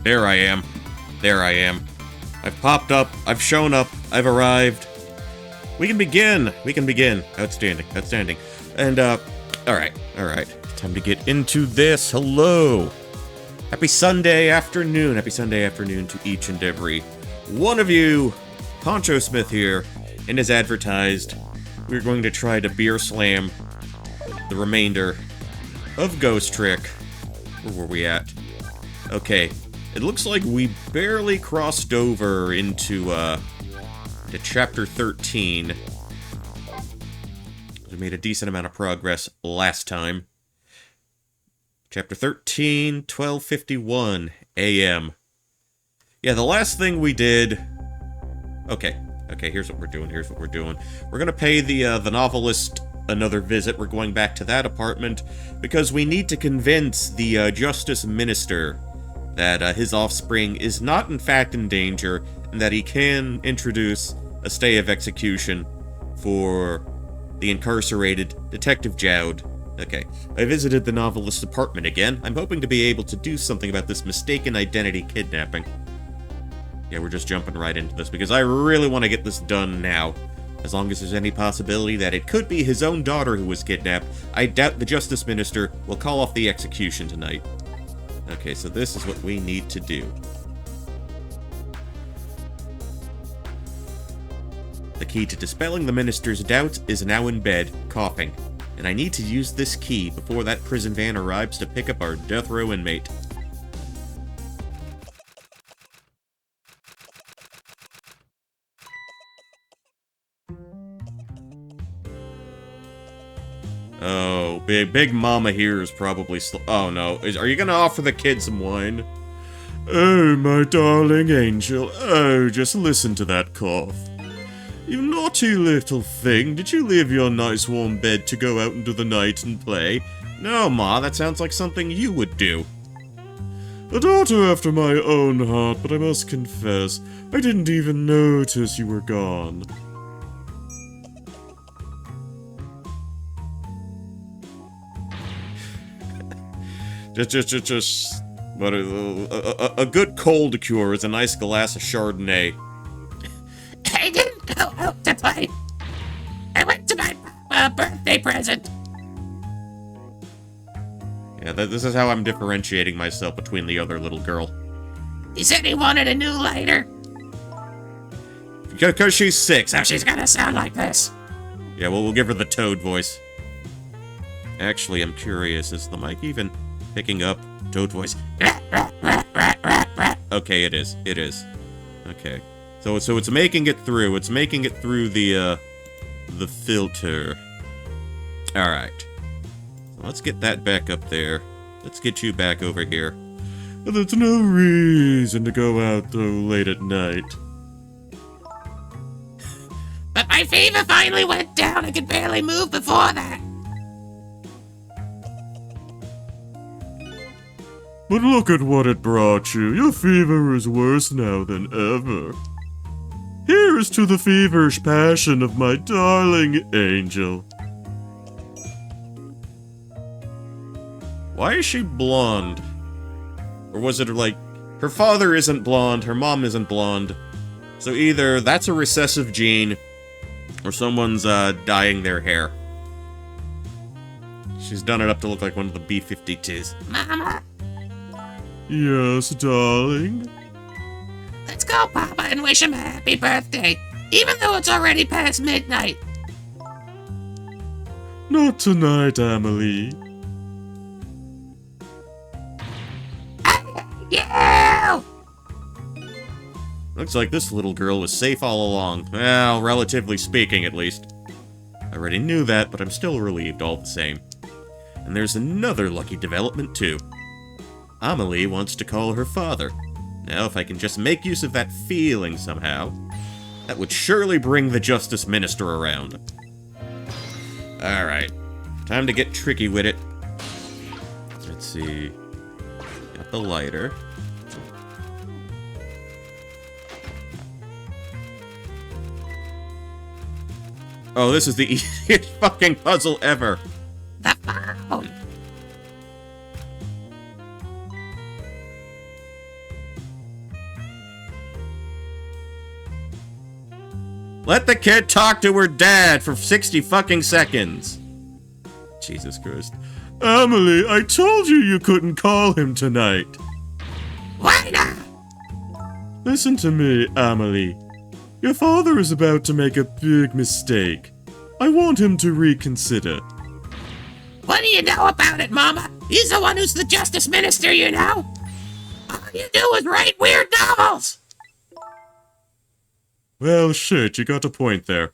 There I am. There I am. I've popped up. I've shown up. I've arrived. We can begin. We can begin. Outstanding. Outstanding. And, alright. Time to get into this. Hello. Happy Sunday afternoon. Happy Sunday afternoon to each and every one of you. Poncho Smith here. And as advertised, we're going to try to beer slam the remainder of Ghost Trick. Where were we at? Okay. It looks like we barely crossed over into, to chapter 13. We made a decent amount of progress last time. Chapter 13, 12:51 a.m. Yeah, the last thing we did... Okay, here's what we're doing. We're gonna pay the novelist another visit. We're going back to that apartment because we need to convince the Justice Minister that his offspring is not in fact in danger, and that he can introduce a stay of execution for the incarcerated Detective Jowd. Okay, I visited the novelist's apartment again. I'm hoping to be able to do something about this mistaken identity kidnapping. Yeah, we're just jumping right into this because I really want to get this done now. As long as there's any possibility that it could be his own daughter who was kidnapped, I doubt the Justice Minister will call off the execution tonight. Okay, so this is what we need to do. The key to dispelling the Minister's doubts is now in bed, coughing. And I need to use this key before that prison van arrives to pick up our death row inmate. Oh, Big Mama here is probably oh no, are you gonna offer the kid some wine? Oh, my darling angel, oh, just listen to that cough. You naughty little thing, did you leave your nice warm bed to go out into the night and play? No, Ma, that sounds like something you would do. A daughter after my own heart, but I must confess, I didn't even notice you were gone. But a good cold cure is a nice glass of Chardonnay. I didn't go out to play. I went to my birthday present. Yeah, this is how I'm differentiating myself between the other little girl. He said he wanted a new lighter. Because she's 6. So she's gonna sound like this. Yeah, well, we'll give her the Toad voice. Actually, I'm curious, is the mic even picking up Toad voice? Okay, it is. Okay. So it's making it through. It's making it through the filter. Alright. So let's get that back up there. Let's get you back over here. But there's no reason to go out, though, late at night. But my fever finally went down. I could barely move before that. But look at what it brought you. Your fever is worse now than ever. Here's to the feverish passion of my darling angel. Why is she blonde? Or was it like, her father isn't blonde, her mom isn't blonde. So either that's a recessive gene, or someone's dyeing their hair. She's done it up to look like one of the B-52s. Mama? Yes, darling? Let's go, Papa, and wish him a happy birthday, even though it's already past midnight. Not tonight, Amelie. Yeah! Looks like this little girl was safe all along. Well, relatively speaking, at least. I already knew that, but I'm still relieved all the same. And there's another lucky development, too. Amelie wants to call her father. Now, if I can just make use of that feeling somehow, that would surely bring the Justice Minister around. Alright. Time to get tricky with it. Let's see. Got the lighter. Oh, this is the easiest fucking puzzle ever. The phone. Let the kid talk to her dad for 60 fucking seconds. Jesus Christ. Emily, I told you you couldn't call him tonight. Why not? Listen to me, Emily. Your father is about to make a big mistake. I want him to reconsider. What do you know about it, Mama? He's the one who's the justice minister, you know? All you do is write weird novels. Well, shit, you got a point there.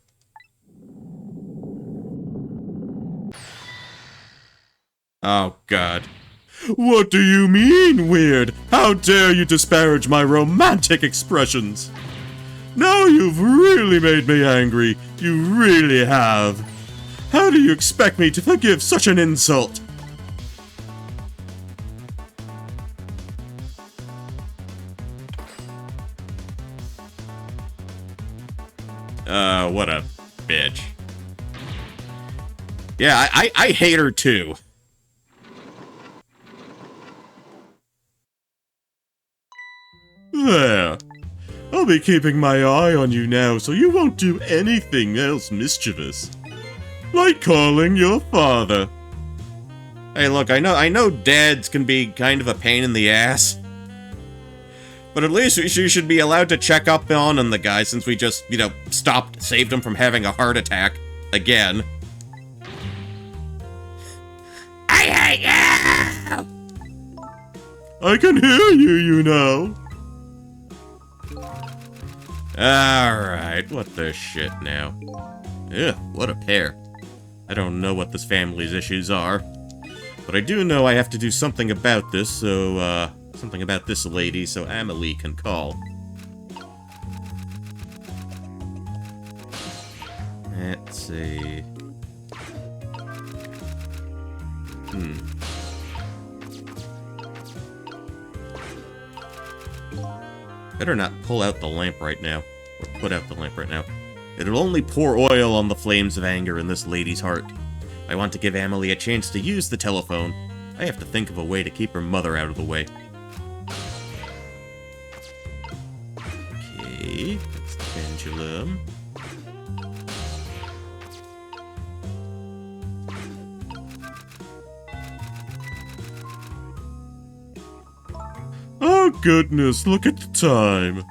Oh, God. What do you mean, weird? How dare you disparage my romantic expressions? Now you've really made me angry. You really have. How do you expect me to forgive such an insult? What a bitch. Yeah, I hate her too. There. I'll be keeping my eye on you now so you won't do anything else mischievous. Like calling your father. Hey, look, I know dads can be kind of a pain in the ass. But at least you should be allowed to check up on the guy since we just, saved him from having a heart attack. Again. I hate you! I can hear you, you know. Alright, what the shit now? Ugh, what a pair. I don't know what this family's issues are. But I do know I have to do something about this, so, something about this lady, so Amelie can call. Let's see... Better not pull out the lamp right now. Or put out the lamp right now. It'll only pour oil on the flames of anger in this lady's heart. I want to give Amelie a chance to use the telephone. I have to think of a way to keep her mother out of the way. Okay, that's the pendulum. Oh goodness, look at the time.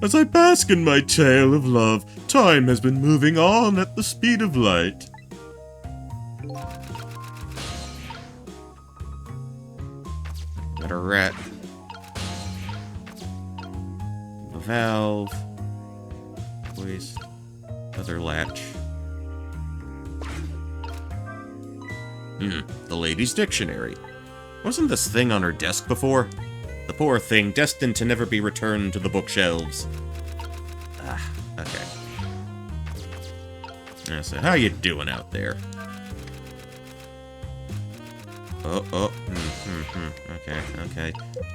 As I bask in my tale of love, time has been moving on at the speed of light. Got a rat. The valve. Waste. Other latch. The lady's dictionary. Wasn't this thing on her desk before? The poor thing, destined to never be returned to the bookshelves. Ah, okay. Yeah, so how you doing out there? Okay.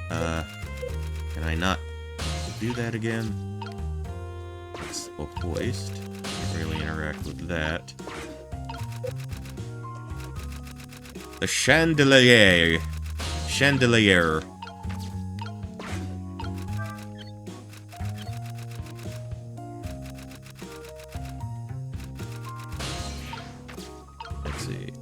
Can I not do that again? It's a hoist. Can't really interact with that. The chandelier. Chandelier. Let's see.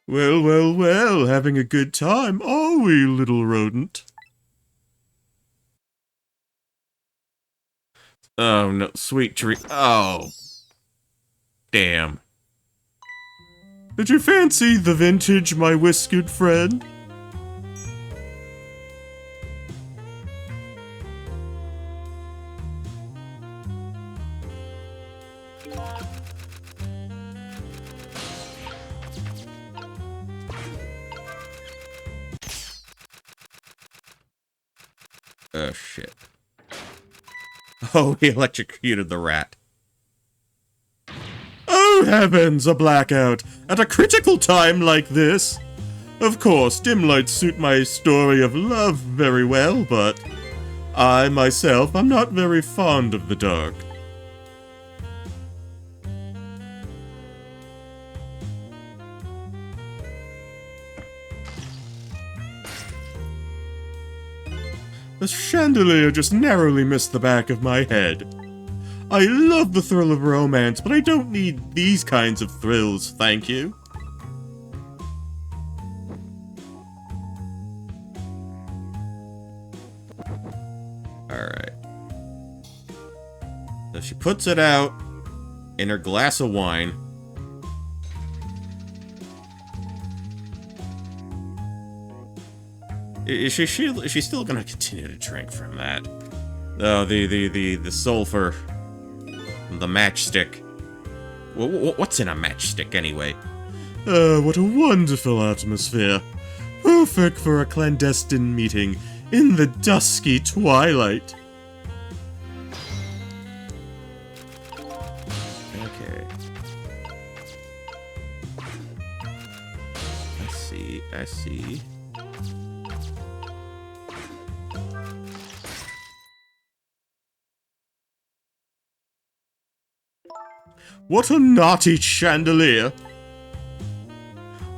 Well, having a good time, are we, little rodent? Oh, no, sweet treat. Oh. Damn. Did you fancy the vintage, my whiskered friend? Oh, shit. Oh, he electrocuted the rat. Oh, heavens, a blackout! At a critical time like this! Of course, dim lights suit my story of love very well, but I, myself, am not very fond of the dark. A chandelier just narrowly missed the back of my head. I love the thrill of romance, but I don't need these kinds of thrills, thank you. Alright. So she puts it out in her glass of wine. Is she still gonna continue to drink from that? Oh, the sulfur. The matchstick. What's in a matchstick, anyway? What a wonderful atmosphere. Perfect for a clandestine meeting in the dusky twilight. Okay. I see. What a naughty chandelier!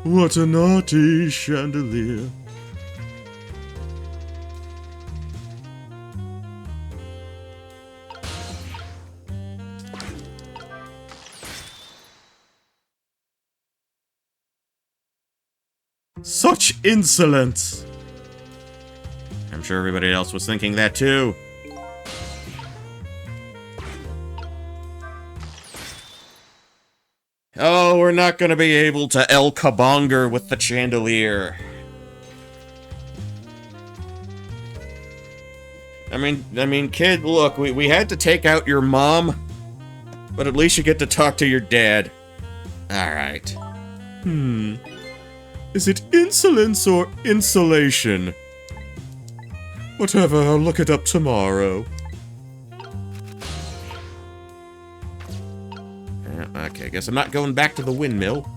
What a naughty chandelier! Such insolence! I'm sure everybody else was thinking that too. Oh, we're not gonna be able to El Kabonger with the chandelier. I mean, kid, look, we had to take out your mom, but at least you get to talk to your dad. Alright. Is it insolence or insulation? Whatever, I'll look it up tomorrow. Okay, I guess I'm not going back to the windmill.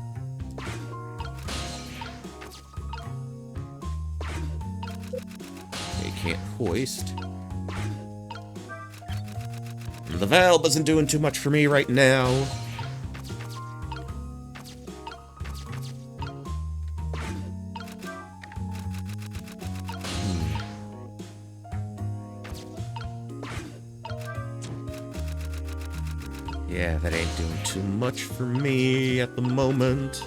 You can't hoist. The valve isn't doing too much for me right now. Yeah, that ain't doing too much for me at the moment.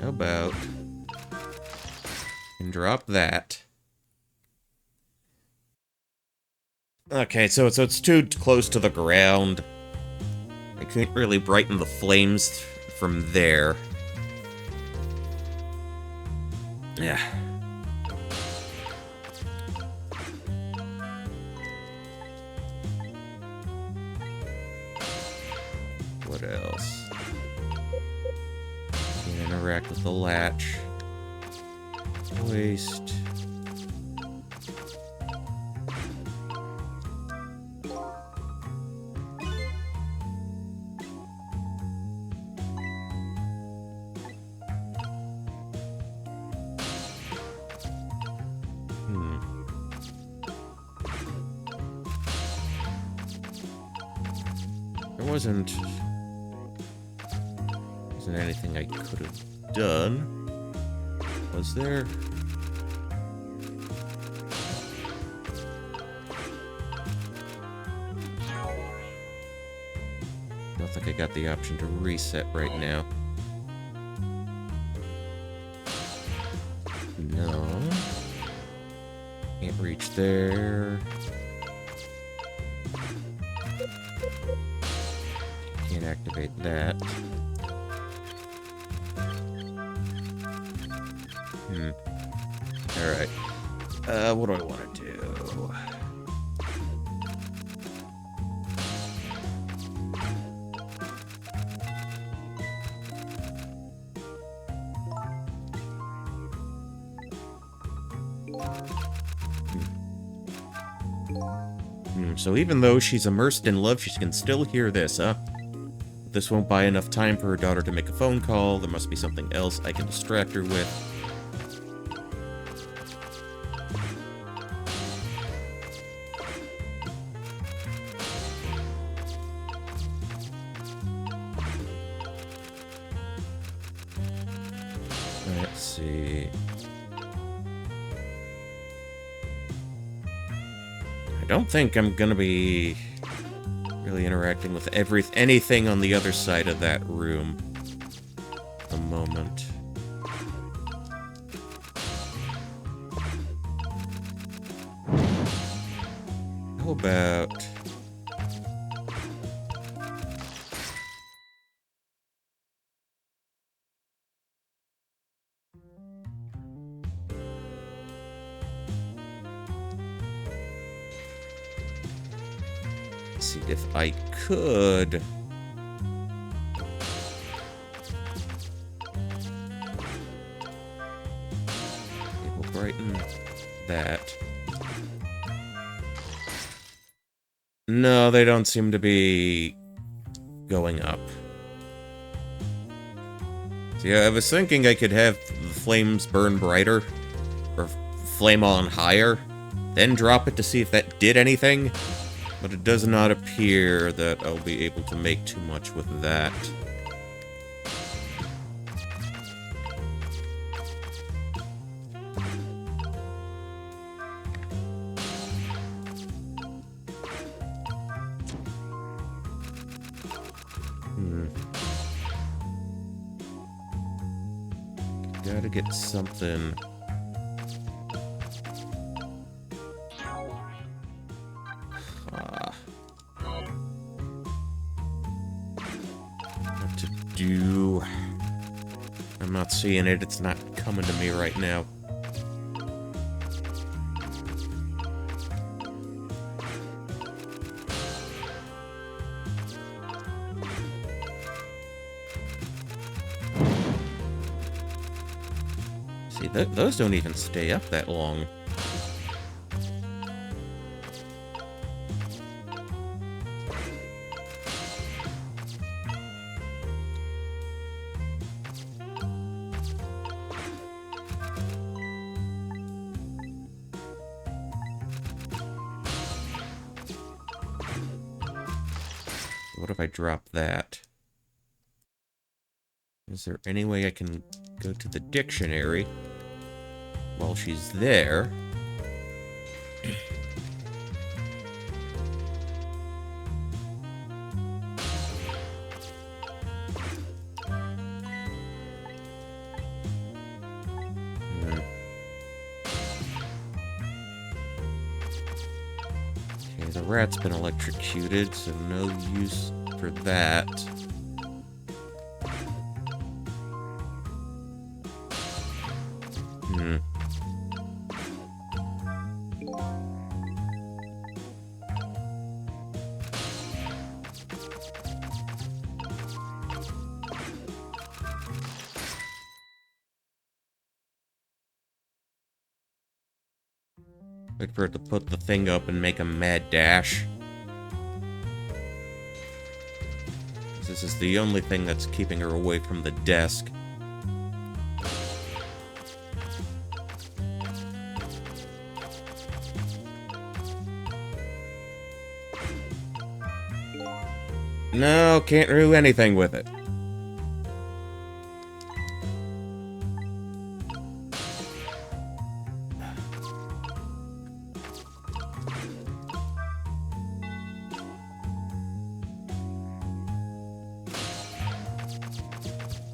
How about... and drop that. Okay, so it's too close to the ground. I can't really brighten the flames from there. Yeah. What else? Can't interact with the latch. Waste. There wasn't anything I could have done, was there? I don't think I got the option to reset right now. No. Can't reach there. Can't activate that. Alright. What do I want to do? So even though she's immersed in love, she can still hear this, huh? This won't buy enough time for her daughter to make a phone call. There must be something else I can distract her with. Let's see. I don't think I'm gonna be really interacting with anything on the other side of that room at the moment. How about... see if I could. It will brighten that. No, they don't seem to be going up. See, I was thinking I could have the flames burn brighter, or flame on higher, then drop it to see if that did anything. But it does not appear that I'll be able to make too much with that. Gotta get something... what to do? I'm not seeing it. It's not coming to me right now. See, those don't even stay up that long. What if I drop that? Is there any way I can go to the dictionary while she's there? Okay, the rat's been electrocuted, so no use for that. Wait for it to put the thing up and make a mad dash. This is the only thing that's keeping her away from the desk. No, can't do anything with it.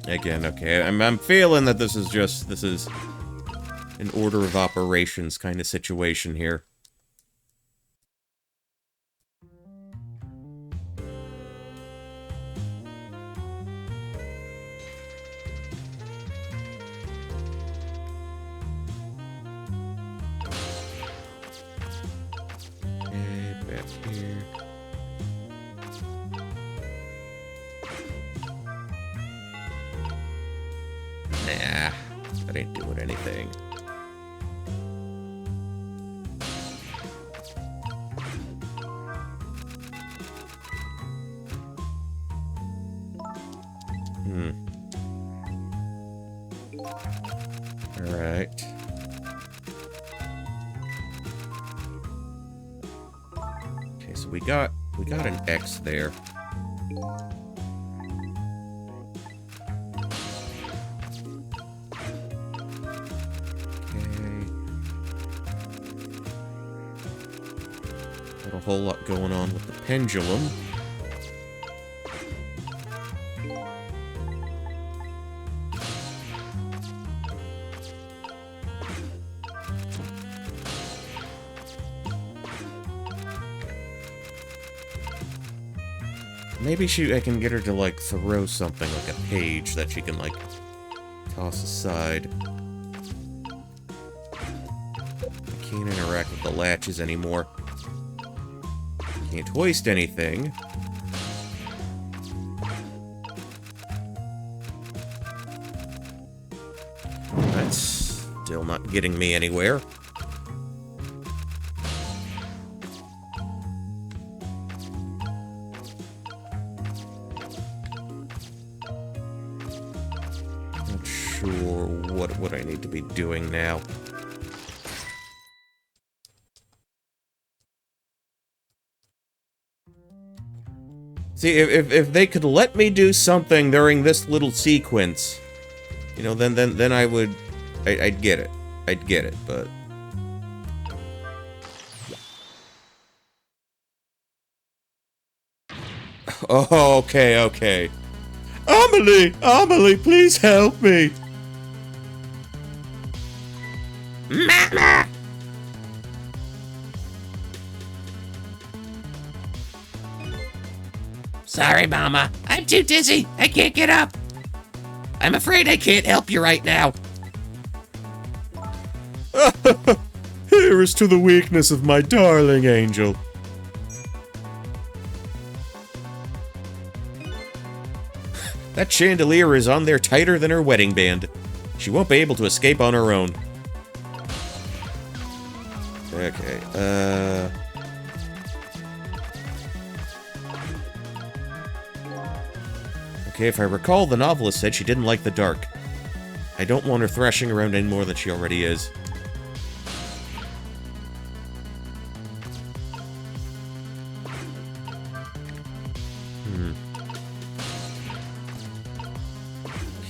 Again, okay, I'm feeling that this is an order of operations kind of situation here. Okay, back here. Nah, that ain't doing anything. Alright. Okay, so we got an X there. Not a whole lot going on with the pendulum. Maybe I can get her to, like, throw something, like a page that she can, like, toss aside. I can't interact with the latches anymore. Can't hoist anything. That's still not getting me anywhere. Not sure what I need to be doing now. See, if they could let me do something during this little sequence, you know, then I'd get it. I'd get it, but... Oh, okay. Amelie, please help me! Mama! Sorry, Mama. I'm too dizzy. I can't get up. I'm afraid I can't help you right now. Here is to the weakness of my darling angel. That chandelier is on there tighter than her wedding band. She won't be able to escape on her own. Okay, Okay, if I recall, the novelist said she didn't like the dark. I don't want her thrashing around any more than she already is.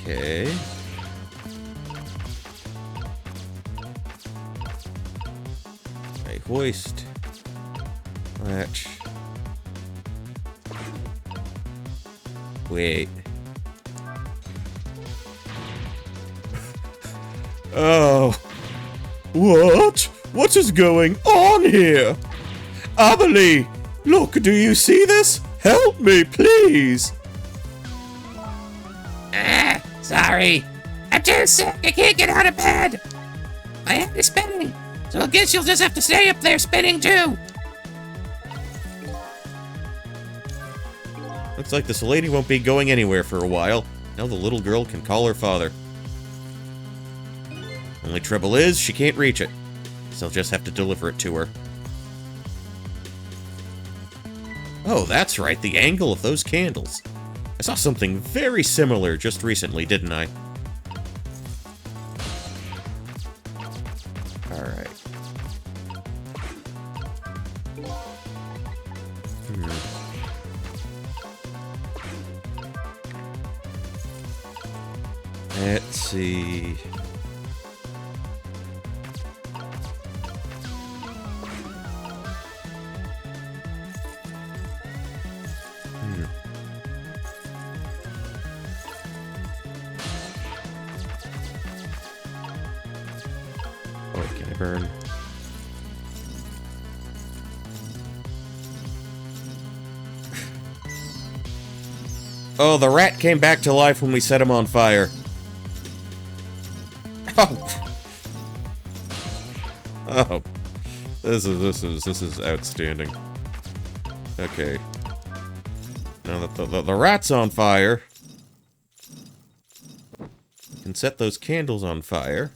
Okay. I hoist. Latch. Wait. Oh. What? What is going on here? Amelie! Look, do you see this? Help me, please! Sorry. I'm too sick. I can't get out of bed. My head is spinning. So I guess you'll just have to stay up there spinning too. Looks like this lady won't be going anywhere for a while. Now the little girl can call her father. Only trouble is, she can't reach it. So I'll just have to deliver it to her. Oh, that's right, the angle of those candles. I saw something very similar just recently, didn't I? Alright. Let's see... Oh, can I burn? Oh, the rat came back to life when we set him on fire. Oh. Oh. This is outstanding. Okay. Now that the rat's on fire, we can set those candles on fire.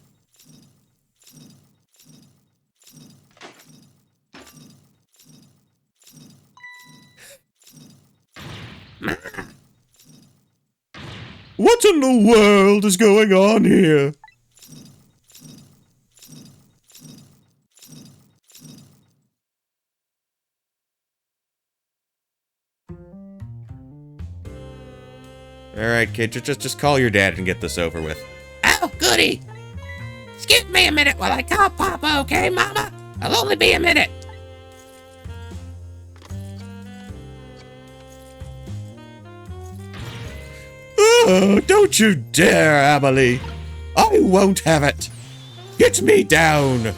What in the world is going on here? Alright, kid, just call your dad and get this over with. Oh, goody. Excuse me a minute while I call Papa, okay, Mama? I'll only be a minute. Oh, don't you dare, Emily. I won't have it. Get me down.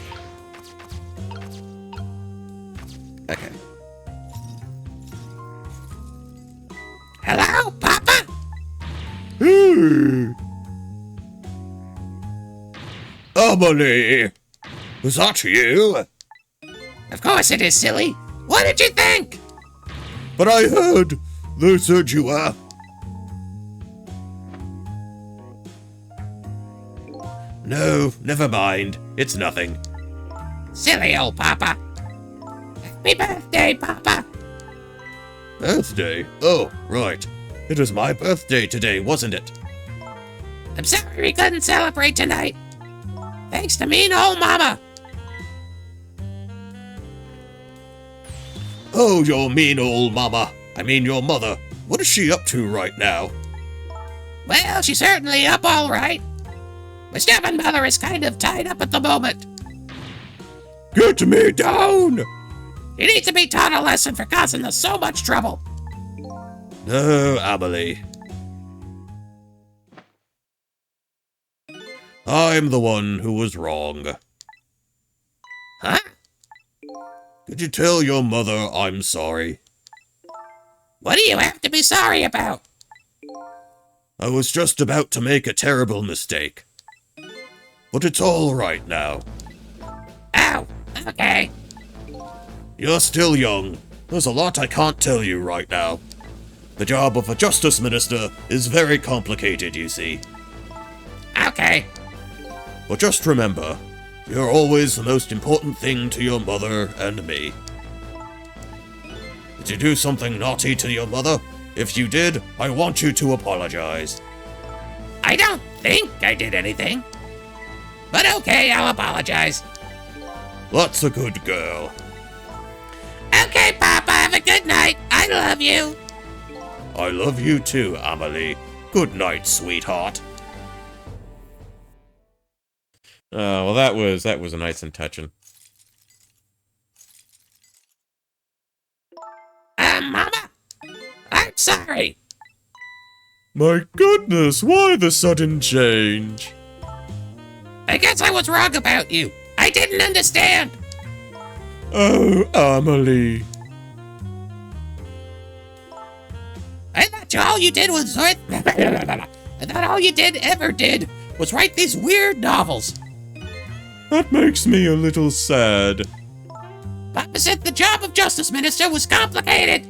Okay. Hello, Papa? Emily, is that you? Of course it is, silly. What did you think? But I heard they said you were. No, never mind. It's nothing. Silly old Papa. Happy birthday, Papa. Birthday? Oh, right. It was my birthday today, wasn't it? I'm sorry we couldn't celebrate tonight. Thanks to mean old Mama. Oh, your mean old mama. I mean your mother. What is she up to right now? Well, she's certainly up all right. My stubborn mother is kind of tied up at the moment. Get me down! You need to be taught a lesson for causing us so much trouble. No, Emily. I'm the one who was wrong. Huh? Could you tell your mother I'm sorry? What do you have to be sorry about? I was just about to make a terrible mistake. But it's all right now. Oh, okay. You're still young. There's a lot I can't tell you right now. The job of a justice minister is very complicated, you see. Okay. But just remember, you're always the most important thing to your mother and me. Did you do something naughty to your mother? If you did, I want you to apologize. I don't think I did anything. But okay, I'll apologize. That's a good girl. Okay, Papa, have a good night. I love you. I love you too, Emily. Good night, sweetheart. Well, that was nice and touching. Mama, I'm sorry. My goodness, why the sudden change? I guess I was wrong about you. I didn't understand. Oh, Emily. I thought all you did was I thought all you ever did was write these weird novels. That makes me a little sad. Papa said the job of Justice Minister was complicated.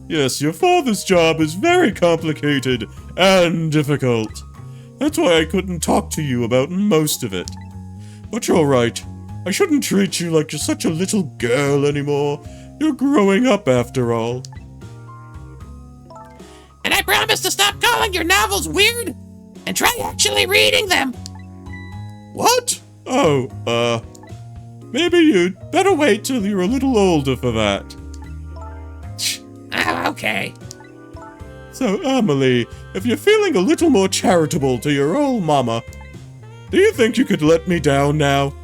Yes, your father's job is very complicated and difficult. That's why I couldn't talk to you about most of it. But you're right. I shouldn't treat you like you're such a little girl anymore. You're growing up after all. And I promise to stop calling your novels weird and try actually reading them. What? Oh, maybe you'd better wait till you're a little older for that. Oh, okay. So, Emily, if you're feeling a little more charitable to your old mama, do you think you could let me down now?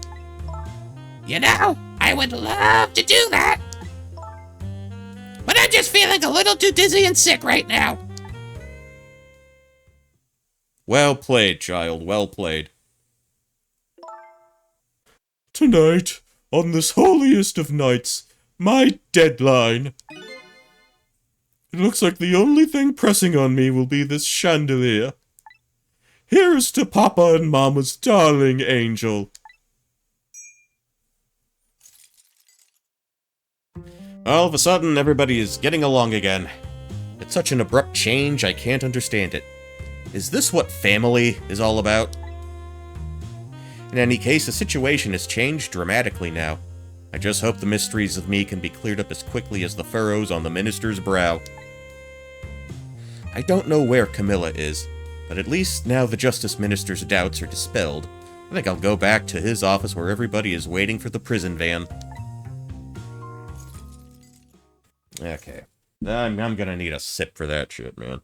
You know, I would love to do that. But I'm just feeling a little too dizzy and sick right now. Well played, child, well played. Tonight, on this holiest of nights, my deadline. It looks like the only thing pressing on me will be this chandelier. Here's to Papa and Mama's darling angel. All of a sudden, everybody is getting along again. It's such an abrupt change, I can't understand it. Is this what family is all about? In any case, the situation has changed dramatically now. I just hope the mysteries of me can be cleared up as quickly as the furrows on the minister's brow. I don't know where Camilla is. But at least now the Justice Minister's doubts are dispelled. I think I'll go back to his office where everybody is waiting for the prison van. Okay. I'm gonna need a sip for that shit, man.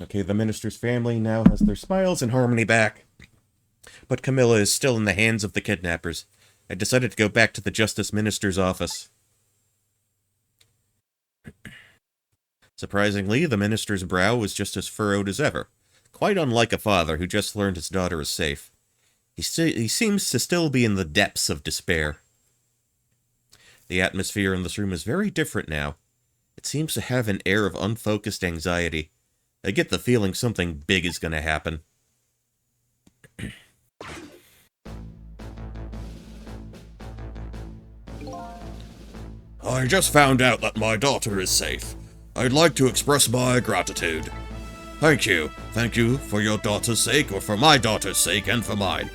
Okay, the minister's family now has their smiles and harmony back. But Camilla is still in the hands of the kidnappers. I decided to go back to the Justice Minister's office. Surprisingly, the minister's brow was just as furrowed as ever, quite unlike a father who just learned his daughter is safe. He seems to still be in the depths of despair. The atmosphere in this room is very different now. It seems to have an air of unfocused anxiety. I get the feeling something big is going to happen. I just found out that my daughter is safe. I'd like to express my gratitude. Thank you. Thank you for your daughter's sake, or for my daughter's sake, and for mine.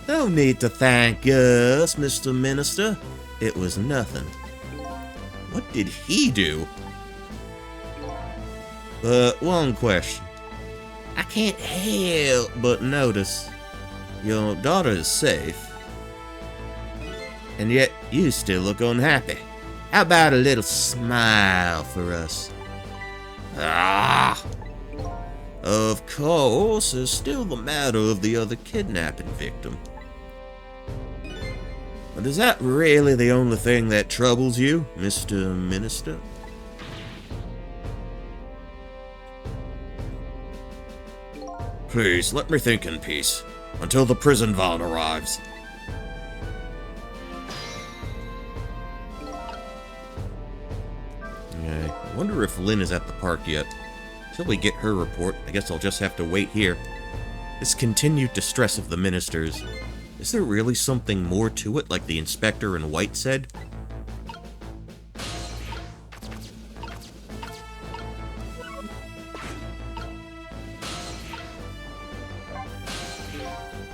No need to thank us, Mr. Minister. It was nothing. What did he do? One question. I can't help but notice your daughter is safe, and yet you still look unhappy. How about a little smile for us? Ah! Of course, there's still the matter of the other kidnapping victim. But is that really the only thing that troubles you, Mr. Minister? Please, let me think in peace, until the prison van arrives. I wonder if Lynn is at the park yet. Till we get her report, I guess I'll just have to wait here. This continued distress of the ministers. Is there really something more to it, like the inspector in white said?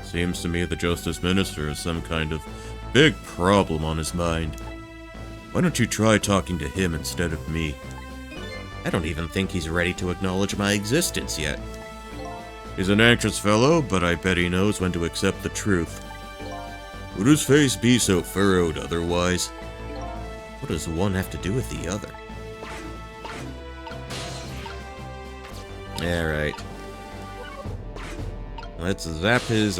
Seems to me the Justice Minister has some kind of big problem on his mind. Why don't you try talking to him instead of me? I don't even think he's ready to acknowledge my existence yet. He's an anxious fellow, but I bet he knows when to accept the truth. Would his face be so furrowed otherwise? What does one have to do with the other? Alright. Let's zap his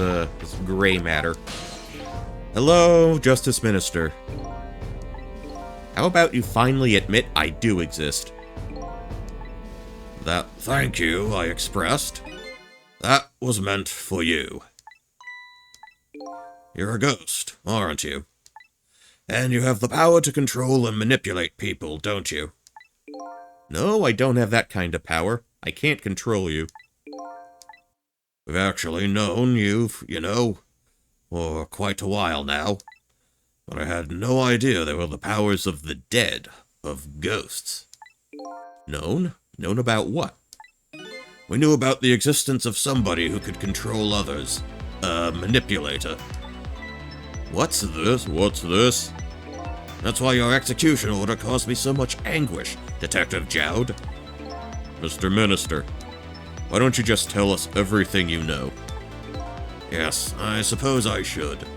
gray matter. Hello, Justice Minister. How about you finally admit I do exist? That thank you I expressed, that was meant for you. You're a ghost, aren't you? And you have the power to control and manipulate people, don't you? No, I don't have that kind of power. I can't control you. We've actually known you, for quite a while now. But I had no idea they were the powers of the dead, of ghosts. Known? Known about what? We knew about the existence of somebody who could control others. A manipulator. What's this? What's this? That's why your execution order caused me so much anguish, Detective Jowd. Mr. Minister, why don't you just tell us everything you know? Yes, I suppose I should.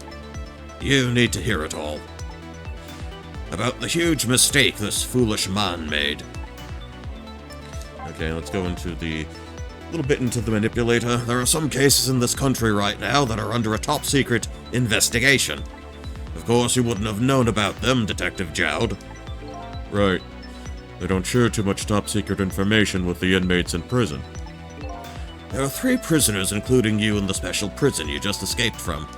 You need to hear it all. About the huge mistake this foolish man made. Okay, let's go into a little bit into the manipulator. There are some cases in this country right now that are under a top-secret investigation. Of course, you wouldn't have known about them, Detective Jowd. Right. They don't share too much top-secret information with the inmates in prison. There are 3 prisoners, including you, in the special prison you just escaped from.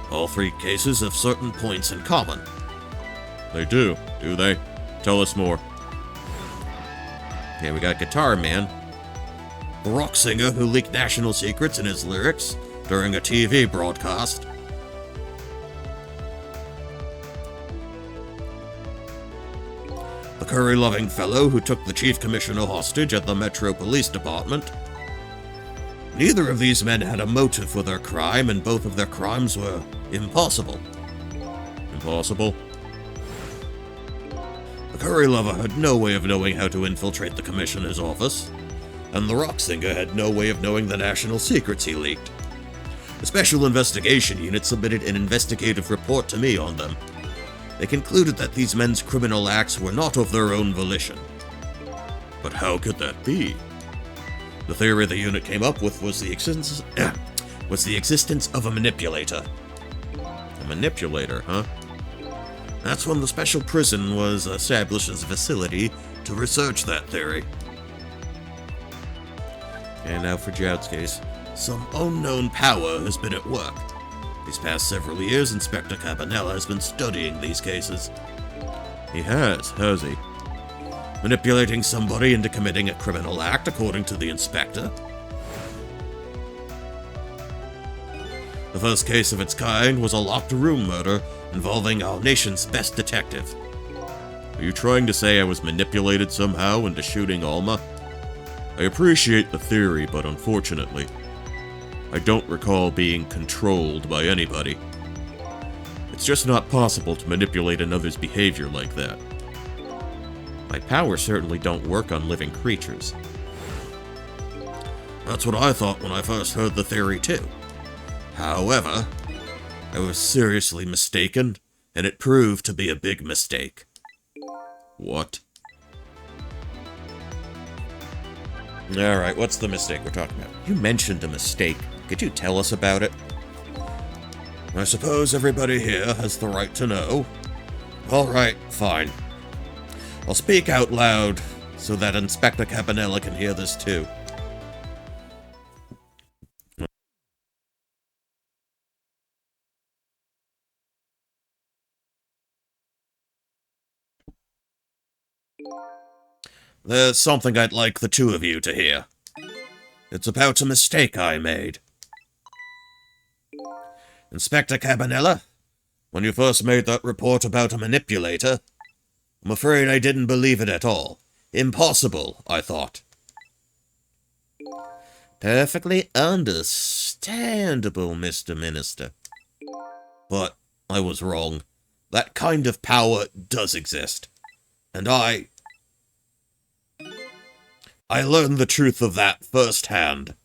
All 3 cases have certain points in common. They do they? Tell us more. Okay, we got Guitar Man. A rock singer who leaked national secrets in his lyrics during a TV broadcast. The curry-loving fellow who took the chief commissioner hostage at the Metro Police Department. Neither of these men had a motive for their crime, and both of their crimes were impossible. impossible. The curry lover had no way of knowing how to infiltrate the commissioner's office, and the rock singer had no way of knowing the national secrets he leaked. The Special Investigation Unit submitted an investigative report to me on them. They concluded that these men's criminal acts were not of their own volition. But how could that be? The theory the unit came up with was the existence of a manipulator. A manipulator, huh? That's when the special prison was established as a facility to research that theory. And now for Jowd's case. Some unknown power has been at work. These past several years, Inspector Cabanela has been studying these cases. He has he? Manipulating somebody into committing a criminal act, according to the inspector. The first case of its kind was a locked room murder involving our nation's best detective. Are you trying to say I was manipulated somehow into shooting Alma? I appreciate the theory, but unfortunately, I don't recall being controlled by anybody. It's just not possible to manipulate another's behavior like that. My powers certainly don't work on living creatures. That's what I thought when I first heard the theory too. However, I was seriously mistaken, and it proved to be a big mistake. What? Alright, what's the mistake we're talking about? You mentioned a mistake. Could you tell us about it? I suppose everybody here has the right to know. Alright, fine. I'll speak out loud so that Inspector Cabanela can hear this too. There's something I'd like the two of you to hear. It's about a mistake I made. Inspector Cabanela, when you first made that report about a manipulator, I'm afraid I didn't believe it at all. Impossible, I thought. Perfectly understandable, Mr. Minister. But I was wrong. That kind of power does exist. And I learned the truth of that firsthand.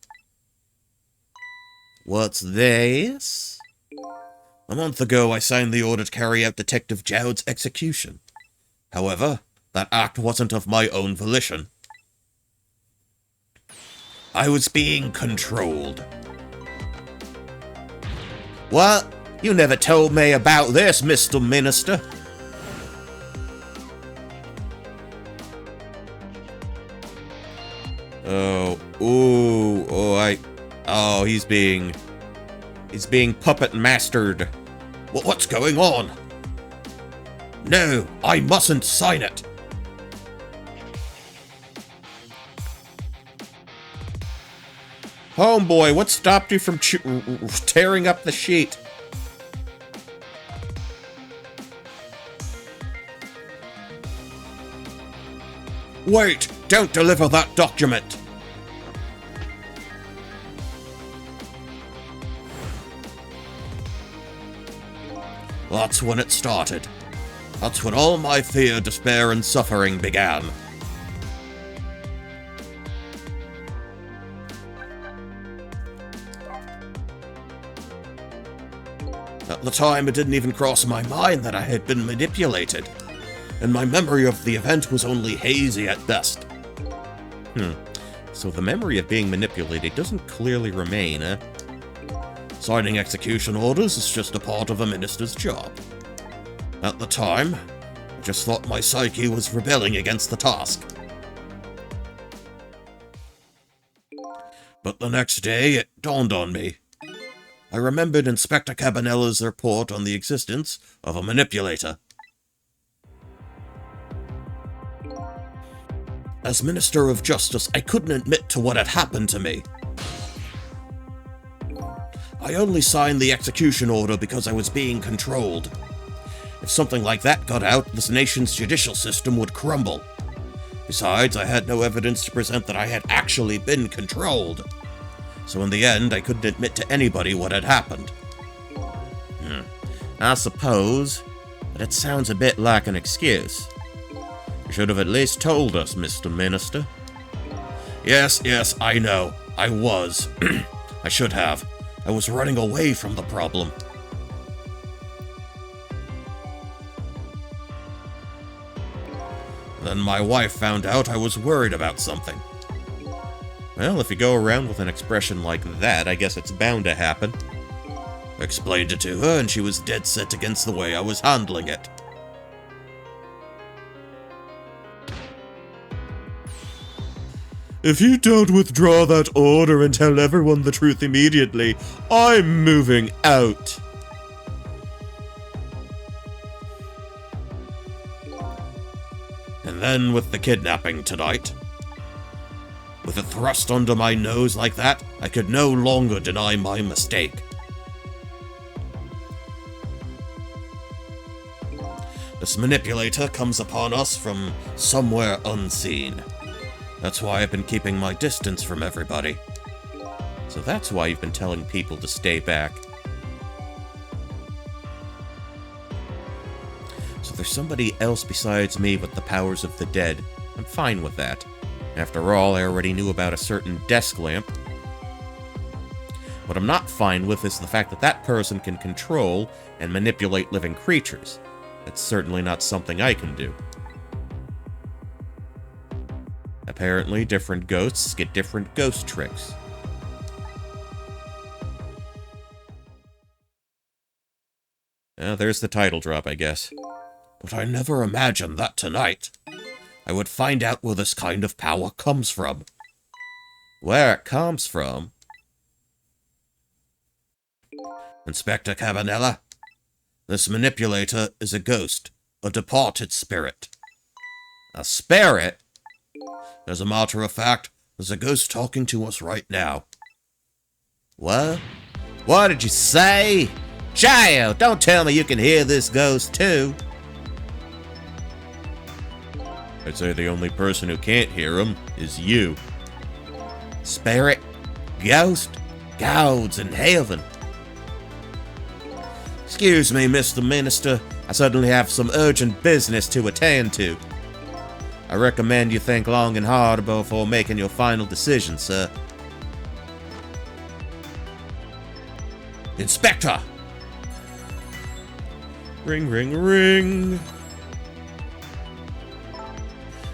What's this? A month ago, I signed the order to carry out Detective Jowd's execution. However, that act wasn't of my own volition. I was being controlled. What? You never told me about this, Mr. Minister. He's being puppet mastered. What's going on? No, I mustn't sign it. Homeboy, what stopped you from tearing up the sheet? Wait, don't deliver that document. That's when it started. That's when all my fear, despair, and suffering began. At the time, it didn't even cross my mind that I had been manipulated, and my memory of the event was only hazy at best. So the memory of being manipulated doesn't clearly remain, eh? Signing execution orders is just a part of a minister's job. At the time, I just thought my psyche was rebelling against the task. But the next day, it dawned on me. I remembered Inspector Cabanela's report on the existence of a manipulator. As Minister of Justice, I couldn't admit to what had happened to me. I only signed the execution order because I was being controlled. If something like that got out, this nation's judicial system would crumble. Besides, I had no evidence to present that I had actually been controlled. So in the end, I couldn't admit to anybody what had happened. I suppose but it sounds a bit like an excuse. You should have at least told us, Mr. Minister. Yes, I know. I was. I should have. I was running away from the problem. Then my wife found out I was worried about something. Well, if you go around with an expression like that, I guess it's bound to happen. I explained it to her, and she was dead set against the way I was handling it. If you don't withdraw that order and tell everyone the truth immediately, I'm moving out. And then with the kidnapping tonight. With it thrust under my nose like that, I could no longer deny my mistake. This manipulator comes upon us from somewhere unseen. That's why I've been keeping my distance from everybody. So that's why you've been telling people to stay back. So there's somebody else besides me with the powers of the dead. I'm fine with that. After all, I already knew about a certain desk lamp. What I'm not fine with is the fact that that person can control and manipulate living creatures. That's certainly not something I can do. Apparently, different ghosts get different ghost tricks. There's the title drop, I guess. But I never imagined that tonight I would find out where this kind of power comes from. Where it comes from? Inspector Cabanela, this manipulator is a ghost, a departed spirit. A spirit? As a matter of fact, there's a ghost talking to us right now. What? What did you say? Child, don't tell me you can hear this ghost too. I'd say the only person who can't hear him is you. Spirit? Ghost? Gods in heaven. Excuse me, Mr. Minister. I suddenly have some urgent business to attend to. I recommend you think long and hard before making your final decision, sir. Inspector! Ring, ring, ring.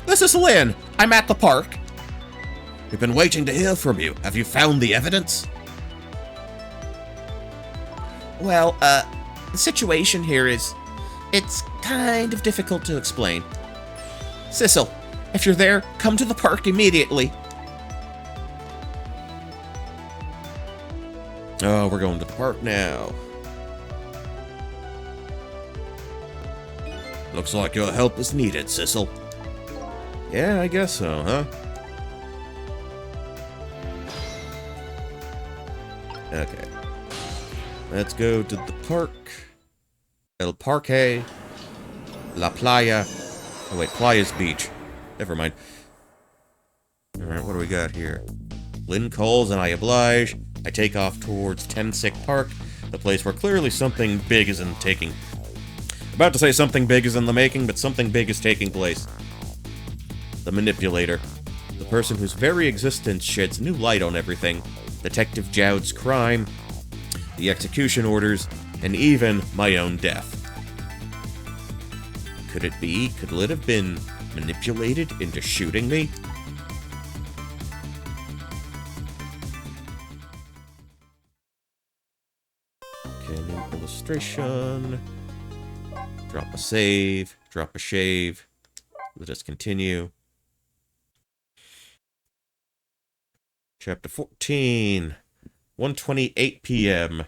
This is Lynn. I'm at the park. We've been waiting to hear from you. Have you found the evidence? Well, the situation here is... it's kind of difficult to explain. Sissel, if you're there, come to the park immediately. Oh, we're going to the park now. Looks like your help is needed, Sissel. Yeah, I guess so, huh? Okay. Let's go to the park. El Parque. La Playa. Oh wait, Playa's beach. Never mind. Alright, what do we got here? Lynn calls and I oblige. I take off towards Temsick Park, the place where clearly something big is taking... About to say something big is in the making, but something big is taking place. The manipulator. The person whose very existence sheds new light on everything. Detective Jowd's crime, the execution orders, and even my own death. Could it be? Could it have been manipulated into shooting me? Okay, new illustration. Drop a save. Drop a shave. Let us continue. Chapter 14. 1:28 p.m.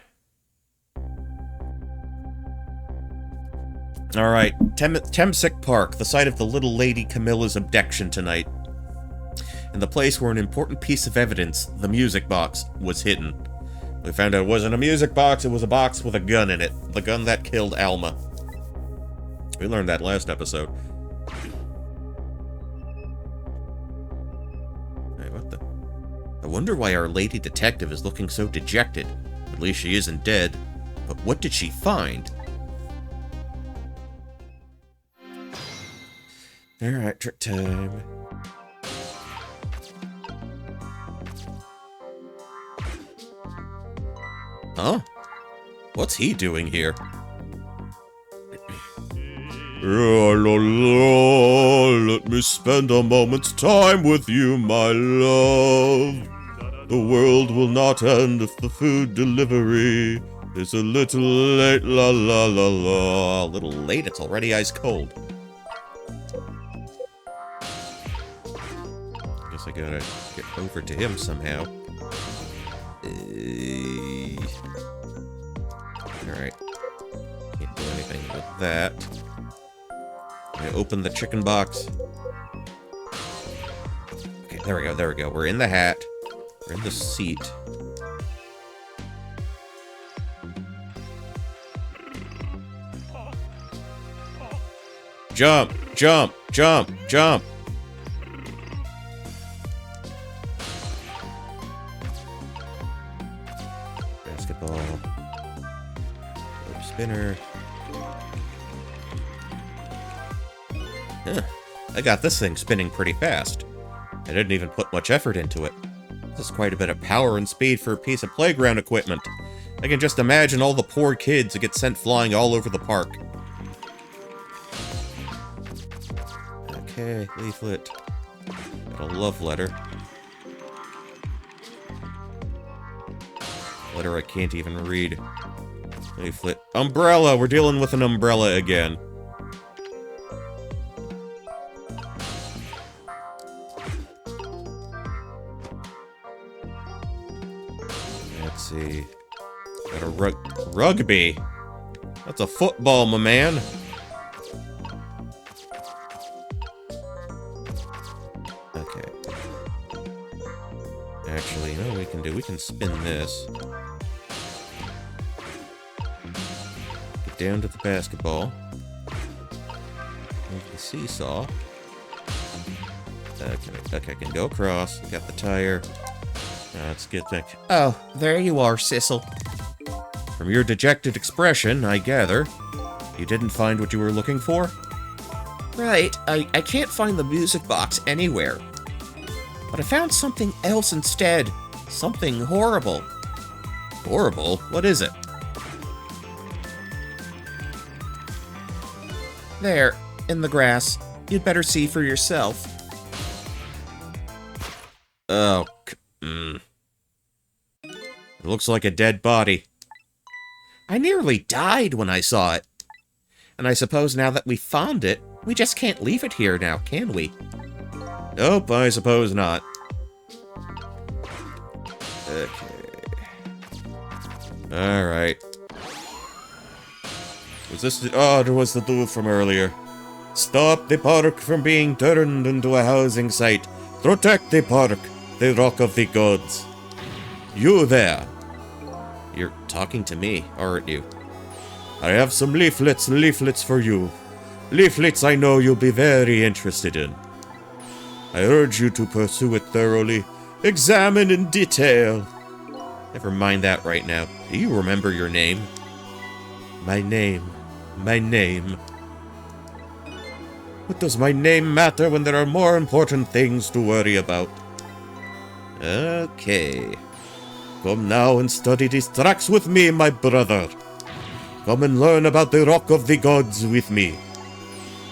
Alright, Temsick Park, the site of the little lady Camilla's abduction tonight. And the place where an important piece of evidence, the music box, was hidden. We found out it wasn't a music box, it was a box with a gun in it. The gun that killed Alma. We learned that last episode. Hey, what the... I wonder why our lady detective is looking so dejected. At least she isn't dead. But what did she find? Alright, trick time. Huh? What's he doing here? Let me spend a moment's time with you, my love. The world will not end if the food delivery is a little late, la la la la. A little late? It's already ice cold. Guess I gotta get over to him somehow. Alright. Can't do anything with that. I open the chicken box. Okay, there we go, there we go. We're in the hat. We're in the seat. Jump! Jump! Jump! Jump! Basketball. Rope spinner. Huh. I got this thing spinning pretty fast. I didn't even put much effort into it. This is quite a bit of power and speed for a piece of playground equipment. I can just imagine all the poor kids that get sent flying all over the park. Okay, leaflet. Got a love letter. Letter I can't even read. Leaflet. Umbrella! We're dealing with an umbrella again. Let's see. Got a rugby. That's a football, my man. Okay. Actually, you know what we can do? We can spin this. Get down to the basketball. Move the seesaw. Okay, I can go across. Got the tire. Let's get back. Oh, there you are, Sissel. From your dejected expression, I gather, you didn't find what you were looking for? Right, I can't find the music box anywhere. But I found something else instead. Something horrible. Horrible? What is it? There, in the grass. You'd better see for yourself. Oh, It looks like a dead body. I nearly died when I saw it. And I suppose now that we found it, we just can't leave it here now, can we? Nope, I suppose not. Okay. Alright. Was this the... Oh, there was the dude from earlier. Stop the park from being turned into a housing site. Protect the park, the Rock of the Gods. You there. You're talking to me, aren't you? I have some leaflets for you. Leaflets I know you'll be very interested in. I urge you to pursue it thoroughly. Examine in detail. Never mind that right now. Do you remember your name? My name. My name. What does my name matter when there are more important things to worry about? Okay. Come now and study these tracks with me, my brother. Come and learn about the Rock of the Gods with me.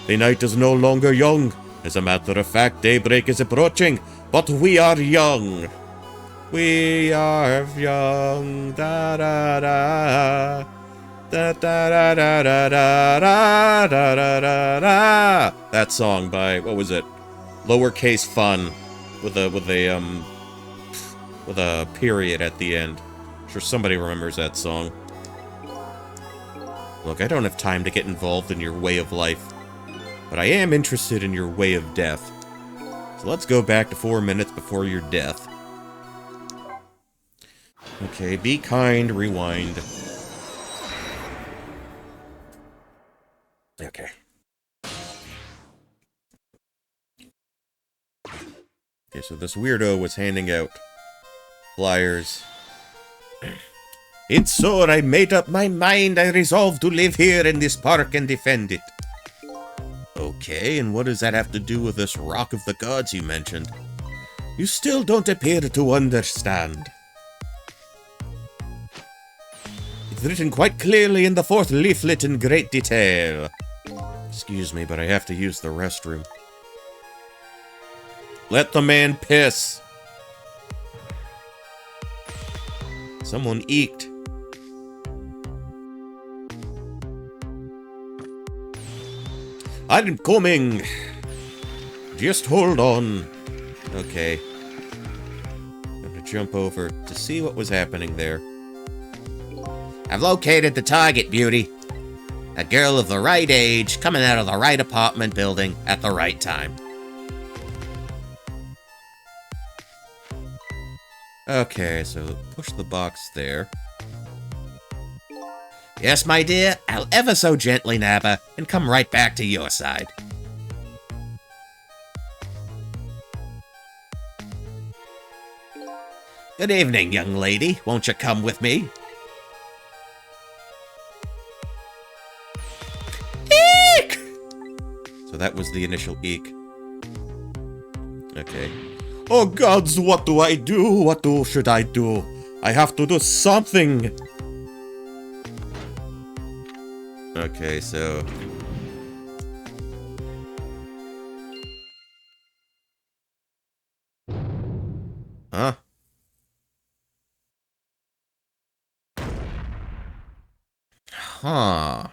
The night is no longer young. As a matter of fact, daybreak is approaching, but we are young. We are young. Da da da. Da da da da da da da da da da. That song by, what was it? Lowercase Fun with a period at the end. I'm sure somebody remembers that song. Look, I don't have time to get involved in your way of life, but I am interested in your way of death. So let's go back to 4 minutes before your death. Okay, be kind, rewind. Okay. Okay, so this weirdo was handing out flyers. And so I made up my mind. I resolved to live here in this park and defend it. Okay. Okay, and what does that have to do with this Rock of the Gods you mentioned? You still don't appear to understand. It's written quite clearly in the 4th leaflet in great detail. Excuse me, but I have to use the restroom. Let the man piss. Someone eked. I'm coming. Just hold on. Okay. I'm gonna jump over to see what was happening there. I've located the target, Beauty. A girl of the right age, coming out of the right apartment building at the right time. Okay, so push the box there. Yes, my dear, I'll ever so gently nab her and come right back to your side. Good evening, young lady. Won't you come with me? Eek! So that was the initial eek. Okay. Oh gods, what do I do? What should I do? I have to do something. Okay, so... Huh? Huh.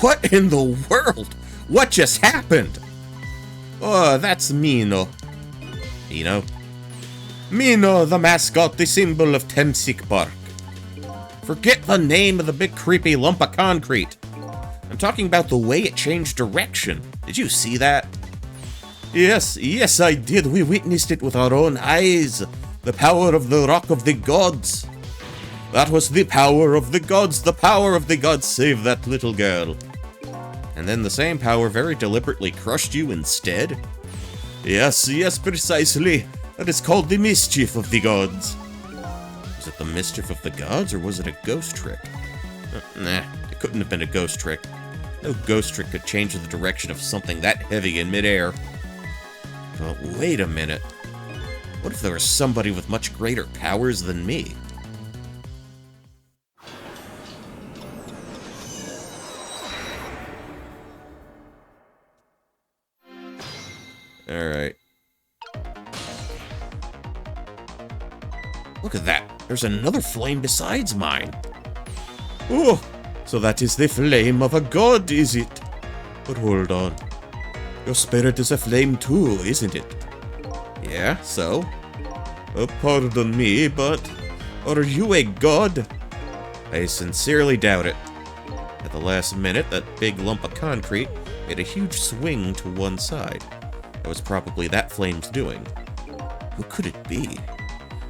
What in the world? What just happened? Oh, that's Mino. Mino? Mino, the mascot, the symbol of Tensik Park. Forget the name of the big creepy lump of concrete. I'm talking about the way it changed direction. Did you see that? Yes, I did. We witnessed it with our own eyes. The power of the Rock of the Gods. That was the power of the gods. The power of the gods saved that little girl. And then the same power very deliberately crushed you instead? Yes, precisely. That is called the mischief of the gods. Was it the mischief of the gods, or was it a ghost trick? Nah, it couldn't have been a ghost trick. No ghost trick could change the direction of something that heavy in midair. But wait a minute. What if there was somebody with much greater powers than me? Alright. Look at that. There's another flame besides mine. Oh, so that is the flame of a god, is it? But hold on. Your spirit is a flame too, isn't it? Yeah, so? Oh, pardon me, but are you a god? I sincerely doubt it. At the last minute, that big lump of concrete made a huge swing to one side. That was probably that flame's doing. Who could it be?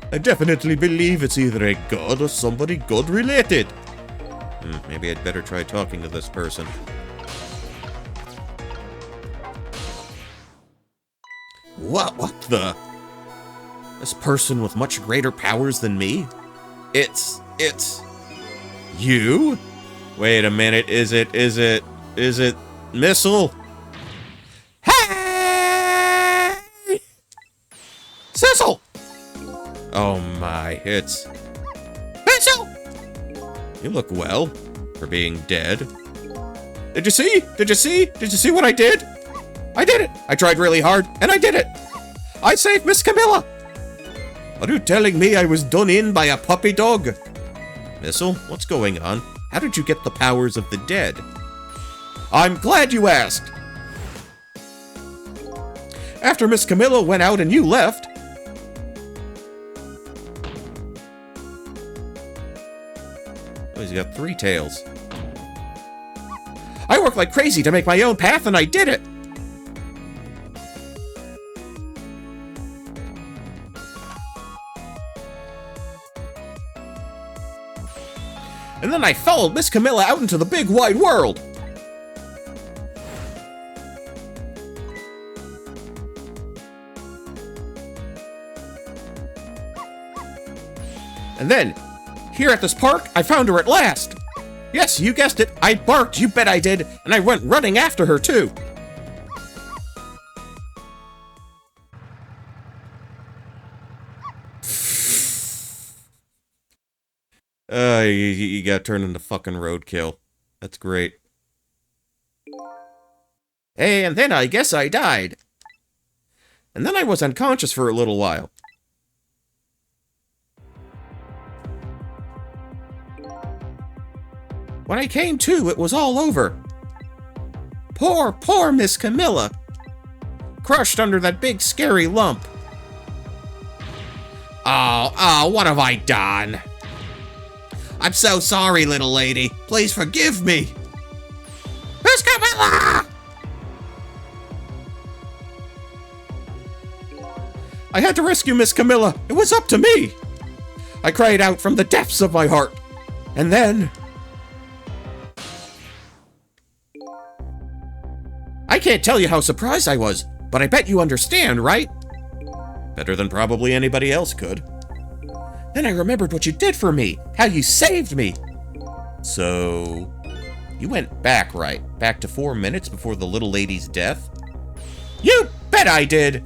I definitely believe it's either a god or somebody god-related. Maybe I'd better try talking to this person. What the? This person with much greater powers than me? It's... you? Wait a minute, is it Missile? Hey! Sissel! Oh my, it's... Missile! You look well, for being dead. Did you see? Did you see what I did? I did it! I tried really hard, and I did it! I saved Miss Camilla! Are you telling me I was done in by a puppy dog? Missile, what's going on? How did you get the powers of the dead? I'm glad you asked! After Miss Camilla went out and you left... Oh, he's got 3 tails. I worked like crazy to make my own path, and I did it! And then I followed Miss Camilla out into the big wide world! And then, here at this park, I found her at last! Yes, you guessed it. I barked, you bet I did, and I went running after her, too. You got turned into fucking roadkill. That's great. Hey, and then I guess I died. And then I was unconscious for a little while. When I came to, it was all over. Poor Miss Camilla. Crushed under that big scary lump. Oh, what have I done? I'm so sorry, little lady. Please forgive me. Miss Camilla! I had to rescue Miss Camilla. It was up to me. I cried out from the depths of my heart. And then... I can't tell you how surprised I was, but I bet you understand, right? Better than probably anybody else could. Then I remembered what you did for me, how you saved me. So, you went back, right? Back to 4 minutes before the little lady's death? You bet I did!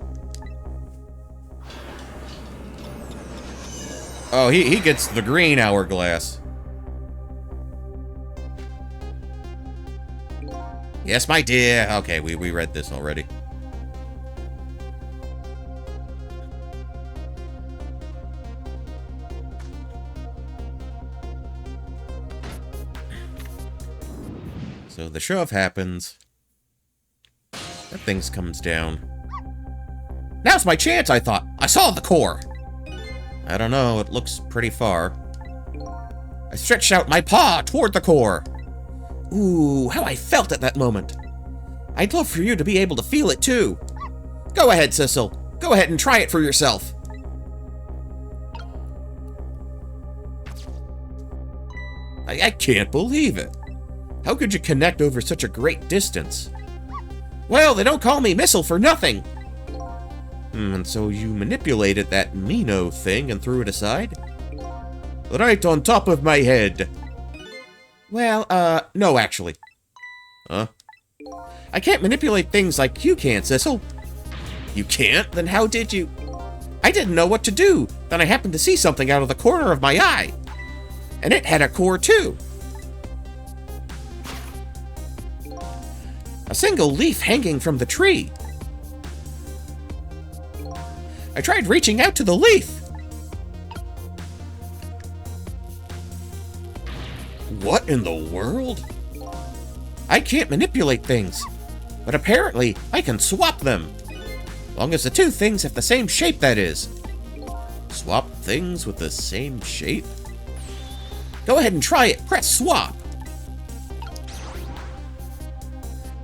Oh, he gets the green hourglass. Yes, my dear. Okay, we read this already. So the shove happens. That thing comes down. Now's my chance, I thought. I saw the core. I don't know, it looks pretty far. I stretched out my paw toward the core. Ooh, how I felt at that moment. I'd love for you to be able to feel it too. Go ahead, Sissel. Go ahead and try it for yourself. I can't believe it. How could you connect over such a great distance? Well, they don't call me Missile for nothing. And so you manipulated that Mino thing and threw it aside? Right on top of my head. Well, no, actually. Huh? I can't manipulate things like you can, Sissel. You can't? Then how did you? I didn't know what to do. Then I happened to see something out of the corner of my eye. And it had a core, too. A single leaf hanging from the tree. I tried reaching out to the leaf. What in the world? I can't manipulate things, but apparently I can swap them. Long as the two things have the same shape, that is. Swap things with the same shape? Go ahead and try it. Press swap.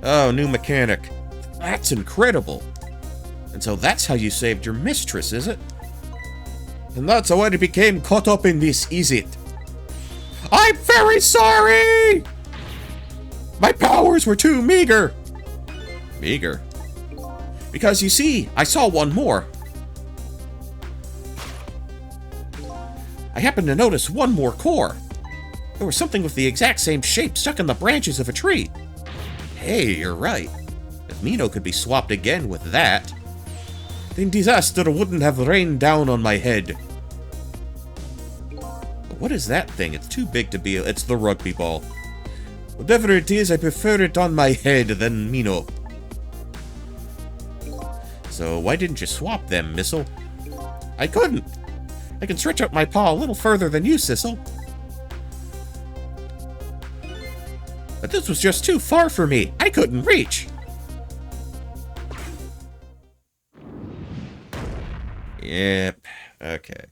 Oh, new mechanic. That's incredible. And so that's how you saved your mistress, is it? And that's how I became caught up in this, is it? I'm very sorry! My powers were too meager. Meager? Because you see, I saw one more. I happened to notice one more core. There was something with the exact same shape stuck in the branches of a tree. Hey, you're right. If Mino could be swapped again with that, then disaster wouldn't have rained down on my head. But what is that thing? It's too big to be... It's the rugby ball. Whatever it is, I prefer it on my head than Mino. So why didn't you swap them, Missile? I couldn't. I can stretch out my paw a little further than you, Sissel. But this was just too far for me. I couldn't reach. Yep. Okay.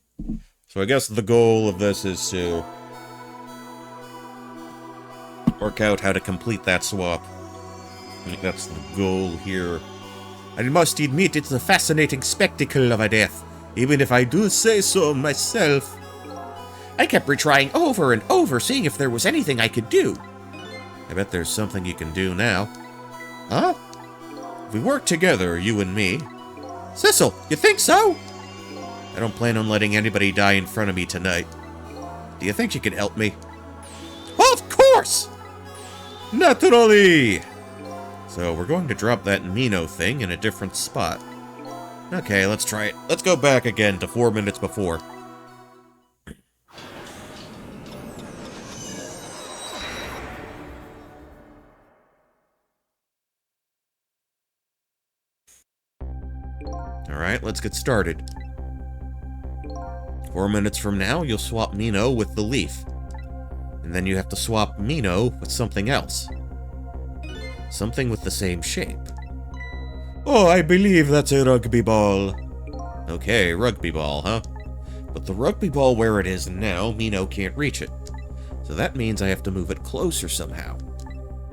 So I guess the goal of this is to work out how to complete that swap. I think that's the goal here. I must admit, it's a fascinating spectacle of a death, even if I do say so myself. I kept retrying over and over, seeing if there was anything I could do. I bet there's something you can do now. Huh? If we work together, you and me... Sissel, you think so? I don't plan on letting anybody die in front of me tonight. Do you think you can help me? Well, of course! course! Naturally! So we're going to drop that Mino thing in a different spot. Okay, let's try it. Let's go back again to 4 minutes before. Alright, let's get started. 4 minutes from now, you'll swap Mino with the leaf. And then you have to swap Mino with something else. Something with the same shape. Oh, I believe that's a rugby ball. Okay, rugby ball, huh? But the rugby ball where it is now, Mino can't reach it. So that means I have to move it closer somehow.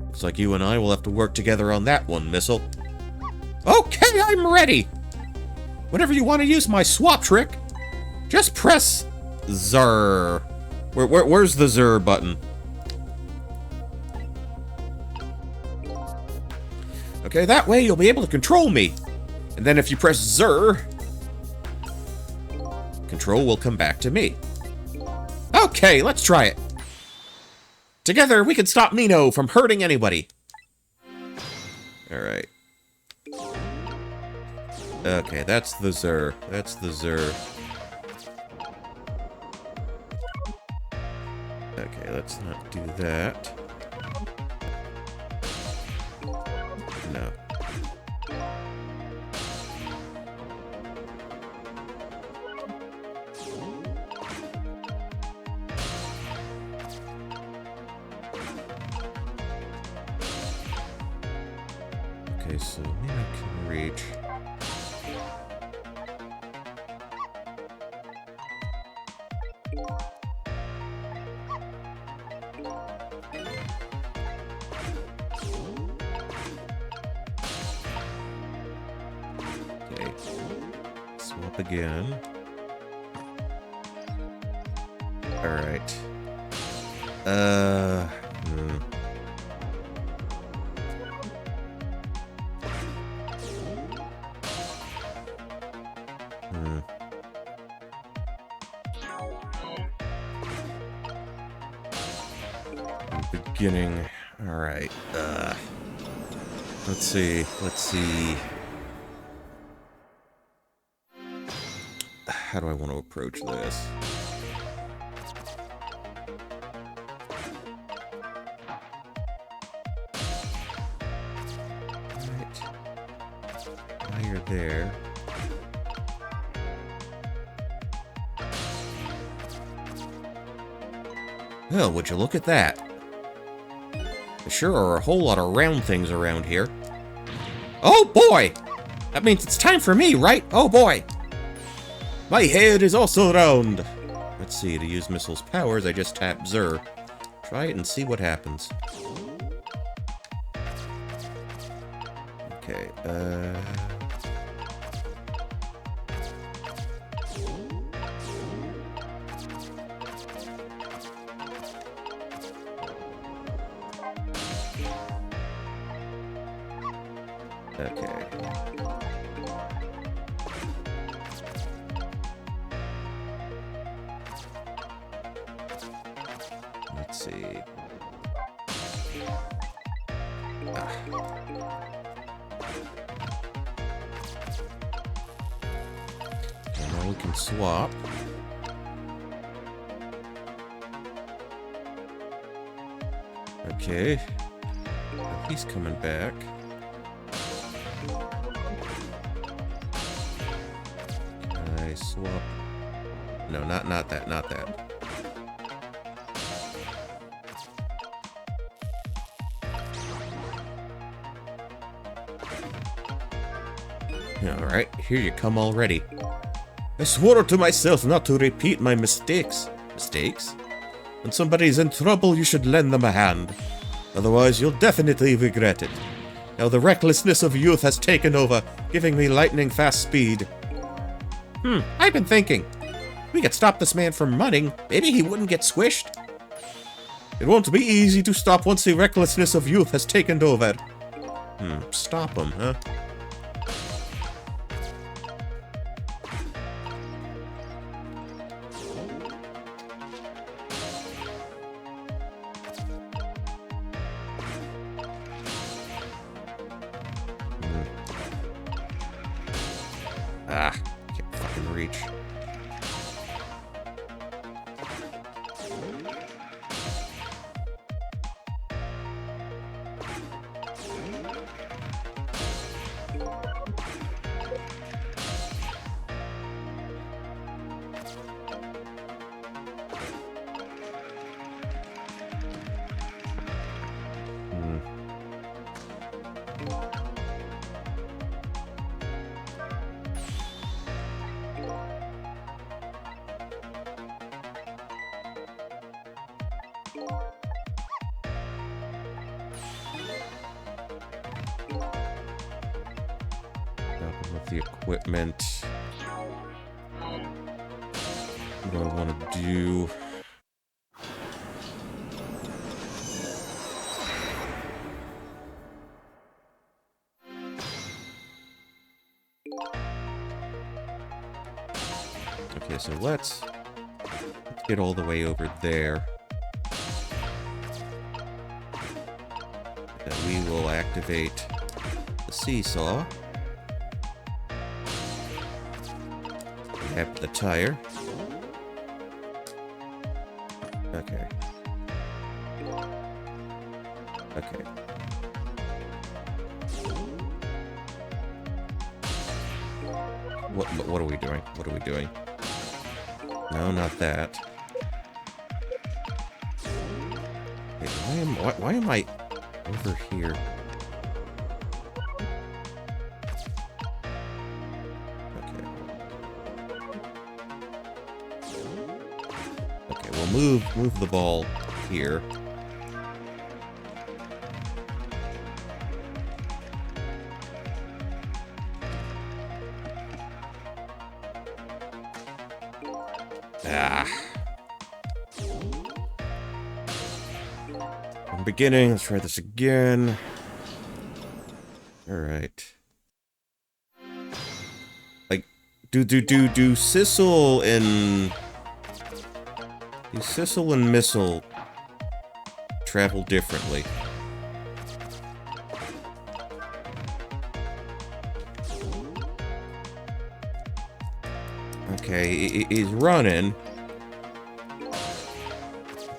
Looks like you and I will have to work together on that one, Missile. Okay, I'm ready! Whenever you want to use my swap trick, just press ZR. Where's the ZR button? Okay, that way you'll be able to control me. And then if you press ZR, control will come back to me. Okay, let's try it. Together, we can stop Mino from hurting anybody. Alright. Okay, that's the ZR. That's the ZR. Okay, let's not do that. No. Okay, so Mino can reach. Okay, swap again. Alright. Hmm. Beginning. Alright. Let's see. Let's see. How do I want to approach this? Right. Now you're there. Well, would you look at that? There sure are a whole lot of round things around here. Oh boy! That means it's time for me, right? Oh boy! My head is also round! Let's see, to use Missile's powers, I just tap ZR. Try it and see what happens. Okay, okay. Let's see. Now we can swap. Okay. He's coming back. Can I swap? No, not that, not that. Alright, here you come already. I swore to myself not to repeat my mistakes. Mistakes? When somebody's in trouble, you should lend them a hand. Otherwise, you'll definitely regret it. Now the recklessness of youth has taken over, giving me lightning-fast speed. I've been thinking. We could stop this man from running. Maybe he wouldn't get squished. It won't be easy to stop once the recklessness of youth has taken over. Stop him, huh? With the equipment. What do I want to do? Okay, so let's get all the way over there. And we will activate the seesaw. Tap the tire. Okay. Okay. What are we doing? What are we doing? No, not that. Wait, why am I over here? Okay. Okay, we'll move the ball here. From beginning, let's try this again. Alright. Like, do Sissel and... Do Sissel and Missile travel differently? Okay, he's running.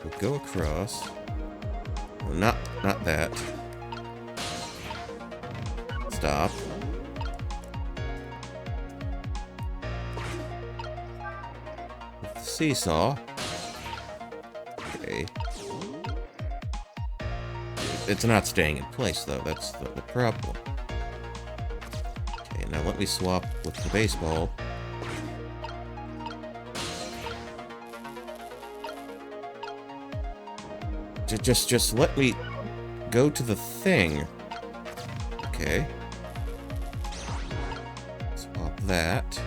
We'll go across. No, not that. Stop. With the seesaw. Okay. It's not staying in place, though. That's the problem. Okay, now let me swap with the baseball. Just let me go to the thing. Okay. Swap that.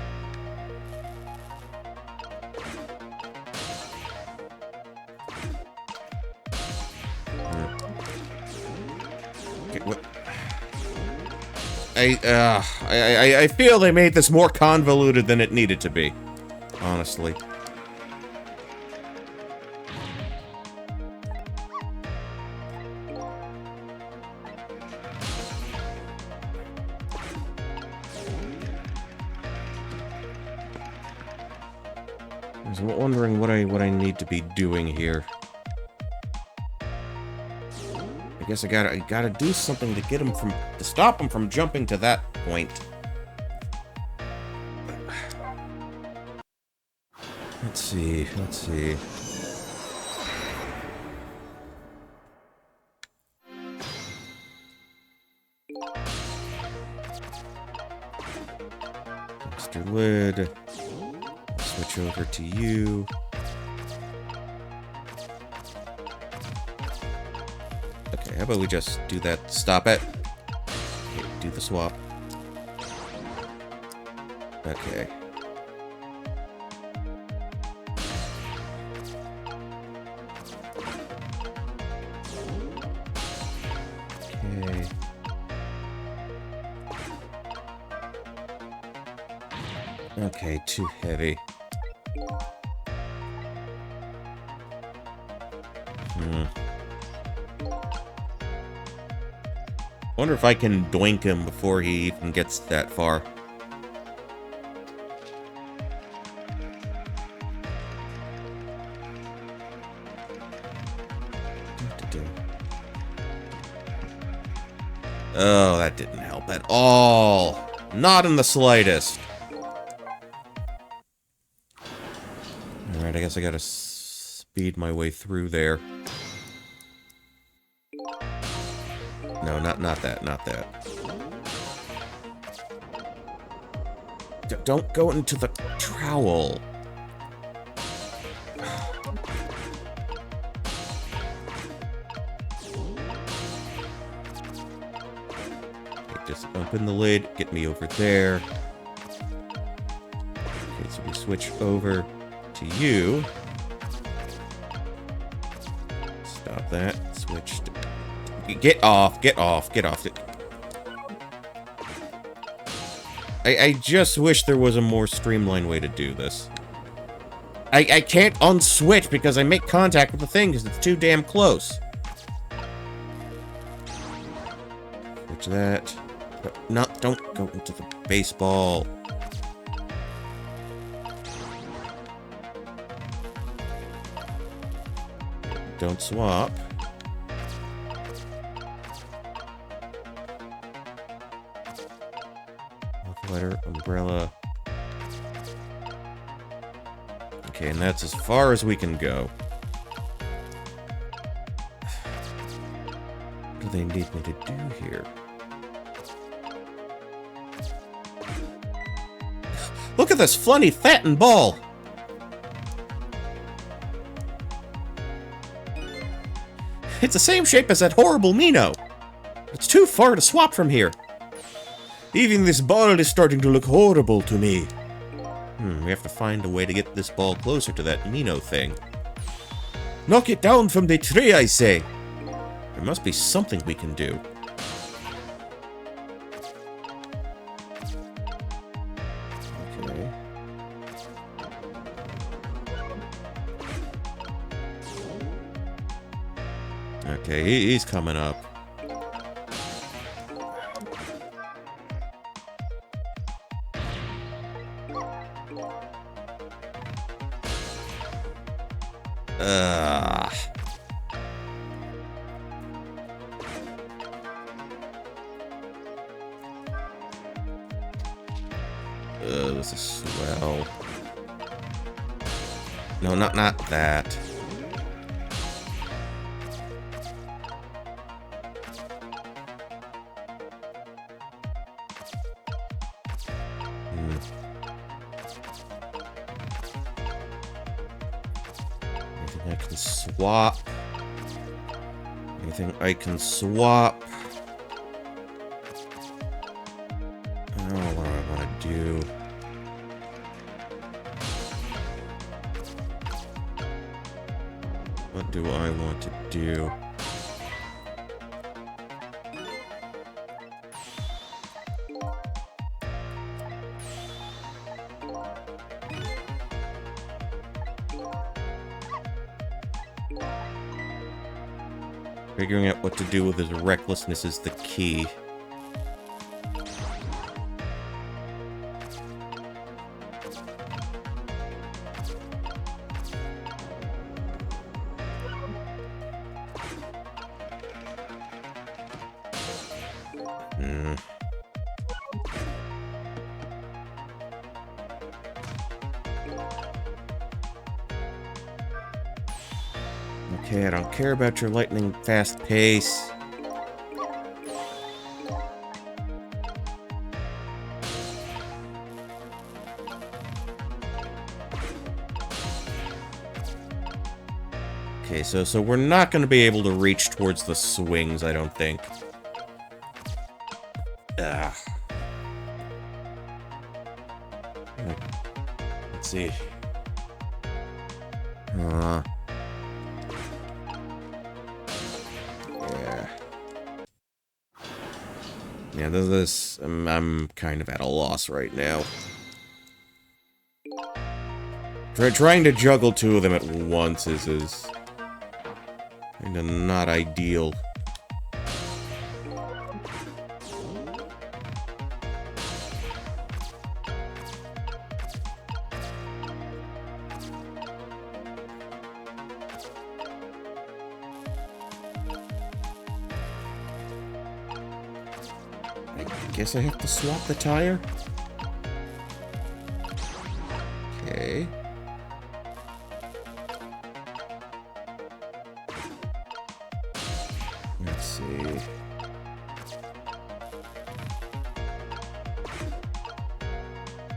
Okay, what? I feel they made this more convoluted than it needed to be. Honestly. I was wondering what I need to be doing here. I guess I gotta do something to get him to stop him from jumping to that point. Let's see. Mr. Lid. Switch over to you. Okay, how about we just do that? Stop it. Okay, do the swap. Okay. Okay. Okay, too heavy. Wonder if I can doink him before he even gets that far. Oh, that didn't help at all. Not in the slightest. Alright, I guess I gotta speed my way through there. No, not that, not that. Don't go into the trowel. just open the lid, get me over there. Okay, so we switch over to you. Stop that. Switch to... Get off, get off, get off. I just wish there was a more streamlined way to do this. I can't unswitch because I make contact with the thing because it's too damn close. Switch that. No, don't go into the baseball. Don't swap. Letter, umbrella. Okay, and that's as far as we can go. What do they need me to do here? Look at this funny fattened ball! It's the same shape as that horrible Mino. It's too far to swap from here. Even this ball is starting to look horrible to me. We have to find a way to get this ball closer to that Mino thing. Knock it down from the tree, I say! There must be something we can do. Okay. Okay, he's coming up. This is swell. No, not that. Anything I can swap? Anything I can swap? Oh, what do I want to do? What do I want to do? Figuring out what to do with his recklessness is the key. Okay, I don't care about your lightning fast pace. Okay, so we're not going to be able to reach towards the swings, I don't think. Ugh. Let's see. Yeah, this I'm kind of at a loss right now. Trying to juggle two of them at once is kind of not ideal. I guess I have to swap the tire? Okay. Let's see.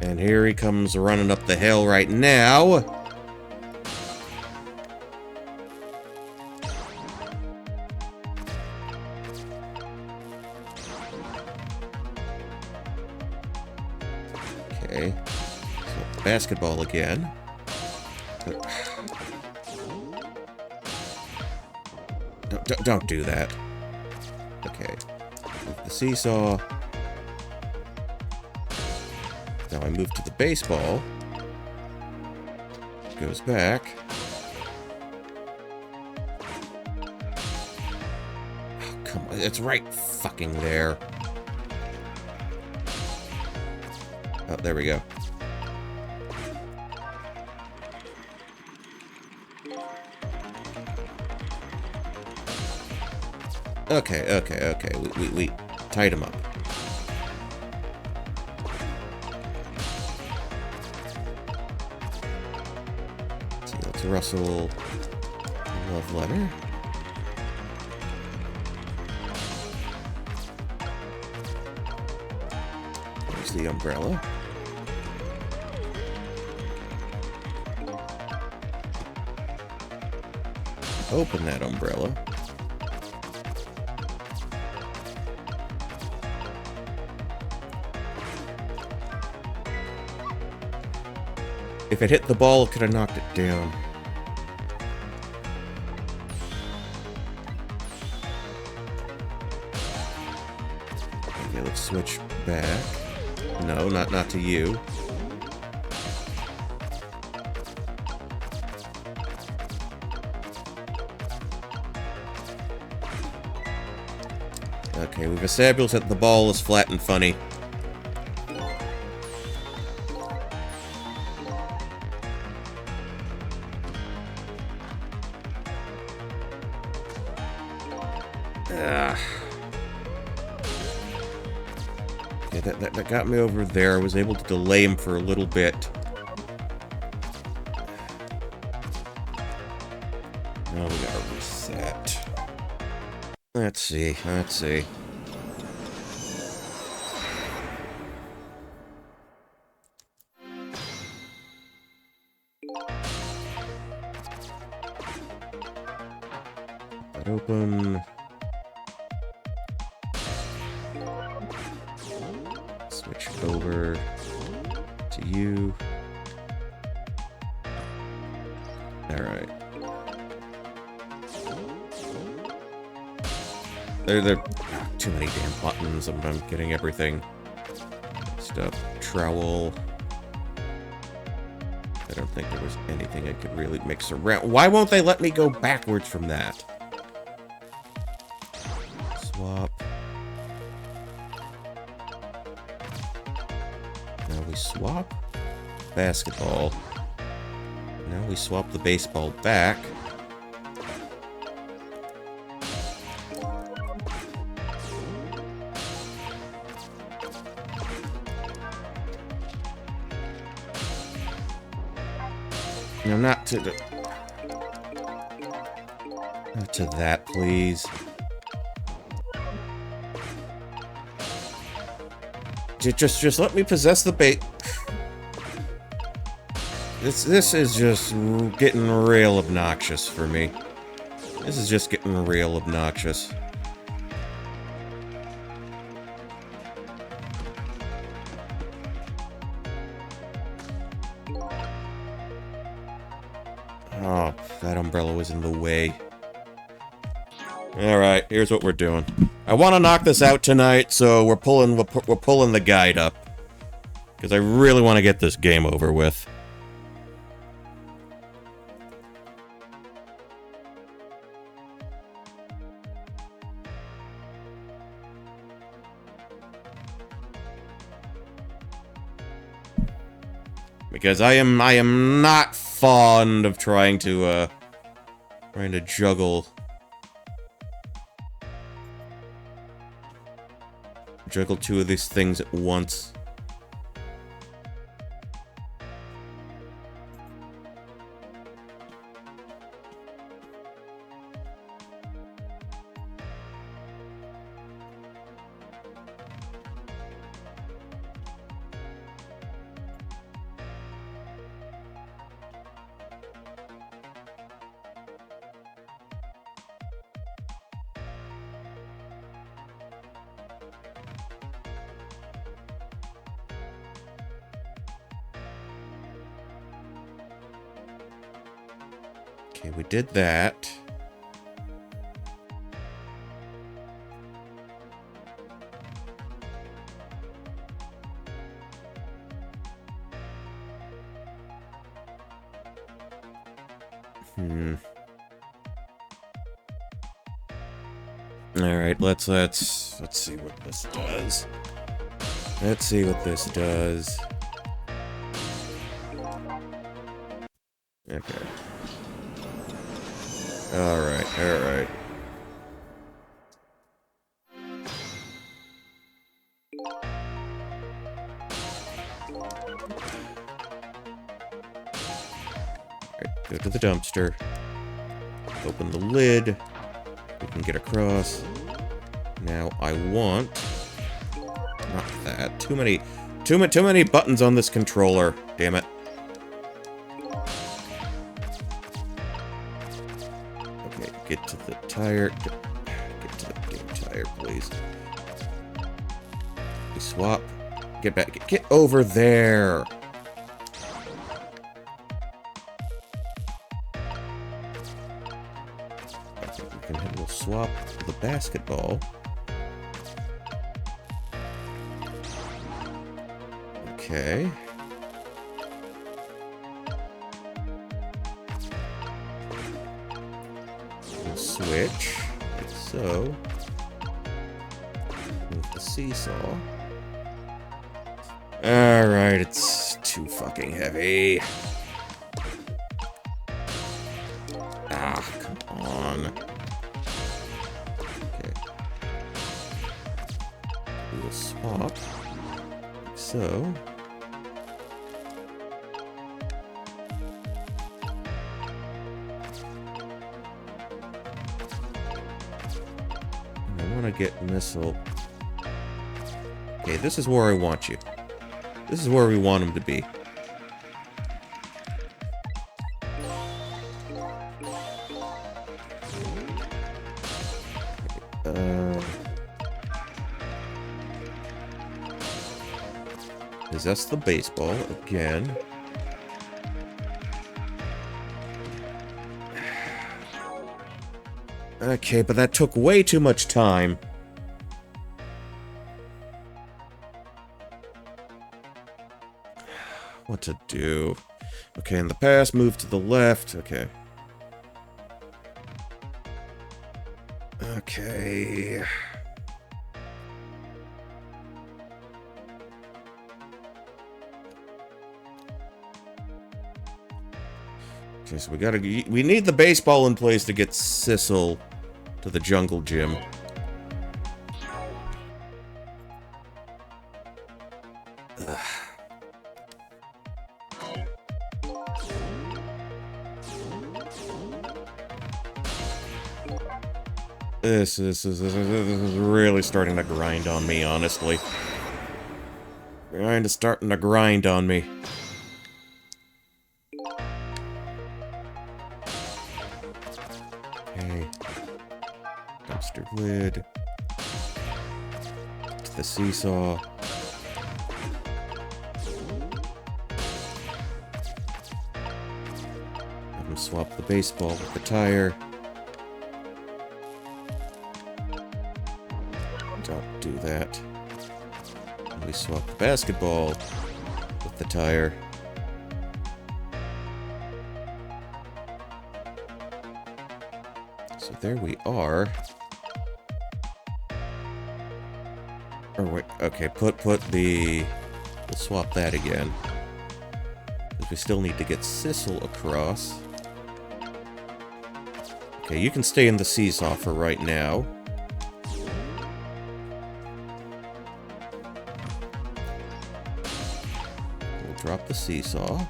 And here he comes running up the hill right now. basketball again. Don't do that. Okay. Move the seesaw. Now I move to the baseball. Goes back. Oh, come on. It's right fucking there. Oh, there we go. Okay. We tied him up. Let's see, let's rustle love letter. There's the umbrella. Open that umbrella. If it hit the ball, it could have knocked it down. Okay, let's switch back. No, not to you. Okay, we've established that the ball is flat and funny. Yeah, that got me over there. I was able to delay him for a little bit. Now we gotta reset. Let's see. That open. Switch over to you. Alright. There too many damn buttons. I'm getting everything. Stuff. Trowel. I don't think there was anything I could really mix around. Why won't they let me go backwards from that? Swap. Now we swap basketball. Now we swap the baseball back. No, not to that, please. Just let me possess the bait. This is just getting real obnoxious for me. This is just getting real obnoxious. Oh, that umbrella was in the way. Alright, here's what we're doing. I want to knock this out tonight, so we're pulling the guide up. Because I really want to get this game over with. Because I am not fond of trying to juggle two of these things at once. Okay, we did that. All right, let's see what this does. Let's see what this does. Okay. All right, all right. Alright, go to the dumpster. Open the lid. We can get across. Now I want... Not that. Too many buttons on this controller. Damn it. Okay, get to the tire. Get to the damn tire, please. We swap. Get back. Get over there. We'll swap the basketball. Okay. We'll switch, like so. Move the seesaw. Alright, it's too fucking heavy. Ah, come on. Okay. We'll swap. Like so. And I want to get Missile. Okay, this is where I want you. This is where we want him to be. Possess the baseball again. Okay, but that took way too much time. What to do? Okay, in the pass, move to the left. Okay. Okay. Okay, so we need the baseball in place to get Sissel to the jungle gym. Ugh. This is really starting to grind on me, honestly. Starting to grind on me. Okay. Dumpster lid. To the seesaw. Have him swap the baseball with the tire. Don't do that. And we swap the basketball with the tire. So there we are. Or wait, okay, put the... We'll swap that again. Because we still need to get Sissel across. Okay, you can stay in the seesaw for right now. We'll drop the seesaw.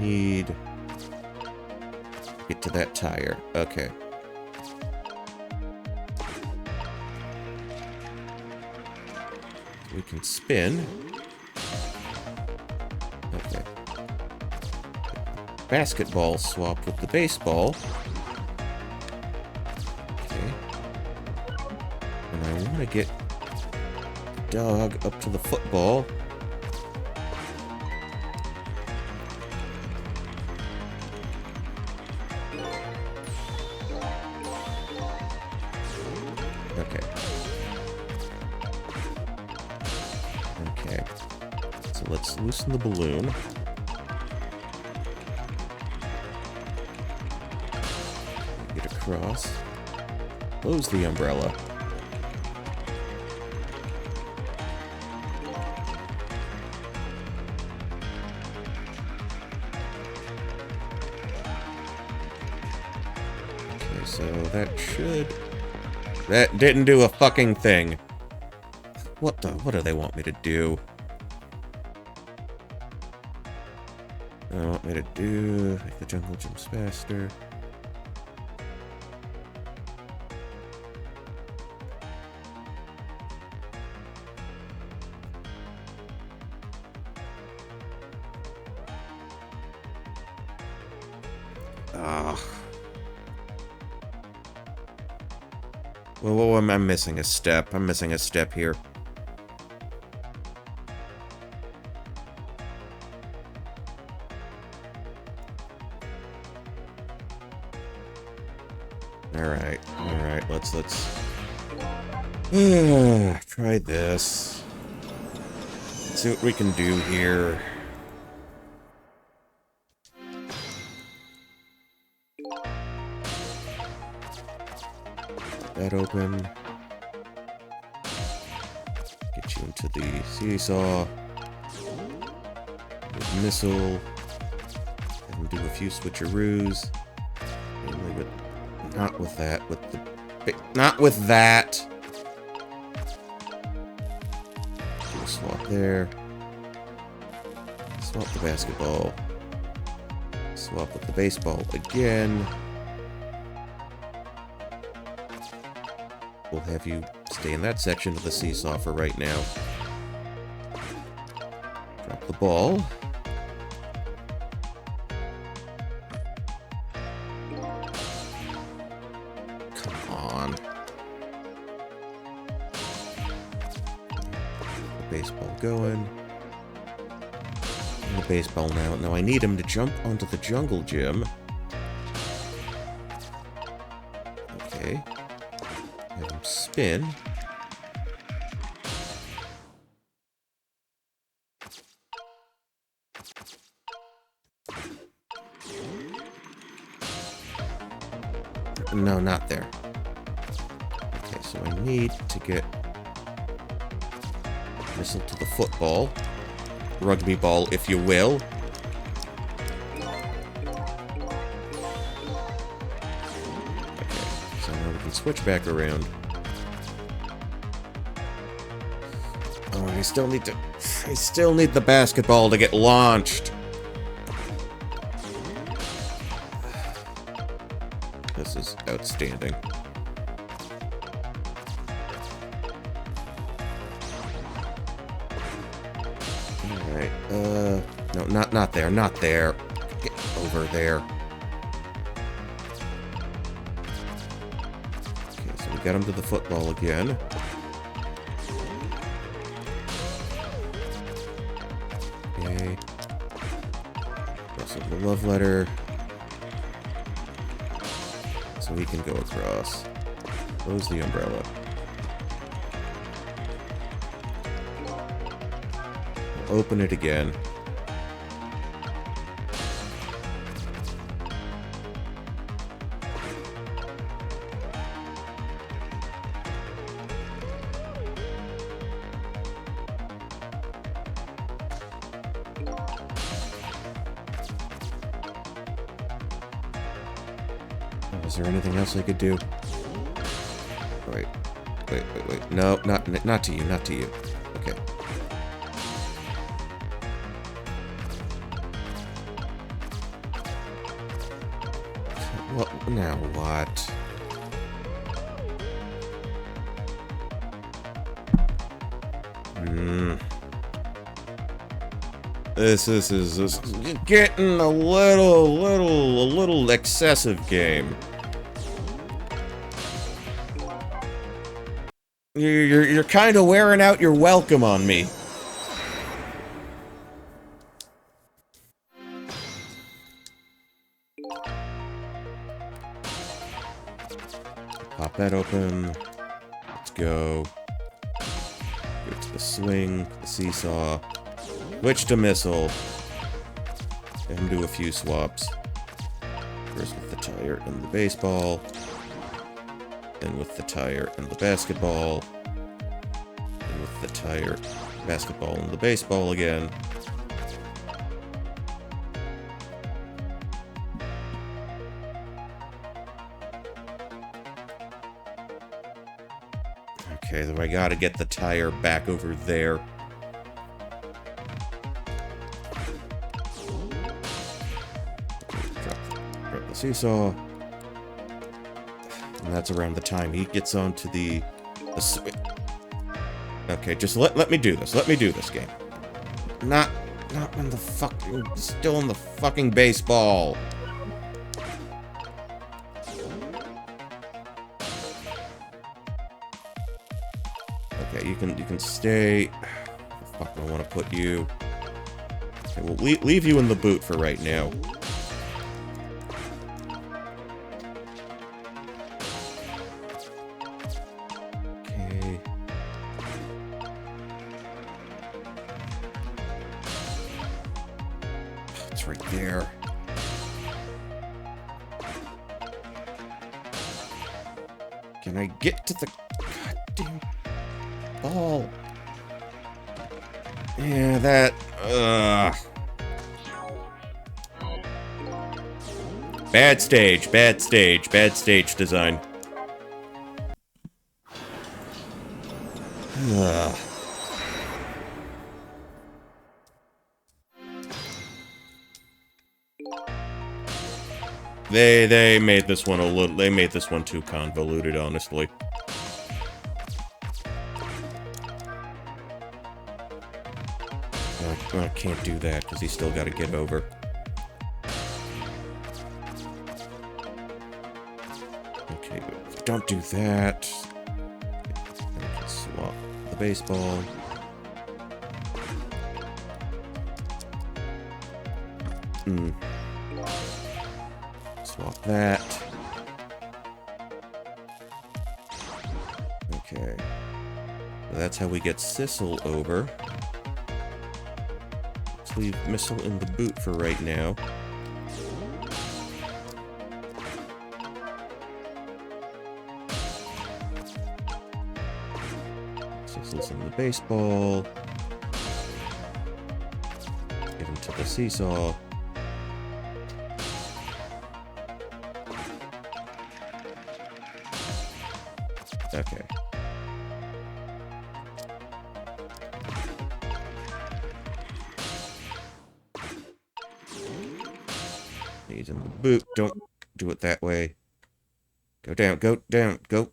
Need get to that tire. Okay. We can spin. Okay. basketball swap with the baseball. Okay. And I want to get the dog up to the football. Okay. Okay. So let's loosen the balloon. Get across. Close the umbrella. Okay, so that should... That didn't do a fucking thing. What do they want me to do? They want me to do... Make the jungle jumps faster. Ugh. Well, I'm missing a step. I'm missing a step here. Alright, let's try this. Let's see what we can do here. That open. Get you into the seesaw. With missile. And do a few switcheroos. Mainly with... Not with that, with the... Not with that! Do a swap there. Swap the basketball. Swap with the baseball again. We'll have you stay in that section of the seesaw for right now. Drop the ball. Come on. The baseball going. And the baseball now. Now I need him to jump onto the jungle gym. Okay. Have him spin. No, not there. Okay, so I need to get missile to the football. Rugby ball, if you will. Switch back around. Oh, I still need the basketball to get launched. This is outstanding. Alright, no, not there, not there. Get over there. Get him to the football again. Okay. Also the love letter. So he can go across. Close the umbrella. Open it again. Is there anything else I could do? Wait. No, not to you, not to you. Okay. What? Now what? This is getting a little excessive, game. You're kind of wearing out your welcome on me. Pop that open. Let's go. Go to the swing, the seesaw. Switch to missile. And do a few swaps. First with the tire and the baseball. Then with the tire and the basketball. Then with the tire, basketball, and the baseball again. Okay, then I gotta get the tire back over there. Drop the seesaw. And that's around the time he gets onto the okay, just let me do this. Let me do this, game. Not when the fucking... Still in the fucking baseball. Okay, you can stay. Fuck, I want to put you... Okay, we'll leave you in the boot for right now. Okay. It's right there. Can I get to the goddamn ball? Yeah, that... Bad stage, bad stage, bad stage design. Ugh. They made this one a little... They made this one too convoluted, honestly. I can't do that, because he's still got to get over. Okay, don't do that. Okay, swap the baseball. Swap that. Okay. So that's how we get Sissel over. Let's leave Missile in the boot for right now. Sissel's in the baseball. Get him to the seesaw. Okay. He's in the boot. Don't do it that way. Go down, go down, go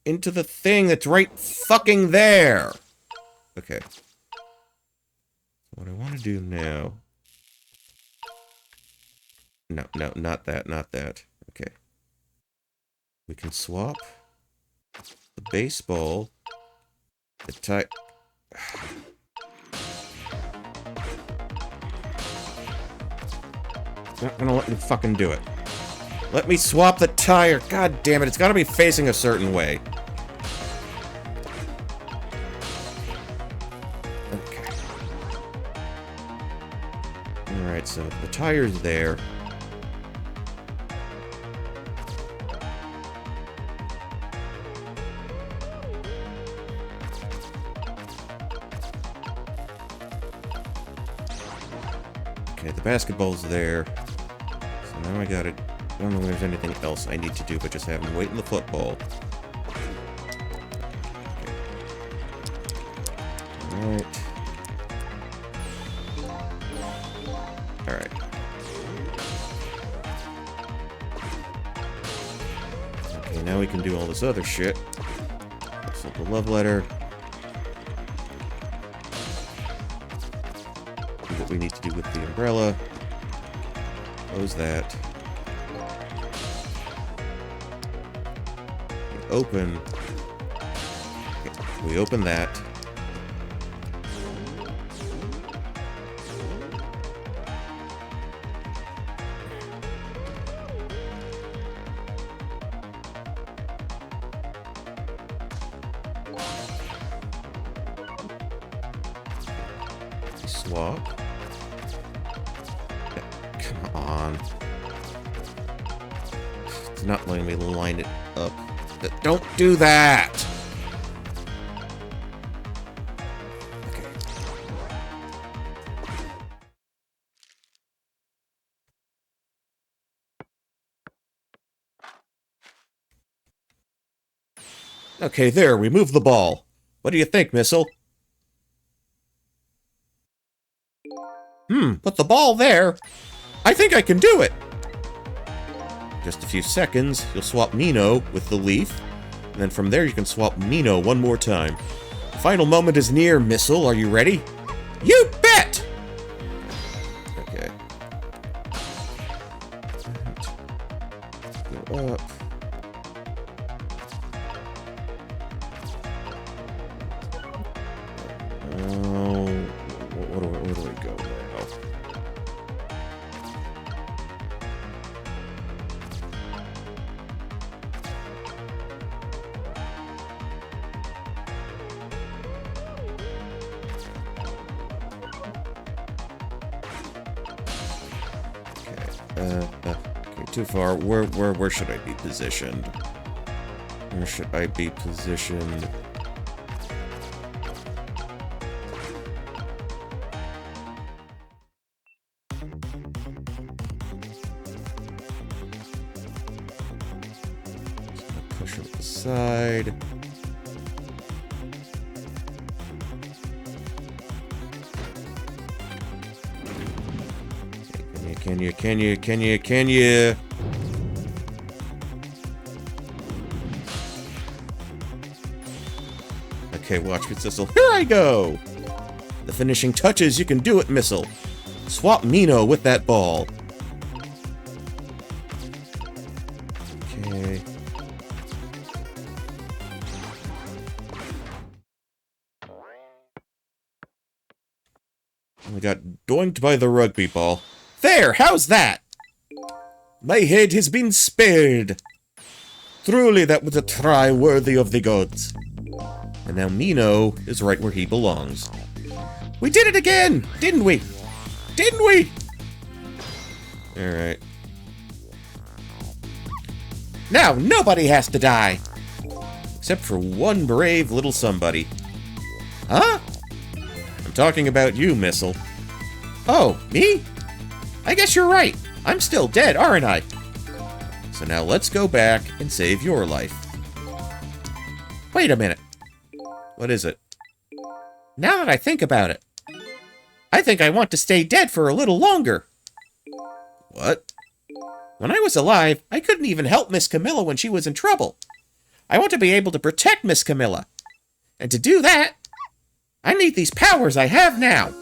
into the thing that's right fucking there! Okay. What I want to do now... No, not that, not that. Okay. We can swap the baseball, the tie... Not gonna let me fucking do it. Let me swap the tire. God damn it, it's gotta be facing a certain way. Okay. Alright, so the tire's there. Okay, the basketball's there. So now I got it. I don't know if there's anything else I need to do, but just have him wait in the football. Okay. Alright. Alright. Okay, now we can do all this other shit. So the love letter. we need to do with the umbrella. Close that. Open. Okay, we open that. Swap. Come on. It's not letting me line it up. Don't do that! Okay. Okay, there, we moved the ball. What do you think, Missile? Put the ball there. I think I can do it. Just a few seconds, you'll swap Mino with the leaf, and then from there you can swap Mino one more time. The final moment is near, Missile. Are you ready? You bet! Okay. Go up. Oh, where do we go now? Okay, too far. Where should I be positioned? Where should I be positioned? Push it aside. Can you? Okay, watch me, Missile. Here I go! The finishing touches, you can do it, Missile. Swap Mino with that ball. Okay. We got doinked by the rugby ball. There, how's that? My head has been spared. Truly, that was a try worthy of the gods. And now Mino is right where he belongs. We did it again, didn't we? Didn't we? Alright. Now, nobody has to die. Except for one brave little somebody. Huh? I'm talking about you, Missile. Oh, me? I guess you're right. I'm still dead, aren't I? So now let's go back and save your life. Wait a minute. What is it? Now that I think about it, I think I want to stay dead for a little longer. What? When I was alive, I couldn't even help Miss Camilla when she was in trouble. I want to be able to protect Miss Camilla. And to do that, I need these powers I have now.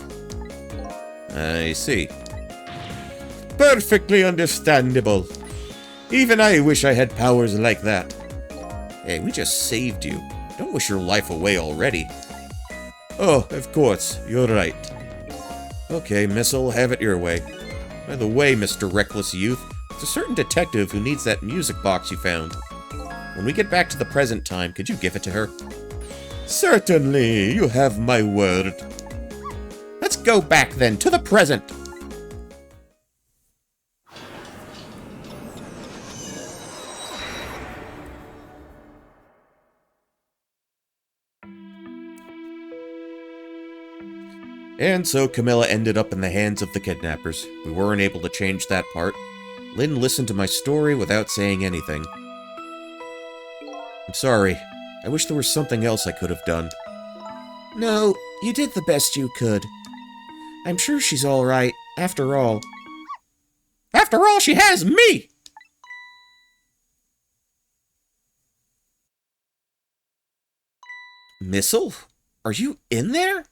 I see. Perfectly understandable. Even I wish I had powers like that. Hey, we just saved you. Don't wish your life away already. Oh, of course, you're right. Okay, Missile, have it your way. By the way, Mr. Reckless Youth, there's a certain detective who needs that music box you found. When we get back to the present time, could you give it to her? Certainly, you have my word. Let's go back then, to the present. And so Camilla ended up in the hands of the kidnappers. We weren't able to change that part. Lynn listened to my story without saying anything. I'm sorry. I wish there was something else I could have done. No, you did the best you could. I'm sure she's all right, after all. After all, she has me! Missile? Are you in there?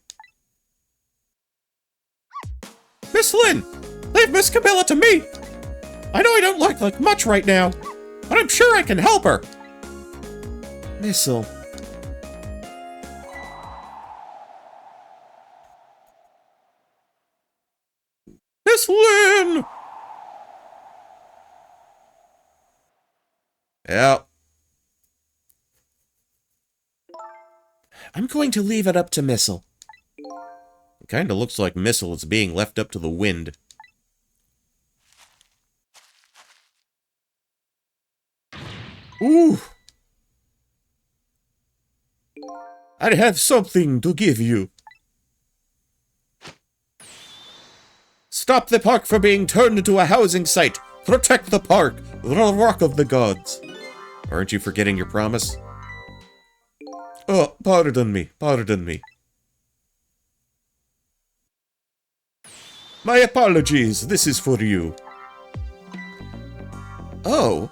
Miss Lynn, leave Miss Camilla to me. I know I don't look like much right now, but I'm sure I can help her. Missile. Miss Lynn! Yeah. I'm going to leave it up to Missile. It kind of looks like Missile is being left up to the wind. Ooh! I have something to give you. Stop the park from being turned into a housing site. Protect the park, the Rock of the Gods. Aren't you forgetting your promise? Oh, pardon me, pardon me. My apologies, this is for you. Oh.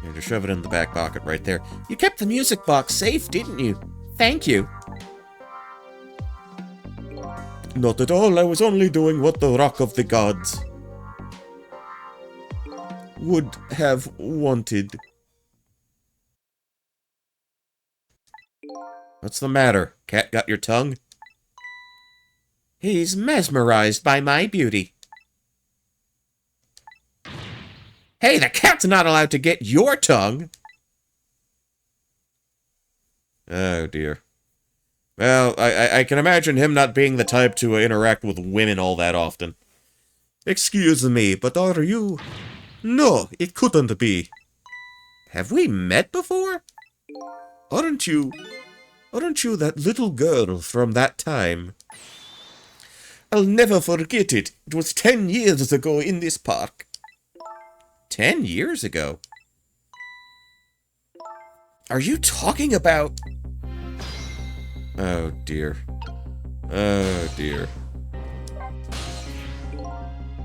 You just shove it in the back pocket right there. You kept the music box safe, didn't you? Thank you. Not at all, I was only doing what the Rock of the Gods would have wanted. What's the matter? Cat got your tongue? He's mesmerized by my beauty. Hey, the cat's not allowed to get your tongue! Oh, dear. Well, I can imagine him not being the type to interact with women all that often. Excuse me, but are you... No, it couldn't be. Have we met before? Aren't you that little girl from that time? I'll never forget it. It was 10 years ago in this park. 10 years ago? Are you talking about... Oh, dear. Oh, dear.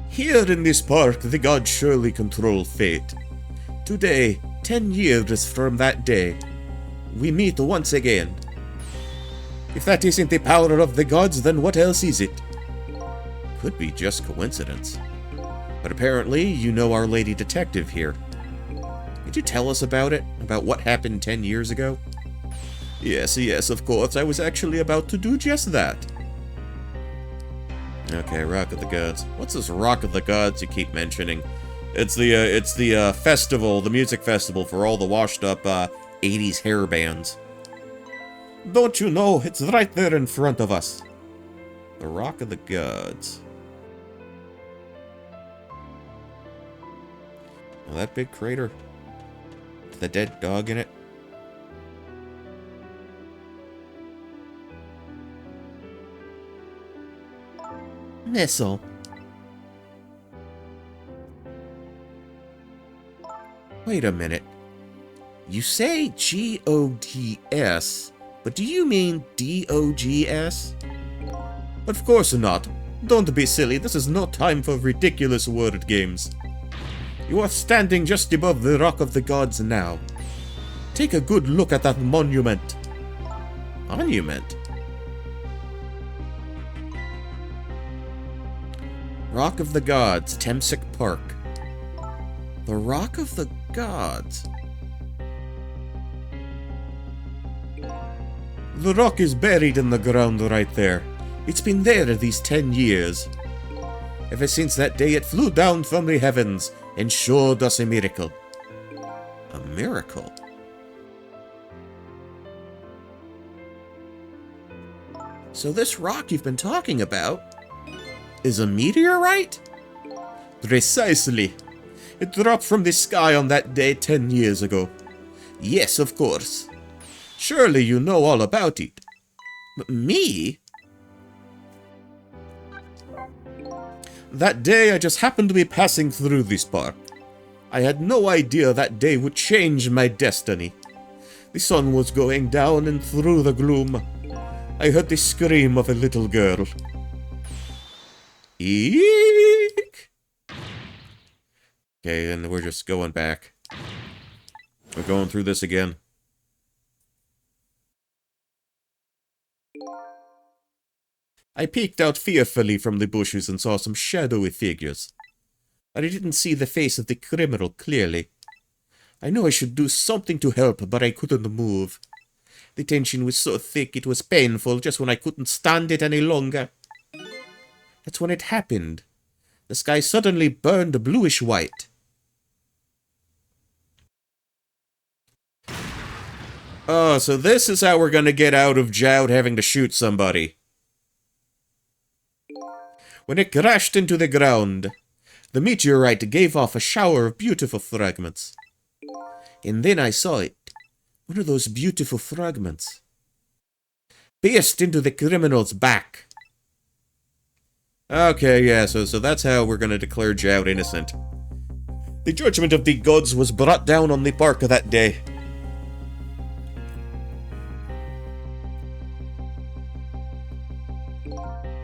Here in this park, the gods surely control fate. Today, 10 years from that day, we meet once again. If that isn't the power of the gods, then what else is it? Could be just coincidence. But apparently, you know our lady detective here. Could you tell us about it? About what happened 10 years ago? Yes, of course. I was actually about to do just that. Okay, Rock of the Gods. What's this Rock of the Gods you keep mentioning? It's the festival, the music festival for all the washed-up 80s hair bands. Don't you know? It's right there in front of us. The Rock of the Gods. Oh, that big crater. With the dead dog in it. Missile. Wait a minute. You say G-O-D-S, but do you mean D-O-G-S? Of course not. Don't be silly, this is no time for ridiculous word games. You are standing just above the Rock of the Gods now. Take a good look at that monument. Monument? Rock of the Gods, Temsic Park. The Rock of the Gods. The rock is buried in the ground right there. It's been there these 10 years. Ever since that day it flew down from the heavens and showed us a miracle. A miracle? So this rock you've been talking about is a meteorite? Precisely. It dropped from the sky on that day 10 years ago. Yes, of course. Surely you know all about it. Me? That day I just happened to be passing through this park. I had no idea that day would change my destiny. The sun was going down and through the gloom, I heard the scream of a little girl. Eek! Okay, and we're just going back. We're going through this again. I peeked out fearfully from the bushes and saw some shadowy figures. I didn't see the face of the criminal clearly. I knew I should do something to help, but I couldn't move. The tension was so thick it was painful just when I couldn't stand it any longer. That's when it happened. The sky suddenly burned bluish white. Oh, so this is how we're gonna get out of Jowd having to shoot somebody. When it crashed into the ground, the meteorite gave off a shower of beautiful fragments. And then I saw it. One of those beautiful fragments pierced into the criminal's back. Okay, yeah, so that's how we're gonna declare Jowd innocent. The judgment of the gods was brought down on the park that day.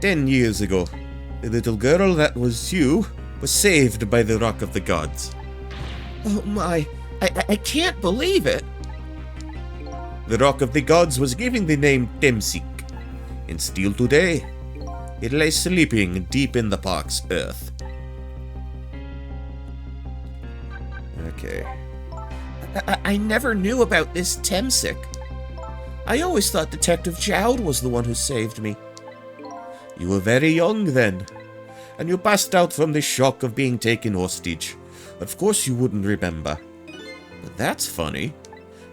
"10 years ago, the little girl that was you was saved by the Rock of the Gods." Oh my, I can't believe it. The Rock of the Gods was given the name Temsik, and still today, it lies sleeping deep in the park's earth. Okay. I never knew about this Temsik. I always thought Detective Jowd was the one who saved me. You were very young then, and you passed out from the shock of being taken hostage. Of course you wouldn't remember. But that's funny.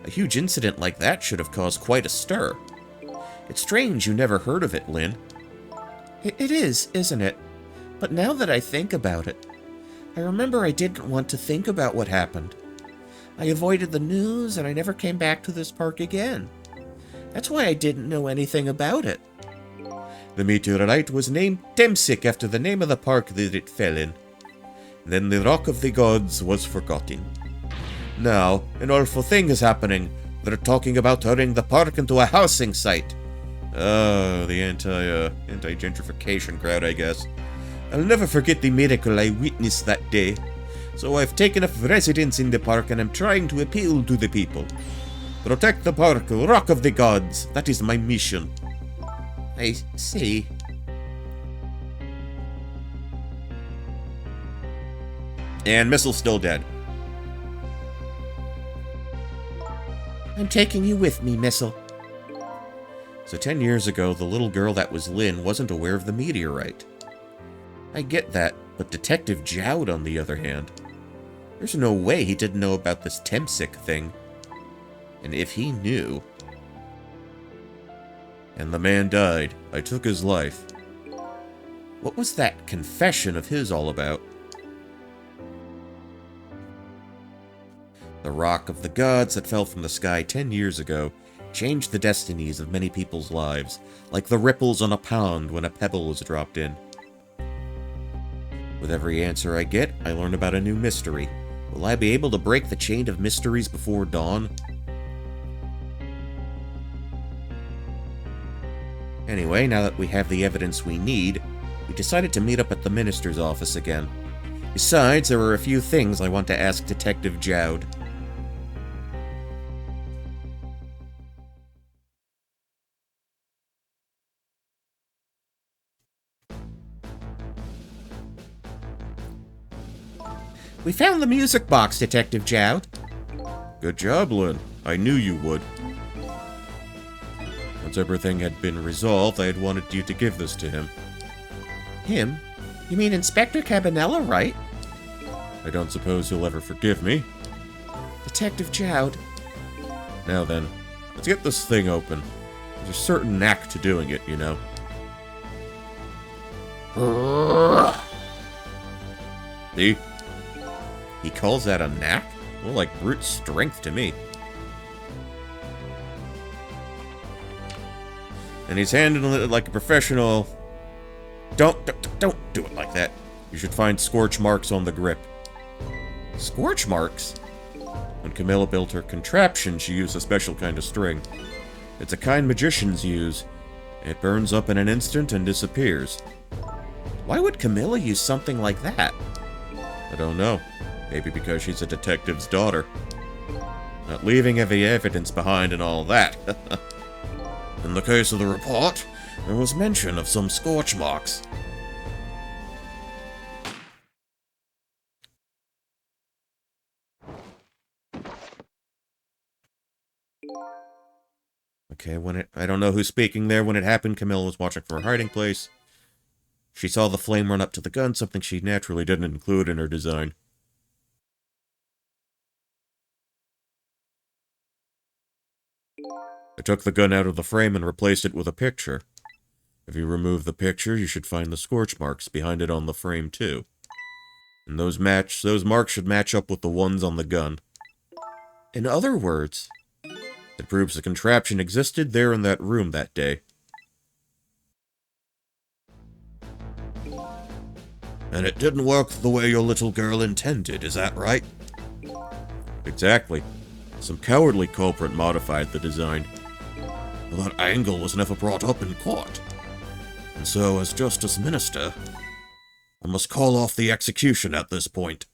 A huge incident like that should have caused quite a stir. It's strange you never heard of it, Lynn. It is, isn't it? But now that I think about it, I remember I didn't want to think about what happened. I avoided the news and I never came back to this park again. That's why I didn't know anything about it. The meteorite was named Temsik after the name of the park that it fell in. Then the Rock of the Gods was forgotten. Now, an awful thing is happening. They're talking about turning the park into a housing site. Oh, the anti-gentrification crowd, I guess. I'll never forget the miracle I witnessed that day. So I've taken up residence in the park and I'm trying to appeal to the people. Protect the park, Rock of the Gods. That is my mission. I see. And Mistle's still dead. I'm taking you with me, Missile. So 10 years ago, the little girl that was Lynn wasn't aware of the meteorite. I get that, but Detective Jowd, on the other hand, there's no way he didn't know about this Temsik thing. And if he knew... And the man died. I took his life. What was that confession of his all about? The Rock of the Gods that fell from the sky 10 years ago changed the destinies of many people's lives, like the ripples on a pond when a pebble is dropped in. With every answer I get, I learn about a new mystery. Will I be able to break the chain of mysteries before dawn? Anyway, now that we have the evidence we need, we decided to meet up at the minister's office again. Besides, there were a few things I want to ask Detective Jowd. We found the music box, Detective Jowd. Good job, Lynn. I knew you would. Once everything had been resolved, I had wanted you to give this to him. Him? You mean Inspector Cabanela, right? I don't suppose he'll ever forgive me. Detective Jowd. Now then, let's get this thing open. There's a certain knack to doing it, you know. See? He calls that a knack? More like brute strength to me. And he's handling it like a professional. Don't do it like that. You should find scorch marks on the grip. Scorch marks? When Camilla built her contraption, she used a special kind of string. It's a kind magicians use. It burns up in an instant and disappears. Why would Camilla use something like that? I don't know. Maybe because she's a detective's daughter. Not leaving any evidence behind and all that. In the case of the report, There was mention of some scorch marks. Okay, I don't know who's speaking there. When it happened, Camilla was watching from her hiding place. She saw the flame run up to the gun, something she naturally didn't include in her design. I took the gun out of the frame and replaced it with a picture. If you remove the picture, you should find the scorch marks behind it on the frame, too. And those marks should match up with the ones on the gun. In other words, it proves the contraption existed there in that room that day. And it didn't work the way your little girl intended, is that right? Exactly. Some cowardly culprit modified the design. Well, that angle was never brought up in court. And so, as Justice Minister, I must call off the execution at this point.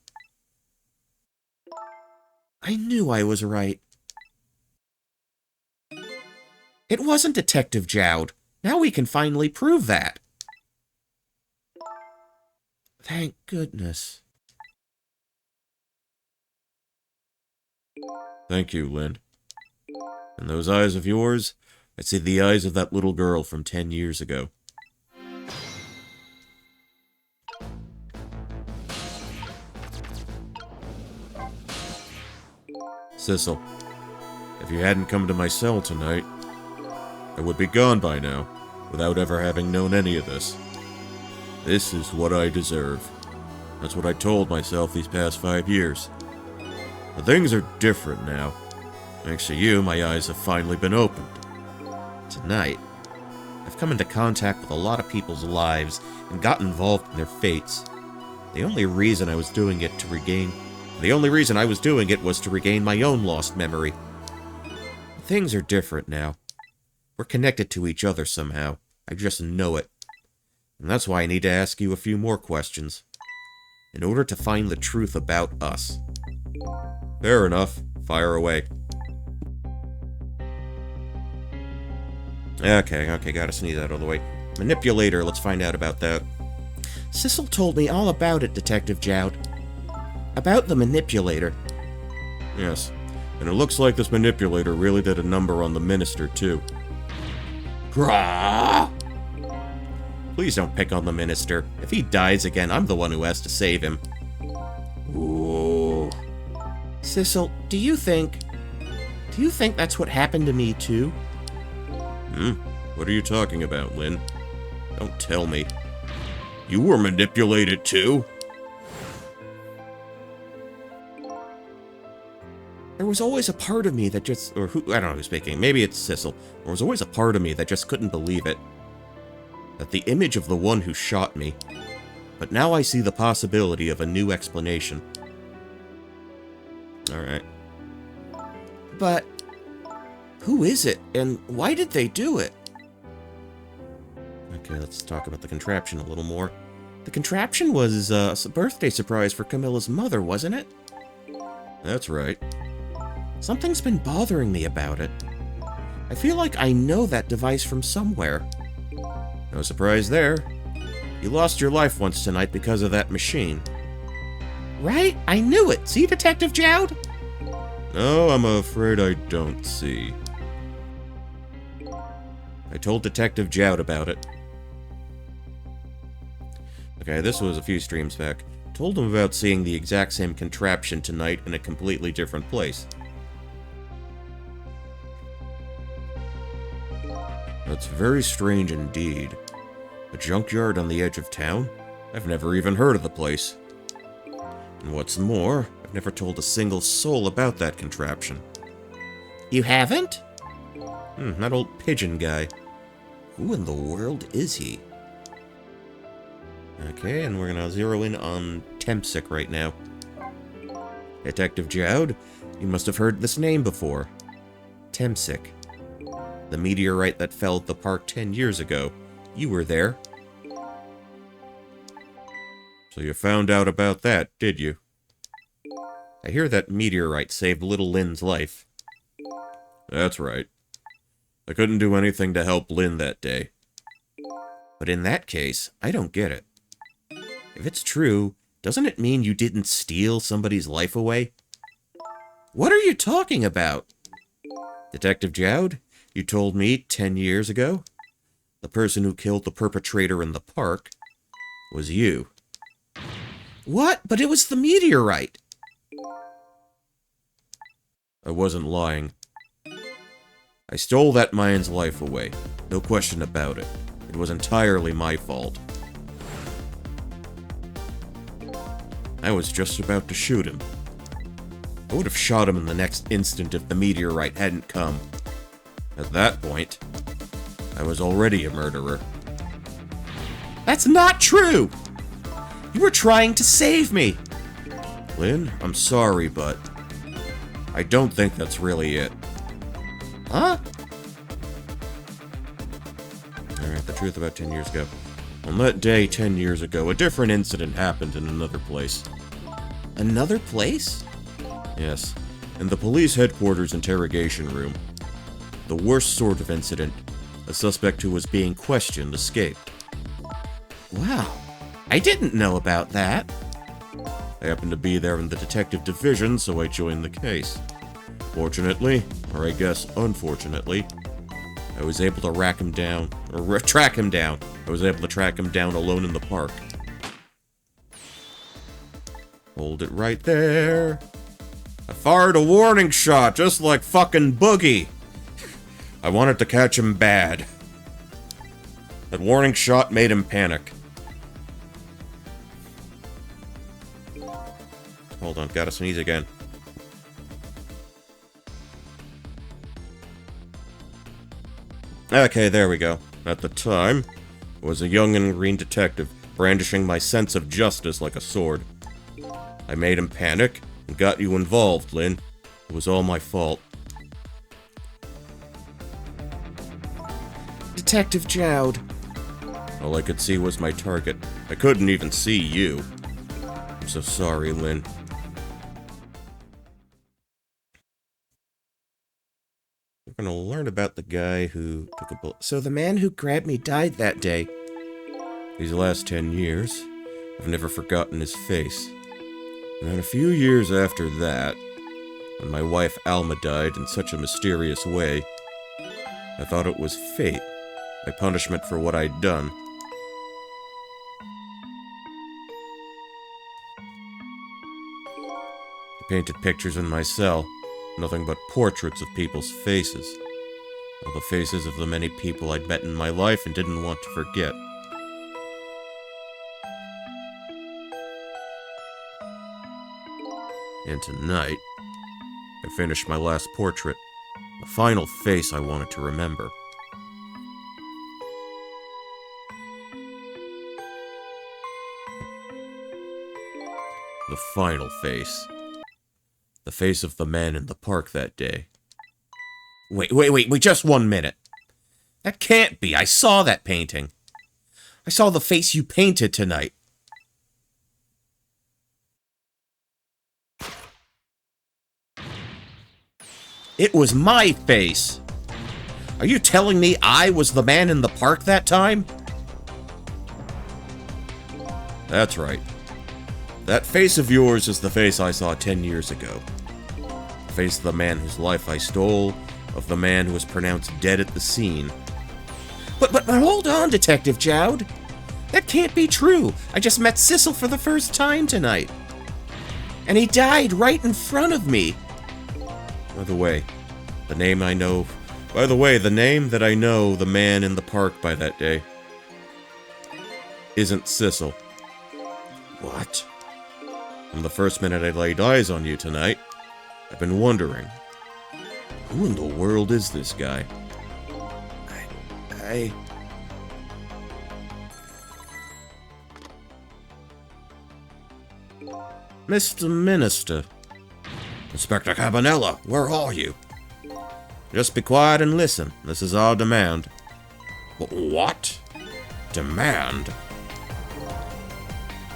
I knew I was right. It wasn't Detective Jowd. Now we can finally prove that. Thank goodness. Thank you, Lynn. In those eyes of yours, I see the eyes of that little girl from 10 years ago. Sissel, if you hadn't come to my cell tonight, I would be gone by now, without ever having known any of this. This is what I deserve. That's what I told myself these past 5 years. But things are different now. Thanks to you, my eyes have finally been opened. Tonight, I've come into contact with a lot of people's lives and got involved in their fates. The only reason I was doing it was to regain my own lost memory. Things are different now. We're connected to each other somehow. I just know it. And that's why I need to ask you a few more questions. In order to find the truth about us. Fair enough. Fire away. Okay, gotta sneeze out of the way. Manipulator, let's find out about that. Sissel told me all about it, Detective Jowd. About the manipulator. Yes, and it looks like this manipulator really did a number on the minister, too. Grah! Please don't pick on the minister. If he dies again, I'm the one who has to save him. Ooh. Sissel, do you think that's what happened to me, too? What are you talking about, Lynn? Don't tell me. You were manipulated, too? There was always a part of me that just... I don't know who's speaking. Maybe it's Sissel. There was always a part of me that just couldn't believe it. That the image of the one who shot me. But now I see the possibility of a new explanation. Alright. But... who is it, and why did they do it? Okay, let's talk about the contraption a little more. The contraption was a birthday surprise for Camilla's mother, wasn't it? That's right. Something's been bothering me about it. I feel like I know that device from somewhere. No surprise there. You lost your life once tonight because of that machine. Right? I knew it! See, Detective Jowd? No, I'm afraid I don't see. I told Detective Jowd about it. Okay, this was a few streams back. Told him about seeing the exact same contraption tonight in a completely different place. That's very strange indeed. A junkyard on the edge of town? I've never even heard of the place. And what's more, I've never told a single soul about that contraption. You haven't? That old pigeon guy. Who in the world is he? Okay, and we're gonna zero in on Tempsick right now. Detective Jowd, you must have heard this name before. Tempsick. The meteorite that fell at the park 10 years ago. You were there. So you found out about that, did you? I hear that meteorite saved little Lynn's life. That's right. I couldn't do anything to help Lynn that day. But in that case, I don't get it. If it's true, doesn't it mean you didn't steal somebody's life away? What are you talking about? Detective Jowd, you told me 10 years ago the person who killed the perpetrator in the park was you. What? But it was the meteorite. I wasn't lying. I stole that man's life away. No question about it. It was entirely my fault. I was just about to shoot him. I would have shot him in the next instant if the meteorite hadn't come. At that point, I was already a murderer. That's not true! You were trying to save me! Lynn, I'm sorry, but I don't think that's really it. Huh? Alright, the truth about 10 years ago. On that day 10 years ago, a different incident happened in another place. Another place? Yes, in the police headquarters interrogation room. The worst sort of incident. A suspect who was being questioned escaped. Wow, I didn't know about that. I happened to be there in the detective division, so I joined the case. Fortunately, or I guess unfortunately, I was able to track him down. I was able to track him down alone in the park. Hold it right there. I fired a warning shot, just like fucking Boogie. I wanted to catch him bad. That warning shot made him panic. Hold on, gotta sneeze again. Okay, there we go. At the time, I was a young and green detective, brandishing my sense of justice like a sword. I made him panic and got you involved, Lynn. It was all my fault. Detective Jowd. All I could see was my target. I couldn't even see you. I'm so sorry, Lynn. We're gonna learn about the guy who took a bullet. So the man who grabbed me died that day. These last 10 years, I've never forgotten his face. And then a few years after that, when my wife Alma died in such a mysterious way, I thought it was fate, my punishment for what I'd done. I painted pictures in my cell, nothing but portraits of people's faces. All the faces of the many people I'd met in my life and didn't want to forget. And tonight, I finished my last portrait, the final face I wanted to remember. The final face. The face of the man in the park that day. Wait, just 1 minute. That can't be. I saw that painting. I saw the face you painted tonight. It was my face. Are you telling me I was the man in the park that time? That's right. That face of yours is the face I saw 10 years ago. The face of the man whose life I stole, of the man who was pronounced dead at the scene. But hold on, Detective Jowd. That can't be true. I just met Sissel for the first time tonight. And he died right in front of me. By the way, the name that I know the man in the park by that day isn't Sissel. What? From the first minute I laid eyes on you tonight, I've been wondering, who in the world is this guy? Mr. Minister. Inspector Cabanela, where are you? Just be quiet and listen. This is our demand. What? Demand?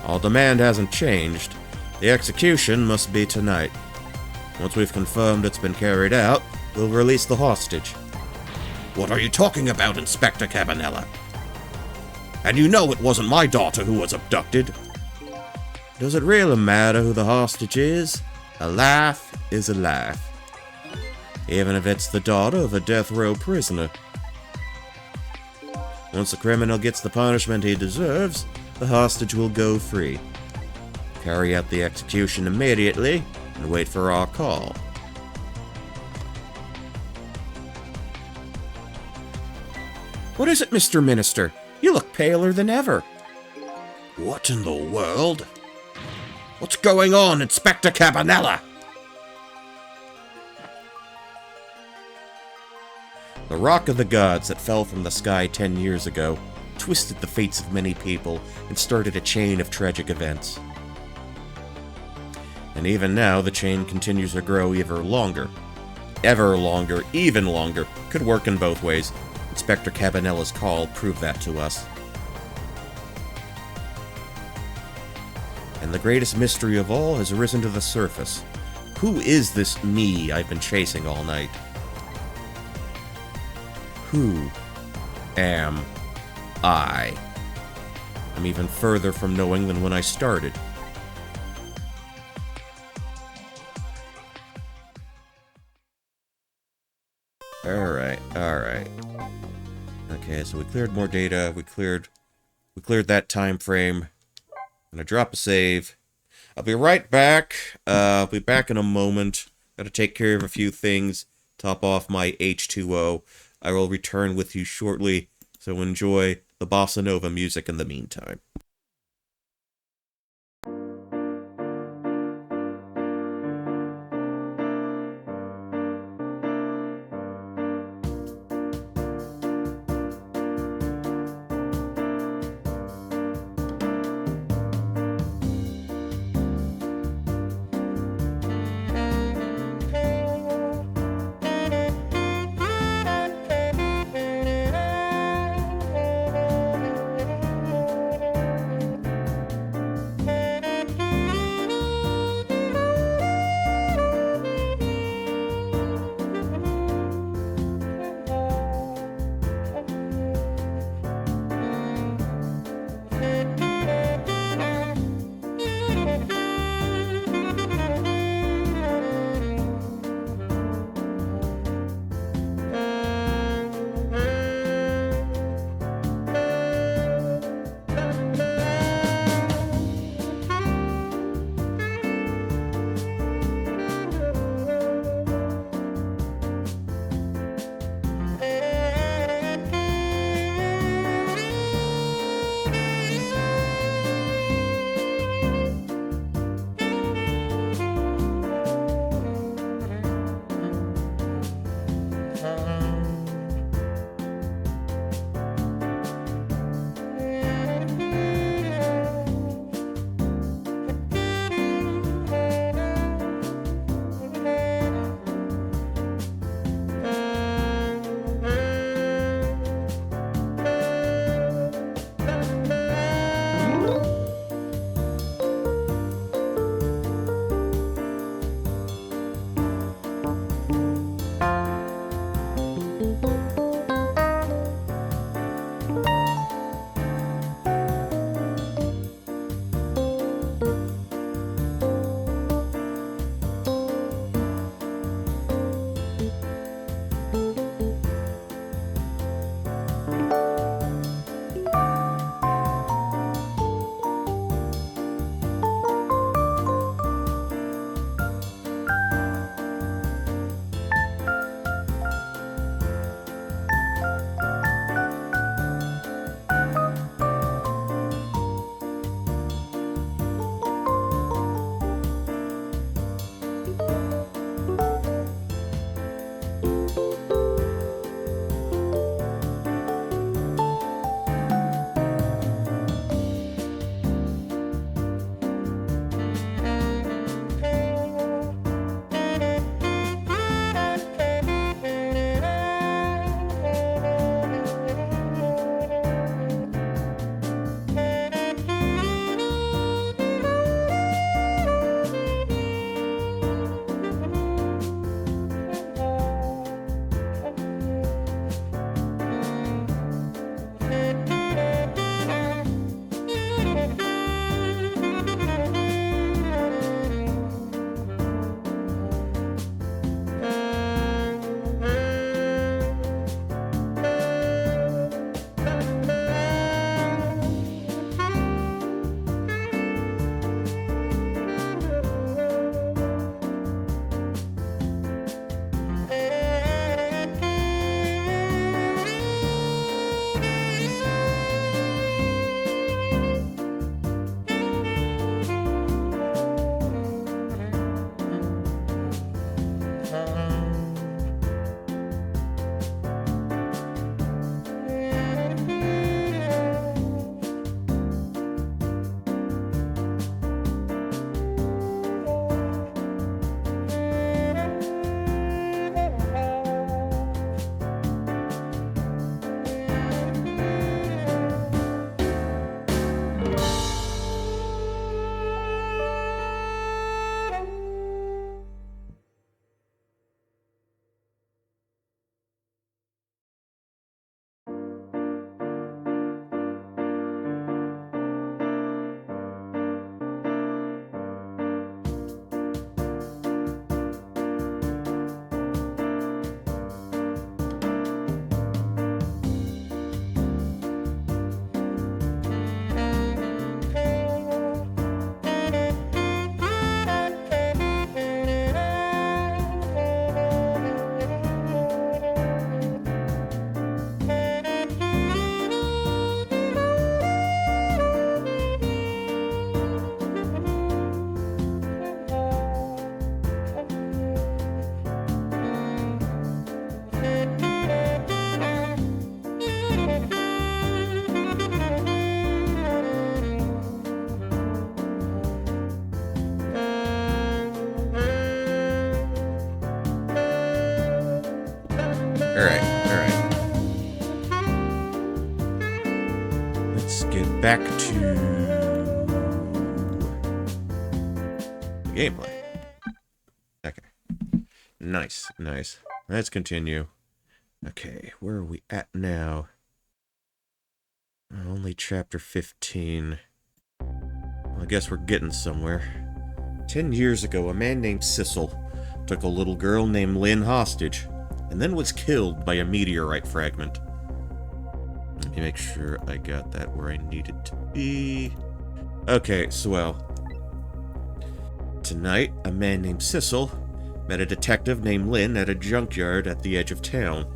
Our demand hasn't changed. The execution must be tonight. Once we've confirmed it's been carried out, we'll release the hostage. What are you talking about, Inspector Cabanela? And you know it wasn't my daughter who was abducted. Does it really matter who the hostage is? A life is a life. Even if it's the daughter of a death row prisoner. Once the criminal gets the punishment he deserves, the hostage will go free. Carry out the execution immediately and wait for our call. What is it, Mr. Minister? You look paler than ever. What in the world? What's going on, Inspector Cabanela? The rock of the gods that fell from the sky 10 years ago twisted the fates of many people and started a chain of tragic events. And even now, the chain continues to grow even longer. Could work in both ways. Inspector Cabanela's call proved that to us. And the greatest mystery of all has risen to the surface. Who is this me I've been chasing all night? Who am I? I'm even further from knowing than when I started. Alright. Okay, so we cleared more data, we cleared that time frame. I'm gonna drop a save. I'll be right back. I'll be back in a moment. Gotta take care of a few things, top off my H2O. I will return with you shortly, so enjoy the bossa nova music in the meantime. back to gameplay. Okay. Nice, nice. Let's continue. Okay, where are we at now? Only chapter 15. Well, I guess we're getting somewhere. 10 years ago, a man named Sissel took a little girl named Lynn hostage, and then was killed by a meteorite fragment. Let me make sure I got that where I need it to be. Okay, swell. Tonight, a man named Sissel met a detective named Lynn at a junkyard at the edge of town,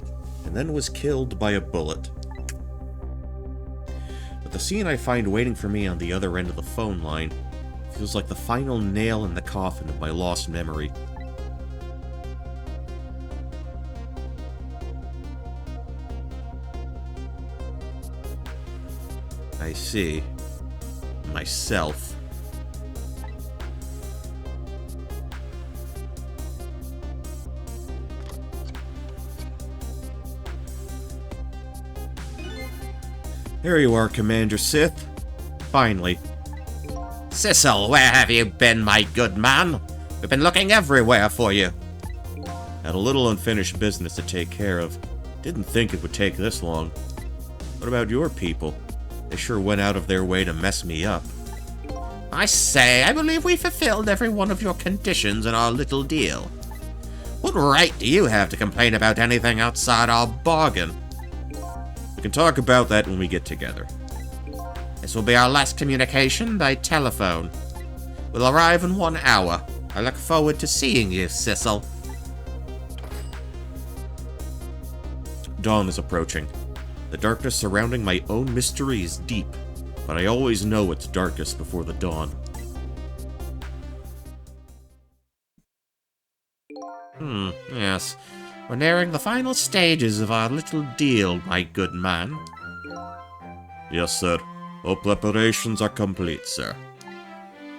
and then was killed by a bullet. But the scene I find waiting for me on the other end of the phone line feels like the final nail in the coffin of my lost memory. I see. Myself. Here you are, Commander Sith. Finally. Sissel, where have you been, my good man? We've been looking everywhere for you. Had a little unfinished business to take care of. Didn't think it would take this long. What about your people? They sure went out of their way to mess me up. I say, I believe we fulfilled every one of your conditions in our little deal. What right do you have to complain about anything outside our bargain? We can talk about that when we get together. This will be our last communication by telephone. We'll arrive in 1 hour. I look forward to seeing you, Sissel. Dawn is approaching. The darkness surrounding my own mystery is deep, but I always know it's darkest before the dawn. Yes. We're nearing the final stages of our little deal, my good man. Yes, sir. All preparations are complete, sir.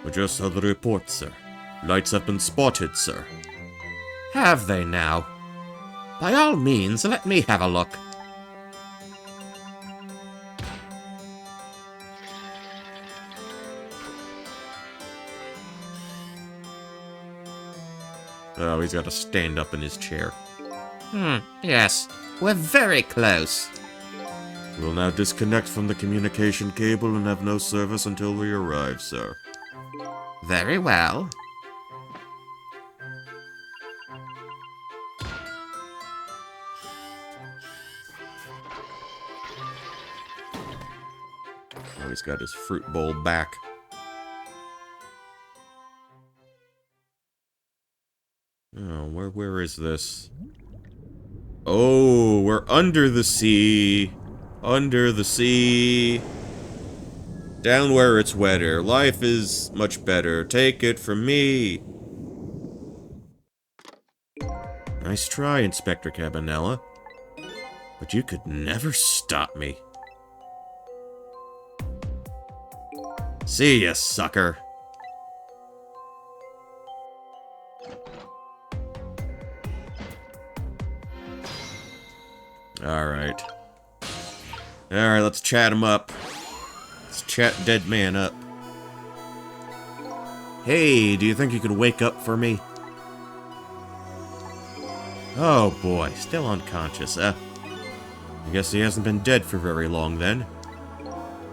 We just had the report, sir. Lights have been spotted, sir. Have they now? By all means, let me have a look. Oh, he's got to stand up in his chair. Yes. We're very close. We'll now disconnect from the communication cable and have no service until we arrive, sir. Very well. Oh, he's got his fruit bowl back. Oh, where is this? Oh, we're under the sea. Under the sea. Down where it's wetter. Life is much better. Take it from me. Nice try, Inspector Cabanela. But you could never stop me. See ya, sucker. Alright. Alright, let's chat him up. Let's chat dead man up. Hey, do you think you could wake up for me? Oh boy, still unconscious, I guess he hasn't been dead for very long then.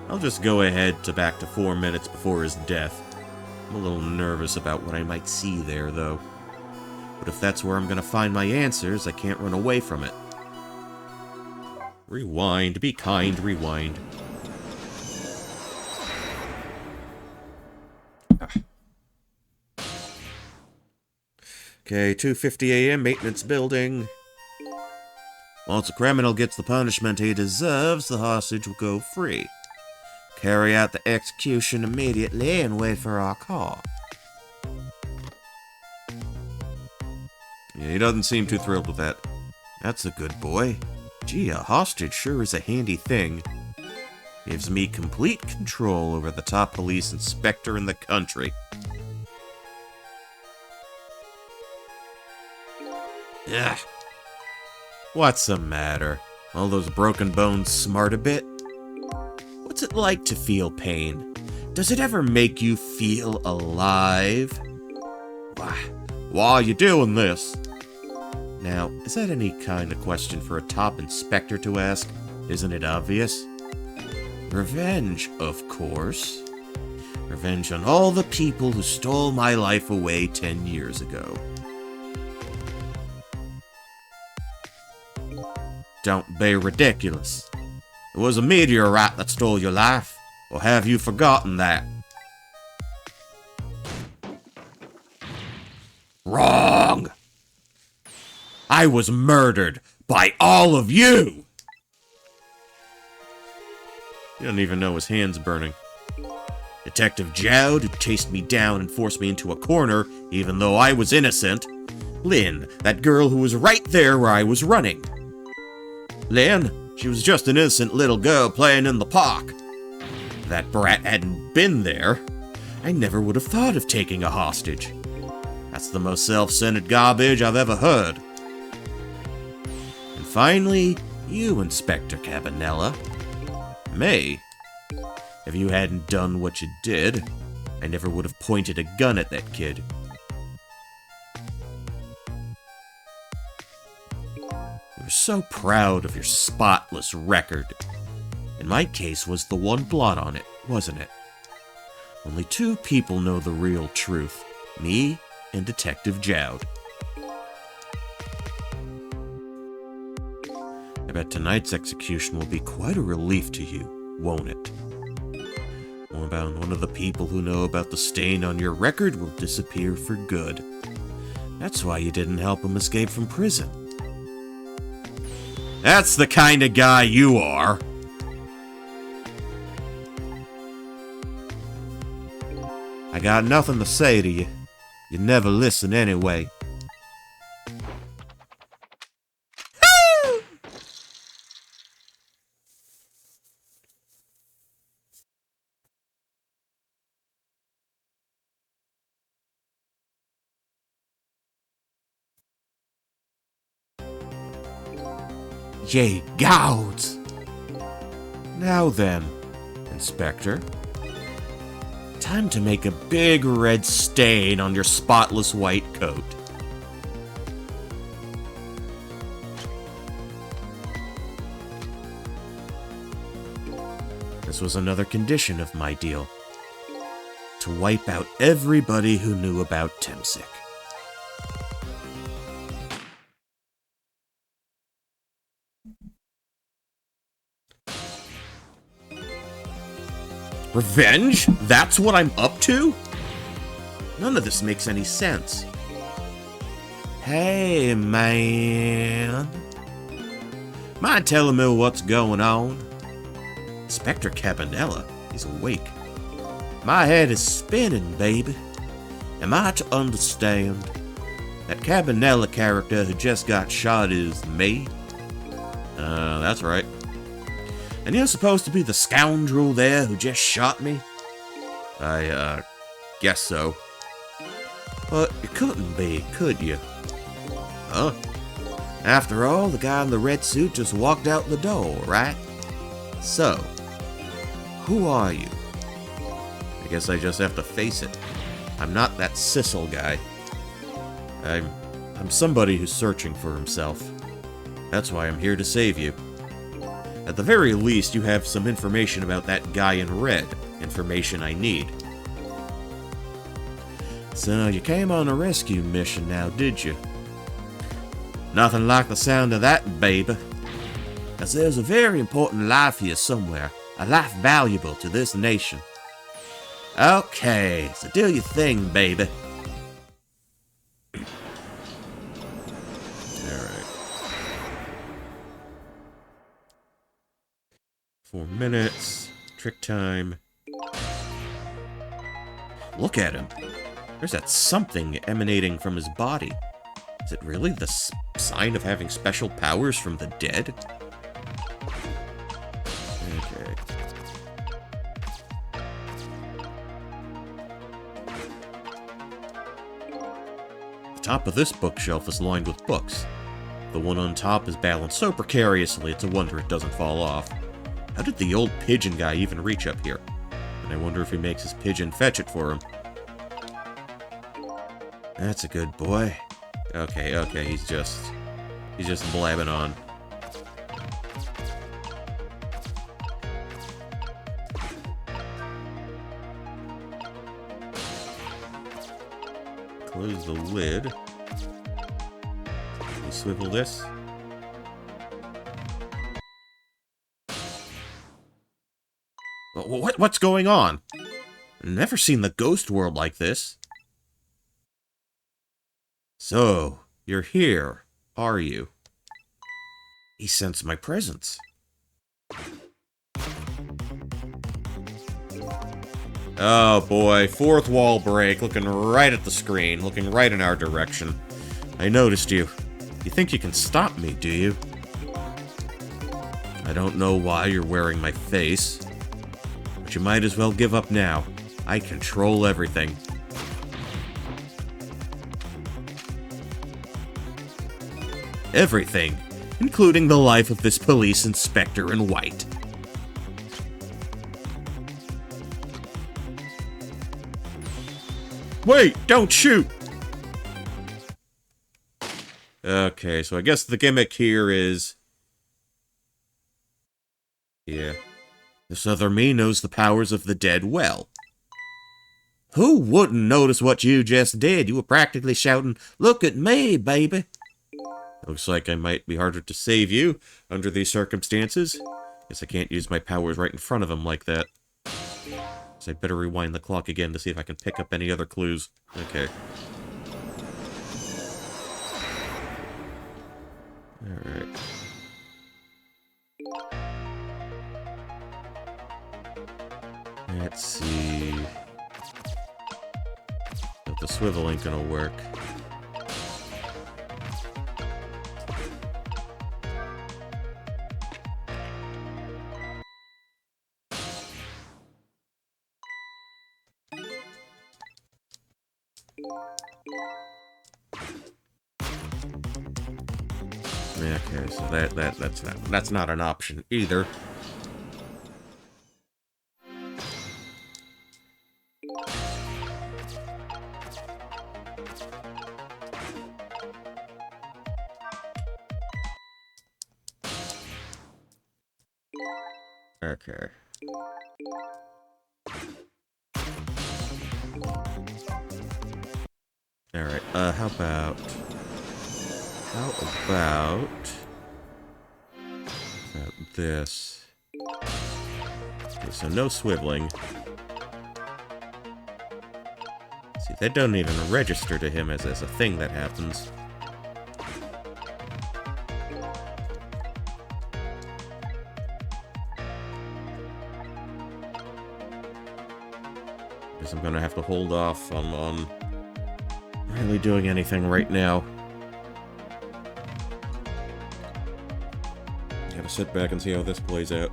I'll just go ahead to back to 4 minutes before his death. I'm a little nervous about what I might see there, though. But if that's where I'm gonna find my answers, I can't run away from it. Rewind, be kind, rewind. Okay, 2:50 a.m., maintenance building. Once a criminal gets the punishment he deserves, the hostage will go free. Carry out the execution immediately and wait for our call. Yeah, he doesn't seem too thrilled with that. That's a good boy. Gee, a hostage sure is a handy thing. Gives me complete control over the top police inspector in the country. Ugh. What's the matter? All those broken bones smart a bit? What's What's it like to feel pain? Does it ever make you feel alive? Why are you doing this? Now, is that any kind of question for a top inspector to ask? Isn't it obvious? Revenge, of course. Revenge on all the people who stole my life away 10 years ago. Don't be ridiculous. It was a meteorite that stole your life, or have you forgotten that? Wrong! I was murdered by all of you! You don't even know his hand's burning. Detective Jowd, who chased me down and forced me into a corner, even though I was innocent. Lynn, that girl who was right there where I was running. Lynn, she was just an innocent little girl playing in the park. If that brat hadn't been there, I never would have thought of taking a hostage. That's the most self-centered garbage I've ever heard. And finally, you, Inspector Cabanela. Me? If you hadn't done what you did, I never would have pointed a gun at that kid. You were so proud of your spotless record. And my case was the one blot on it, wasn't it? Only two people know the real truth. Me and Detective Jowd. I bet tonight's execution will be quite a relief to you, won't it? One of the people who know about the stain on your record will disappear for good. That's why you didn't help him escape from prison. That's the kind of guy you are. I got nothing to say to you. You never listen anyway. Ye gouds! Now then, Inspector. Time to make a big red stain on your spotless white coat. This was another condition of my deal. To wipe out everybody who knew about Temsic. Revenge? That's what I'm up to? None of this makes any sense. Hey, man. Mind telling me what's going on? Inspector Cabanela, he's awake. My head is spinning, baby. Am I to understand that Cabanela character who just got shot is me? That's right. And you're supposed to be the scoundrel there who just shot me? I guess so. But you couldn't be, could you? Huh? After all, the guy in the red suit just walked out the door, right? So, who are you? I guess I just have to face it. I'm not that Sissel guy. I'm somebody who's searching for himself. That's why I'm here to save you. At the very least, you have some information about that guy in red. Information I need. So you came on a rescue mission now, did you? Nothing like the sound of that, baby. 'Cause there's a very important life here somewhere. A life valuable to this nation. Okay, so do your thing, baby. Alright. 4 minutes. Trick time. Look at him. There's that something emanating from his body. Is it really the sign of having special powers from the dead? Okay. The top of this bookshelf is lined with books. The one on top is balanced so precariously it's a wonder it doesn't fall off. How did the old pigeon guy even reach up here? And I wonder if he makes his pigeon fetch it for him. That's a good boy. Okay, he's just blabbing on. Close the lid. You swivel this. What's going on? Never seen the ghost world like this. So, you're here, are you? He sensed my presence. Oh boy, fourth wall break, looking right at the screen, looking right in our direction. I noticed you. You think you can stop me, do you? I don't know why you're wearing my face, but you might as well give up now. I control everything. Everything, including the life of this police inspector in white. Wait, don't shoot! Okay, so I guess the gimmick here is... Yeah. This other me knows the powers of the dead well. Who wouldn't notice what you just did? You were practically shouting, "Look at me, baby!" Looks like I might be harder to save you under these circumstances. Guess I can't use my powers right in front of him like that. So I'd better rewind the clock again to see if I can pick up any other clues. Okay. Alright. Let's see... But the swivel ain't gonna work. Okay, so that's not an option either. Okay. Alright, how about this? Okay, so no swiveling. See, that don't even register to him as a thing that happens. Guess I'm gonna have to hold off on really doing anything right now. Gotta sit back and see how this plays out.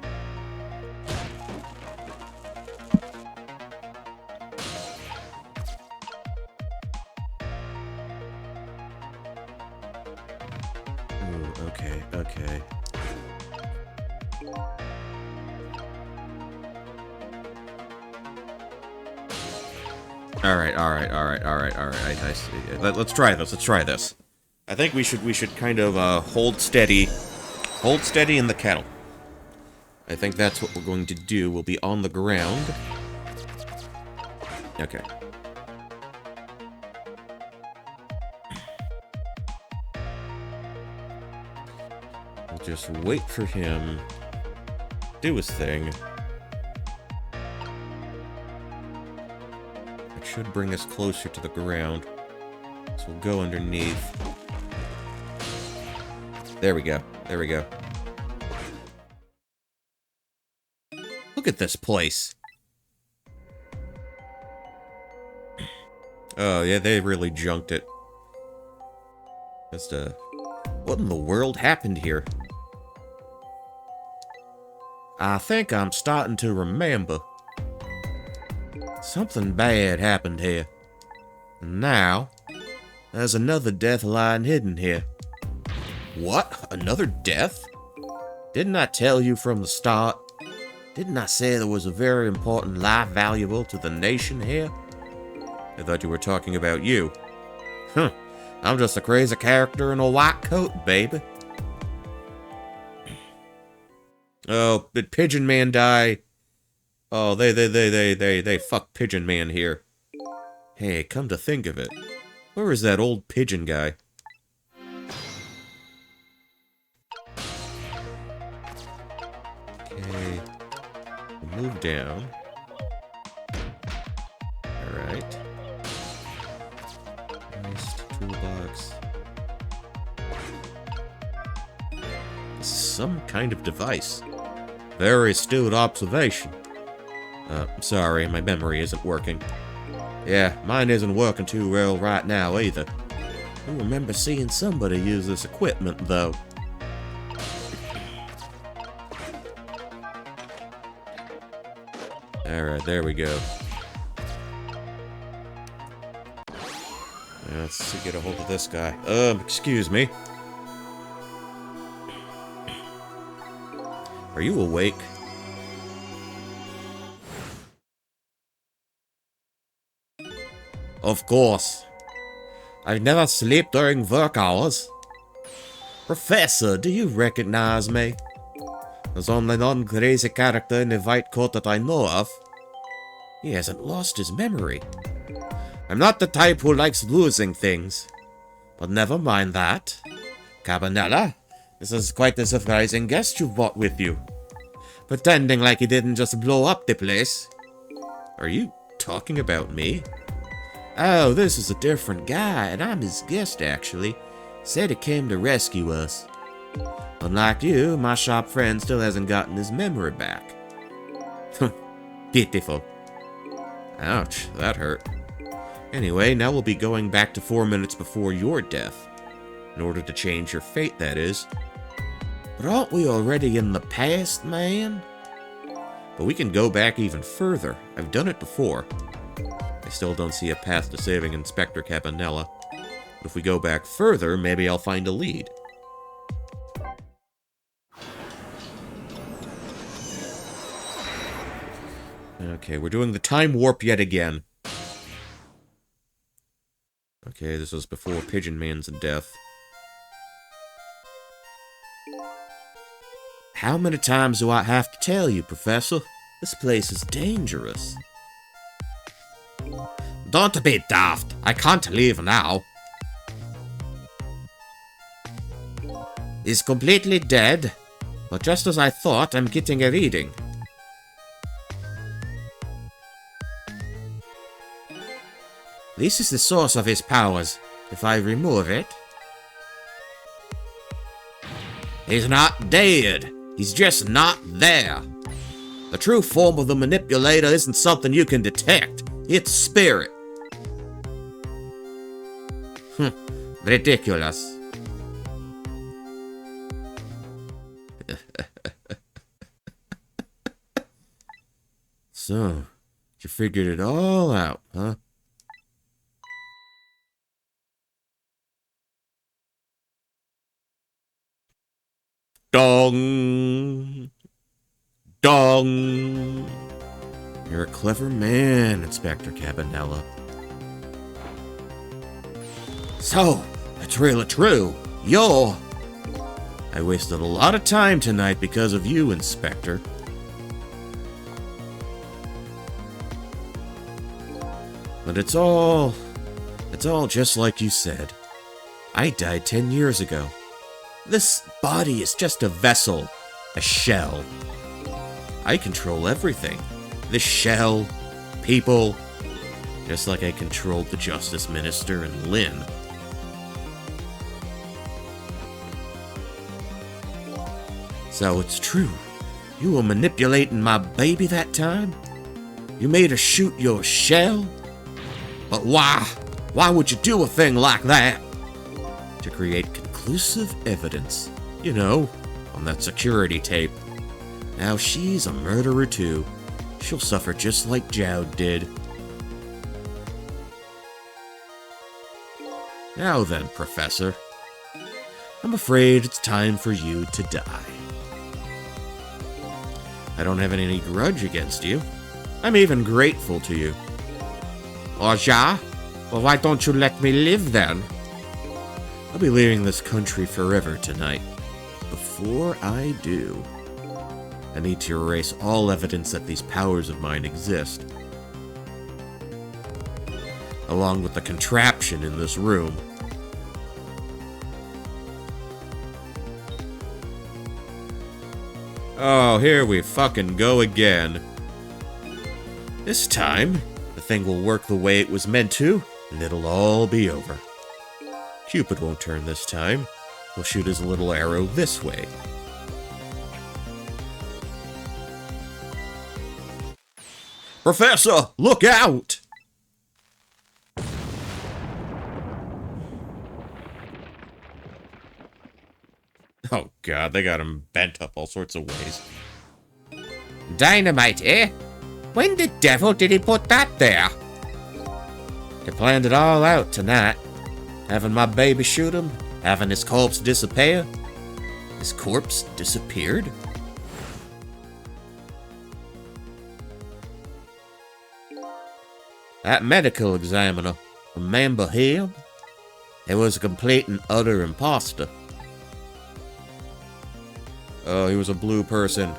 Ooh, okay. Alright. I see. Let's try this. I think we should kind of hold steady in the kettle. I think that's what we're going to do. We'll be on the ground. Okay. We'll just wait for him to do his thing. It should bring us closer to the ground. So we'll go underneath. There we go. Look at this place. Oh, yeah, they really junked it. What in the world happened here? I think I'm starting to remember. Something bad happened here. And now, there's another death lying hidden here. What? Another death? Didn't I tell you from the start? Didn't I say there was a very important life valuable to the nation here? I thought you were talking about you. Huh. I'm just a crazy character in a white coat, baby. Oh, did Pigeon Man die? Oh, they fuck Pigeon Man here. Hey, come to think of it, where is that old pigeon guy? Okay, we'll move down. Alright. Nice toolbox. This is some kind of device. Very astute observation. Sorry, my memory isn't working. Yeah, mine isn't working too well right now either. I remember seeing somebody use this equipment, though. Alright, there we go. Let's get a hold of this guy. Excuse me. Are you awake? Of course. I never sleep during work hours. Professor, do you recognize me? There's only one crazy character in the white coat that I know of. He hasn't lost his memory. I'm not the type who likes losing things. But never mind that. Cabanela, this is quite a surprising guest you brought with you. Pretending like he didn't just blow up the place. Are you talking about me? Oh, this is a different guy, and I'm his guest, actually. Said he came to rescue us. Unlike you, my sharp friend still hasn't gotten his memory back. Pitiful. Ouch, that hurt. Anyway, now we'll be going back to 4 minutes before your death. In order to change your fate, that is. But aren't we already in the past, man? But we can go back even further. I've done it before. I still don't see a path to saving Inspector Cabanela. But if we go back further, maybe I'll find a lead. Okay, we're doing the time warp yet again. Okay, this was before Pigeon Man's death. How many times do I have to tell you, Professor? This place is dangerous. Don't be daft. I can't leave now. He's completely dead. But just as I thought, I'm getting a reading. This is the source of his powers. If I remove it... He's not dead. He's just not there. The true form of the manipulator isn't something you can detect. It's spirit. Ridiculous. So, you figured it all out, huh? Dong! Dong! You're a clever man, Inspector Cabanela. So, it's really true. You're... I wasted a lot of time tonight because of you, Inspector. But it's all just like you said. I died 10 years ago. This body is just a vessel, a shell. I control everything. This shell, people, just like I controlled the Justice Minister and Lynn. So it's true. You were manipulating my baby that time? You made her shoot your shell? But why? Why would you do a thing like that? To create conclusive evidence. You know, on that security tape. Now she's a murderer too. She'll suffer just like Jowd did. Now then, Professor. I'm afraid it's time for you to die. I don't have any grudge against you. I'm even grateful to you. Oh, ja? Well, why don't you let me live then? I'll be leaving this country forever tonight. Before I do, I need to erase all evidence that these powers of mine exist, along with the contraption in this room. Oh, here we fucking go again. This time, the thing will work the way it was meant to, and it'll all be over. Cupid won't turn this time. He'll shoot his little arrow this way. Professor, look out! Oh god, they got him bent up all sorts of ways. Dynamite, eh? When the devil did he put that there? They planned it all out tonight. Having my baby shoot him, having his corpse disappear. His corpse disappeared? That medical examiner, remember him? He was a complete and utter imposter. Oh, he was a blue person.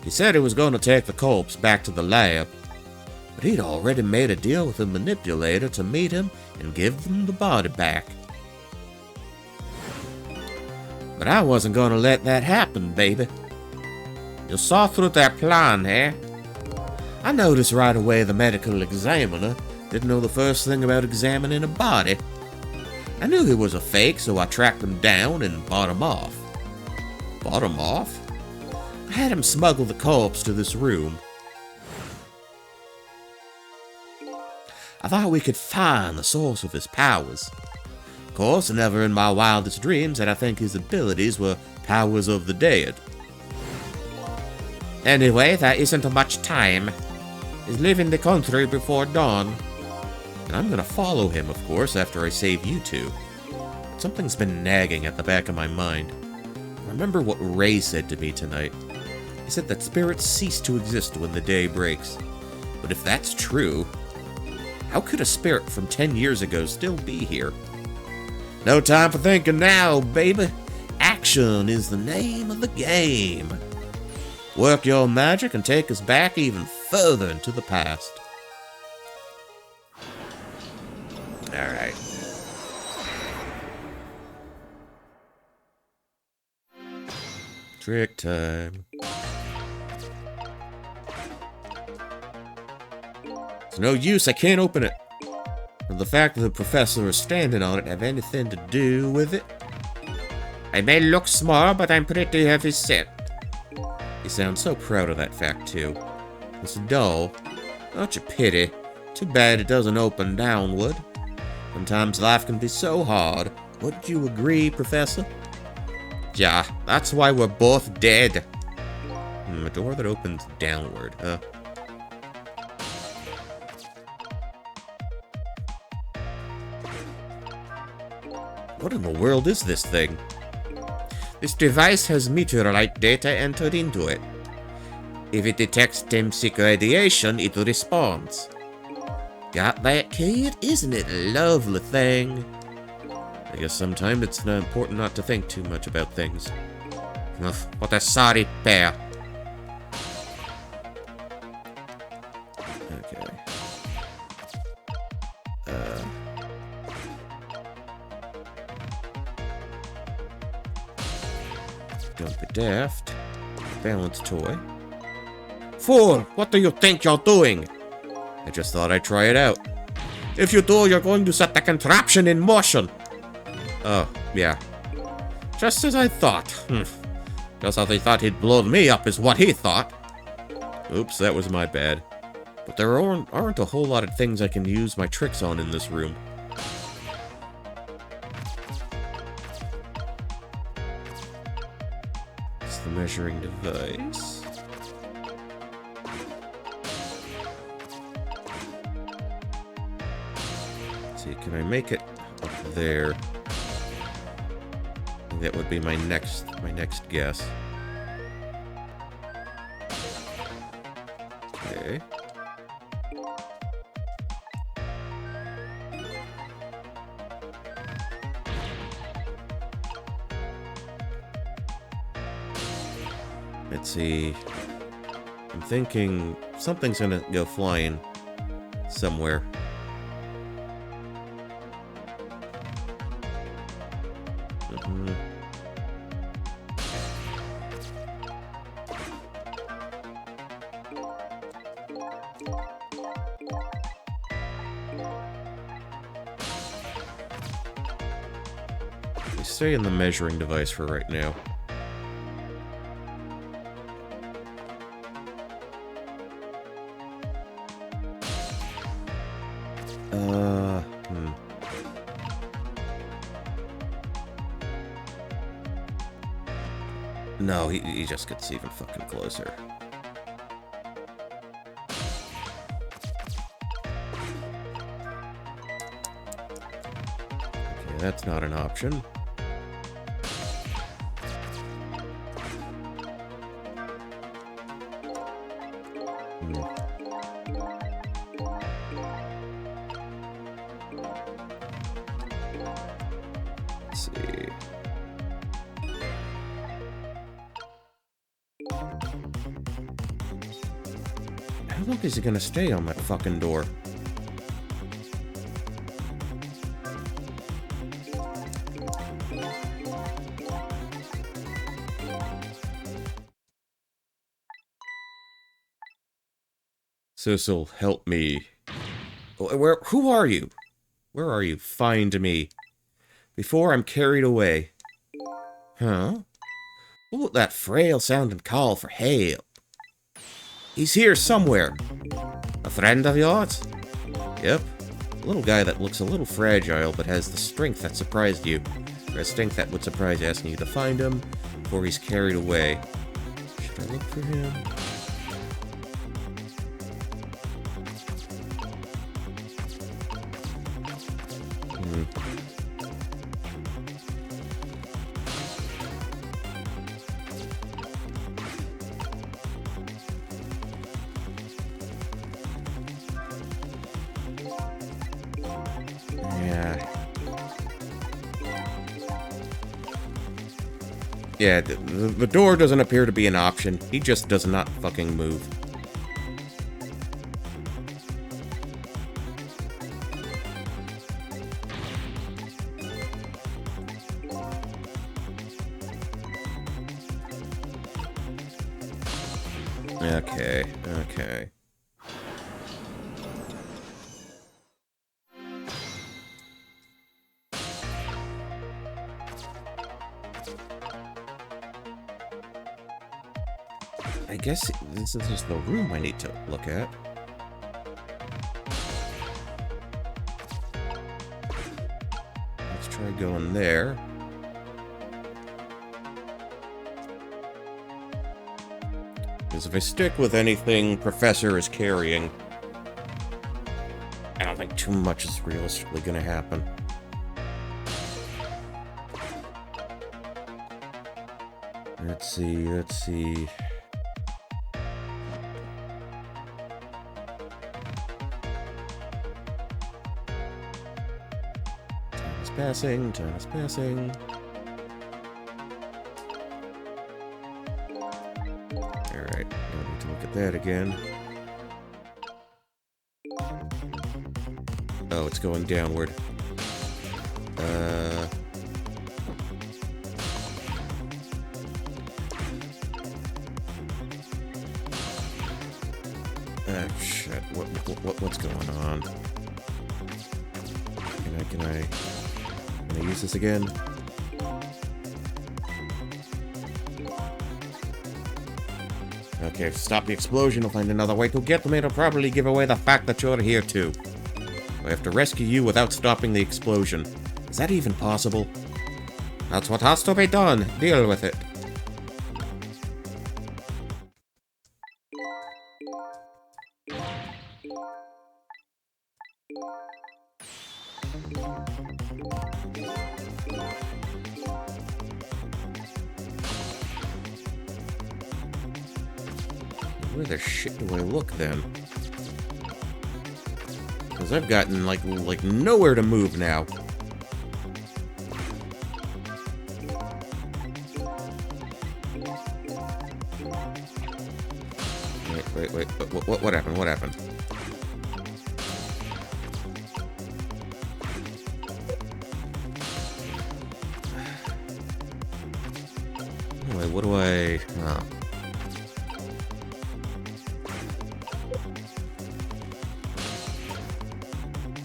He said he was going to take the corpse back to the lab, but he'd already made a deal with a manipulator to meet him and give them the body back. But I wasn't going to let that happen, baby. You saw through their plan, eh? I noticed right away the medical examiner didn't know the first thing about examining a body. I knew he was a fake, so I tracked him down and bought him off. Bought him off? I had him smuggle the corpse to this room. I thought we could find the source of his powers. Of course, never in my wildest dreams did I think his abilities were powers of the dead. Anyway, there isn't much time. He's leaving the country before dawn. And I'm gonna follow him, of course, after I save you two. Something's been nagging at the back of my mind. Remember what Ray said to me tonight. He said that spirits cease to exist when the day breaks. But if that's true, how could a spirit from 10 years ago still be here? No time for thinking now, baby. Action is the name of the game. Work your magic and take us back even further into the past. Alright. Trick time. It's no use, I can't open it. Will the fact that the professor is standing on it have anything to do with it? I may look small, but I'm pretty heavy set. You sound so proud of that fact, too. It's dull. Such a pity. Too bad it doesn't open downward. Sometimes life can be so hard. Wouldn't you agree, Professor? Yeah, that's why we're both dead. A door that opens downward, huh? What in the world is this thing? This device has meteorite data entered into it. If it detects Temsic radiation, it responds. Got that, kid? Isn't it a lovely thing? I guess sometimes it's not important not to think too much about things. Ugh, what a sorry pair. Okay. Don't be daft. Balance toy. Fool! What do you think you're doing? I just thought I'd try it out. If you do, you're going to set the contraption in motion. Oh, yeah. Just as I thought. Just how they thought he'd blown me up is what he thought. Oops, that was my bad. But there aren't a whole lot of things I can use my tricks on in this room. It's the measuring device. Let's see, can I make it up there? That would be my next guess. Okay. Let's see. I'm thinking something's gonna go flying somewhere. Stay in the measuring device for right now. No, he just gets even fucking closer. Okay, that's not an option. Let's see. How long is he gonna stay on that fucking door? Sissel, help me. Who are you? Where are you? Find me. Before I'm carried away. Huh? Ooh, that frail sounding call for help. He's here somewhere. A friend of yours? Yep. A little guy that looks a little fragile, but has the strength that surprised you. Or a strength that would surprise you, asking you to find him before he's carried away. Should I look for him? Yeah, the door doesn't appear to be an option. He just does not fucking move. Okay, okay. I guess this is just the room I need to look at. Let's try going there. Because if I stick with anything Professor is carrying, I don't think too much is realistically going to happen. Let's see, let's see. Time is passing. Alright, I need to look at that again. Oh, it's going downward. Shit. What's going on? Can I use this again? Okay, stop the explosion. I'll find another way to get me. It'll probably give away the fact that you're here too. I have to rescue you without stopping the explosion. Is that even possible? That's what has to be done. Deal with it. Where the shit do I look then? Because I've gotten like nowhere to move now. Wait. What happened? What happened? Wait, what do I... Oh.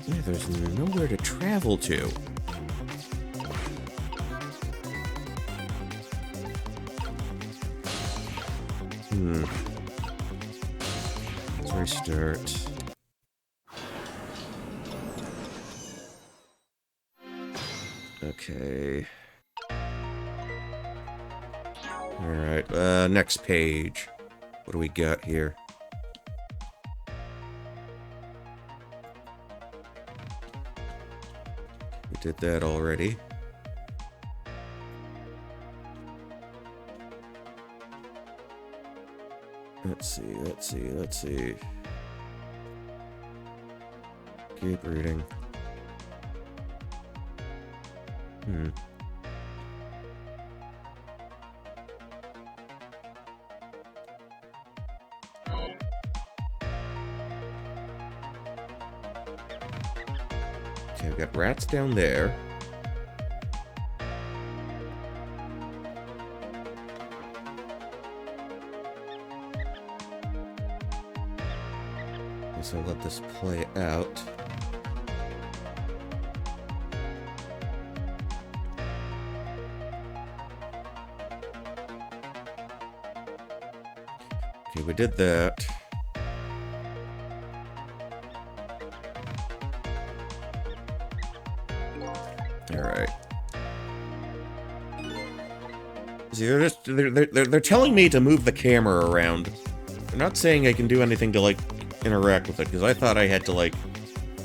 Yeah, there's nowhere to travel to. Let's restart. Okay. Alright, next page. What do we got here? We did that already. Let's see. Keep reading. Okay, we've got rats down there. So let this play out. Okay, we did that. Alright. See, they're telling me to move the camera around. They're not saying I can do anything to, like, interact with it, because I thought I had to, like,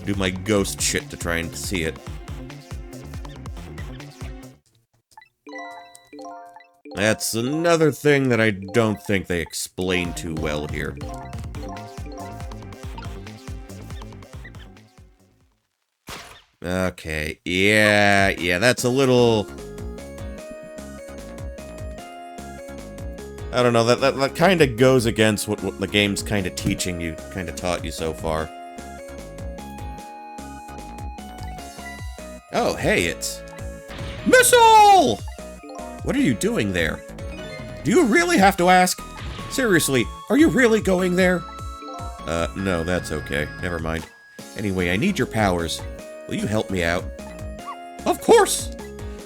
do my ghost shit to try and see it. That's another thing that I don't think they explain too well here. Okay, yeah, that's a little... I don't know, that kind of goes against what the game's kind of teaching you, kind of taught you so far. Oh, hey, it's... Missile! What are you doing there? Do you really have to ask? Seriously, are you really going there? No, that's okay. Never mind. Anyway, I need your powers. Will you help me out? Of course!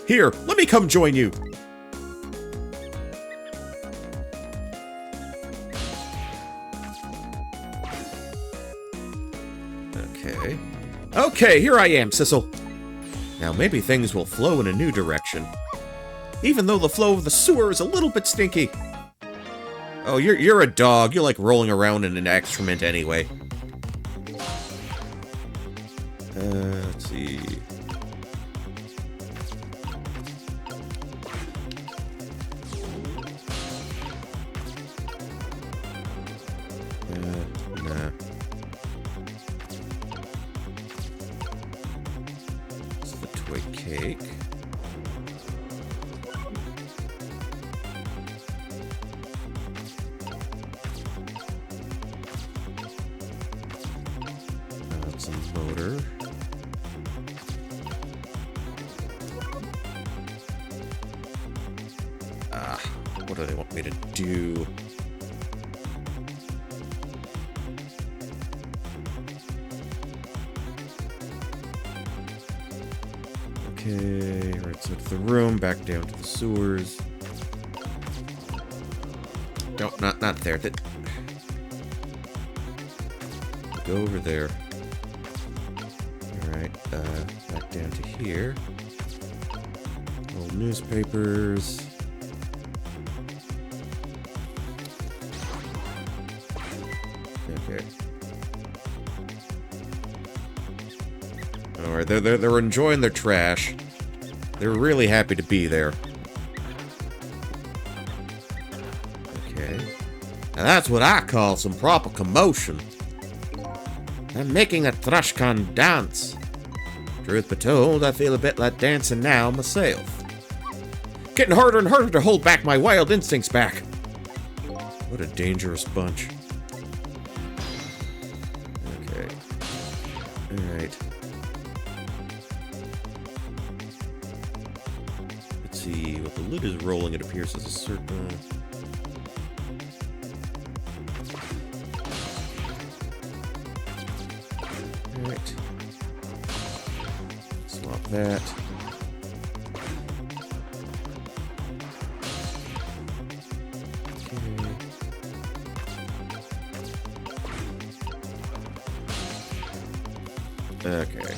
Here, let me come join you. Okay, here I am, Sissel. Now maybe things will flow in a new direction. Even though the flow of the sewer is a little bit stinky. Oh, you're a dog. You like rolling around in an excrement anyway. Let's see. Nah. This is the toy cake. That's a motor. What do they want me to do? Okay, right side of the room, back down to the sewers. Don't, not there. Go over there. Alright, back down to here. Old newspapers. Okay. Alright, they're enjoying their trash. They're really happy to be there. Okay. Now that's what I call some proper commotion. I'm making a trash can dance. Truth be told, I feel a bit like dancing now myself. Getting harder and harder to hold back my wild instincts back. What a dangerous bunch. Okay. Alright. Let's see, what the lid is rolling, it appears as a certain... Alright. Swap that. Okay.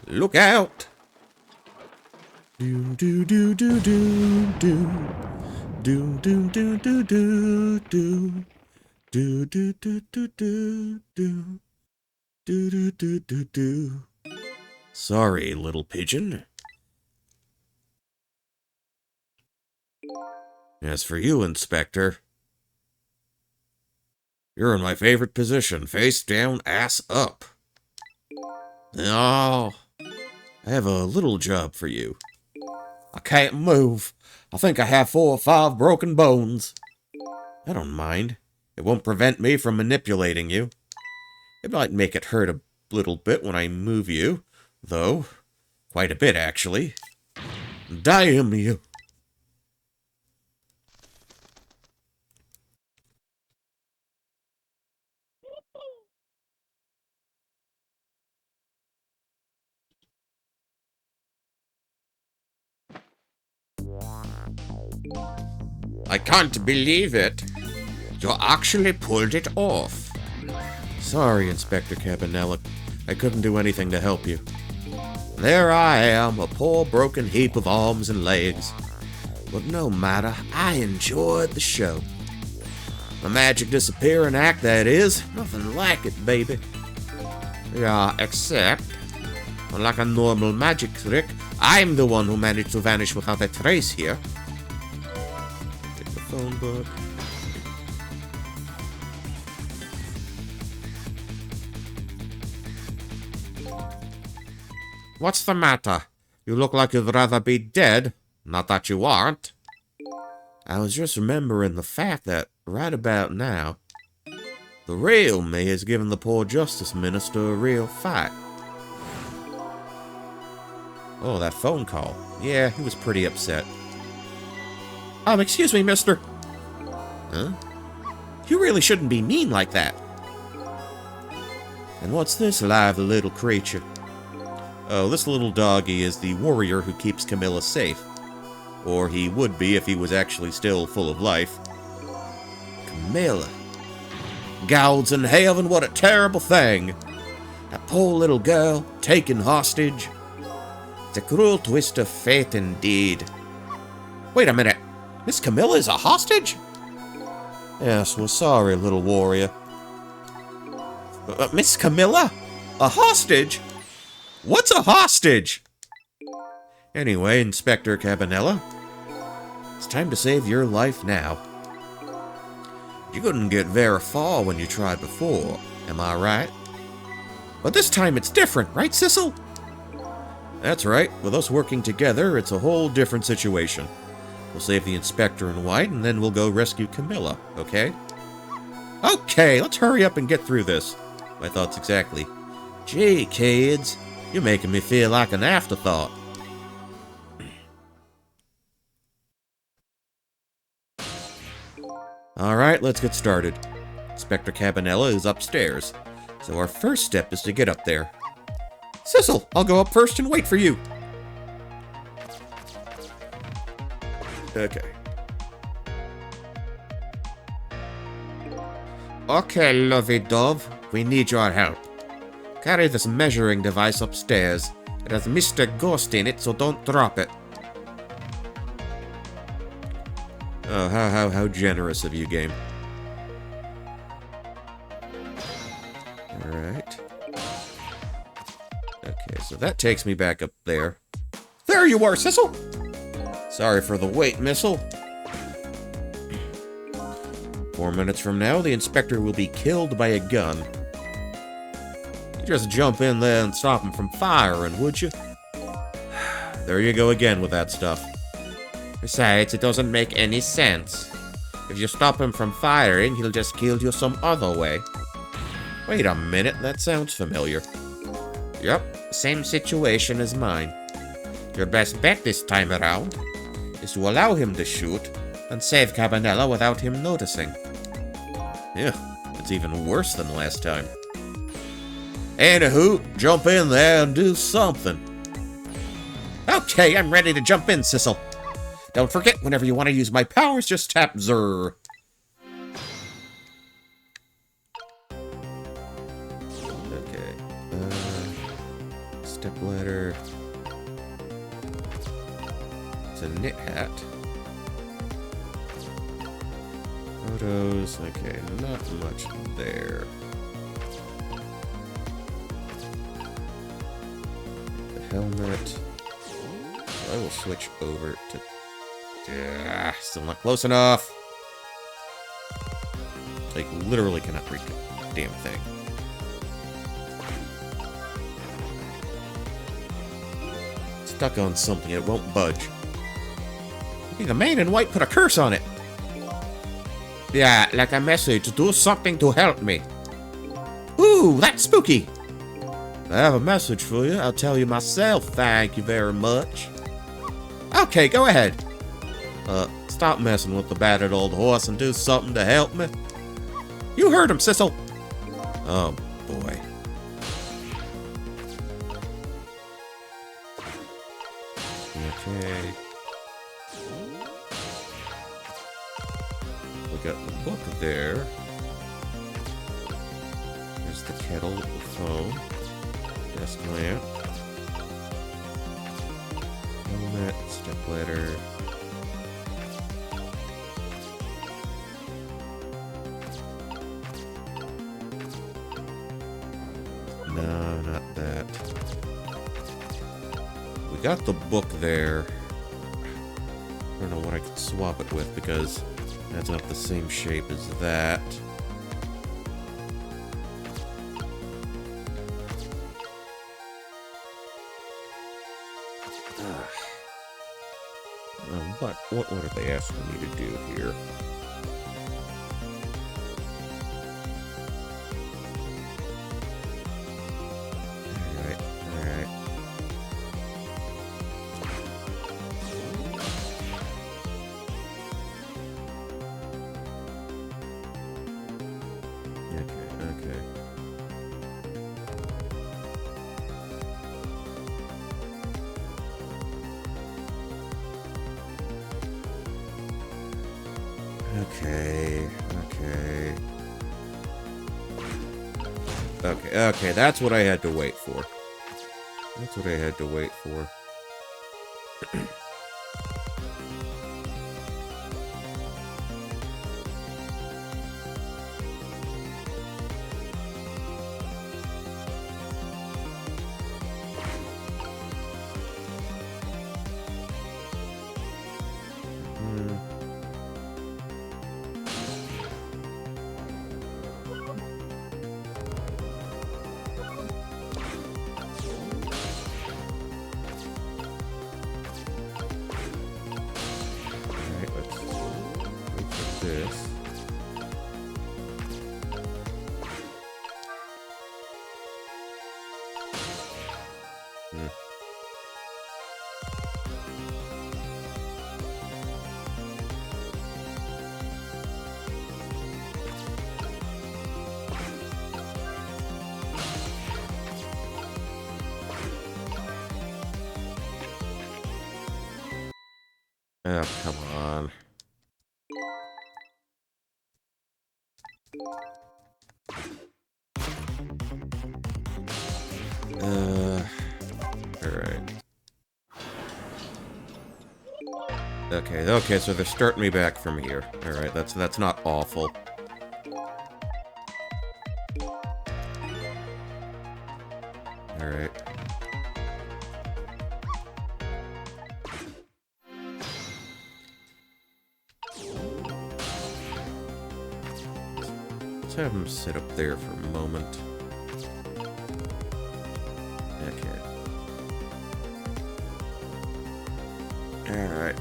Look out! Doom doo doo doo doo doom. Doom doom doo doo doo doom. Do do do do do do. Do do do do do. Sorry, little pigeon. As for you, Inspector, you're in my favorite position, face down, ass up. Oh, I have a little job for you. I can't move. I think I have 4 or 5 broken bones. I don't mind. It won't prevent me from manipulating you. It might make it hurt a little bit when I move you, though. Quite a bit, actually. Damn you. I can't believe it. You actually pulled it off. Sorry, Inspector Cabanela. I couldn't do anything to help you. There I am, a poor broken heap of arms and legs. But no matter, I enjoyed the show. A magic disappearing act, that is. Nothing like it, baby. Yeah, except, unlike a normal magic trick, I'm the one who managed to vanish without a trace here. Take the phone book. What's the matter? You look like you'd rather be dead. Not that you aren't. I was just remembering the fact that, right about now, the real me has given the poor Justice Minister a real fight. Oh, that phone call. Yeah, he was pretty upset. Excuse me, mister. Huh? You really shouldn't be mean like that. And what's this lively little creature? Oh, this little doggy is the warrior who keeps Camilla safe. Or he would be if he was actually still full of life. Camilla. Gouds in heaven, what a terrible thing. That poor little girl, taken hostage. It's a cruel twist of fate indeed. Wait a minute. Miss Camilla is a hostage? Yes, we're sorry, little warrior. Miss Camilla? A hostage? What's a hostage? Anyway, Inspector Cabanela, it's time to save your life now. You couldn't get very far when you tried before, am I right? But this time it's different, right, Sissel? That's right. With us working together, it's a whole different situation. We'll save the Inspector in white, and then we'll go rescue Camilla, okay? Okay, let's hurry up and get through this. My thoughts exactly. Gee, kids, you're making me feel like an afterthought. Alright, let's get started. Inspector Cabanela is upstairs, so our first step is to get up there. Sissel, I'll go up first and wait for you. Okay. Okay, lovey dove, we need your help. Carry this measuring device upstairs. It has Mr. Ghost in it, so don't drop it. Oh, how generous of you, game. Alright. Okay, so that takes me back up there. There you are, Sissel! Sorry for the wait, Missile. 4 minutes from now, the inspector will be killed by a gun. You just jump in there and stop him from firing, would you? There you go again with that stuff. Besides, it doesn't make any sense. If you stop him from firing, he'll just kill you some other way. Wait a minute, that sounds familiar. Yep, same situation as mine. Your best bet this time around is to allow him to shoot and save Cabanela without him noticing. Yeah, it's even worse than last time. Anywho, jump in there and do something. Okay, I'm ready to jump in, Sissel. Don't forget, whenever you want to use my powers, just tap Zer. Okay. Stepladder. It's a knit hat. Photos. Okay, not much there. The helmet. I will switch over to... still not close enough. Like, literally cannot read the damn thing. Stuck on something, it won't budge. The man in white put a curse on it. Yeah, like a message, do something to help me. Ooh, that's spooky. I have a message for you. I'll tell you myself, thank you very much. Okay, go ahead. Stop messing with the battered old horse and do something to help me. You heard him, Sissel. Oh, boy. Okay. We got the book there. There's the kettle, the phone, desk lamp, helmet, stepladder. No, not that. We got the book there. I don't know what I could swap it with because that's not the same shape as that. What are they asking me to do here? Alright. Okay. Okay, that's what I had to wait for. This. Oh, come on. Alright. Okay, so they're starting me back from here. Alright, that's not awful. Alright. have him sit up there for a moment. Okay. Alright.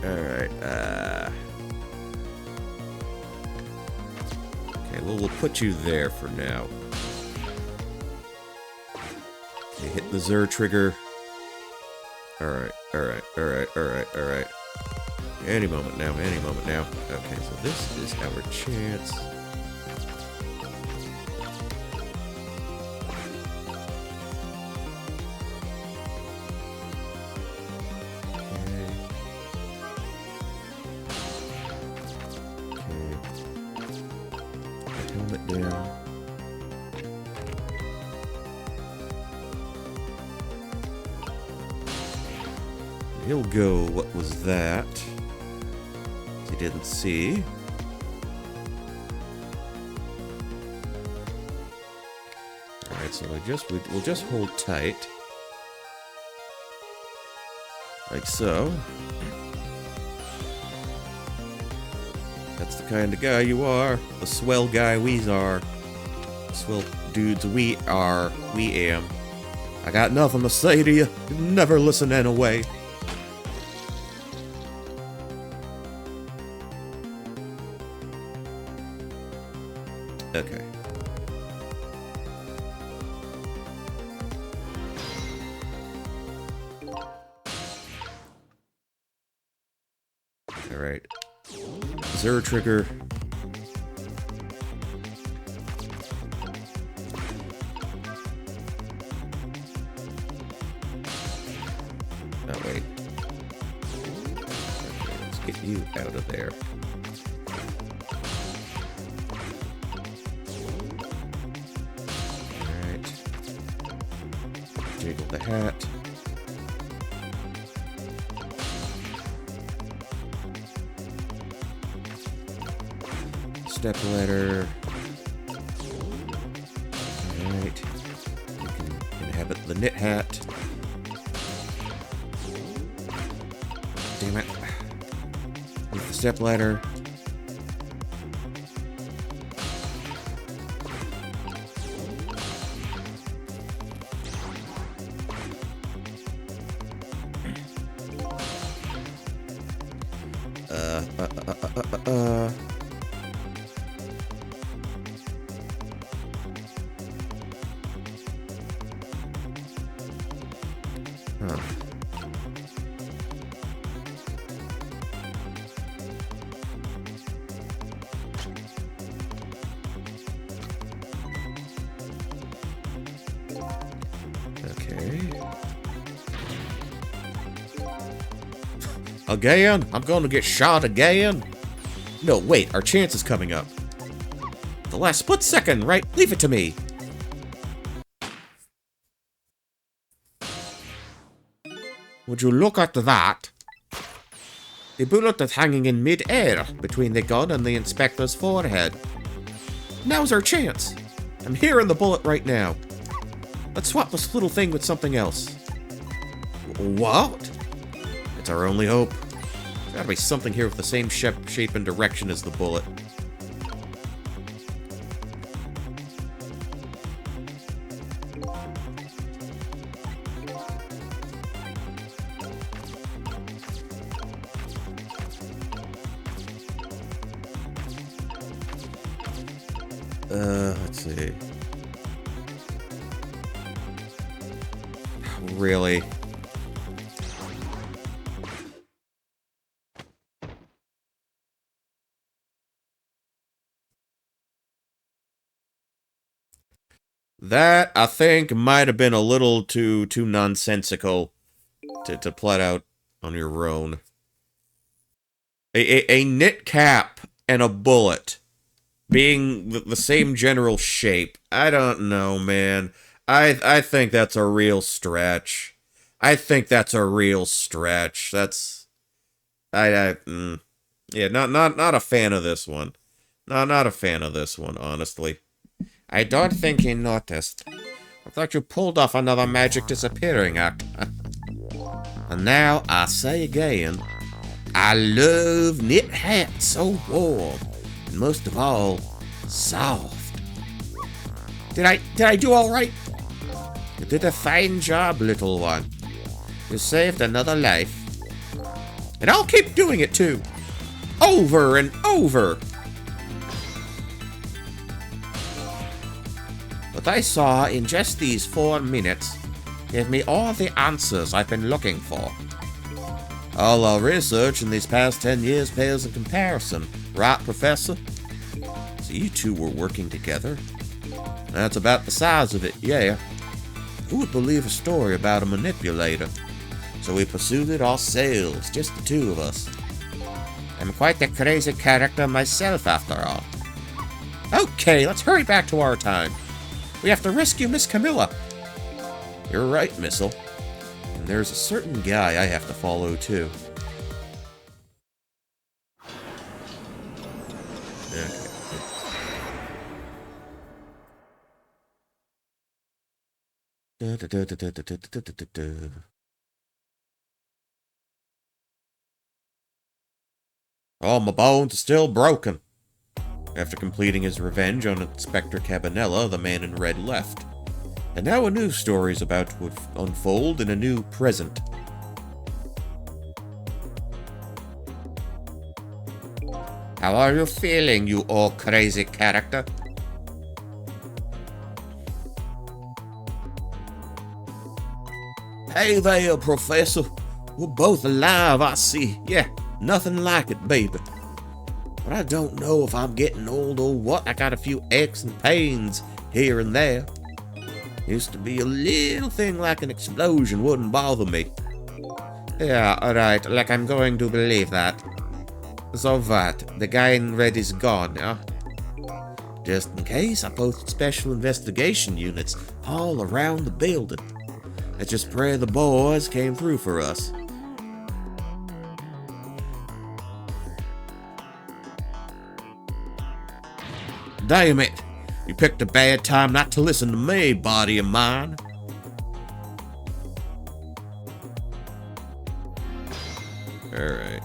Okay, well, we'll put you there for now. Okay, hit the Xur trigger. Alright. Any moment now. Okay, so this is our chance. Helmet down. He'll go, what was that? He didn't see. Alright, so we'll just hold tight. Like so. That's the kind of guy you are. The swell guy we are. Swell dudes we are. We am. I got nothing to say to you. You never listen anyway. Okay. Alright. Xur trigger. Oh, wait. Okay, let's get you out of there. Alright. Jiggle the hat. Step ladder. Alright. You can inhabit the knit hat. Damn it. With the step ladder. Huh. Okay. Again? I'm going to get shot again? No, wait, our chance is coming up. The last split second, right? Leave it to me. Would you look at that? The bullet is hanging in mid-air between the gun and the inspector's forehead. Now's our chance. I'm hearing the bullet right now. Let's swap this little thing with something else. What? It's our only hope. There's gotta be something here with the same shape and direction as the bullet. Let's see. Really? That, I think, might have been a little too nonsensical to plot out on your own. A knit cap and a bullet being the same general shape. I don't know, man. I think that's a real stretch. That's yeah, not a fan of this one. Not a fan of this one, honestly. I don't think he noticed. I thought you pulled off another magic disappearing act. And now I say again, I love knit hats so warm, and most of all, soft. Did I do all right? You did a fine job, little one. You saved another life. And I'll keep doing it too. Over and over. What I saw in just these 4 minutes gave me all the answers I've been looking for. All our research in these past 10 years pales in comparison, right, Professor? So you two were working together? That's about the size of it, yeah. Who would believe a story about a manipulator? So we pursued it ourselves, just the two of us. I'm quite the crazy character myself, after all. Okay, let's hurry back to our time. We have to rescue Miss Camilla. You're right, Missile. And there's a certain guy I have to follow, too. Okay. Oh, my bones are still broken. After completing his revenge on Inspector Cabanela, the man in red left. And now a new story is about to unfold in a new present. How are you feeling, you old crazy character? Hey there, Professor. We're both alive, I see. Yeah, nothing like it, baby. But I don't know if I'm getting old or what. I got a few aches and pains here and there. Used to be a little thing like an explosion wouldn't bother me. Yeah, alright, like I'm going to believe that. So what? The guy in red is gone now? Just in case, I posted special investigation units all around the building. Let's just pray the boys came through for us. Damn it! You picked a bad time not to listen to me, body of mine. Alright.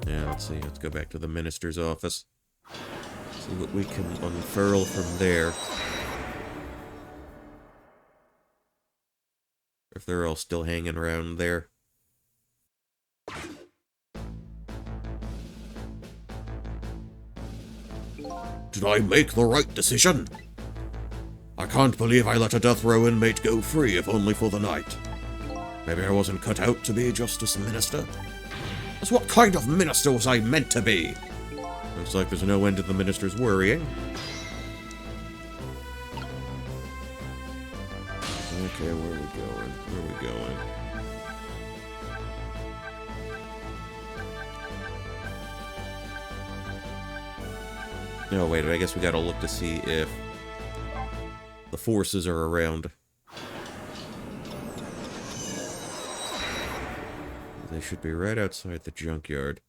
Yeah, let's see. Let's go back to the minister's office. See what we can unfurl from there. If they're all still hanging around there. Did I make the right decision? I can't believe I let a death row inmate go free if only for the night. Maybe I wasn't cut out to be a justice minister. That's what kind of minister was I meant to be? Looks like there's no end to the minister's worrying. Okay, where are we going? Where are we going? No, wait, I guess we gotta look to see if the forces are around. They should be right outside the junkyard.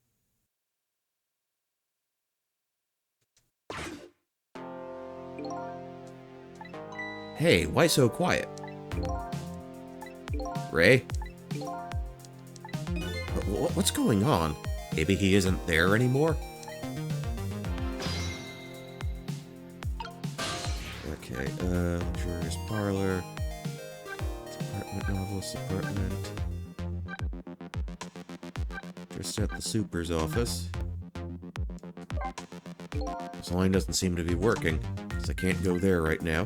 Hey, why so quiet? Ray? What's going on? Maybe he isn't there anymore? Okay, luxurious parlor. Apartment, novelist apartment. Just at the super's office. This line doesn't seem to be working, so I can't go there right now.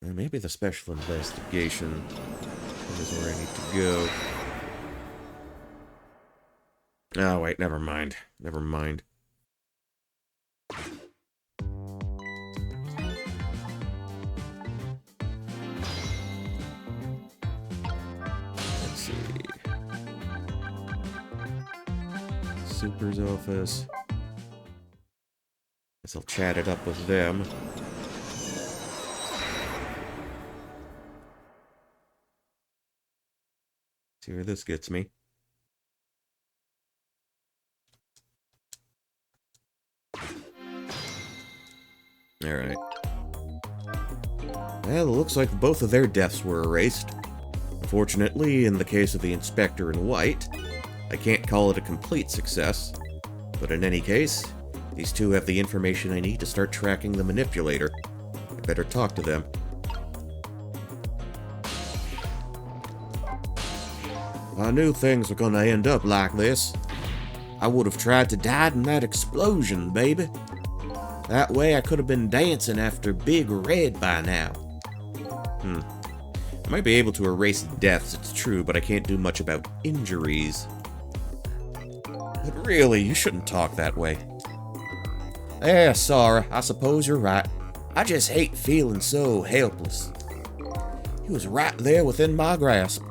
Maybe the special investigation is where I need to go. Oh, wait, never mind. Never mind. Let's see. Super's office. Guess I'll chat it up with them. See where this gets me. Alright. Well, it looks like both of their deaths were erased. Fortunately, in the case of the Inspector in White, I can't call it a complete success, but in any case, these two have the information I need to start tracking the manipulator. I better talk to them. I knew things were gonna end up like this. I would have tried to die in that explosion, baby. That way I could have been dancing after Big Red by now. I might be able to erase deaths, it's true, but I can't do much about injuries. But really, you shouldn't talk that way. Yeah, Sarah, I suppose you're right. I just hate feeling so helpless. He was right there within my grasp.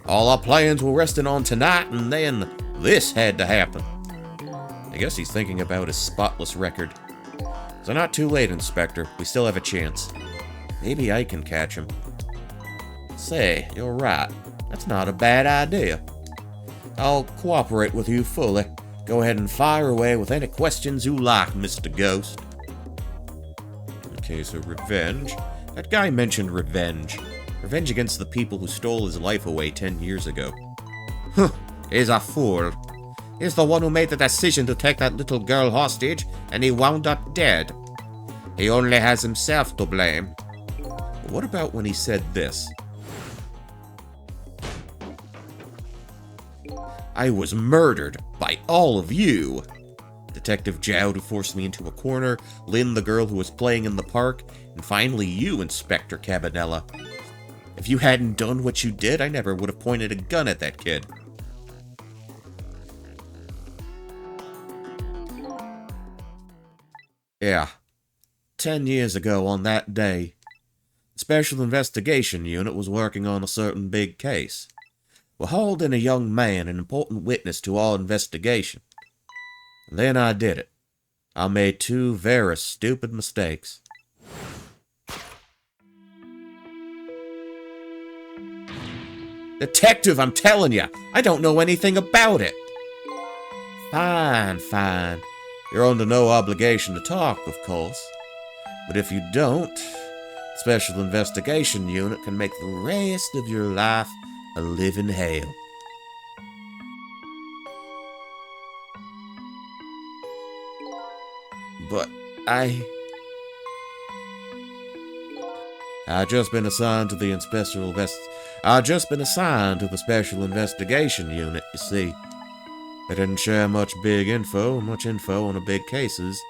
All our plans were resting on tonight, and then this had to happen. I guess he's thinking about his spotless record. So not too late, Inspector. We still have a chance. Maybe I can catch him. Say, you're right. That's not a bad idea. I'll cooperate with you fully. Go ahead and fire away with any questions you like, Mr. Ghost. Okay, so revenge. That guy mentioned revenge. Revenge against the people who stole his life away 10 years ago. He's a fool. He's the one who made the decision to take that little girl hostage, and he wound up dead. He only has himself to blame. But what about when he said this? I was murdered by all of you. Detective Jowd, who forced me into a corner, Lynn, the girl who was playing in the park, and finally you, Inspector Cabanela. If you hadn't done what you did, I never would have pointed a gun at that kid. Yeah. 10 years ago on that day, the Special Investigation Unit was working on a certain big case. We hauled in a young man, an important witness to our investigation. And then I did it. I made two very stupid mistakes. Detective, I'm telling you, I don't know anything about it. Fine. You're under no obligation to talk, of course. But if you don't, the Special Investigation Unit can make the rest of your life a living hell. But I just been assigned to the Special Investigation Unit, you see. They didn't share much info on the big cases.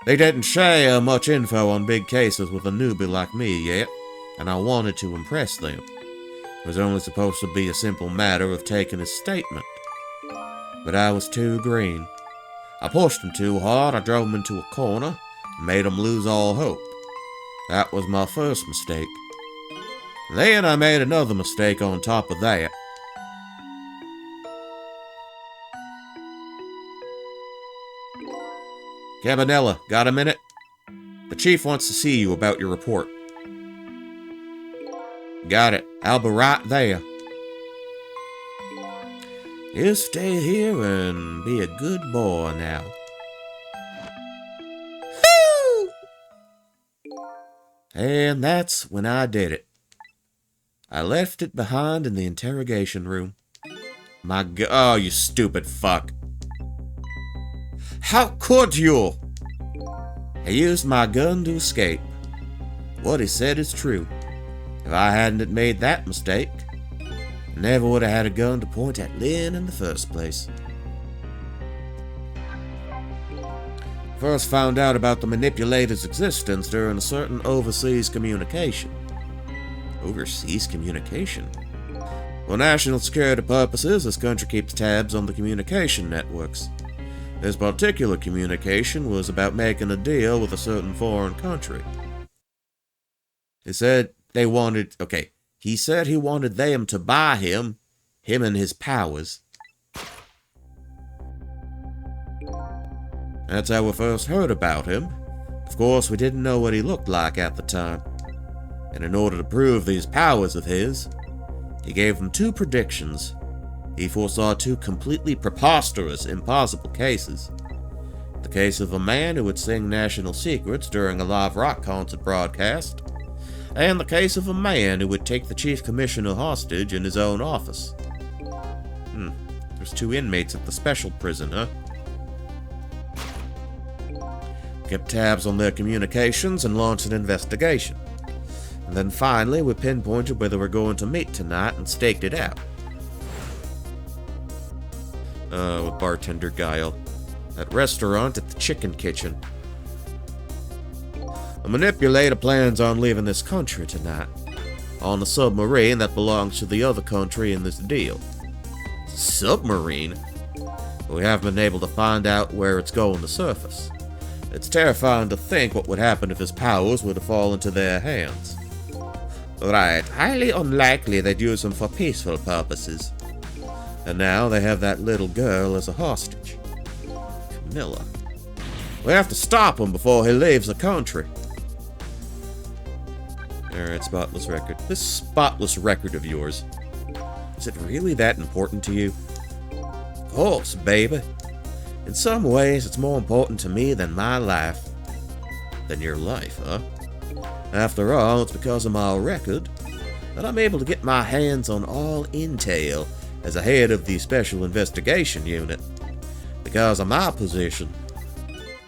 They didn't share much info on big cases with a newbie like me yet, and I wanted to impress them. It was only supposed to be a simple matter of taking his statement. But I was too green. I pushed him too hard, I drove him into a corner, and made him lose all hope. That was my first mistake. Then I made another mistake on top of that. Cabanela, got a minute? The chief wants to see you about your report. Got it. I'll be right there. You stay here and be a good boy now. Woo! And that's when I did it. I left it behind in the interrogation room. Oh, you stupid fuck. How could you? I used my gun to escape. What he said is true. If I hadn't made that mistake, I never would have had a gun to point at Lynn in the first place. First found out about the manipulator's existence during a certain overseas communication. Overseas communication? For national security purposes, this country keeps tabs on the communication networks. This particular communication was about making a deal with a certain foreign country. He said he wanted them to buy him and his powers. That's how we first heard about him. Of course, we didn't know what he looked like at the time. And in order to prove these powers of his, he gave them two predictions. He foresaw two completely preposterous, impossible cases. The case of a man who would sing national secrets during a live rock concert broadcast, and the case of a man who would take the chief commissioner hostage in his own office. There's 2 inmates at the special prison, huh? Kept tabs on their communications and launched an investigation. And then finally, we pinpointed where they were going to meet tonight and staked it out. With bartender Guile. That restaurant at the Chicken Kitchen. The manipulator plans on leaving this country tonight. On a submarine that belongs to the other country in this deal. Submarine? We haven't been able to find out where it's going to surface. It's terrifying to think what would happen if his powers were to fall into their hands. Right, highly unlikely they'd use him for peaceful purposes. And now they have that little girl as a hostage. Camilla. We have to stop him before he leaves the country. Alright, spotless record. This spotless record of yours. Is it really that important to you? Of course, baby. In some ways, it's more important to me than my life. Than your life, huh? After all, it's because of my record that I'm able to get my hands on all intel as a head of the Special Investigation Unit. Because of my position,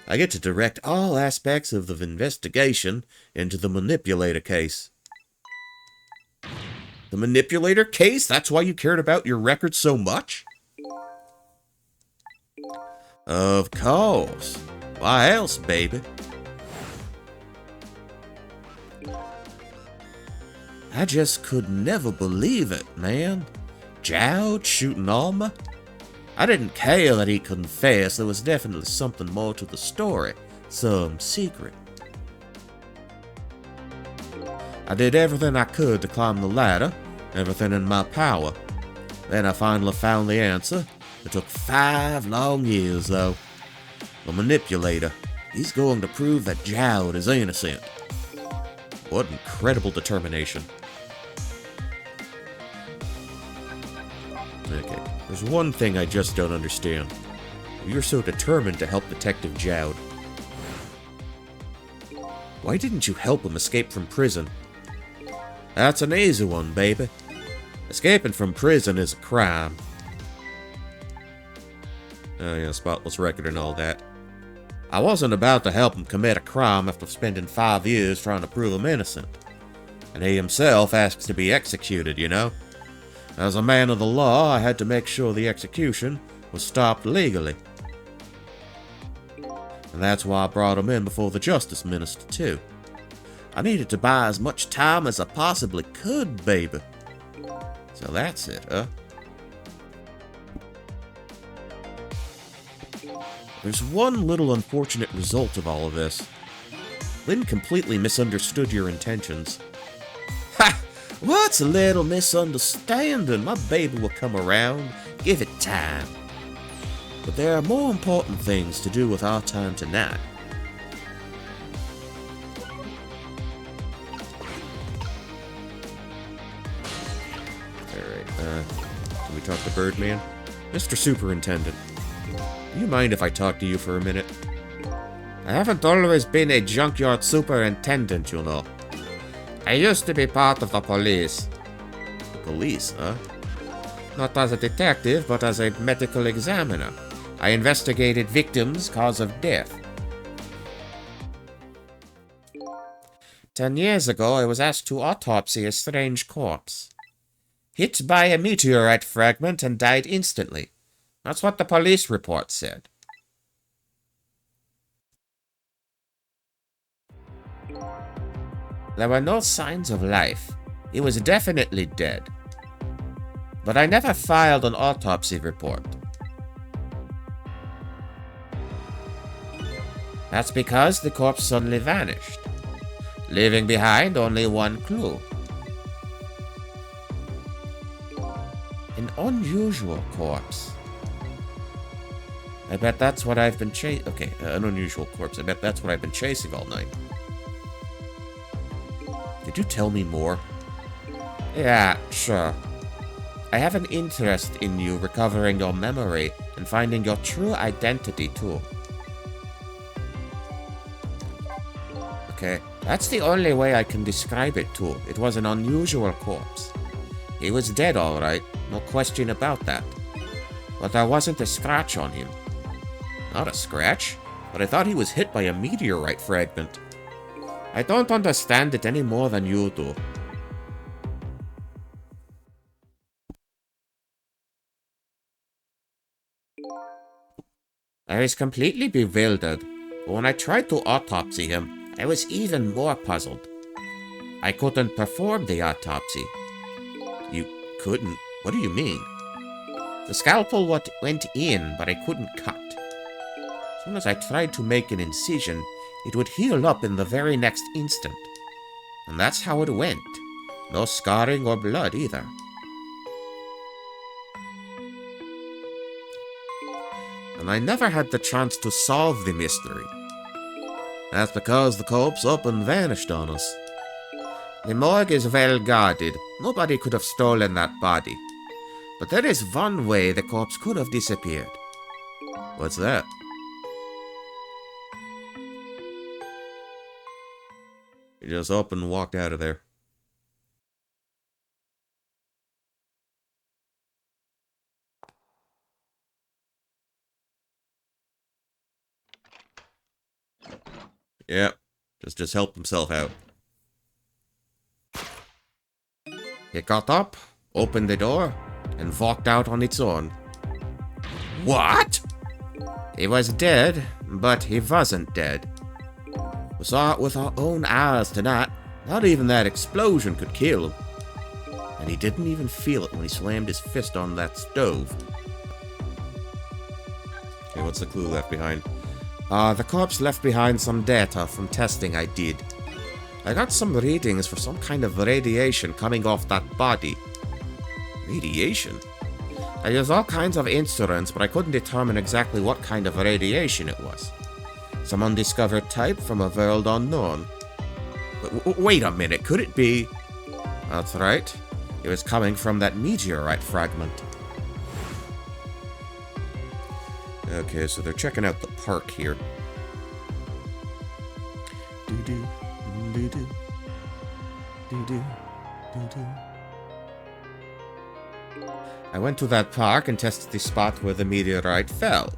I get to direct all aspects of the investigation into the manipulator case. The manipulator case? That's why you cared about your record so much? Of course. Why else, baby? I just could never believe it, man. Jowd shooting Alma? I didn't care that he confessed. There was definitely something more to the story. Some secret. I did everything I could to climb the ladder. Everything in my power. Then I finally found the answer. It took 5 long years, though. The manipulator. He's going to prove that Jowd is innocent. What incredible determination. Okay, there's one thing I just don't understand. You're so determined to help Detective Jowd. Why didn't you help him escape from prison? That's an easy one, baby. Escaping from prison is a crime. Oh yeah, spotless record and all that. I wasn't about to help him commit a crime after spending 5 years trying to prove him innocent. And he himself asks to be executed, you know? As a man of the law, I had to make sure the execution was stopped legally. And that's why I brought him in before the Justice Minister, too. I needed to buy as much time as I possibly could, baby. So that's it, huh? There's one little unfortunate result of all of this. Lynn completely misunderstood your intentions. Ha! What's a little misunderstanding? My baby will come around. Give it time. But there are more important things to do with our time tonight. Alright, can we talk to Birdman? Mr. Superintendent, do you mind if I talk to you for a minute? I haven't always been a junkyard superintendent, you know. I used to be part of the police. The police, huh? Not as a detective, but as a medical examiner. I investigated victims' cause of death. 10 years ago, I was asked to autopsy a strange corpse. Hit by a meteorite fragment and died instantly. That's what the police report said. There were no signs of life. He was definitely dead. But I never filed an autopsy report. That's because the corpse suddenly vanished, leaving behind only one clue. An unusual corpse. I bet that's what I've been chasing. Okay, an unusual corpse. I bet that's what I've been chasing all night. Could you tell me more? Yeah, sure. I have an interest in you recovering your memory and finding your true identity, too. Okay. That's the only way I can describe it to him. It was an unusual corpse. He was dead, all right, no question about that. But there wasn't a scratch on him. Not a scratch, but I thought he was hit by a meteorite fragment. I don't understand it any more than you do. I was completely bewildered, but when I tried to autopsy him, I was even more puzzled. I couldn't perform the autopsy. You couldn't? What do you mean? The scalpel went in, but I couldn't cut. As soon as I tried to make an incision, it would heal up in the very next instant. And that's how it went. No scarring or blood either. And I never had the chance to solve the mystery. That's because the corpse up and vanished on us. The morgue is well guarded. Nobody could have stolen that body. But there is one way the corpse could have disappeared. What's that? He just up and walked out of there. Yep, just helped himself out. He got up, opened the door, and walked out on its own. What? He was dead, but he wasn't dead. We saw it with our own eyes tonight. Not even that explosion could kill him. And he didn't even feel it when he slammed his fist on that stove. Okay, what's the clue left behind? The corpse left behind some data from testing I did. I got some readings for some kind of radiation coming off that body. Radiation? I used all kinds of instruments, but I couldn't determine exactly what kind of radiation it was. Some undiscovered type from a world unknown. Wait a minute, could it be? That's right. It was coming from that meteorite fragment. Okay, so they're checking out the park here. Doo-doo, doo-doo, doo-doo, doo-doo. I went to that park and tested the spot where the meteorite fell.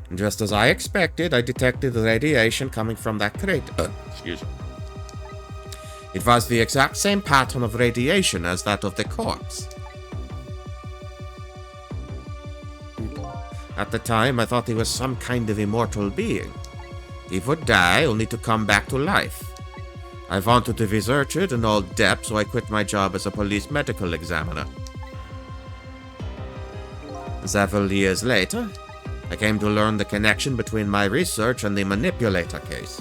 And just as I expected, I detected the radiation coming from that crater. Excuse me. It was the exact same pattern of radiation as that of the corpse. At the time, I thought he was some kind of immortal being. He would die only to come back to life. I wanted to research it in all depth, so I quit my job as a police medical examiner. Several years later, I came to learn the connection between my research and the manipulator case,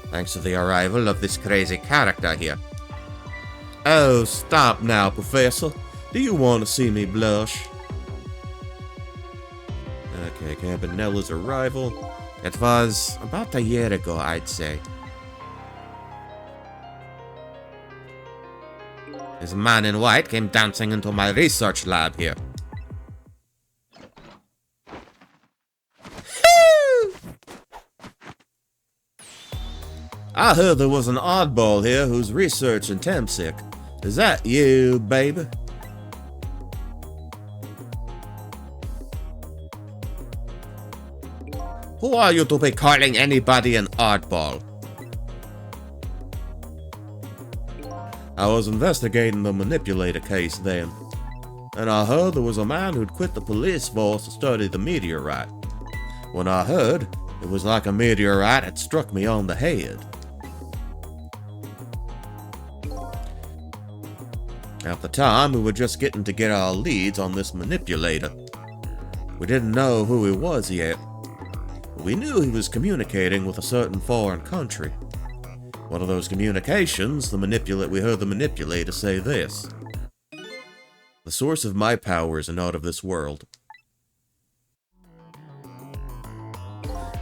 thanks to the arrival of this crazy character here. Oh, stop now, Professor. Do you want to see me blush? Okay, Campanella's arrival. It was about a year ago, I'd say. This man in white came dancing into my research lab here. I heard there was an oddball here who's researching Temsic. Is that you, baby? Who are you to be calling anybody an oddball? I was investigating the manipulator case then, and I heard there was a man who'd quit the police force to study the meteorite. When I heard, it was like a meteorite had struck me on the head. At the time, we were just getting to get our leads on this manipulator. We didn't know who he was yet. We knew he was communicating with a certain foreign country. One of those communications, we heard the manipulator say this. The source of my powers are not of this world.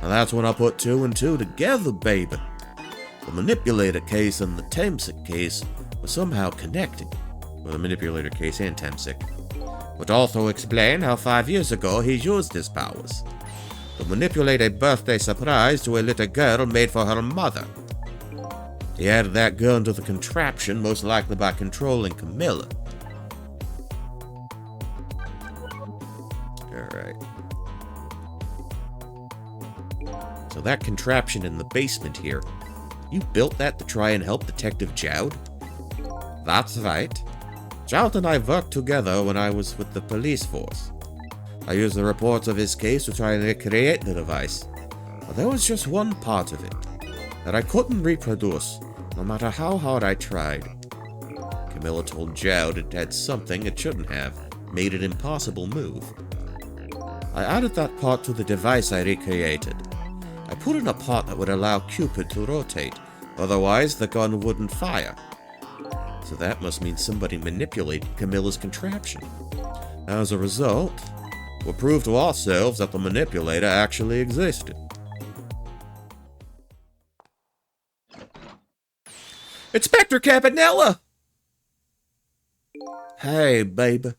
And that's when I put two and two together, baby. The manipulator case and the Temsic case were somehow connected. Well, the manipulator case and Temsic. Would also explain how 5 years ago he used his powers to manipulate a birthday surprise to a little girl made for her mother. He added that gun to the contraption, most likely by controlling Camilla. Alright. So that contraption in the basement here, you built that to try and help Detective Jowd? That's right. Jowd and I worked together when I was with the police force. I used the reports of his case to try and recreate the device. But there was just one part of it that I couldn't reproduce, no matter how hard I tried. Camilla told Jowd it had something it shouldn't have, made it impossible move. I added that part to the device I recreated. I put in a part that would allow Cupid to rotate, otherwise the gun wouldn't fire. So that must mean somebody manipulated Camilla's contraption. As a result, we'll prove to ourselves that the manipulator actually existed. Inspector Cabanela! Hey, baby.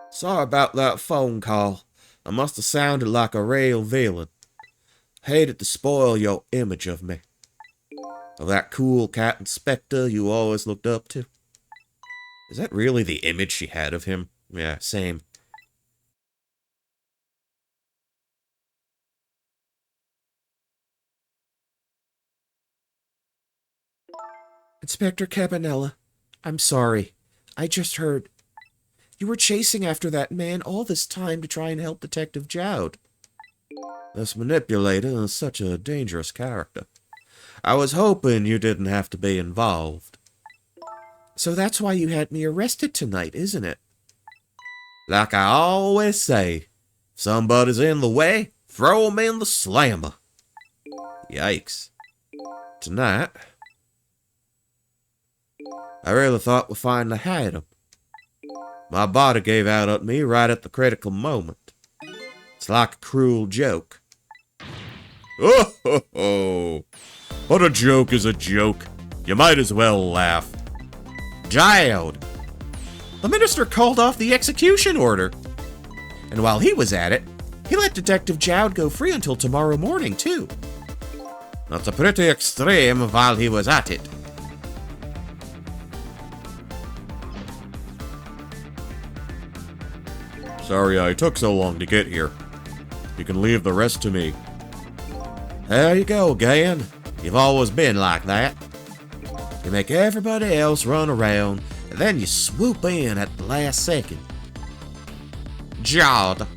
Sorry about that phone call. I must have sounded like a real villain. Hated to spoil your image of me. Of that cool cat inspector you always looked up to. Is that really the image she had of him? Yeah, same. Inspector Cabanela, I'm sorry. I just heard. You were chasing after that man all this time to try and help Detective Jowd. This manipulator is such a dangerous character. I was hoping you didn't have to be involved. So that's why you had me arrested tonight, isn't it? Like I always say, if somebody's in the way, throw 'em in the slammer. Yikes. Tonight, I really thought we finally had him. My body gave out at me right at the critical moment. It's like a cruel joke. Oh ho ho! But a joke is a joke. You might as well laugh. Jowd! The minister called off the execution order. And while he was at it, he let Detective Jowd go free until tomorrow morning, too. That's a pretty extreme while he was at it. Sorry I took so long to get here. You can leave the rest to me. There you go, Gan. You've always been like that. You make everybody else run around, and then you swoop in at the last second. Jowd.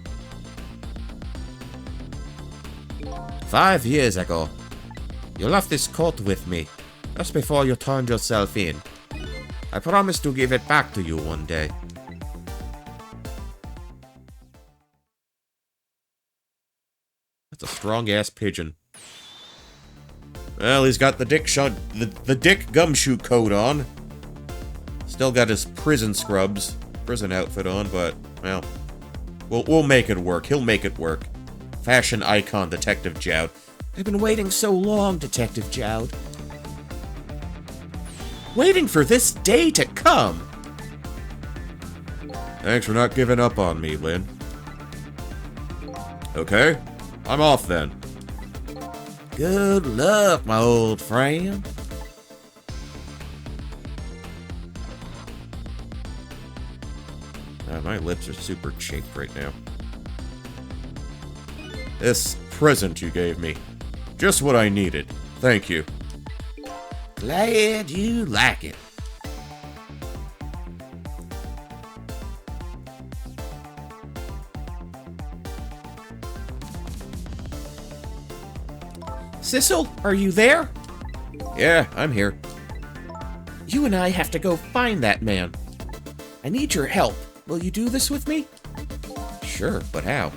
5 years ago, you left this coat with me, just before you turned yourself in. I promised to give it back to you one day. That's a strong-ass pigeon. Well, he's got the dick gumshoe coat on. Still got his prison outfit on, but, well, we'll make it work. He'll make it work. Fashion icon, Detective Jowd. I've been waiting so long, Detective Jowd. Waiting for this day to come. Thanks for not giving up on me, Lynn. Okay, I'm off then. Good luck, my old friend. My lips are super chafed right now. This present you gave me. Just what I needed. Thank you. Glad you like it. Sissel, are you there? Yeah, I'm here. You and I have to go find that man. I need your help. Will you do this with me? Sure, but how?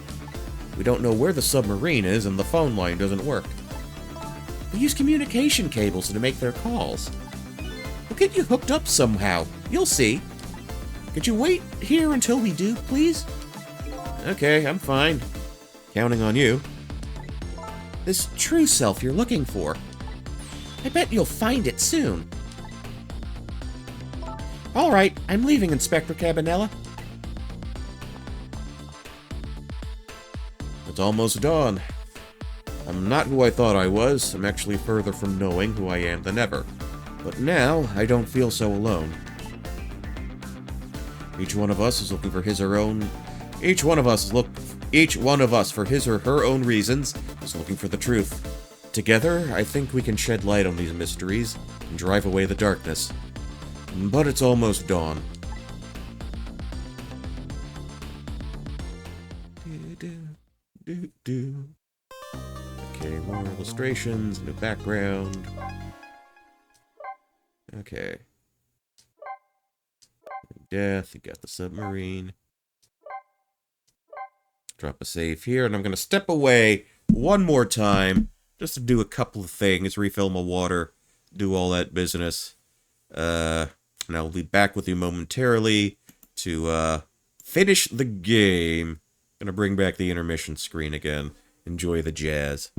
We don't know where the submarine is and the phone line doesn't work. We use communication cables to make their calls. We'll get you hooked up somehow. You'll see. Could you wait here until we do, please? Okay, I'm fine. Counting on you. This true self you're looking for. I bet you'll find it soon. All right, I'm leaving, Inspector Cabanela. It's almost dawn. I'm not who I thought I was. I'm actually further from knowing who I am than ever. But now, I don't feel so alone. Each one of us is looking for his or own... Each one of us, for his or her own reasons, is looking for the truth. Together, I think we can shed light on these mysteries and drive away the darkness. But it's almost dawn. Okay, more illustrations, new background. Okay. Death, you got the submarine. Drop a save here, and I'm going to step away one more time just to do a couple of things, refill my water, do all that business. And I'll be back with you momentarily to finish the game. Gonna bring back the intermission screen again. Enjoy the jazz.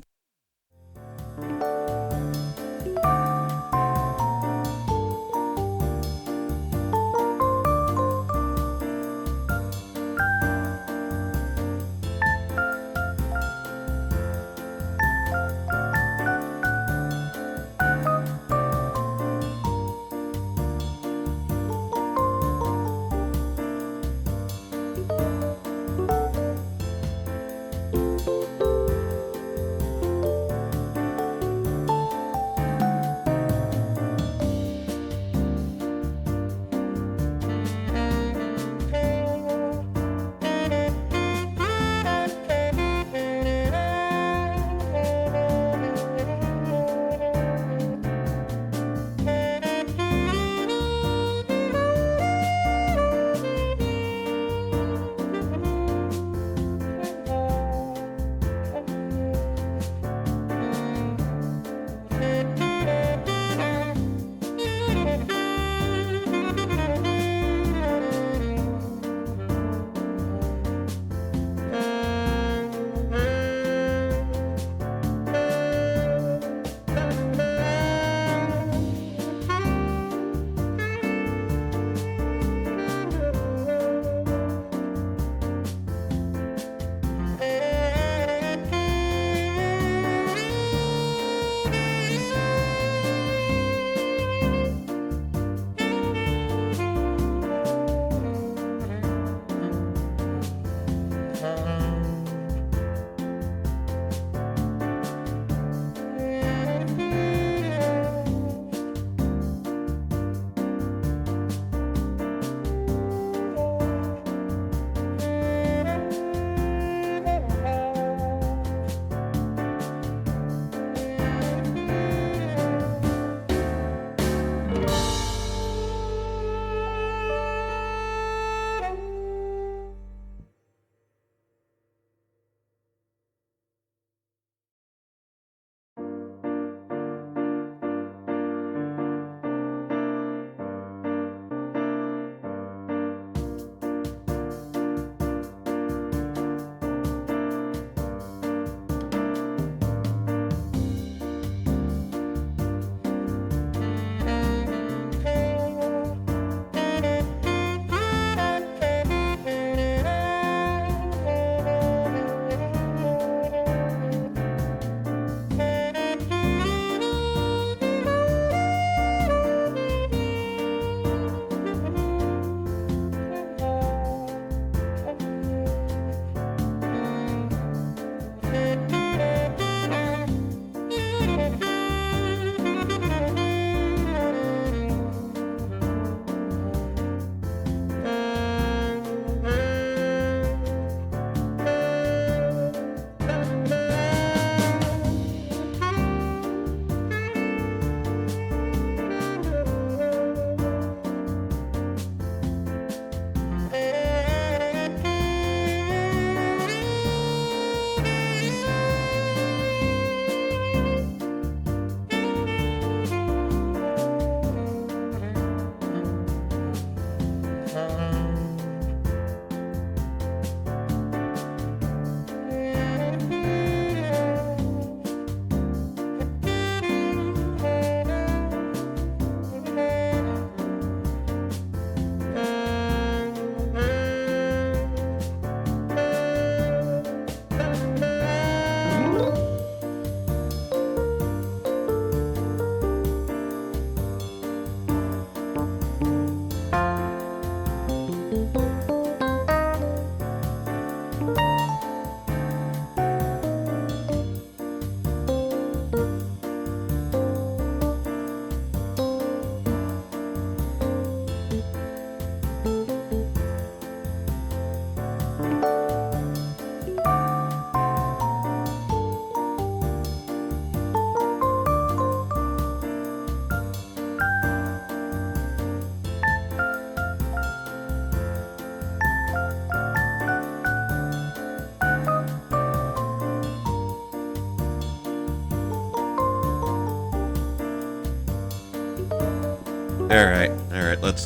Alright, let's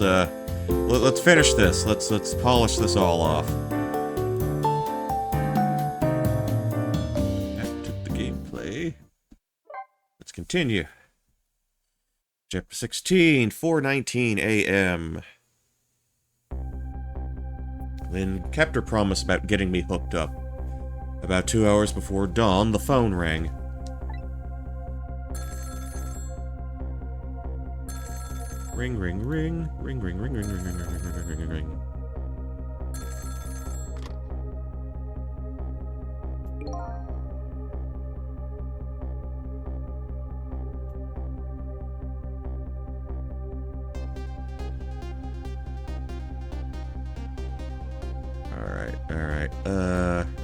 finish this. Let's polish this all off. After the gameplay. Let's continue. Chapter 16, 4:19 a.m. When Captor promised about getting me hooked up. About 2 hours before dawn, the phone rang. Ring, ring, ring. Ring, ring, ring, ring, ring, ring, ring, ring, ring, ring, ring. Alright.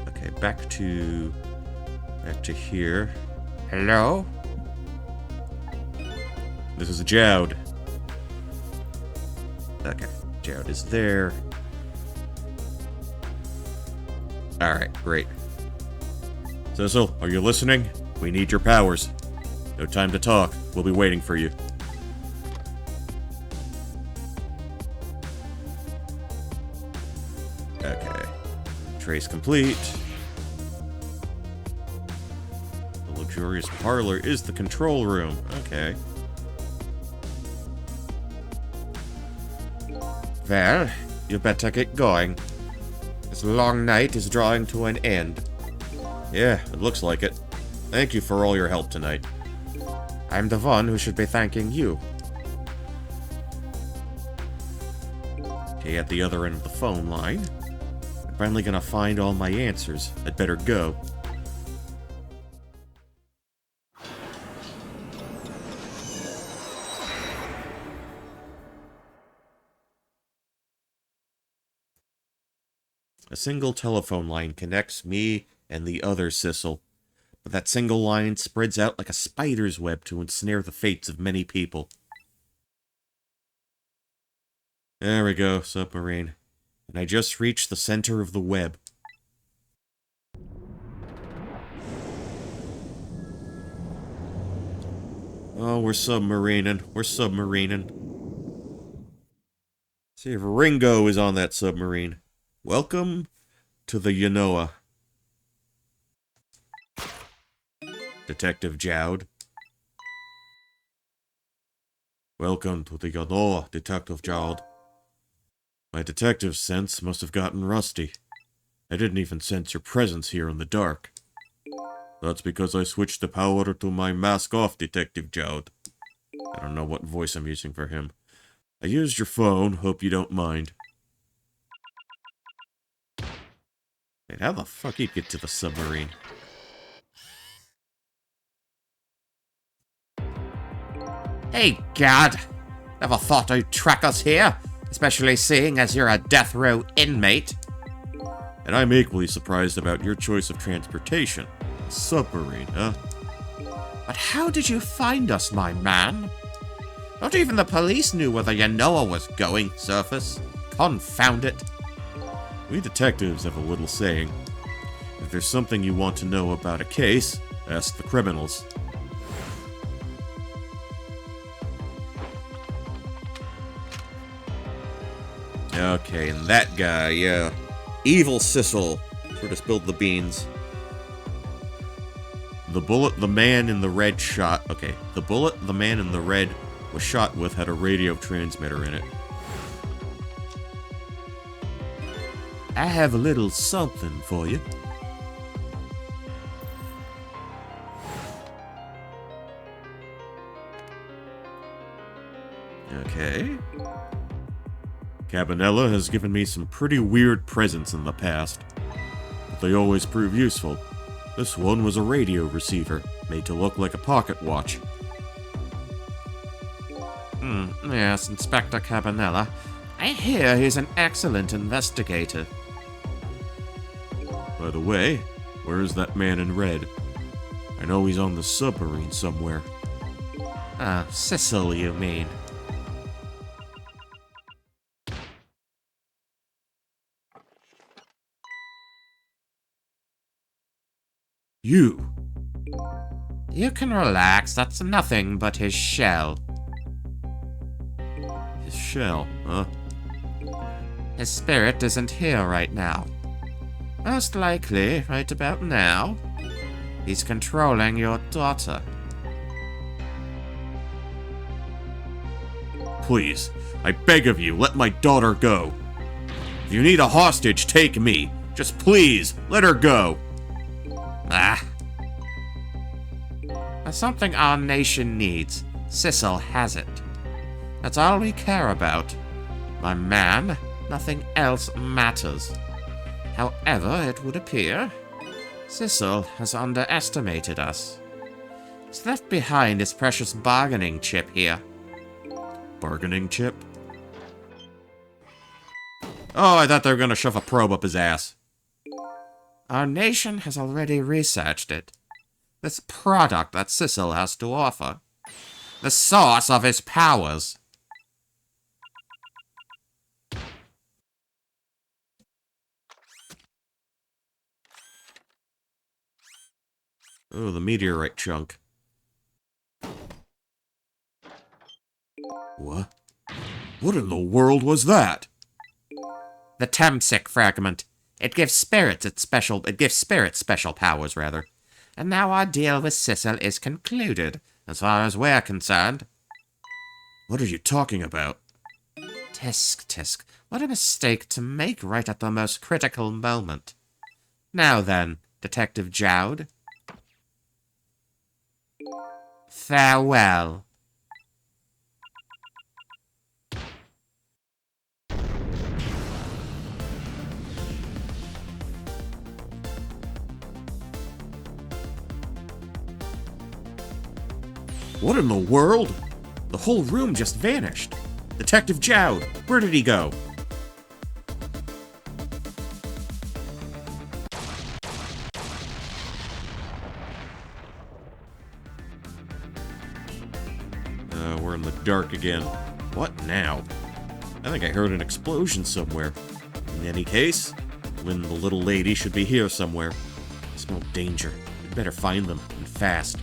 Okay, back to here. Hello? This is Jowd. Okay, Jowd is there. Alright, great. Sissel, are you listening? We need your powers. No time to talk. We'll be waiting for you. Okay. Trace complete. The luxurious parlor is the control room. Okay. Well, you better get going. This long night is drawing to an end. Yeah, it looks like it. Thank you for all your help tonight. I'm the one who should be thanking you. Okay, at the other end of the phone line. I'm finally gonna find all my answers. I'd better go. A single telephone line connects me and the other Sissel, but that single line spreads out like a spider's web to ensnare the fates of many people. There we go, submarine. And I just reached the center of the web. Oh, we're submarining. We're submarining. See if Ringo is on that submarine. Welcome to the Yanoa. Detective Jowd. Welcome to the Yanoa, Detective Jowd. My detective sense must have gotten rusty. I didn't even sense your presence here in the dark. That's because I switched the power to my mask off, Detective Jowd. I don't know what voice I'm using for him. I used your phone, hope you don't mind. Wait, how the fuck you get to the submarine? Hey, God. Never thought you'd track us here, especially seeing as you're a death row inmate. And I'm equally surprised about your choice of transportation. Submarine, huh? But how did you find us, my man? Not even the police knew where the Yanoa was going, Surface. Confound it. We detectives have a little saying. If there's something you want to know about a case, ask the criminals. Okay, and that guy, yeah. Evil Sissel. Sort of spilled the beans. The bullet the man in the red shot... Okay, the bullet the man in the red was shot with had a radio transmitter in it. I have a little something for you. Okay. Cabanela has given me some pretty weird presents in the past, but they always prove useful. This one was a radio receiver, made to look like a pocket watch. Yes, Inspector Cabanela. I hear he's an excellent investigator. By the way, where is that man in red? I know he's on the submarine somewhere. Sissel, you mean? You! You can relax, that's nothing but his shell. shell, huh? His spirit isn't here right now. Most likely, right about now, he's controlling your daughter. Please, I beg of you, let my daughter go. If you need a hostage, take me. Just please, let her go. Ah. There's something our nation needs. Sissel has it. That's all we care about. My man, nothing else matters. However, it would appear, Sissel has underestimated us. He's left behind his precious bargaining chip here. Bargaining chip? Oh, I thought they were gonna shove a probe up his ass. Our nation has already researched it. This product that Sissel has to offer. The source of his powers. Oh, the meteorite chunk. What? What in the world was that? The Temsic fragment. It gives spirits special powers, rather. And now our deal with Sissel is concluded, as far as we're concerned. What are you talking about? Tisk. What a mistake to make right at the most critical moment. Now then, Detective Jowd. Farewell. What in the world? The whole room just vanished. Detective Jowd, where did he go? We're in the dark again. What now? I think I heard an explosion somewhere. In any case, Lynn the little lady should be here somewhere. I smell danger. We'd better find them, and fast.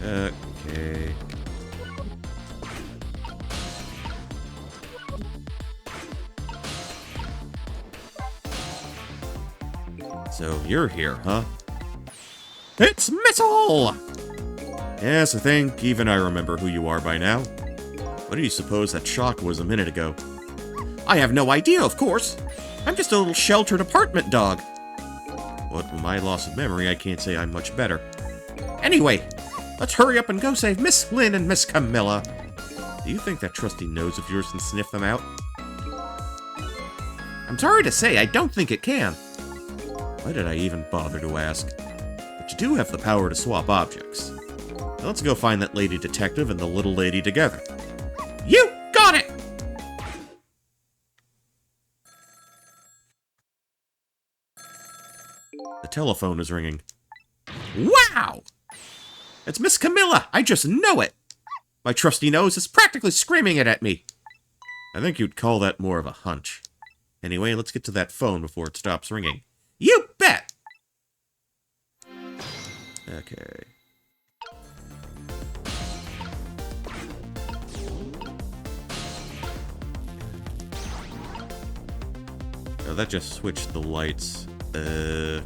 Okay. So you're here, huh? It's Missile! Yes, I think even I remember who you are by now. What do you suppose that shock was a minute ago? I have no idea, of course. I'm just a little sheltered apartment dog. What with my loss of memory, I can't say I'm much better. Anyway, let's hurry up and go save Miss Lynn and Miss Camilla. Do you think that trusty nose of yours can sniff them out? I'm sorry to say, I don't think it can. Why did I even bother to ask? But you do have the power to swap objects. Now let's go find that lady detective and the little lady together. You got it! The telephone is ringing. Wow! It's Miss Camilla! I just know it! My trusty nose is practically screaming it at me. I think you'd call that more of a hunch. Anyway, let's get to that phone before it stops ringing. You bet! Okay. Oh, that just switched the lights. Okay.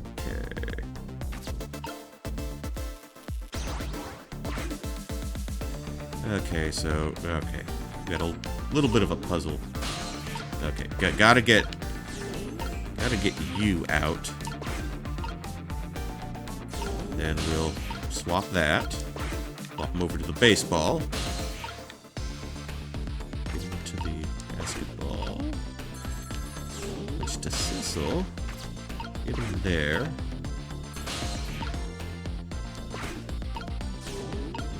Okay, so, okay. Got a little bit of a puzzle. Okay, gotta get you out. Then we'll swap that. Swap him over to the baseball. Give him to the basketball. Switch to Sissel. Get him there.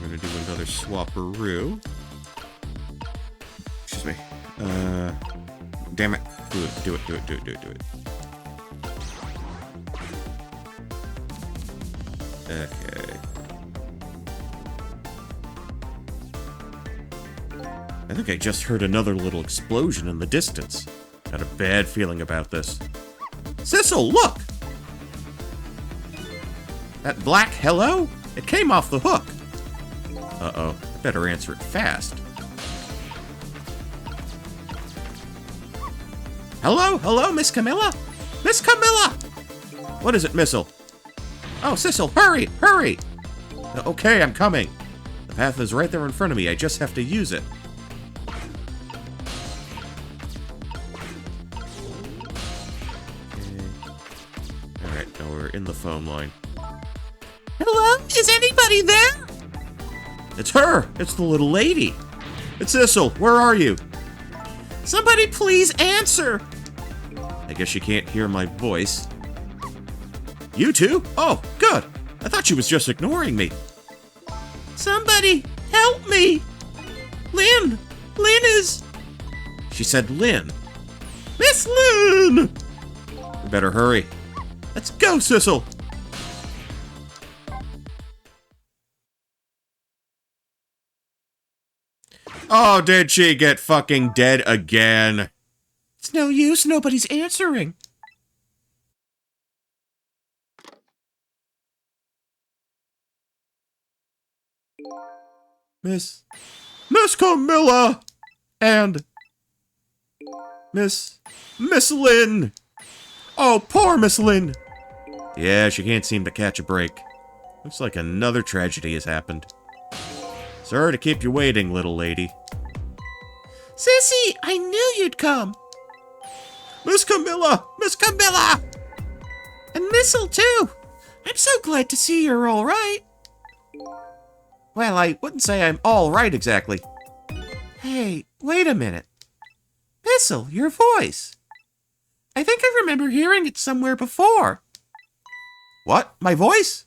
We're gonna do another swapperoo. Excuse me. Damn it. Do it. Okay. I think I just heard another little explosion in the distance. Got a bad feeling about this. Sissel, look! That black hello? It came off the hook. Uh-oh, I better answer it fast. Hello? Hello, Miss Camilla? Miss Camilla! What is it, Missile? Oh, Sissel, hurry! Hurry! Okay, I'm coming. The path is right there in front of me. I just have to use it. Alright, now we're in the phone line. Hello? Is anybody there? It's her! It's the little lady! It's Sissel! Where are you? Somebody please answer! I guess she can't hear my voice. You too? Oh, good! I thought she was just ignoring me. Somebody help me! Lynn! Lynn is... She said Lynn. Miss Lynn! We better hurry. Let's go, Sissel! Oh, did she get fucking dead again? It's no use, nobody's answering. Miss Camilla! And Miss Lynn! Oh, poor Miss Lynn! Yeah, she can't seem to catch a break. Looks like another tragedy has happened. Sorry to keep you waiting, little lady. Sissy, I knew you'd come. Miss Camilla! Miss Camilla! And Missile, too. I'm so glad to see you're all right. Well, I wouldn't say I'm all right exactly. Hey, wait a minute. Missile, your voice. I think I remember hearing it somewhere before. What? My voice?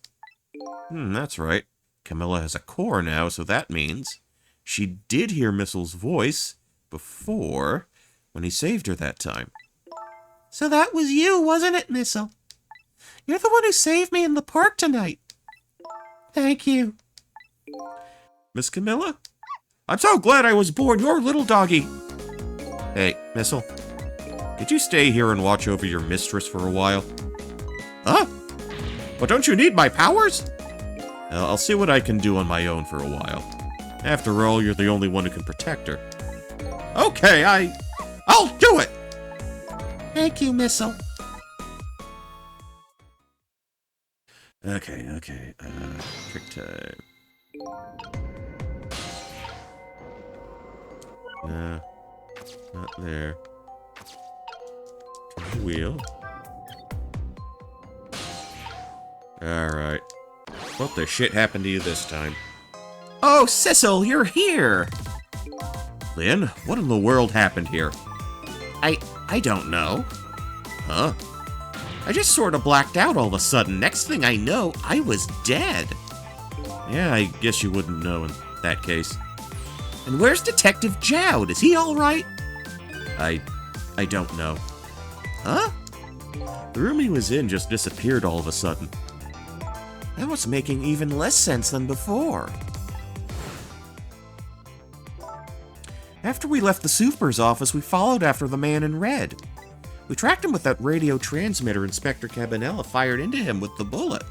That's right. Camilla has a core now, so that means she did hear Missile's voice before when he saved her that time. So that was you, wasn't it, Missile? You're the one who saved me in the park tonight. Thank you. Miss Camilla? I'm so glad I was born your little doggy. Hey, Missile. Could you stay here and watch over your mistress for a while? Huh? But don't you need my powers? I'll see what I can do on my own for a while. After all, you're the only one who can protect her. Okay, I'll do it! Thank you, Missile. Okay. Trick time. Nah, not there. Turn the wheel. Alright. What the shit happened to you this time? Oh, Sissel, you're here. Lynn, what in the world happened here? I don't know. Huh? I just sort of blacked out all of a sudden. Next thing I know, I was dead. Yeah, I guess you wouldn't know in that case. And where's Detective Jowd? Is he all right? I don't know. Huh? The room he was in just disappeared all of a sudden. That was making even less sense than before. After we left the super's office, we followed after the man in red. We tracked him with that radio transmitter Inspector Cabanela fired into him with the bullet.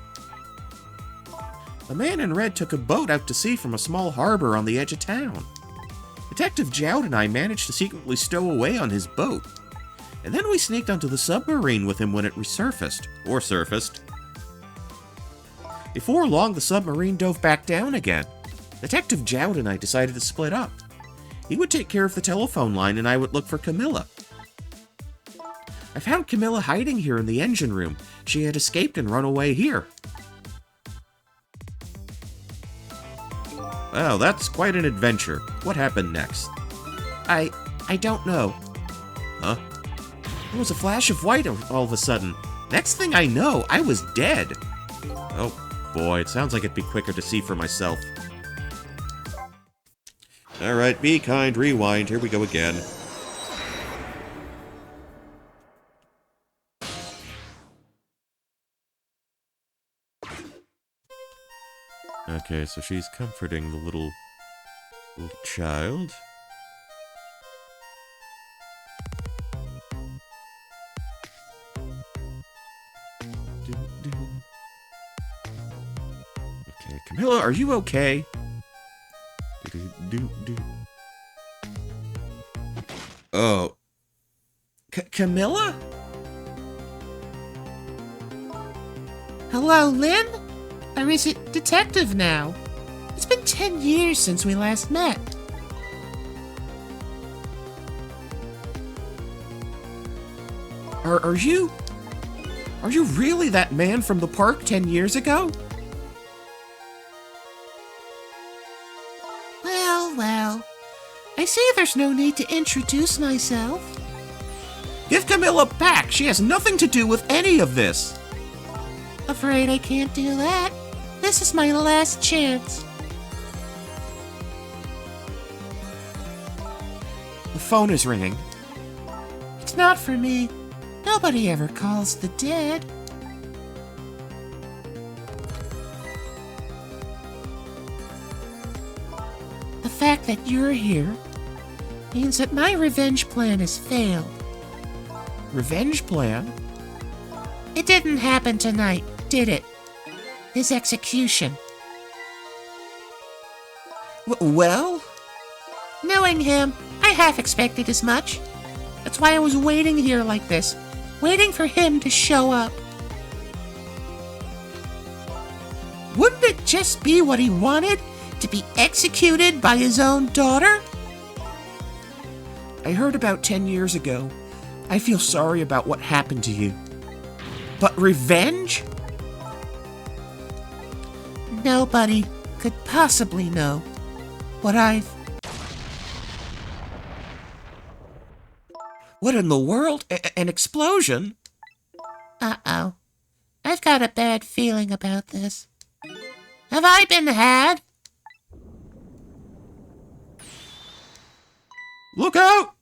The man in red took a boat out to sea from a small harbor on the edge of town. Detective Jowd and I managed to secretly stow away on his boat. And then we sneaked onto the submarine with him when it resurfaced. Or surfaced. Before long, the submarine dove back down again. Detective Jowd and I decided to split up. He would take care of the telephone line and I would look for Camilla. I found Camilla hiding here in the engine room. She had escaped and run away here. Wow, that's quite an adventure. What happened next? I don't know. Huh? There was a flash of white all of a sudden. Next thing I know, I was dead. Oh boy, it sounds like it'd be quicker to see for myself. Alright, be kind, rewind, here we go again. Okay, so she's comforting the little child. Okay, Camilla, are you okay? Oh. Camilla? Hello, Lynn? Or is it Detective now? It's been 10 years since we last met. Are you really that man from the park 10 years ago? Well. I see there's no need to introduce myself. Give Camilla back. She has nothing to do with any of this. Afraid I can't do that. This is my last chance. The phone is ringing. It's not for me. Nobody ever calls the dead. The fact that you're here means that my revenge plan has failed. Revenge plan? It didn't happen tonight, did it? His execution. Well? Knowing him, I half expected as much. That's why I was waiting here like this, waiting for him to show up. Wouldn't it just be what he wanted? To be executed by his own daughter? I heard about 10 years ago. I feel sorry about what happened to you. But revenge? Nobody could possibly know what I've... What in the world? An explosion? Uh-oh. I've got a bad feeling about this. Have I been had? Look out!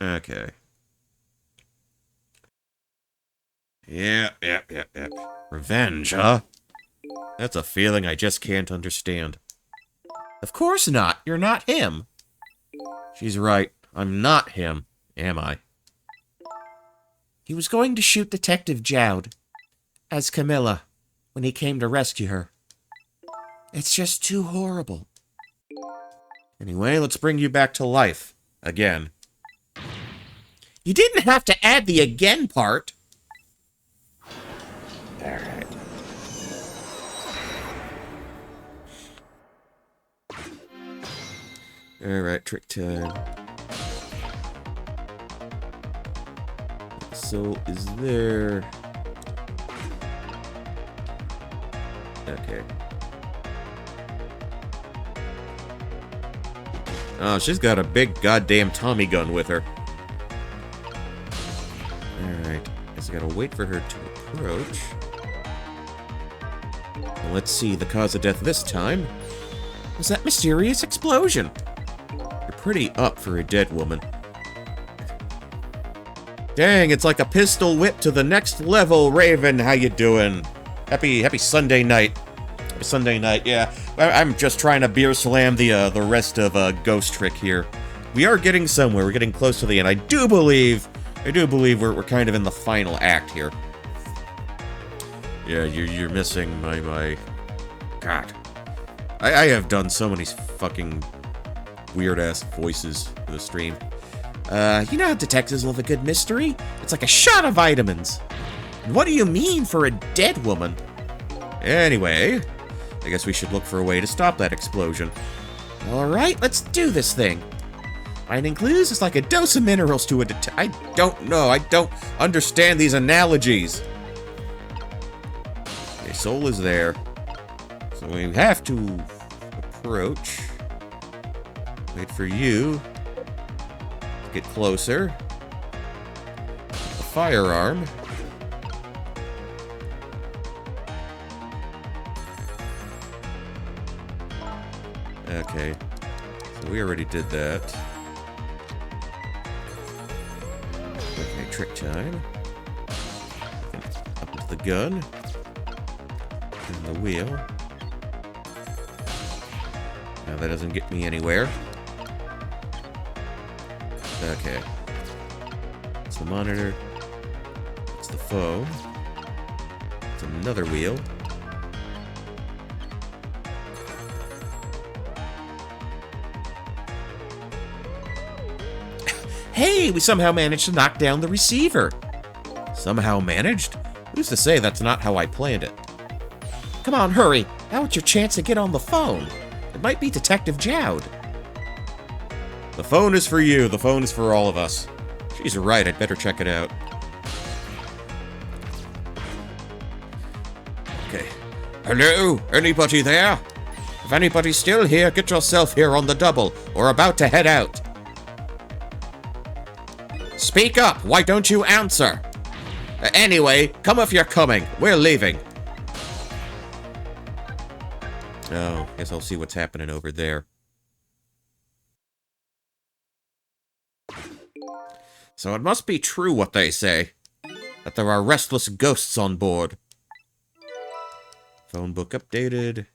Okay. Yeah. Revenge, huh? That's a feeling I just can't understand. Of course not. You're not him. She's right. I'm not him, am I? He was going to shoot Detective Jowd as Camilla when he came to rescue her. It's just too horrible. Anyway, let's bring you back to life. Again. You didn't have to add the again part. Alright. Alright, trick time. So, is there... Okay. Oh, she's got a big goddamn Tommy gun with her. Alright. Guess I gotta wait for her to approach. Well, let's see the cause of death this time. Was that mysterious explosion? You're pretty up for a dead woman. Dang, it's like a pistol whip to the next level, Raven. How you doing? Happy Sunday night. Happy Sunday night, yeah. I'm just trying to beer slam the rest of Ghost Trick here. We are getting somewhere. We're getting close to the end. I do believe we're kind of in the final act here. Yeah, you're missing my God. I have done so many fucking weird-ass voices for the stream. You know how detectives love a good mystery? It's like a shot of vitamins. What do you mean for a dead woman? Anyway, I guess we should look for a way to stop that explosion. Alright, let's do this thing. Finding clues is like a dose of minerals to a I don't know. I don't understand these analogies. Okay, Soul is there. So we have to approach. Wait for you. Get closer. A firearm. Okay. So we already did that. Okay, trick time. Up into the gun. And the wheel. Now that doesn't get me anywhere. Okay. It's the monitor. It's the phone. It's another wheel. Hey, we somehow managed to knock down the receiver. Somehow managed? Who's to say that's not how I planned it? Come on, hurry. Now it's your chance to get on the phone. It might be Detective Jowd. The phone is for you. The phone is for all of us. She's right. I'd better check it out. Okay. Hello? Anybody there? If anybody's still here, get yourself here on the double. We're about to head out. Speak up. Why don't you answer? Anyway, come if you're coming. We're leaving. Oh, guess I'll see what's happening over there. So it must be true what they say, that there are restless ghosts on board. Phone book updated.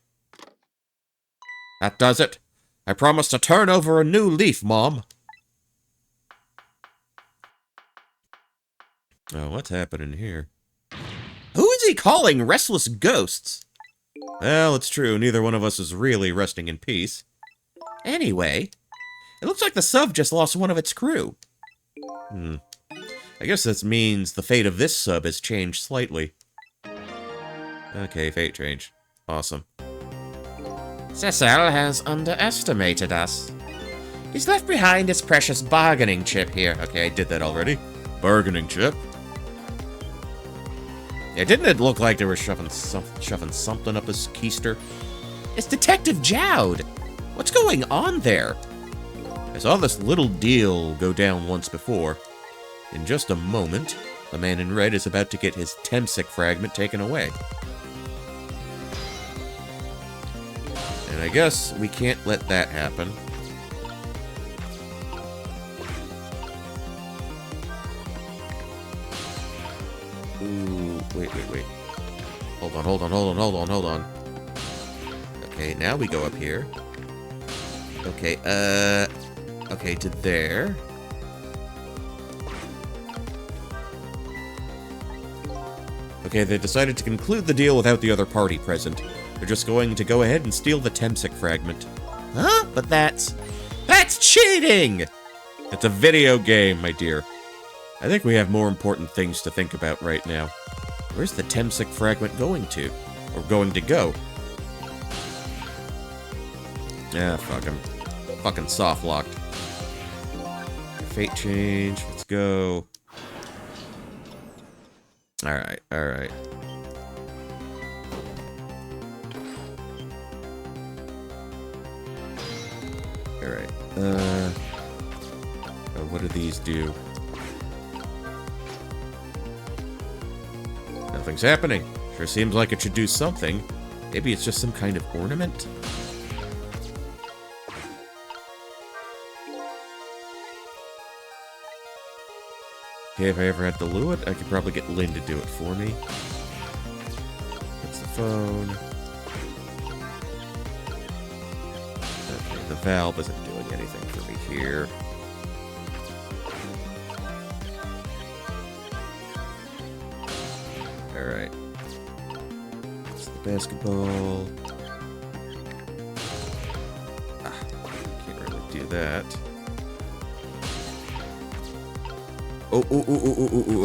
That does it. I promise to turn over a new leaf, Mom. Oh, what's happening here? Who is he calling restless ghosts? Well, it's true. Neither one of us is really resting in peace. Anyway, it looks like the sub just lost one of its crew. I guess this means the fate of this sub has changed slightly. Okay, fate change. Awesome. Cecil has underestimated us. He's left behind his precious bargaining chip here. Okay, I did that already. Bargaining chip? Yeah, didn't it look like they were shoving something up his keister? It's Detective Jowd! What's going on there? I saw this little deal go down once before. In just a moment, the man in red is about to get his Temsic fragment taken away. And I guess we can't let that happen. Ooh, wait. Hold on. Okay, now we go up here. Okay, okay, to there. Okay, they decided to conclude the deal without the other party present. They're just going to go ahead and steal the Temsic fragment. Huh? But that's cheating! It's a video game, my dear. I think we have more important things to think about right now. Where's the Temsic fragment going to? Or going to go? Ah, fuck him. Fucking soft-locked. Fate change. Let's go. Alright. Alright. What do these do? Nothing's happening. Sure seems like it should do something. Maybe it's just some kind of ornament? Okay, if I ever had to lure it, I could probably get Lynn to do it for me. That's the phone. Okay, the valve isn't doing anything for me here. Alright. That's the basketball. Can't really do that. Oh,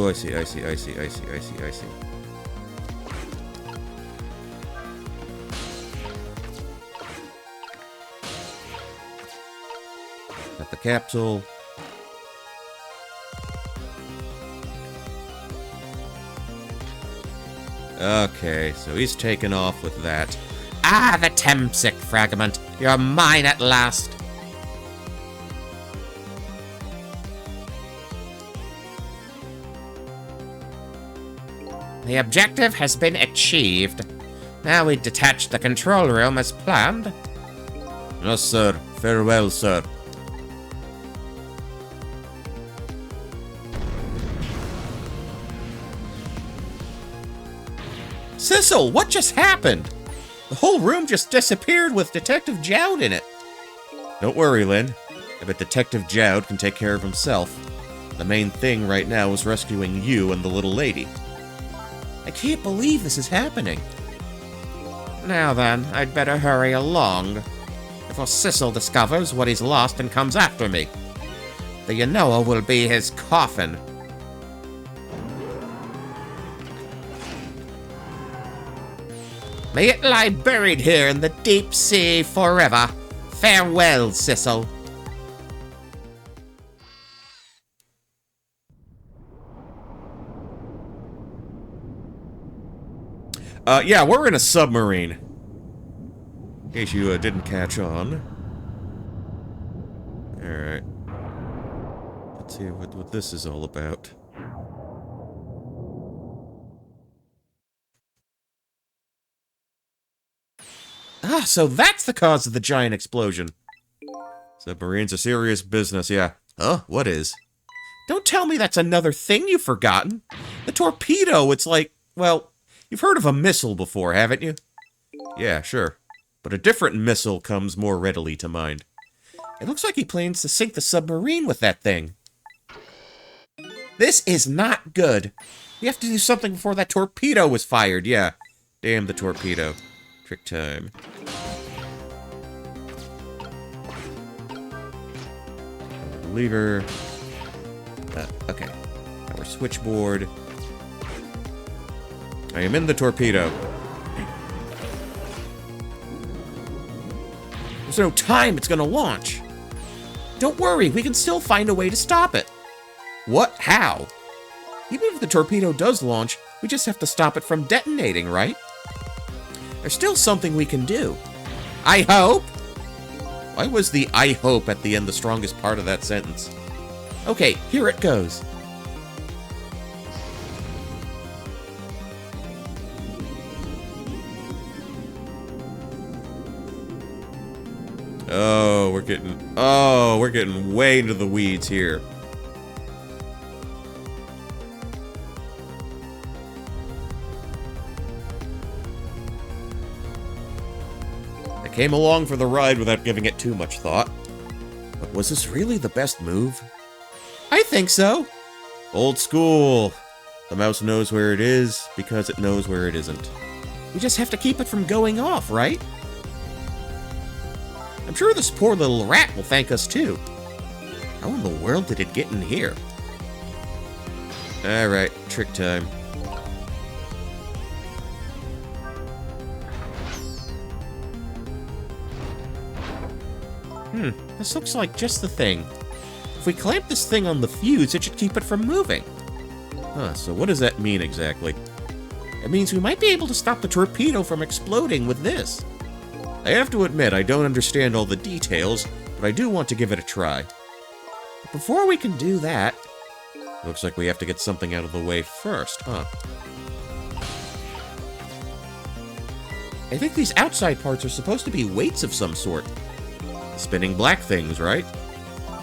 I see. Got the capsule. Okay, so he's taken off with that. Ah, the Temsic fragment. You're mine at last. The objective has been achieved. Now we detach the control room as planned. Yes, sir. Farewell, sir. Cecil, what just happened? The whole room just disappeared with Detective Jowd in it. Don't worry, Lynn. I bet Detective Jowd can take care of himself. The main thing right now is rescuing you and the little lady. I can't believe this is happening. Now then, I'd better hurry along, before Cecil discovers what he's lost and comes after me. The Yanoa will be his coffin. May it lie buried here in the deep sea forever. Farewell, Sissel. Yeah, we're in a submarine. In case you didn't catch on. Alright. Let's see what this is all about. Ah, so that's the cause of the giant explosion. Submarines are serious business, yeah. Huh? What is? Don't tell me that's another thing you've forgotten. The torpedo, it's like, well, you've heard of a missile before, haven't you? Yeah, sure. But a different missile comes more readily to mind. It looks like he plans to sink the submarine with that thing. This is not good. We have to do something before that torpedo was fired, yeah. Damn the torpedo. Trick time. Lever. Okay. Our switchboard. I am in the torpedo. There's no time it's gonna launch. Don't worry, we can still find a way to stop it. What? How? Even if the torpedo does launch, we just have to stop it from detonating, right? There's still something we can do. I hope? Why was the "I hope" at the end the strongest part of that sentence? Okay, here it goes. Oh, we're getting way into the weeds here. I came along for the ride without giving it too much thought. But was this really the best move? I think so. Old school. The mouse knows where it is because it knows where it isn't. We just have to keep it from going off, right? I'm sure this poor little rat will thank us too. How in the world did it get in here? Alright, trick time. This looks like just the thing. If we clamp this thing on the fuse, it should keep it from moving. Huh, so what does that mean exactly? It means we might be able to stop the torpedo from exploding with this. I have to admit, I don't understand all the details, but I do want to give it a try. But before we can do that... Looks like we have to get something out of the way first, huh? I think these outside parts are supposed to be weights of some sort. Spinning black things, right?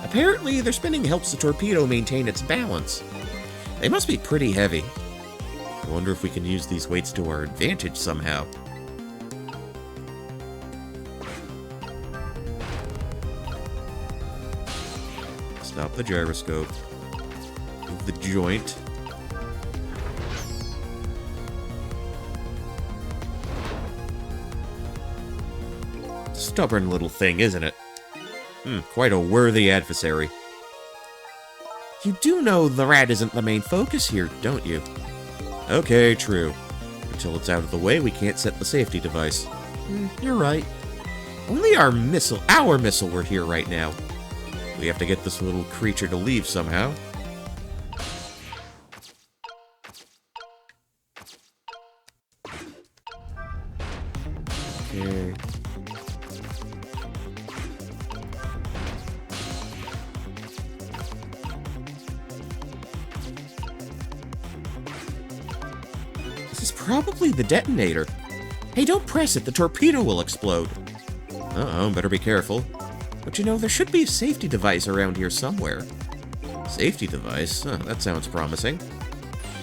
Apparently, their spinning helps the torpedo maintain its balance. They must be pretty heavy. I wonder if we can use these weights to our advantage somehow. Stop the gyroscope. Move the joint. Stubborn little thing, isn't it? Quite a worthy adversary. You do know the rat isn't the main focus here, don't you? Okay, true. Until it's out of the way, we can't set the safety device. You're right. Only our missile were here right now. We have to get this little creature to leave somehow. Okay. This is probably the detonator. Hey, don't press it, the torpedo will explode. Uh-oh, better be careful. But you know, there should be a safety device around here somewhere. Safety device? Huh, that sounds promising.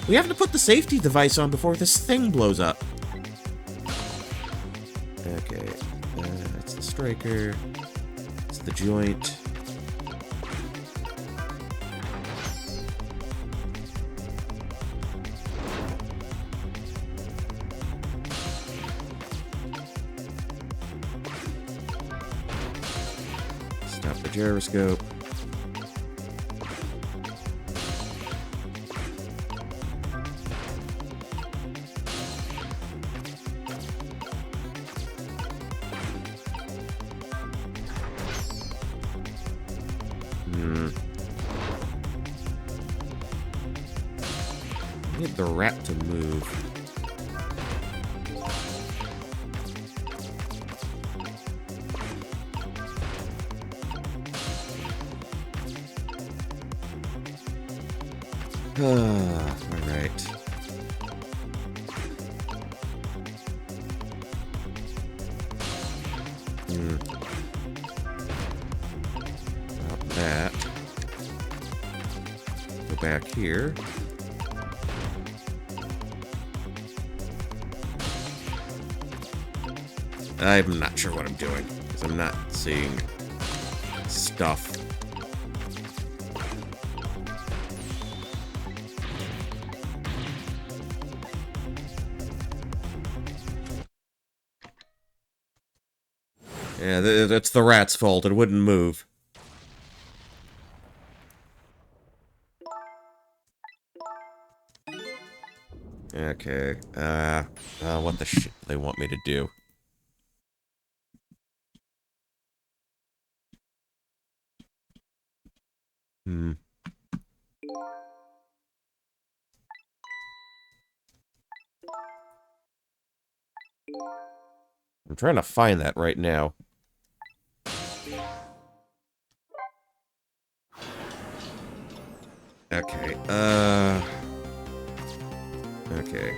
We have to put the safety device on before this thing blows up. Okay, that's the striker. It's the joint. Stop the gyroscope. I need the rat to move. Alright. About that. Go back here. I'm not sure what I'm doing, because I'm not seeing stuff. Yeah, that's the rat's fault. It wouldn't move. Okay, what the shit do they want me to do? I'm trying to find that right now. Okay, okay.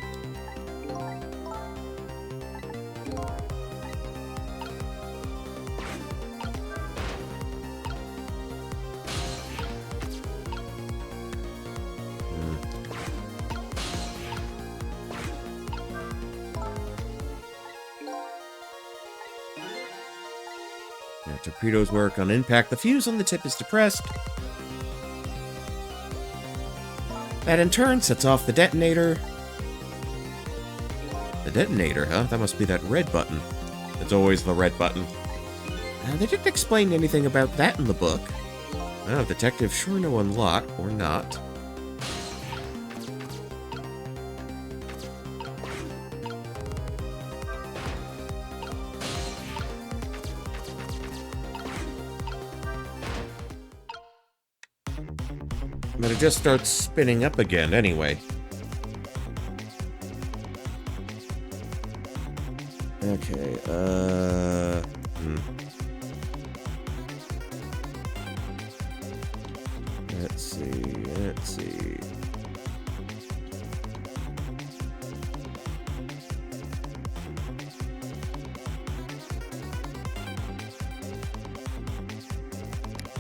Yeah, torpedoes work on impact. The fuse on the tip is depressed. That in turn sets off the detonator. The detonator, huh? That must be that red button. It's always the red button. They didn't explain anything about that in the book. Oh, detective sure know a lot, or not. But it just starts spinning up again anyway. Okay, Let's see.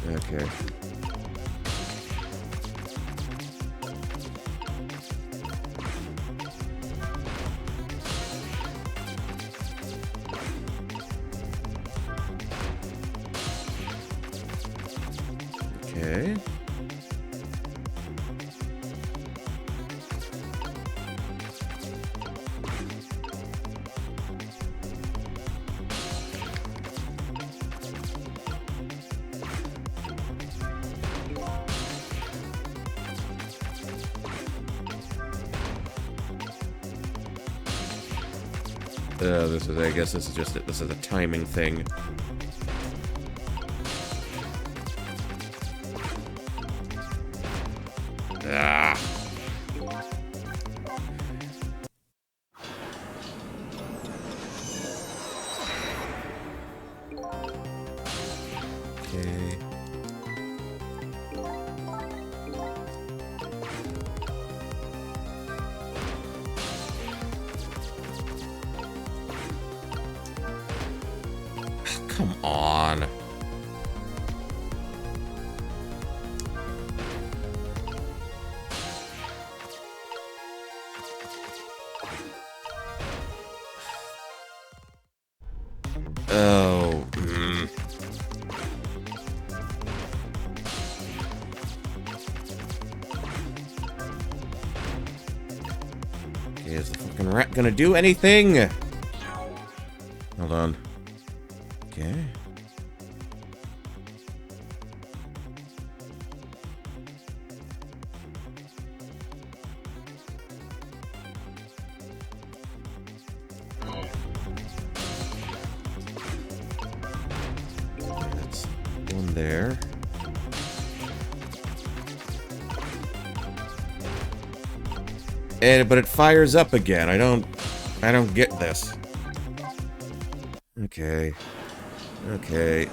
Okay. Okay. I guess this is a timing thing. Ah. Okay. Come on. Oh. Okay, is the fucking rat gonna do anything? Hold on. Okay. That's one there. but it fires up again. I don't get this. Okay. Okay.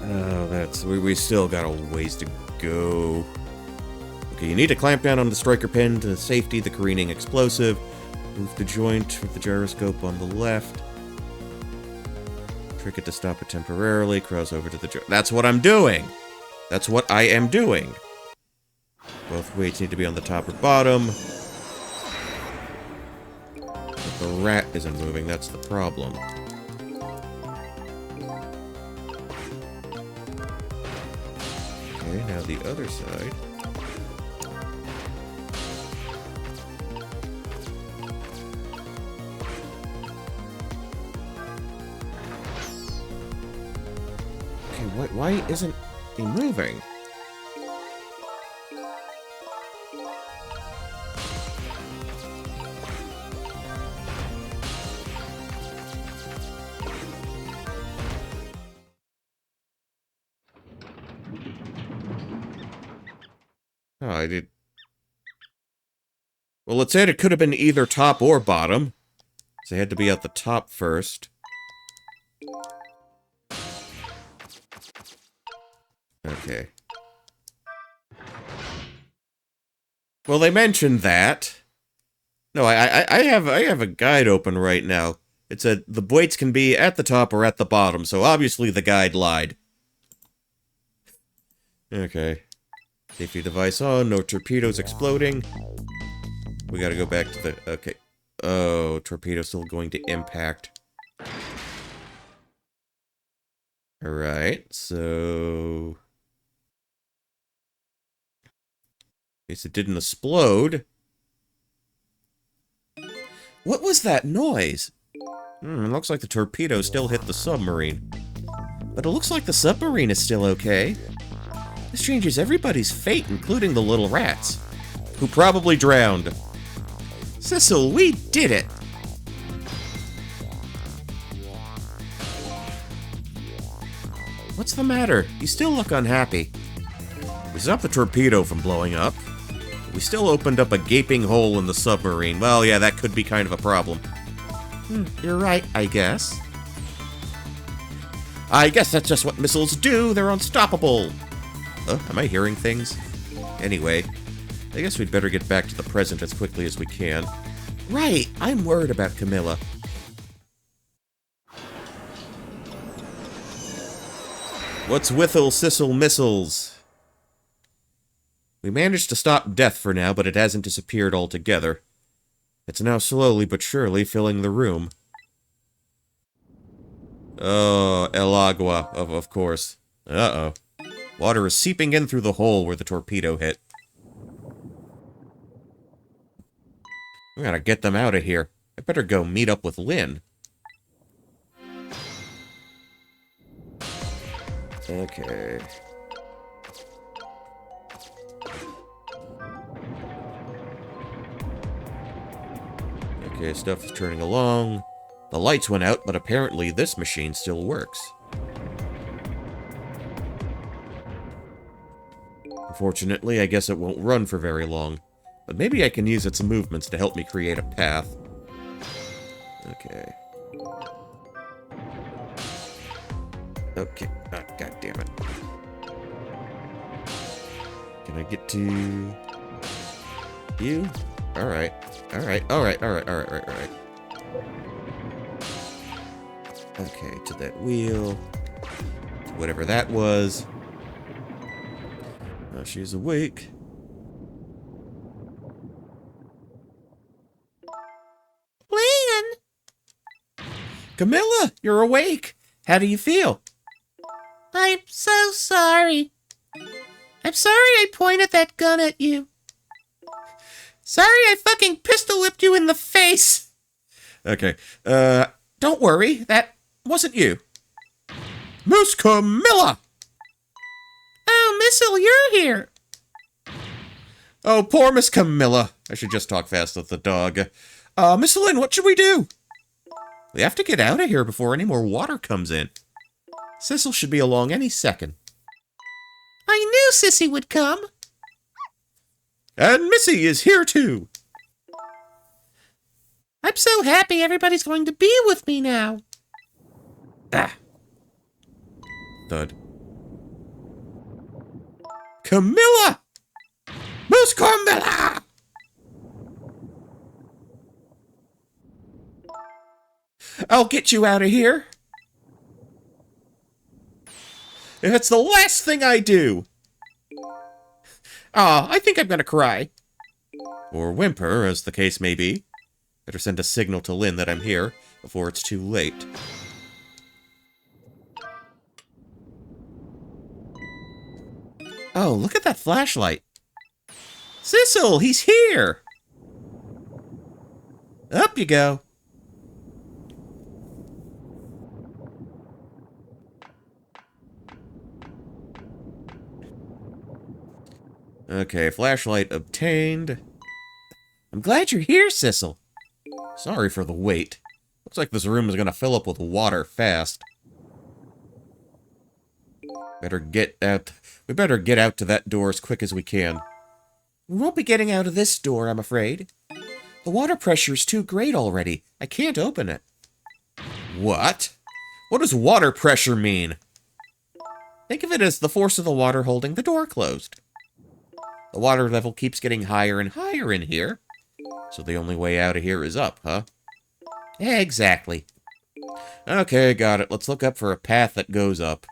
Oh, we still got a ways to go. Okay, you need to clamp down on the striker pin to safety the careening explosive. Move the joint with the gyroscope on the left. Trick it to stop it temporarily. Cross over to the joint. That's what I'm doing! That's what I am doing! Both weights need to be on the top or bottom. But the rat isn't moving, that's the problem. Okay, now the other side. Okay, why isn't he moving? Oh, I did... Well, it said it could have been either top or bottom. So it had to be at the top first. Okay. Well, they mentioned that. No, I have a guide open right now. It said the weights can be at the top or at the bottom, so obviously the guide lied. Okay. Safety device on, no torpedoes exploding. We gotta go back to the... Okay. Oh, torpedo still going to impact. Alright, so... At least it didn't explode. What was that noise? It looks like the torpedo still hit the submarine. But it looks like the submarine is still okay. This changes everybody's fate, including the little rats. Who probably drowned. Sissel, we did it! What's the matter? You still look unhappy. We stopped the torpedo from blowing up. We still opened up a gaping hole in the submarine. Well, yeah, that could be kind of a problem. You're right, I guess. I guess that's just what missiles do. They're unstoppable. Am I hearing things? Anyway, I guess we'd better get back to the present as quickly as we can. Right, I'm worried about Camilla. What's with Sissel missiles? We managed to stop death for now, but it hasn't disappeared altogether. It's now slowly but surely filling the room. Oh, El Agua, of course. Uh-oh. Water is seeping in through the hole where the torpedo hit. We gotta get them out of here. I better go meet up with Lynn. Okay. Okay, stuff is turning along. The lights went out, but apparently this machine still works. Unfortunately, I guess it won't run for very long. But maybe I can use its movements to help me create a path. Okay. Okay. Oh, God damn it. Can I get to... you? Alright. Alright. Alright. Okay, to that wheel. To whatever that was. Now she's awake. Lynn! Camilla, you're awake. How do you feel? I'm so sorry. I'm sorry I pointed that gun at you. Sorry I fucking pistol-whipped you in the face. Okay, don't worry, that wasn't you. Miss Camilla! Oh, Missile, you're here. Oh, poor Miss Camilla. I should just talk fast with the dog. Miss Lynn, what should we do? We have to get out of here before any more water comes in. Sissel should be along any second. I knew Sissy would come. And Missy is here too. I'm so happy everybody's going to be with me now. Ah. Thud. Camilla! Miss Camilla! I'll get you out of here. If it's the last thing I do. I think I'm gonna cry. Or whimper, as the case may be. Better send a signal to Lynn that I'm here before it's too late. Oh, look at that flashlight. Sissel, he's here! Up you go. Okay, flashlight obtained. I'm glad you're here, Sissel. Sorry for the wait. Looks like this room is gonna fill up with water fast. Better get out. We better get out to that door as quick as we can. We won't be getting out of this door, I'm afraid. The water pressure is too great already. I can't open it. What? What does water pressure mean? Think of it as the force of the water holding the door closed. The water level keeps getting higher and higher in here. So the only way out of here is up, huh? Exactly. Okay, got it. Let's look up for a path that goes up.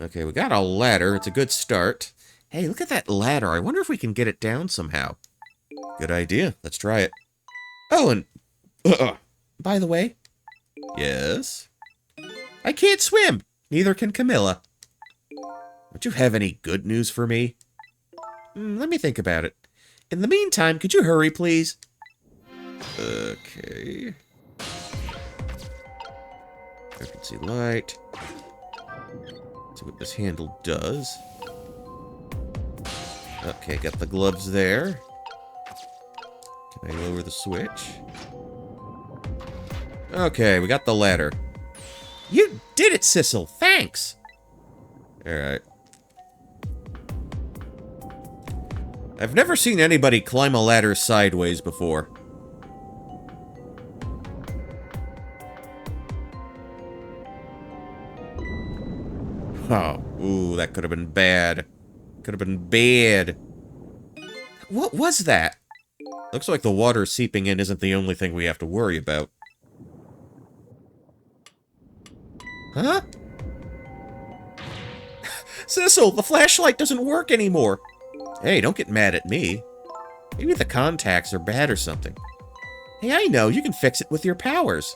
Okay, we got a ladder. It's a good start. Hey, look at that ladder. I wonder if we can get it down somehow. Good idea. Let's try it. Oh, and... By the way, yes? I can't swim. Neither can Camilla. Don't you have any good news for me? Let me think about it. In the meantime, could you hurry, please? Okay. Emergency light. See what this handle does. Okay, got the gloves there. Can I lower the switch? Okay, we got the ladder. You did it, Sissel. Thanks. Alright. I've never seen anybody climb a ladder sideways before. Oh, ooh, that could have been bad. Could have been bad. What was that? Looks like the water seeping in isn't the only thing we have to worry about. Huh? Sissel, the flashlight doesn't work anymore. Hey, don't get mad at me. Maybe the contacts are bad or something. Hey, I know. You can fix it with your powers.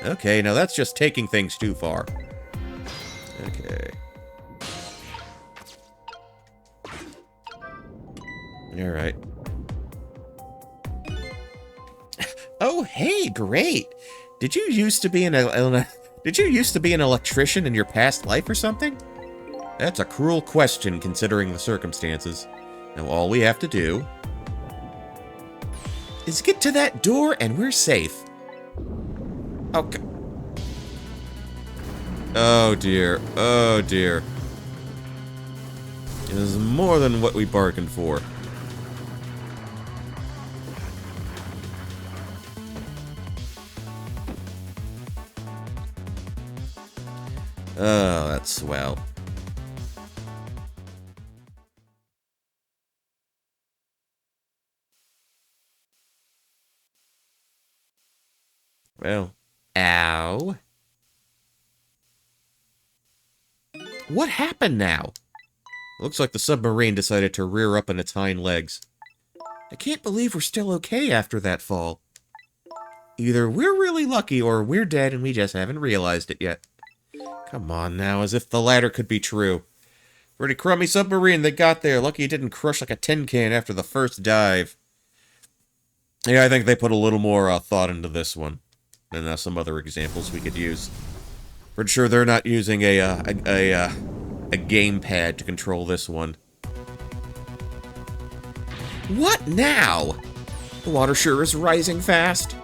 Okay, now that's just taking things too far. Okay. Alright. Oh, hey, great. Did you used to be an electrician in your past life or something? That's a cruel question considering the circumstances. Now all we have to do is get to that door and we're safe. Okay. Oh dear. Oh dear. It is more than what we bargained for. Oh, that's swell. Well, ow. What happened now? Looks like the submarine decided to rear up on its hind legs. I can't believe we're still okay after that fall. Either we're really lucky or we're dead and we just haven't realized it yet. Come on now, as if the latter could be true. Pretty crummy submarine they got there. Lucky it didn't crush like a tin can after the first dive. Yeah, I think they put a little more thought into this one than some other examples we could use. Pretty sure they're not using a gamepad to control this one. What now? The water sure is rising fast.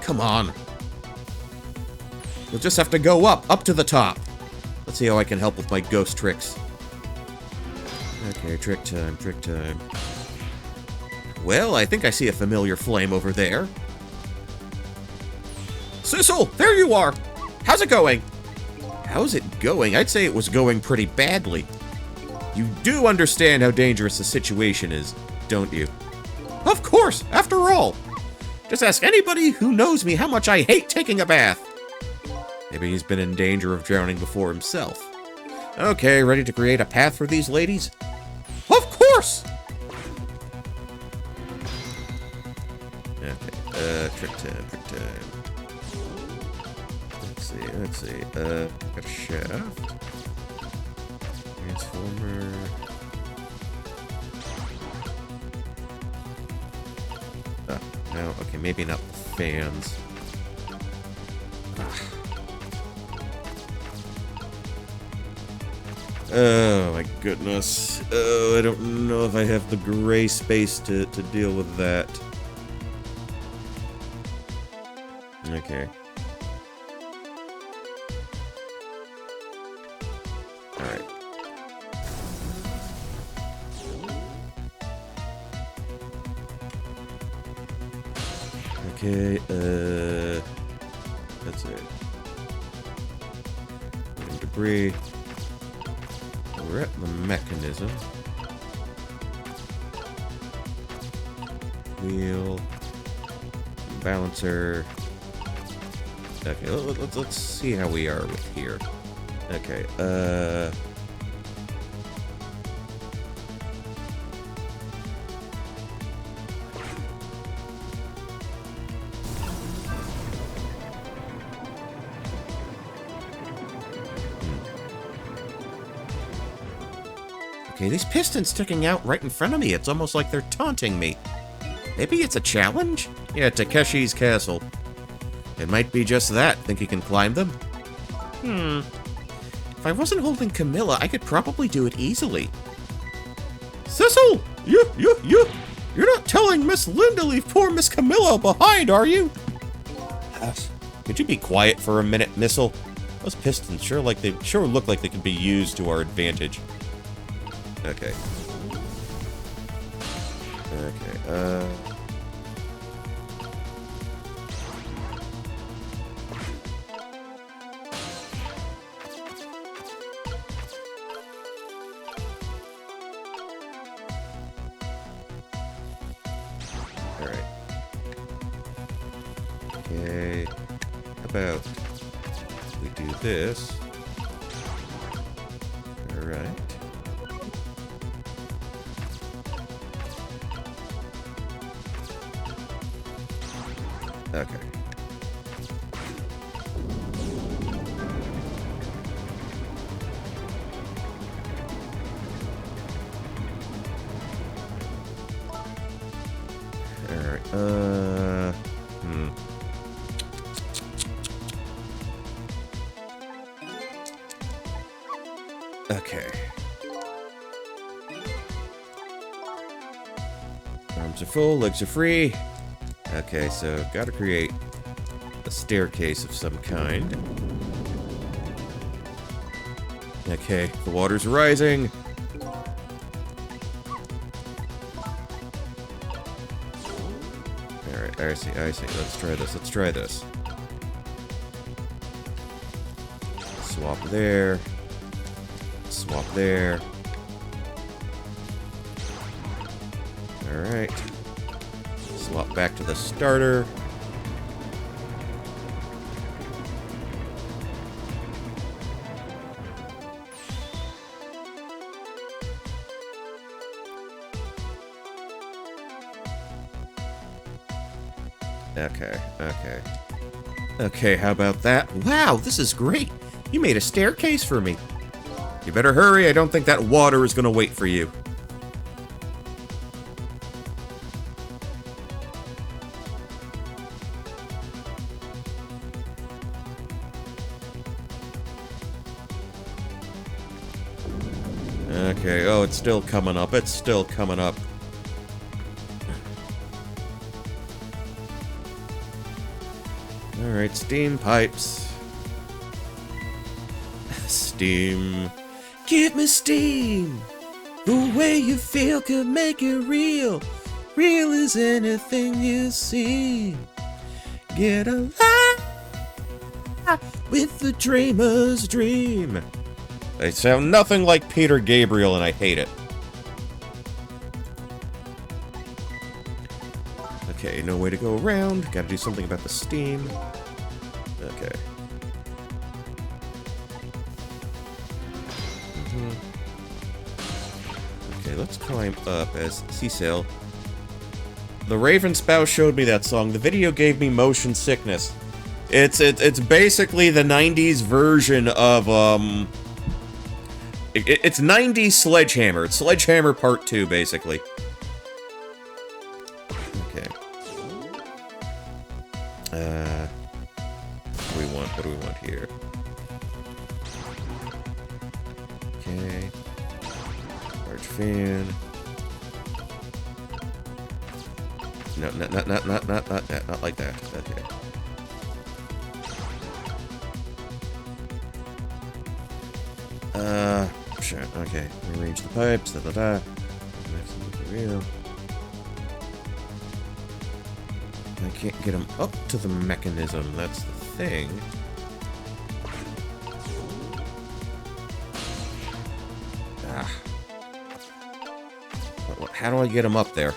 Come on. You'll just have to go up to the top. Let's see how I can help with my ghost tricks. Okay, trick time, trick time. Well, I think I see a familiar flame over there. Sissel, there you are! How's it going? How's it going? I'd say it was going pretty badly. You do understand how dangerous the situation is, don't you? Of course, after all. Just ask anybody who knows me how much I hate taking a bath. Maybe he's been in danger of drowning before himself. Okay, ready to create a path for these ladies? Of course! Okay, trick time, trick time. Let's see, got a shaft. Transformer. Oh, no, okay, maybe not the fans. Oh my goodness. Oh, I don't know if I have the gray space to deal with that. Okay. Alright. Okay, that's it. Debris. We're at the mechanism. Wheel. Balancer. Okay, let's see how we are with here. Okay, Okay, these pistons sticking out right in front of me. It's almost like they're taunting me. Maybe it's a challenge? Yeah, Takeshi's castle. It might be just that. Think you can climb them? If I wasn't holding Camilla, I could probably do it easily. Sissel! You're not telling Miss Linda to leave poor Miss Camilla behind, are you? Could you be quiet for a minute, Missile? Those pistons sure look like they could be used to our advantage. Okay. Okay, Alright. Okay. How about we do this? Alright. Okay. Alright, Okay. Arms are full, legs are free. Okay, so gotta create a staircase of some kind. Okay, the water's rising. Alright, I see. Let's try this. Swap there. Swap there. Alright. Swap back to the starter. Okay. Okay, how about that? Wow, this is great! You made a staircase for me. You better hurry, I don't think that water is gonna wait for you. Okay, oh, it's still coming up. It's still coming up. Alright, steam pipes. Steam. Give me steam. The way you feel could make it real. Real as anything you see. Get alive with the dreamer's dream. They sound nothing like Peter Gabriel, and I hate it. Okay, no way to go around. Gotta do something about the steam. Okay. Okay, let's climb up as Cecil. The Raven Spouse showed me that song. The video gave me motion sickness. It's basically the 90s version of, it's 90s Sledgehammer. It's Sledgehammer Part 2, basically. Okay. What do we want here? Okay. Large fan. No, not like that. Okay. Sure. Okay. Rearrange the pipes. Real. I can't get them up to the mechanism. That's the thing. Ah. How do I get them up there?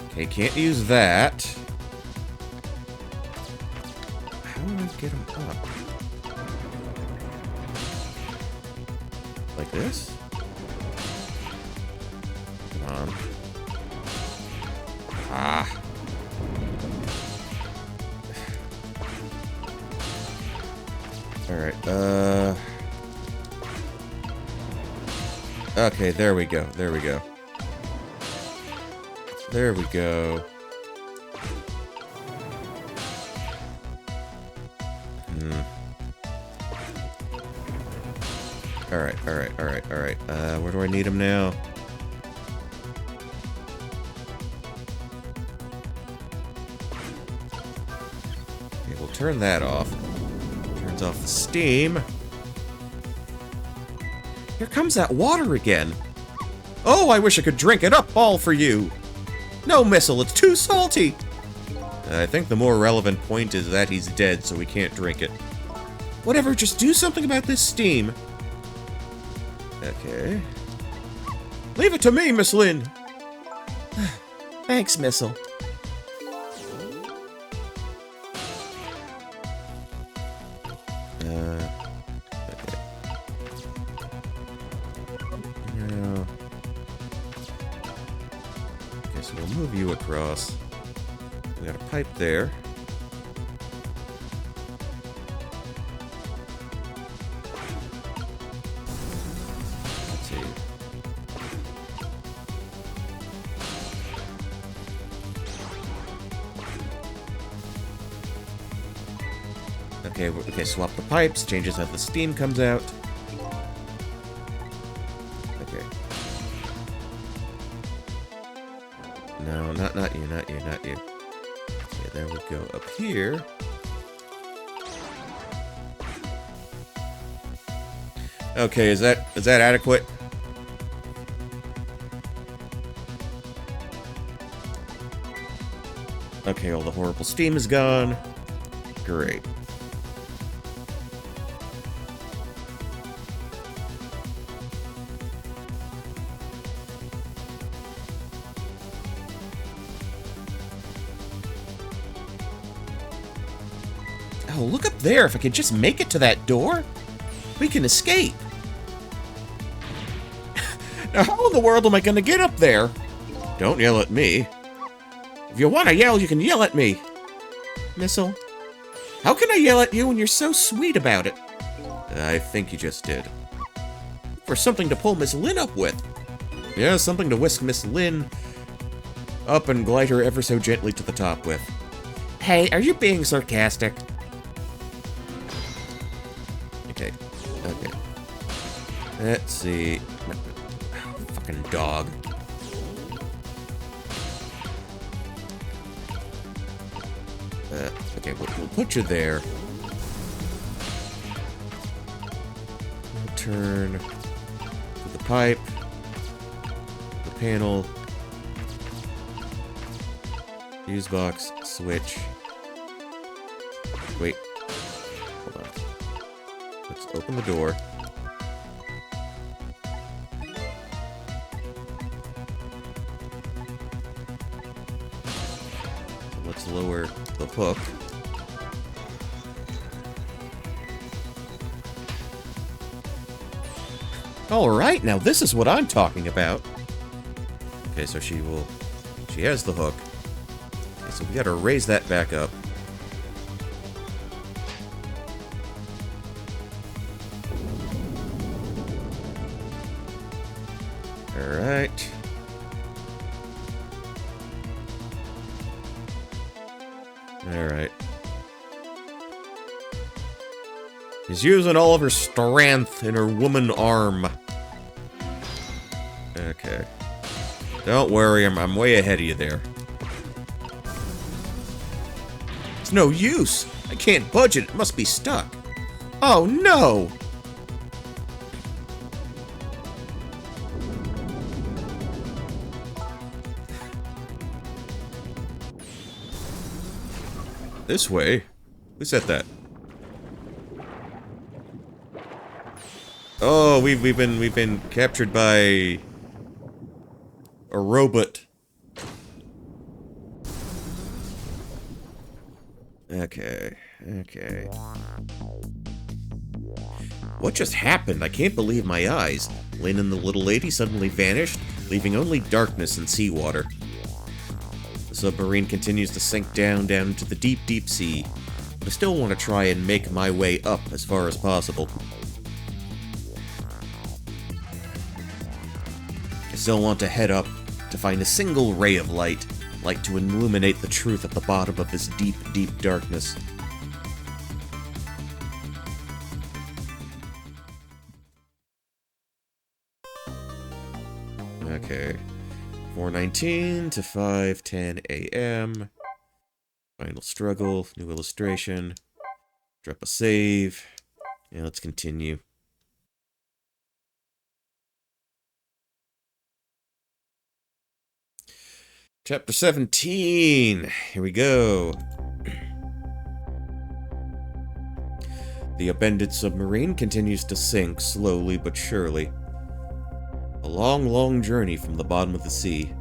Okay, can't use that. How do I get them up? Like this? Come on. Ah. Alright, okay, there we go. There we go. There we go. Alright. Where do I need them now? Okay, we'll turn that off. Turns off the steam. Here comes that water again. Oh, I wish I could drink it up all for you. No, Missile, it's too salty! I think the more relevant point is that he's dead, so we can't drink it. Whatever, just do something about this steam. Okay. Leave it to me, Miss Lynn! Thanks, Missile. Okay. Now... Okay, so we'll move you across. We got a pipe there. Let's see. Okay, swap the pipes, changes how the steam comes out. Okay. No, not you. Okay, there we go. Up here. Okay, is that adequate? Okay, all the horrible steam is gone. Great. Oh, look up there. If I could just make it to that door, we can escape. Now, how in the world am I going to get up there? Don't yell at me. If you want to yell, you can yell at me. Missile, how can I yell at you when you're so sweet about it? I think you just did. For something to pull Miss Lynn up with. Yeah, something to whisk Miss Lynn up and glide her ever so gently to the top with. Hey, are you being sarcastic? Okay. Okay. Let's see. Fucking dog. Okay, we'll put you there. Turn to the pipe, the panel, fuse box, switch. Wait, hold on. Let's open the door. Let's lower the hook. Alright, now this is what I'm talking about. Okay, so she has the hook. Okay, so we gotta raise that back up. Alright. Alright. She's using all of her strength in her woman arm. Okay. Don't worry, I'm way ahead of you there. It's no use. I can't budge it. It must be stuck. Oh, no! This way? Who said that? Oh, we've been captured by a robot. Okay. What just happened? I can't believe my eyes. Lynn and the little lady suddenly vanished, leaving only darkness and seawater. The submarine continues to sink down into the deep, deep sea. But I still want to try and make my way up as far as possible. I still want to head up to find a single ray of light to illuminate the truth at the bottom of this deep, deep darkness. Okay. 4:19 to 5:10 a.m. Final struggle, new illustration. Drop a save. Yeah, let's continue. Chapter 17. Here we go. The abandoned submarine continues to sink slowly but surely. A long, long journey from the bottom of the sea.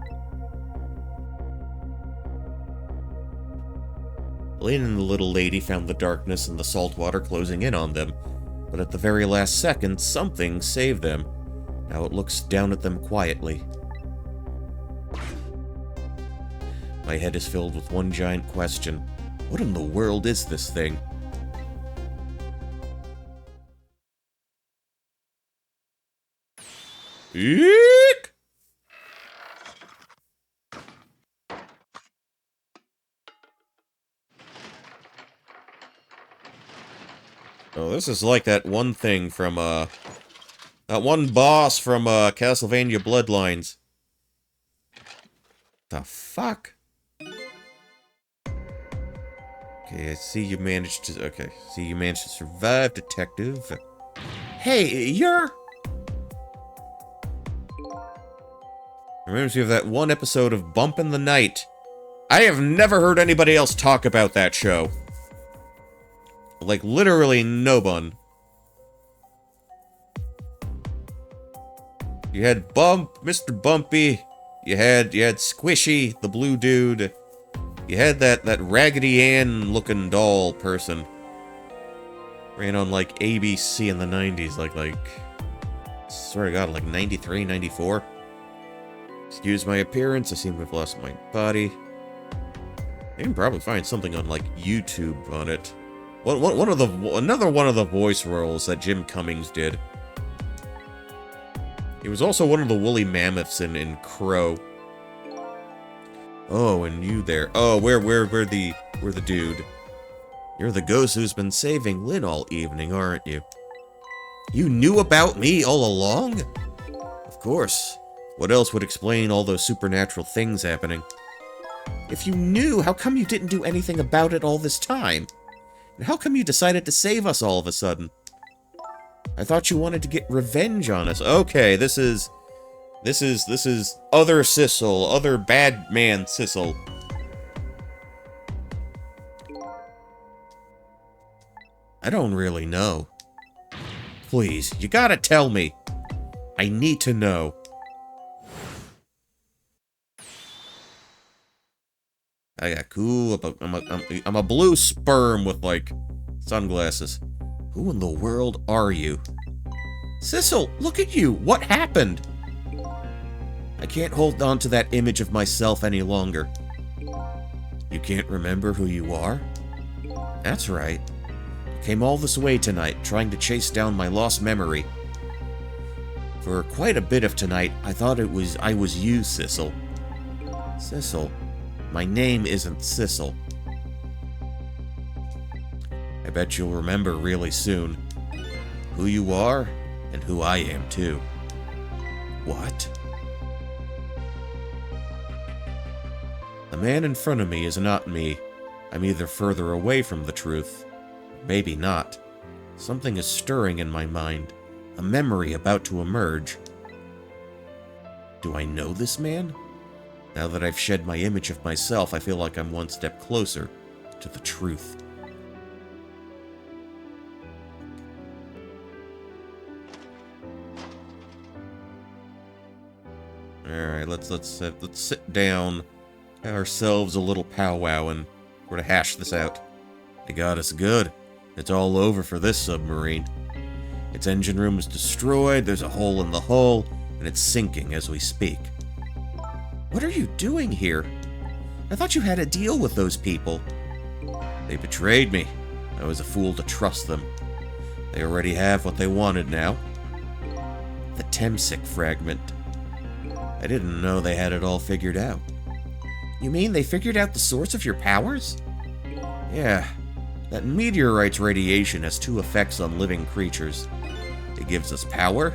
Lynn and the little lady found the darkness and the salt water closing in on them, but at the very last second, something saved them. Now it looks down at them quietly. My head is filled with one giant question. What in the world is this thing? Eek! Oh, this is like that one thing from, that one boss from, Castlevania Bloodlines. The fuck? Okay, I see you managed to survive, detective. Hey, you're... Reminds me of that one episode of Bump in the Night. I have never heard anybody else talk about that show. Like, literally no one. You had Bump, Mr. Bumpy. You had Squishy, the blue dude. You had that Raggedy Ann looking doll person. Ran on like ABC in the 90s, like swear to God, like 93, 94. Excuse my appearance, I seem to have lost my body. You can probably find something on like YouTube on it. Another one of the voice roles that Jim Cummings did. He was also one of the woolly mammoths in Crow. Oh, and you there. Oh, where the Or the dude? You're the ghost who's been saving Lynn all evening, aren't you? You knew about me all along? Of course. What else would explain all those supernatural things happening? If you knew, how come you didn't do anything about it all this time? And how come you decided to save us all of a sudden? I thought you wanted to get revenge on us. Okay, this is other Sissel, other bad man Sissel. I don't really know. Please, you gotta tell me. I need to know. I got cool. I'm a blue sperm with, like, sunglasses. Who in the world are you? Sissel, look at you! What happened? I can't hold on to that image of myself any longer. You can't remember who you are? That's right. I came all this way tonight, trying to chase down my lost memory. For quite a bit of tonight, I thought I was you, Sissel. Sissel? My name isn't Sissel. I bet you'll remember really soon who you are and who I am, too. What? The man in front of me is not me. I'm either further away from the truth, maybe not. Something is stirring in my mind, a memory about to emerge. Do I know this man? Now that I've shed my image of myself, I feel like I'm one step closer to the truth. Alright, let's sit down, have ourselves a little powwow, and we're to hash this out. They got us good. It's all over for this submarine. Its engine room is destroyed, there's a hole in the hull, and it's sinking as we speak. What are you doing here? I thought you had a deal with those people. They betrayed me. I was a fool to trust them. They already have what they wanted now. The Temsic fragment. I didn't know they had it all figured out. You mean they figured out the source of your powers? Yeah. That meteorite's radiation has two effects on living creatures. It gives us power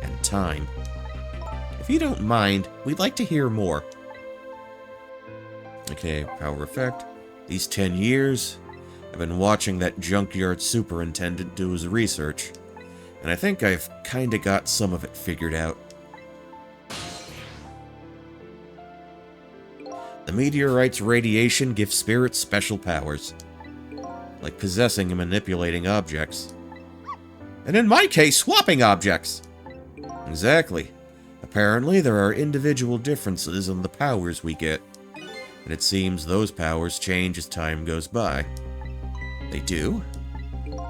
and time. If you don't mind, we'd like to hear more. Okay, power effect. These 10 years, I've been watching that junkyard superintendent do his research, and I think I've kinda got some of it figured out. The meteorite's radiation gives spirits special powers, like possessing and manipulating objects. And in my case, swapping objects! Exactly. Apparently, there are individual differences in the powers we get, and it seems those powers change as time goes by. They do?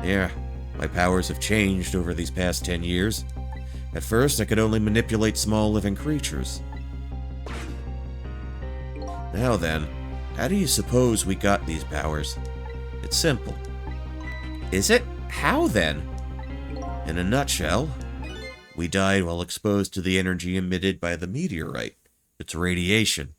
Yeah, my powers have changed over these past 10 years. At first, I could only manipulate small living creatures. Now then, how do you suppose we got these powers? It's simple. Is it? How then? In a nutshell, we died while exposed to the energy emitted by the meteorite. It's radiation.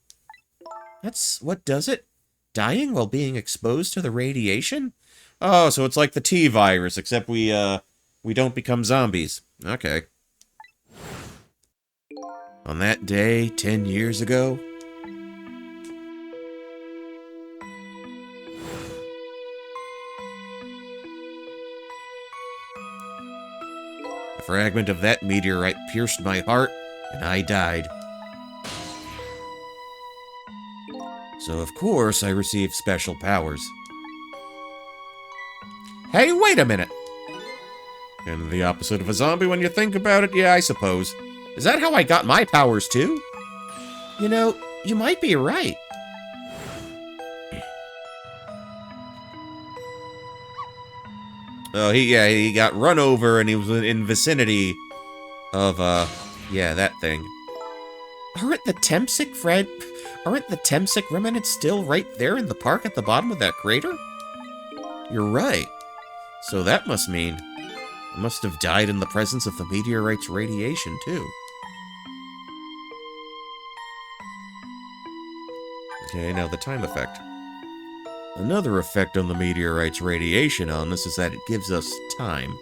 That's what does it? Dying while being exposed to the radiation? Oh, so it's like the T-virus, except we don't become zombies. Okay. On that day, 10 years ago, a fragment of that meteorite pierced my heart, and I died. So, of course, I received special powers. Hey, wait a minute! And the opposite of a zombie when you think about it, yeah, I suppose. Is that how I got my powers, too? You know, you might be right. Oh, he got run over and he was in vicinity of, that thing. Aren't the Temsic remnants still right there in the park at the bottom of that crater? You're right. So that must mean I must have died in the presence of the meteorite's radiation, too. Okay, now the time effect. Another effect on the meteorite's radiation on us is that it gives us time.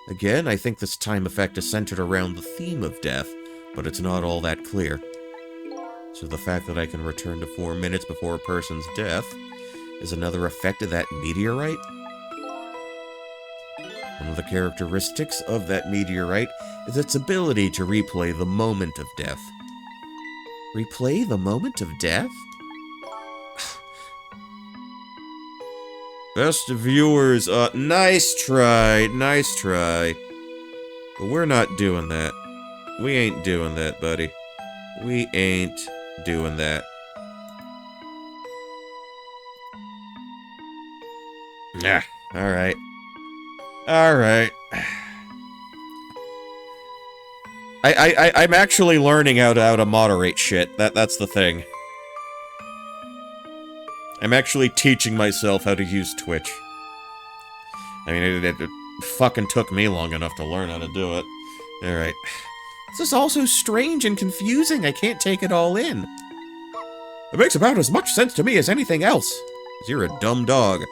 Again, I think this time effect is centered around the theme of death, but it's not all that clear. So the fact that I can return to 4 minutes before a person's death is another effect of that meteorite? One of the characteristics of that meteorite is its ability to replay the moment of death. Replay the moment of death? Best viewers, nice try. But we're not doing that. We ain't doing that, buddy. We ain't doing that. Yeah, alright. Alright. I'm actually learning how to moderate shit. That's the thing. I'm actually teaching myself how to use Twitch. I mean, it fucking took me long enough to learn how to do it. Alright. This is all so strange and confusing, I can't take it all in. It makes about as much sense to me as anything else. 'Cause you're a dumb dog.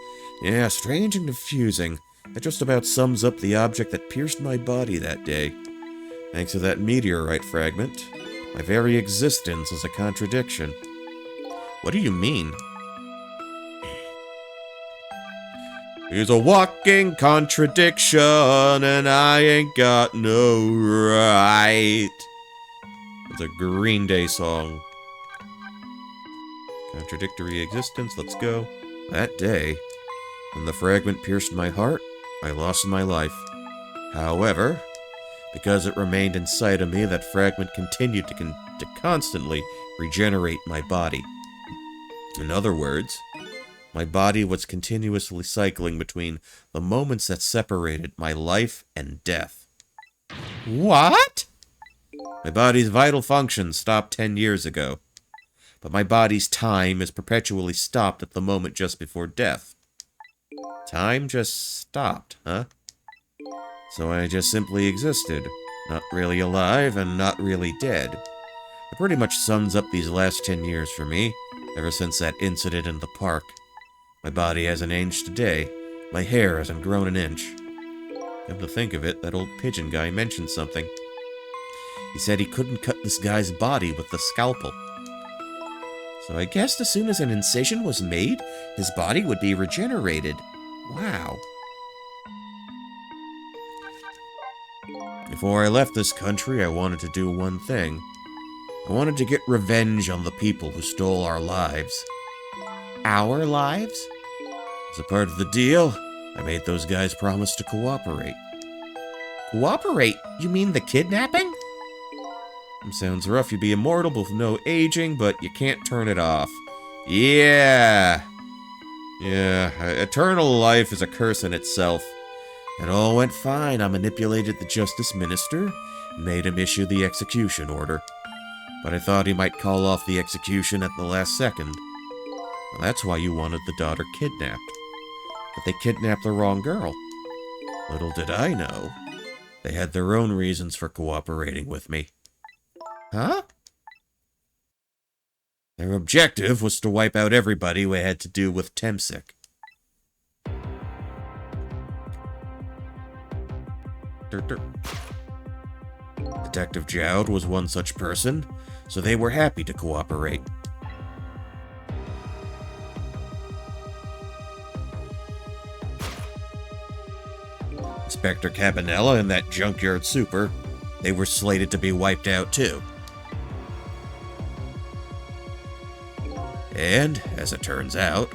Yeah, strange and confusing. That just about sums up the object that pierced my body that day. Thanks to that meteorite fragment, my very existence is a contradiction. What do you mean? He's a walking contradiction, and I ain't got no right. It's a Green Day song. Contradictory existence, let's go. That day, when the fragment pierced my heart, I lost my life. However, because it remained inside of me, that fragment continued to constantly regenerate my body. In other words, my body was continuously cycling between the moments that separated my life and death. What? My body's vital functions stopped 10 years ago, but my body's time is perpetually stopped at the moment just before death. Time just stopped, huh? So I just simply existed, not really alive and not really dead. It pretty much sums up these last 10 years for me, ever since that incident in the park. My body hasn't aged a day. My hair hasn't grown an inch. Come to think of it, that old pigeon guy mentioned something. He said he couldn't cut this guy's body with the scalpel. So I guessed as soon as an incision was made, his body would be regenerated. Wow. Before I left this country, I wanted to do one thing. I wanted to get revenge on the people who stole our lives. Our lives? As a part of the deal, I made those guys promise to cooperate. Cooperate? You mean the kidnapping? Sounds rough. You'd be immortal with no aging, but you can't turn it off. Yeah! Yeah, eternal life is a curse in itself. It all went fine. I manipulated the Justice Minister and made him issue the execution order. But I thought he might call off the execution at the last second. Well, that's why you wanted the daughter kidnapped. But they kidnapped the wrong girl. Little did I know, they had their own reasons for cooperating with me. Huh? Their objective was to wipe out everybody who had to do with Temsic. Detective Jowd was one such person, so they were happy to cooperate. Inspector Cabanela and that junkyard super, they were slated to be wiped out too. And, as it turns out,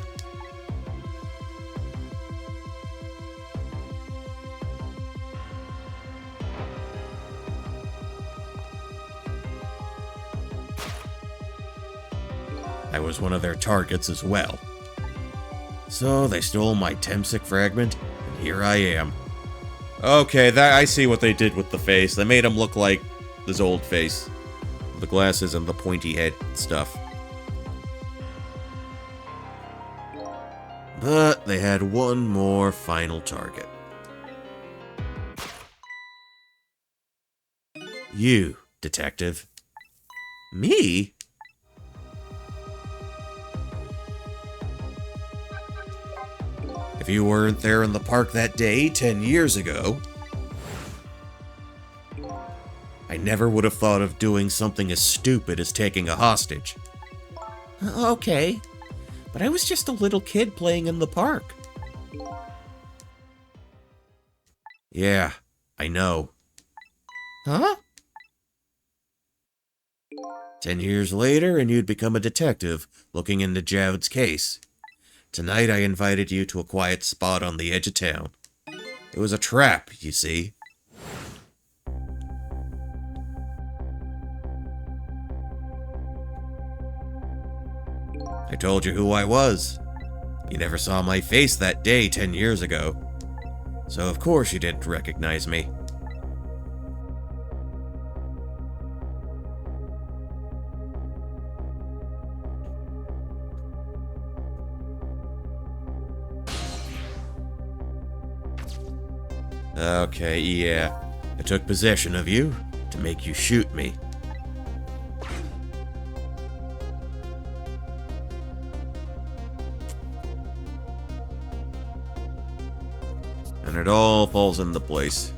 I was one of their targets as well. So they stole my Temsic fragment, and here I am. Okay, I see what they did with the face. They made him look like his old face. The glasses and the pointy head stuff. But they had one more final target. You, detective. Me? If you weren't there in the park that day 10 years ago, I never would have thought of doing something as stupid as taking a hostage. Okay, but I was just a little kid playing in the park. Yeah, I know. Huh? 10 years later, and you'd become a detective looking into Jowd's case. Tonight, I invited you to a quiet spot on the edge of town. It was a trap, you see. I told you who I was. You never saw my face that day 10 years ago. So of course you didn't recognize me. Okay, yeah. I took possession of you to make you shoot me. And it all falls into place.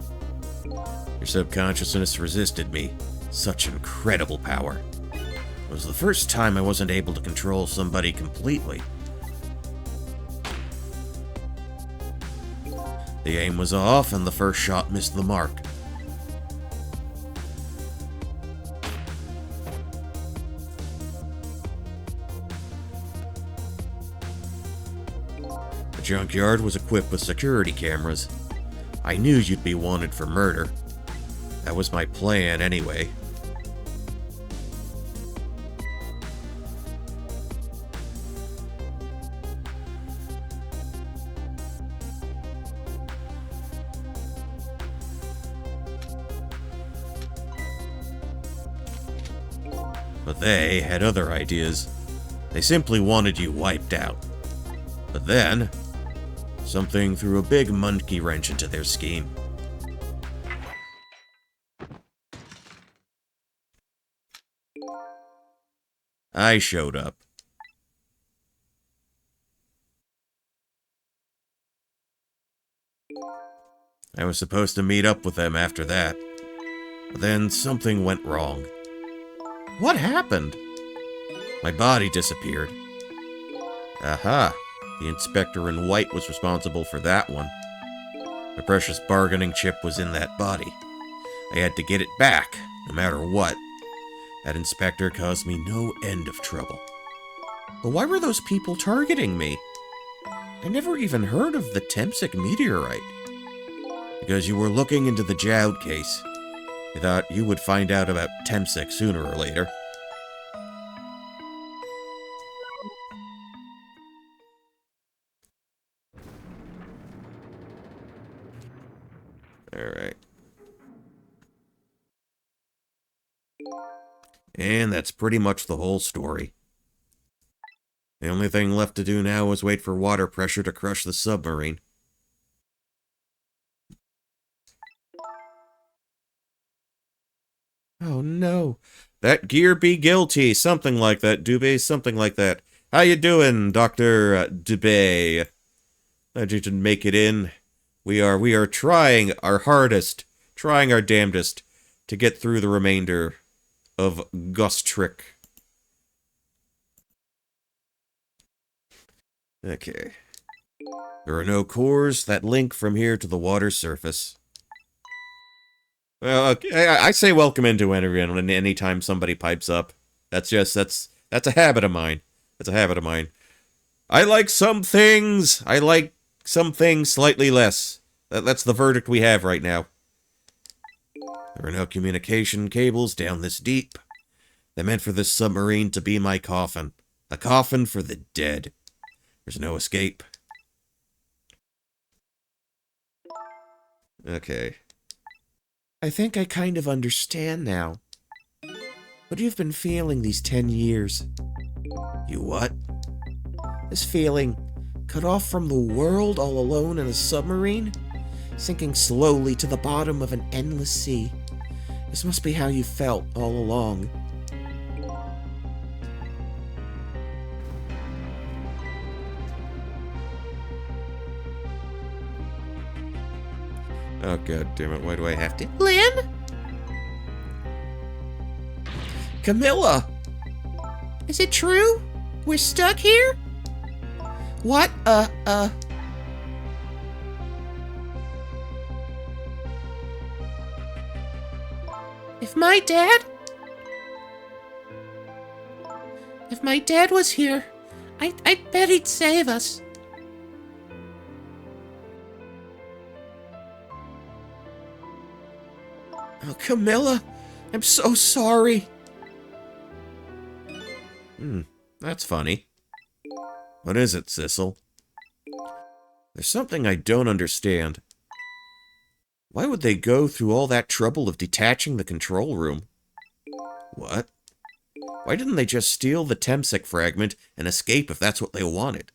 Your subconsciousness resisted me. Such incredible power. It was the first time I wasn't able to control somebody completely. The aim was off, and the first shot missed the mark. The junkyard was equipped with security cameras. I knew you'd be wanted for murder. That was my plan, anyway. But they had other ideas. They simply wanted you wiped out. But then, something threw a big monkey wrench into their scheme. I showed up. I was supposed to meet up with them after that. But then something went wrong. What happened? My body disappeared. Aha! The inspector in white was responsible for that one. My precious bargaining chip was in that body. I had to get it back, no matter what. That inspector caused me no end of trouble. But why were those people targeting me? I never even heard of the Temsic meteorite. Because you were looking into the Jowd case. I thought you would find out about Temsic sooner or later. Alright. And that's pretty much the whole story. The only thing left to do now is wait for water pressure to crush the submarine. Oh no. That gear be guilty, something like that, Dubé, something like that. How you doing, Dr. Dubé? Glad you didn't make it in. We are trying our hardest, trying our damnedest to get through the remainder of Gostrek. Okay. There are no cores that link from here to the water surface. Well, okay, I say welcome into everyone anytime somebody pipes up. That's a habit of mine. That's a habit of mine. I like some things. I like some things slightly less. That's the verdict we have right now. There are no communication cables down this deep. They meant for this submarine to be my coffin. A coffin for the dead. There's no escape. Okay. I think I kind of understand now. What you've been feeling these 10 years. You what? This feeling, cut off from the world all alone in a submarine, sinking slowly to the bottom of an endless sea. This must be how you felt all along. Oh, god damn it. Why do I have to? Lynn? Camilla! Is it true? We're stuck here? What? If my dad was here, I'd bet he'd save us. Oh, Camilla, I'm so sorry. That's funny. What is it, Sissel? There's something I don't understand. Why would they go through all that trouble of detaching the control room? What? Why didn't they just steal the Temsec fragment and escape if that's what they wanted?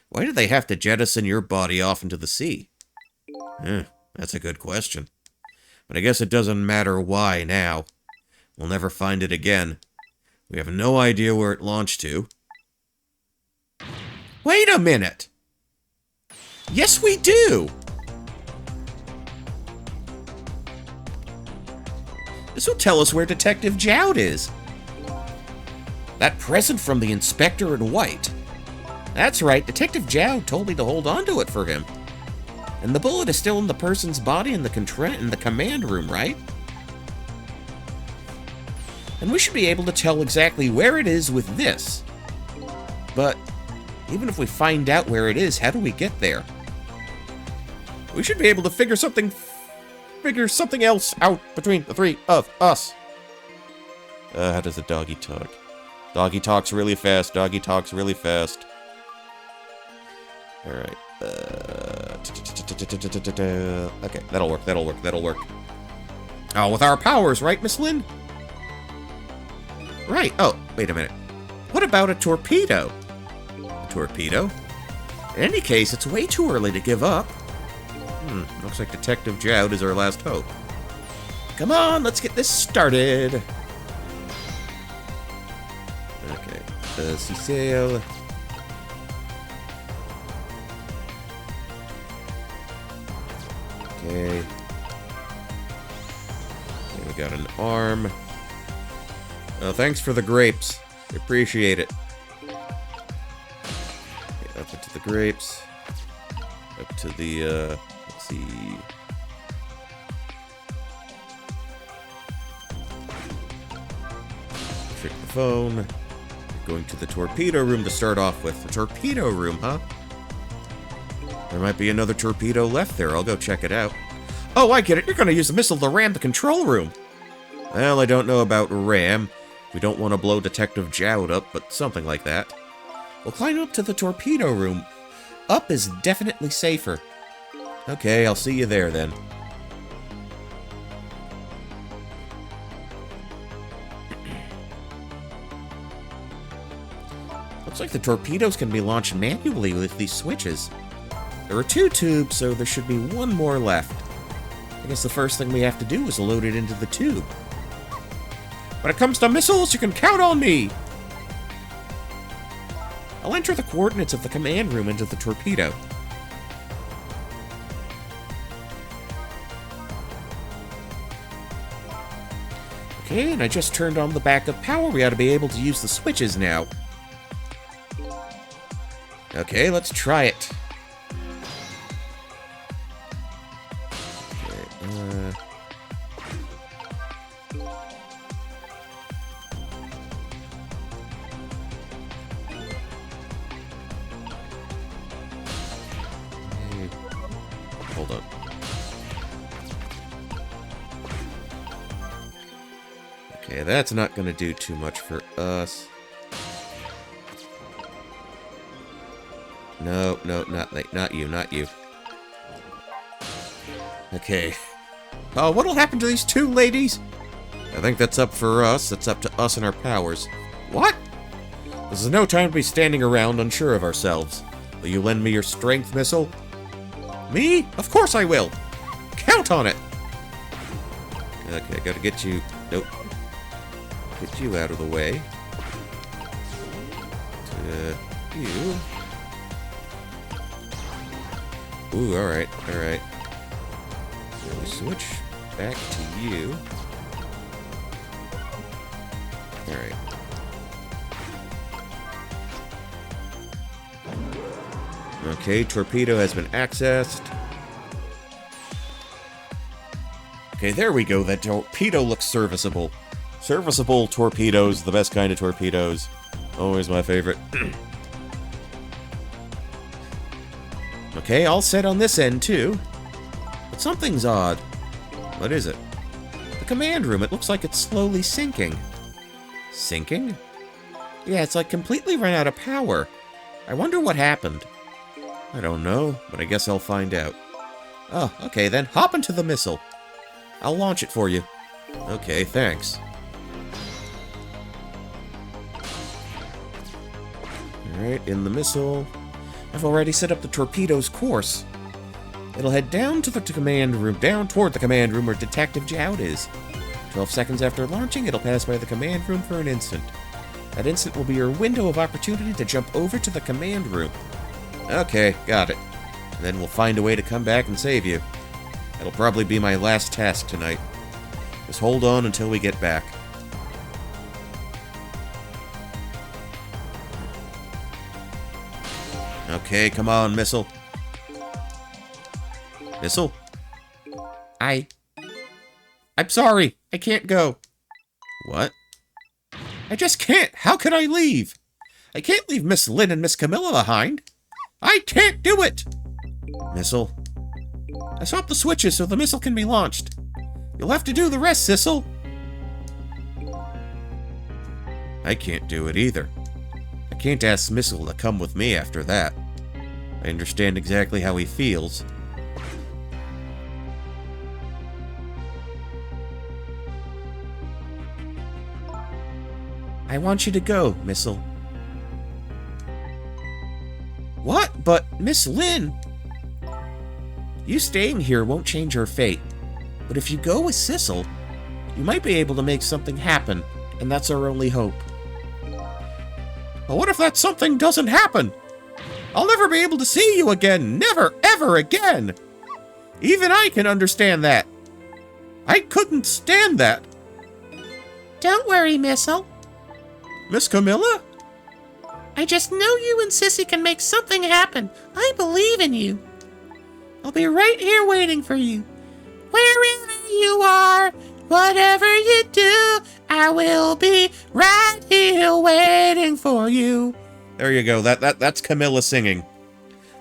Why did they have to jettison your body off into the sea? That's a good question. But I guess it doesn't matter why now. We'll never find it again. We have no idea where it launched to. Wait a minute! Yes, we do! This will tell us where Detective Jowd is. That present from the Inspector in white. That's right, Detective Jowd told me to hold on to it for him. And the bullet is still in the person's body in the command room, right? And we should be able to tell exactly where it is with this. But even if we find out where it is, how do we get there? We should be able to figure something else out between the three of us. How does a doggy talk? Doggy talks really fast. Doggy talks really fast. All right. Okay, that'll work. Oh, with our powers, right, Miss Lynn? Right. Oh, wait a minute. What about a torpedo? A torpedo? In any case, it's way too early to give up. Looks like Detective Jowd is our last hope. Come on, let's get this started. Okay. See sail. Okay. We got an arm. Thanks for the grapes. I appreciate it. Okay, up into the grapes. Up to the, let's see. Check the phone. Going to the torpedo room to start off with. The torpedo room, huh? There might be another torpedo left there. I'll go check it out. Oh, I get it. You're going to use the missile to ram the control room. Well, I don't know about ram. We don't want to blow Detective Jowd up, but something like that. We'll climb up to the torpedo room. Up is definitely safer. Okay, I'll see you there then. Looks like the torpedoes can be launched manually with these switches. There are 2 tubes, so there should be 1 more left. I guess the first thing we have to do is load it into the tube. When it comes to missiles, you can count on me! I'll enter the coordinates of the command room into the torpedo. Okay, and I just turned on the backup power. We ought to be able to use the switches now. Okay, let's try it. Okay, hold on. Okay, that's not going to do too much for us. No, not you. Okay. What'll happen to these 2 ladies? I think that's up for us. That's up to us and our powers. What? This is no time to be standing around unsure of ourselves. Will you lend me your strength missile? Me? Of course I will. Count on it. Okay, gotta get you... Nope. Get you out of the way. You... Ooh, alright. Switch back to you. Alright. Okay, torpedo has been accessed. Okay, there we go. That torpedo looks serviceable. Serviceable torpedoes, the best kind of torpedoes. Always my favorite. Okay, all set on this end, too. But something's odd. What is it? The command room, it looks like it's slowly sinking. Sinking? Yeah, it's like completely run out of power. I wonder what happened. I don't know, but I guess I'll find out. Oh, okay then. Hop into the missile. I'll launch it for you. Okay, thanks. Alright, in the missile. I've already set up the torpedo's course. It'll head down to the command room, down toward the command room where Detective Jowd is. 12 seconds after launching, it'll pass by the command room for an instant. That instant will be your window of opportunity to jump over to the command room. Okay, got it. And then we'll find a way to come back and save you. It'll probably be my last task tonight. Just hold on until we get back. Okay, come on, missile. Missile? I'm sorry. I can't go. What? I just can't. How can I leave? I can't leave Miss Lynn and Miss Camilla behind. I can't do it! Missile. I swapped the switches so the missile can be launched. You'll have to do the rest, Sissel. I can't do it either. I can't ask Missile to come with me after that. I understand exactly how he feels. I want you to go, Missile. What? But, Miss Lynn! You staying here won't change her fate. But if you go with Sissel, you might be able to make something happen, and that's our only hope. But what if that something doesn't happen? I'll never be able to see you again! Never, ever again! Even I can understand that. I couldn't stand that. Don't worry, Missile. Miss Camilla? I just know you and Sissy can make something happen. I believe in you. I'll be right here waiting for you. Wherever you are, whatever you do, I will be right here waiting for you. There you go. That's Camilla singing.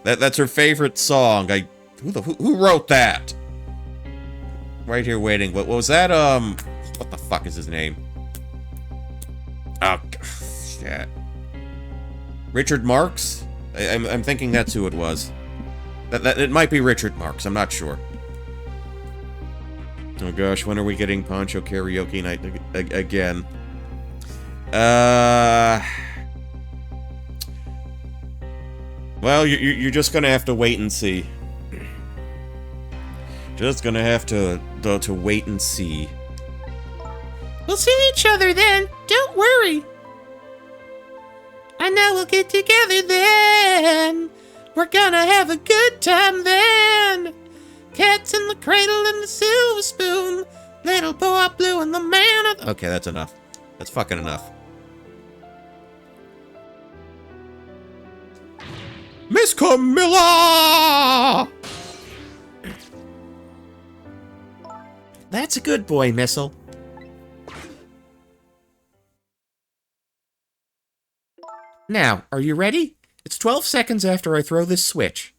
That's her favorite song. Who wrote that? Right here waiting. What was that? What the fuck is his name? Oh, shit. Richard Marx? I'm thinking that's who it was. It might be Richard Marx, I'm not sure. Oh gosh, when are we getting Poncho Karaoke Night again? Well, you're just gonna have to wait and see. Just gonna have to wait and see. We'll see each other then, don't worry. I know we'll get together then. We're gonna have a good time then. Cats in the cradle and the silver spoon. Little boy blue and the man of... Okay, that's enough. That's fucking enough. Miss Camilla! That's a good boy, Missile. Now, are you ready? It's 12 seconds after I throw this switch.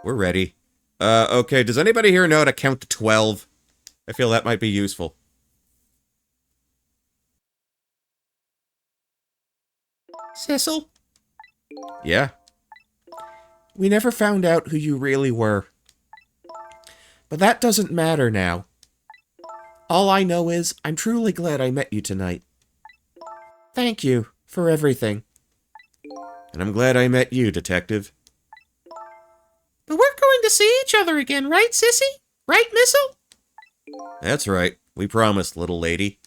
We're ready. Okay, does anybody here know how to count to 12? I feel that might be useful. Sissel? Yeah? We never found out who you really were. But that doesn't matter now. All I know is, I'm truly glad I met you tonight. Thank you for everything. And I'm glad I met you, Detective. But we're going to see each other again, right, Sissy? Right, Missile? That's right. We promised, little lady.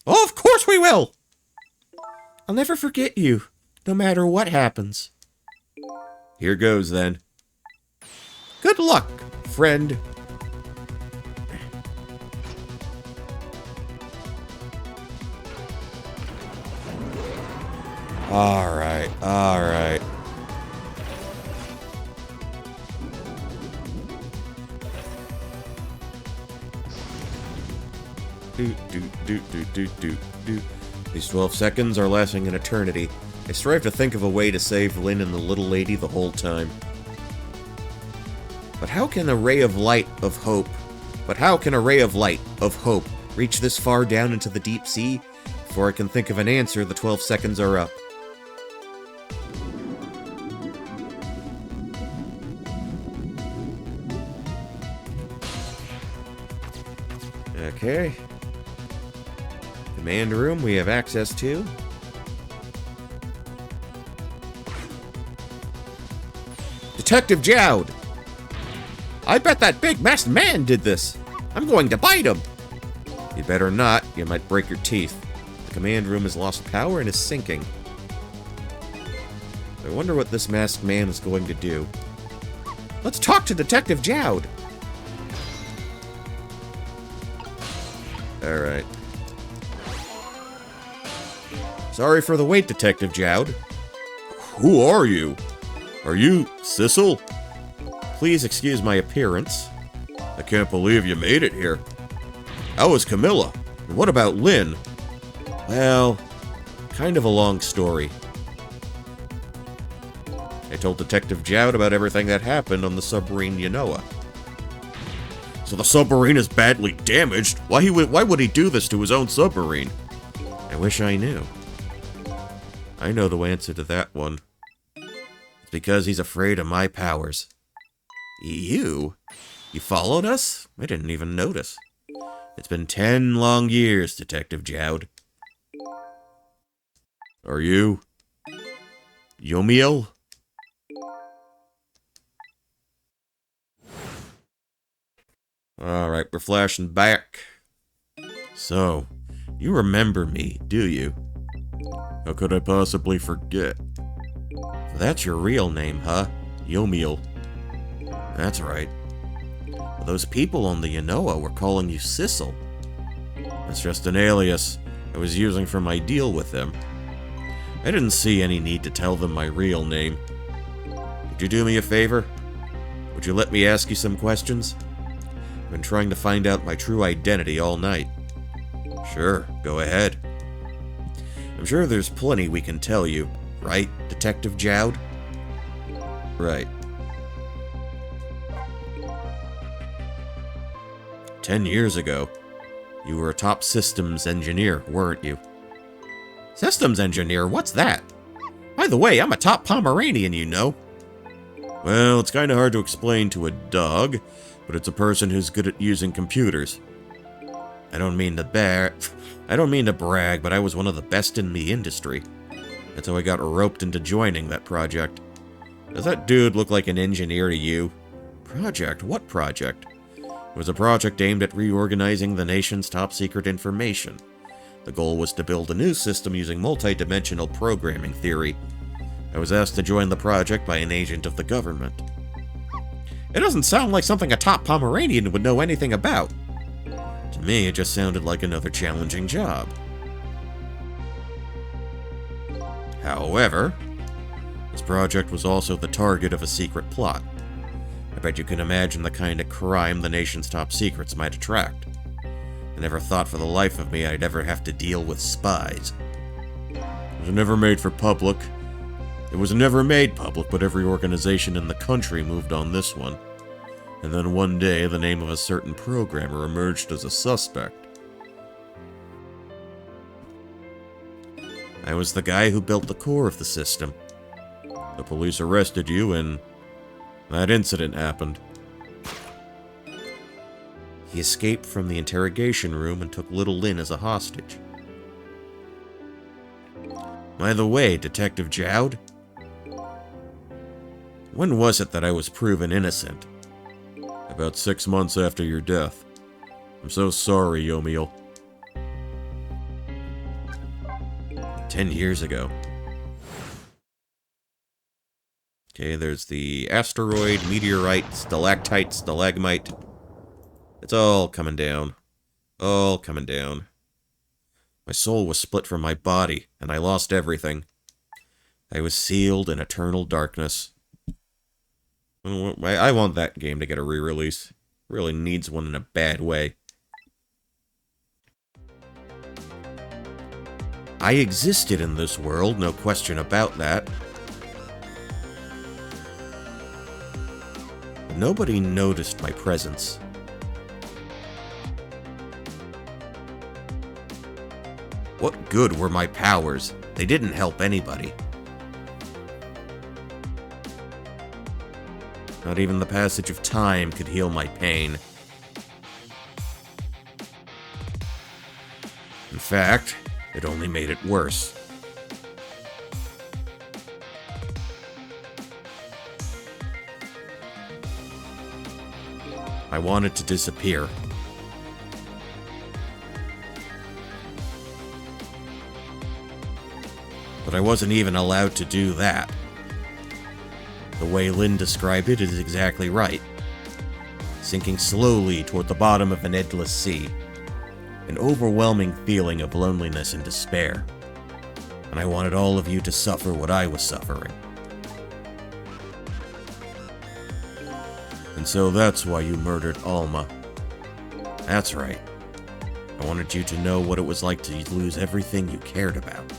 Oh, of course we will! I'll never forget you, no matter what happens. Here goes, then. Good luck, friend. Alright, alright. These 12 seconds are lasting an eternity. I strive to think of a way to save Lynn and the little lady the whole time. But how can a ray of light of hope reach this far down into the deep sea? Before I can think of an answer, the 12 seconds are up. Okay. Command room we have access to. Detective Jowd! I bet that big masked man did this. I'm going to bite him. You better not. You might break your teeth. The command room has lost power and is sinking. I wonder what this masked man is going to do. Let's talk to Detective Jowd. Alright. Sorry for the wait, Detective Jowd. Who are you? Are you Sissel? Please excuse my appearance. I can't believe you made it here. How is Camilla? And what about Lynn? Well, kind of a long story. I told Detective Jowd about everything that happened on the submarine Yanoa. So the submarine is badly damaged? Why would he do this to his own submarine? I wish I knew. I know the answer to that one. It's because he's afraid of my powers. You? You followed us? I didn't even notice. It's been 10 long years, Detective Jowd. Are you Yomiel? Alright, we're flashing back. So, you remember me, do you? How could I possibly forget? So that's your real name, huh? Yomiel. That's right. Well, those people on the Yanoa were calling you Sissel. That's just an alias I was using for my deal with them. I didn't see any need to tell them my real name. Could you do me a favor? Would you let me ask you some questions? I've been trying to find out my true identity all night. Sure, go ahead. I'm sure there's plenty we can tell you, right, Detective Jowd? Right. 10 years ago, you were a top systems engineer, weren't you? Systems engineer? What's that? By the way, I'm a top Pomeranian, you know. Well, it's kind of hard to explain to a dog, but it's a person who's good at using computers. I don't mean to brag, but I was one of the best in the industry. That's how I got roped into joining that project. Does that dude look like an engineer to you? Project? What project? It was a project aimed at reorganizing the nation's top-secret information. The goal was to build a new system using multi-dimensional programming theory. I was asked to join the project by an agent of the government. It doesn't sound like something a top Pomeranian would know anything about. To me, it just sounded like another challenging job. However, this project was also the target of a secret plot. I bet you can imagine the kind of crime the nation's top secrets might attract. I never thought for the life of me I'd ever have to deal with spies. It was never made public, but every organization in the country moved on this one. And then one day, the name of a certain programmer emerged as a suspect. I was the guy who built the core of the system. The police arrested you, and that incident happened. He escaped from the interrogation room and took little Lynn as a hostage. By the way, Detective Jowd, when was it that I was proven innocent? About 6 months after your death. I'm so sorry, Yomiel. 10 years ago. Okay, there's the asteroid, meteorite, stalactite, stalagmite. It's all coming down. All coming down. My soul was split from my body, and I lost everything. I was sealed in eternal darkness. I want that game to get a re-release. Really needs one in a bad way. I existed in this world, no question about that. But nobody noticed my presence. What good were my powers? They didn't help anybody. Not even the passage of time could heal my pain. In fact, it only made it worse. I wanted to disappear. But I wasn't even allowed to do that. The way Lynn described it is exactly right. Sinking slowly toward the bottom of an endless sea. An overwhelming feeling of loneliness and despair. And I wanted all of you to suffer what I was suffering. And so that's why you murdered Alma. That's right. I wanted you to know what it was like to lose everything you cared about.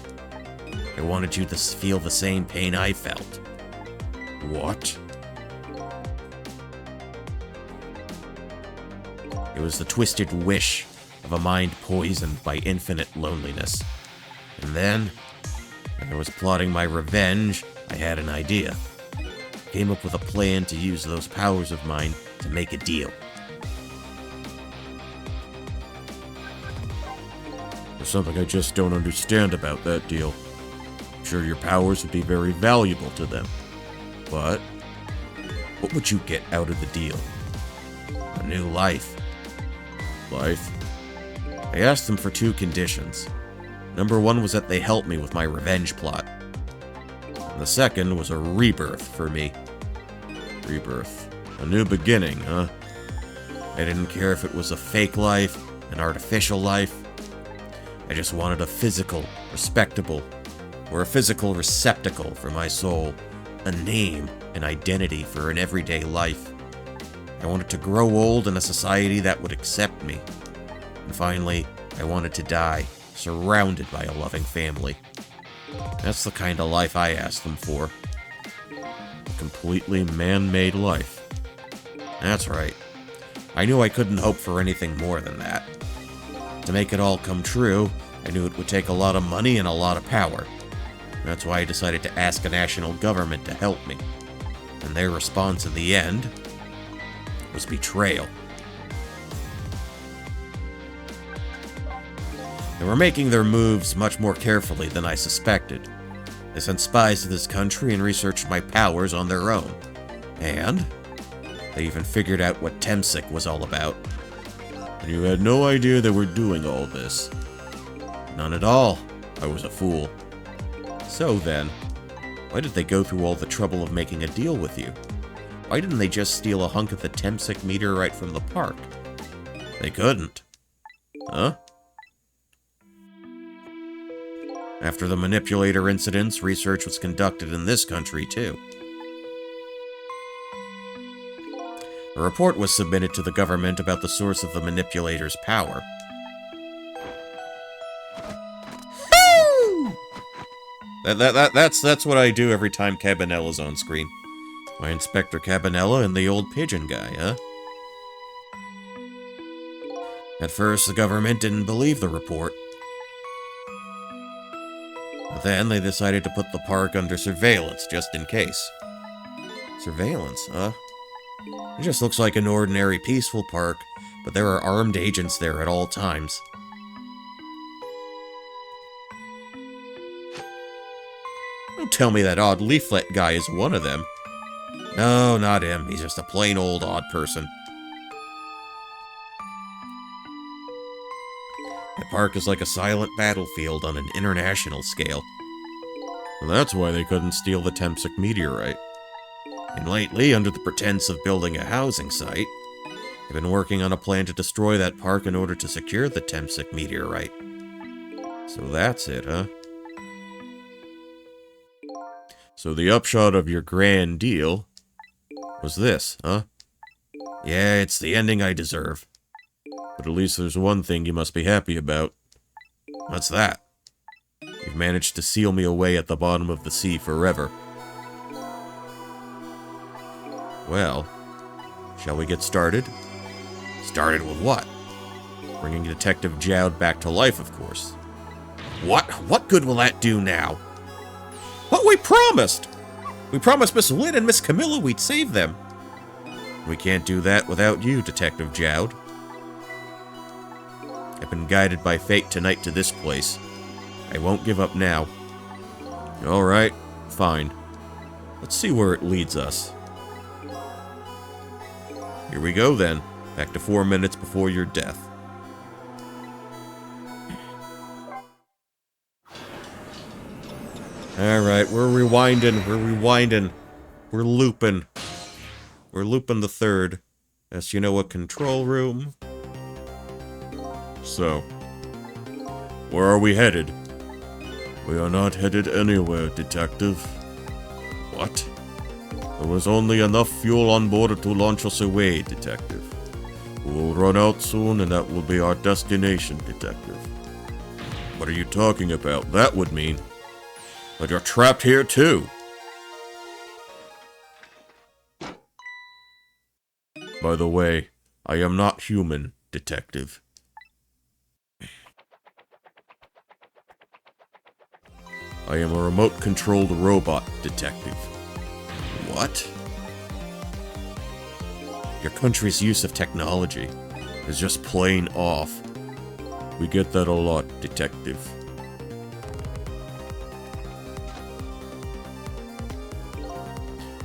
I wanted you to feel the same pain I felt. What? It was the twisted wish of a mind poisoned by infinite loneliness. And then, when I was plotting my revenge, I had an idea. I came up with a plan to use those powers of mine to make a deal. There's something I just don't understand about that deal. I'm sure your powers would be very valuable to them. But what would you get out of the deal? A new life. Life? I asked them for 2 conditions. Number 1 was that they help me with my revenge plot. And the second was a rebirth for me. Rebirth. A new beginning, huh? I didn't care if it was a fake life, an artificial life. I just wanted a physical, respectable, or a physical receptacle for my soul. A name, an identity for an everyday life. I wanted to grow old in a society that would accept me. And finally, I wanted to die, surrounded by a loving family. That's the kind of life I asked them for. A completely man-made life. That's right. I knew I couldn't hope for anything more than that. To make it all come true, I knew it would take a lot of money and a lot of power. That's why I decided to ask a national government to help me. And their response in the end was betrayal. They were making their moves much more carefully than I suspected. They sent spies to this country and researched my powers on their own. And they even figured out what Temsik was all about. And you had no idea they were doing all this. None at all. I was a fool. So then, why did they go through all the trouble of making a deal with you? Why didn't they just steal a hunk of the Temsik meteorite from the park? They couldn't. Huh? After the manipulator incidents, research was conducted in this country, too. A report was submitted to the government about the source of the manipulator's power. That's what I do every time Cabanella's on screen. My Inspector Cabanella and the old pigeon guy, huh? At first, the government didn't believe the report. But then they decided to put the park under surveillance, just in case. Surveillance, huh? It just looks like an ordinary peaceful park, but there are armed agents there at all times. Don't tell me that odd leaflet guy is one of them. No, not him. He's just a plain old odd person. The park is like a silent battlefield on an international scale. And that's why they couldn't steal the Temsik meteorite. And lately, under the pretense of building a housing site, they've been working on a plan to destroy that park in order to secure the Temsik meteorite. So that's it, huh? So the upshot of your grand deal was this, huh? Yeah, it's the ending I deserve. But at least there's one thing you must be happy about. What's that? You've managed to seal me away at the bottom of the sea forever. Well, shall we get started? Started with what? Bringing Detective Jowd back to life, of course. What? What good will that do now? But we promised! We promised Miss Lynn and Miss Camilla we'd save them. We can't do that without you, Detective Jowd. I've been guided by fate tonight to this place. I won't give up now. Alright, fine. Let's see where it leads us. Here we go then. Back to 4 minutes before your death. Alright, we're rewinding. We're looping. We're looping the third. Yes, you know, a control room. So, where are we headed? We are not headed anywhere, Detective. What? There was only enough fuel on board to launch us away, Detective. We will run out soon and that will be our destination, Detective. What are you talking about? That would mean that you're trapped here too. By the way, I am not human, Detective. I am a remote-controlled robot, Detective. What? Your country's use of technology is just plain off. We get that a lot, Detective.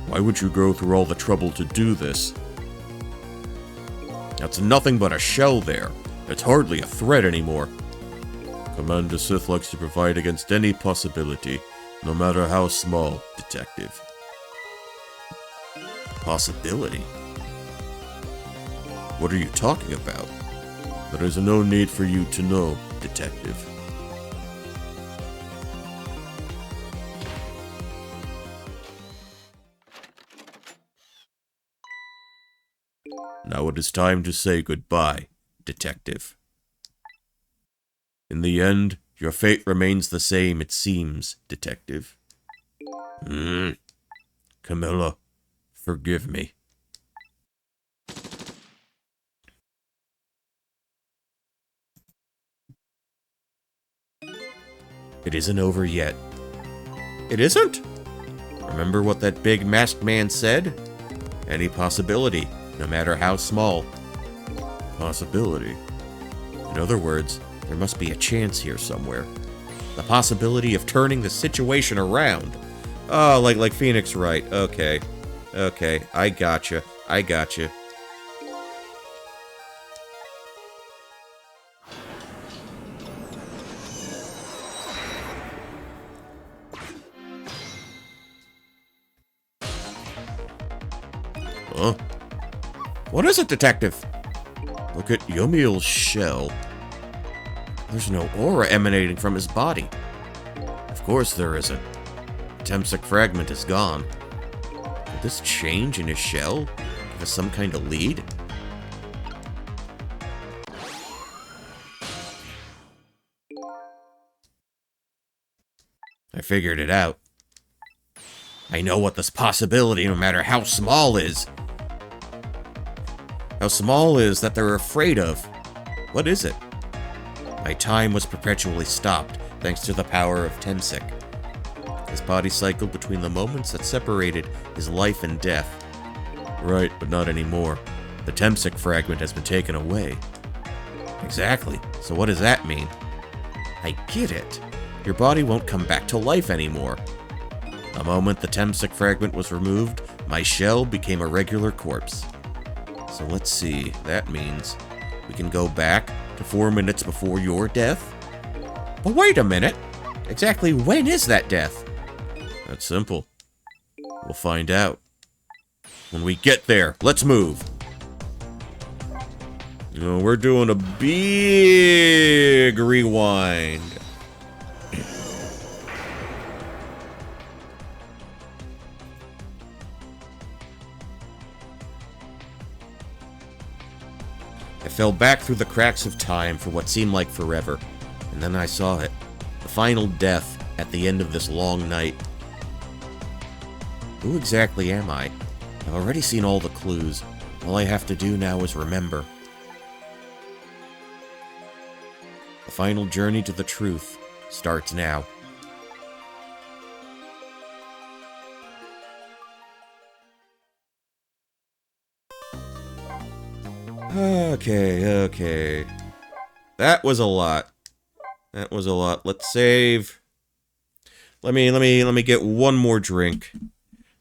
Why would you go through all the trouble to do this? That's nothing but a shell there. It's hardly a threat anymore. Commander Sith likes to provide against any possibility, no matter how small, Detective. Possibility? What are you talking about? There is no need for you to know, Detective. Now it is time to say goodbye, Detective. In the end, your fate remains the same, it seems, Detective. Camilla, forgive me. It isn't over yet. It isn't? Remember what that big masked man said? Any possibility, no matter how small. Possibility? In other words, there must be a chance here somewhere. The possibility of turning the situation around. Oh, like Phoenix Wright. Okay. Okay, I gotcha. Huh? What is it, Detective? Look at Yomiel's shell. There's no aura emanating from his body. Of course there isn't. The Temsic fragment is gone. Could this change in his shell give us some kind of lead? I figured it out. I know what this possibility, no matter how small, is. How small is that they're afraid of. What is it? My time was perpetually stopped, thanks to the power of Temsic. His body cycled between the moments that separated his life and death. Right, but not anymore. The Temsic fragment has been taken away. Exactly. So what does that mean? I get it. Your body won't come back to life anymore. The moment the Temsic fragment was removed, my shell became a regular corpse. So let's see, that means we can go back to 4 minutes before your death? But wait a minute! Exactly when is that death? That's simple. We'll find out. When we get there, let's move. You know, we're doing a big rewind. I fell back through the cracks of time for what seemed like forever, and then I saw it. The final death at the end of this long night. Who exactly am I? I've already seen all the clues. All I have to do now is remember. The final journey to the truth starts now. Okay. That was a lot. Let's save. Let me get one more drink.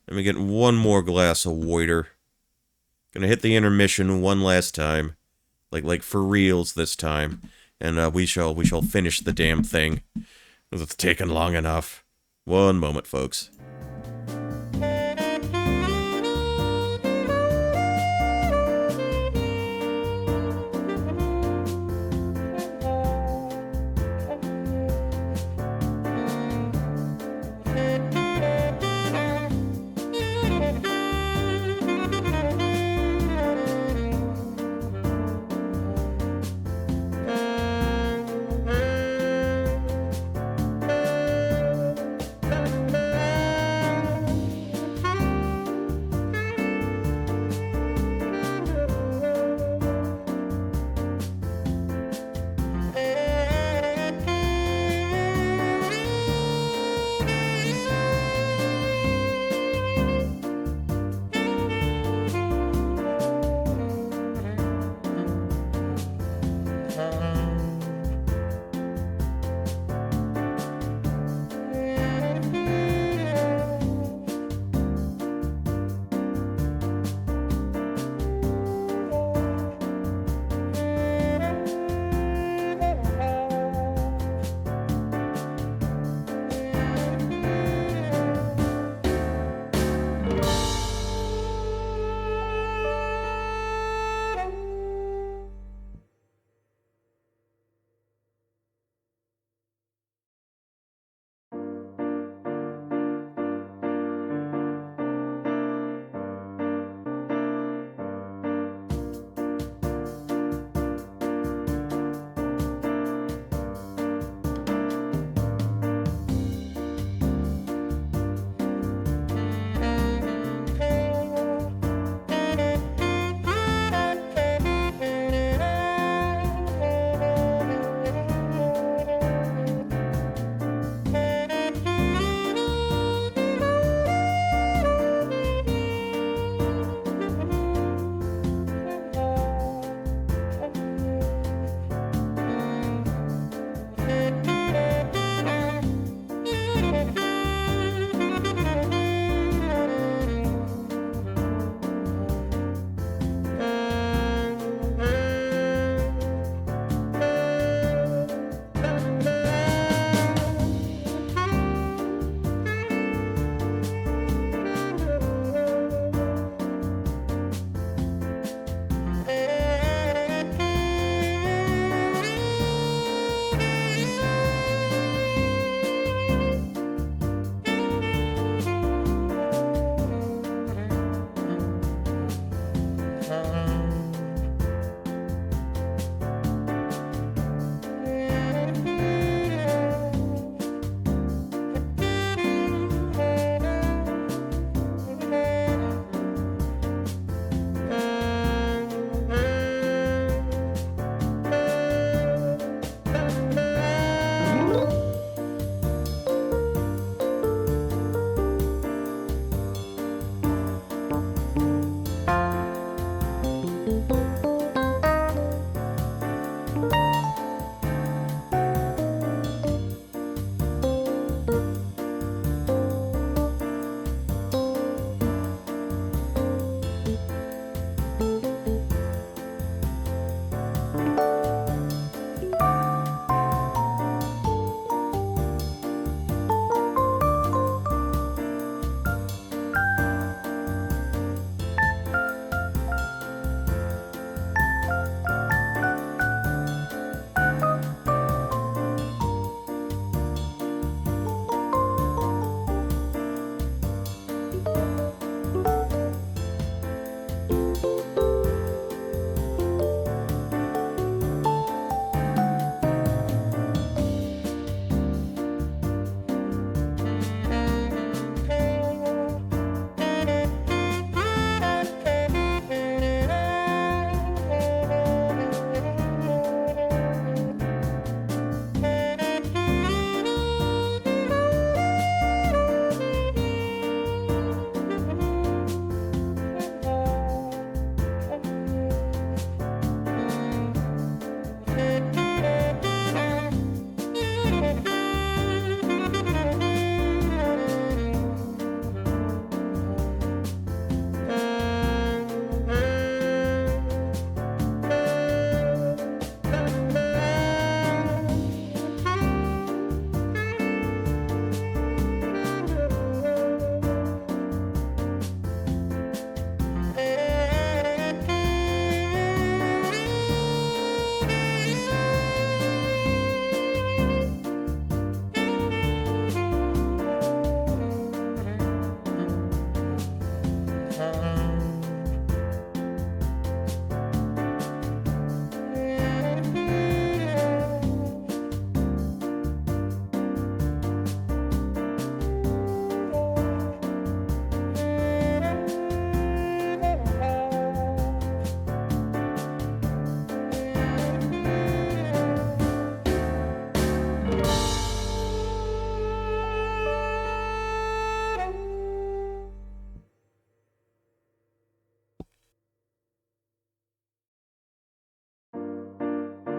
Let me get one more glass of water. Gonna hit the intermission one last time. Like for reals this time. And we shall finish the damn thing. It's taken long enough. One moment, folks.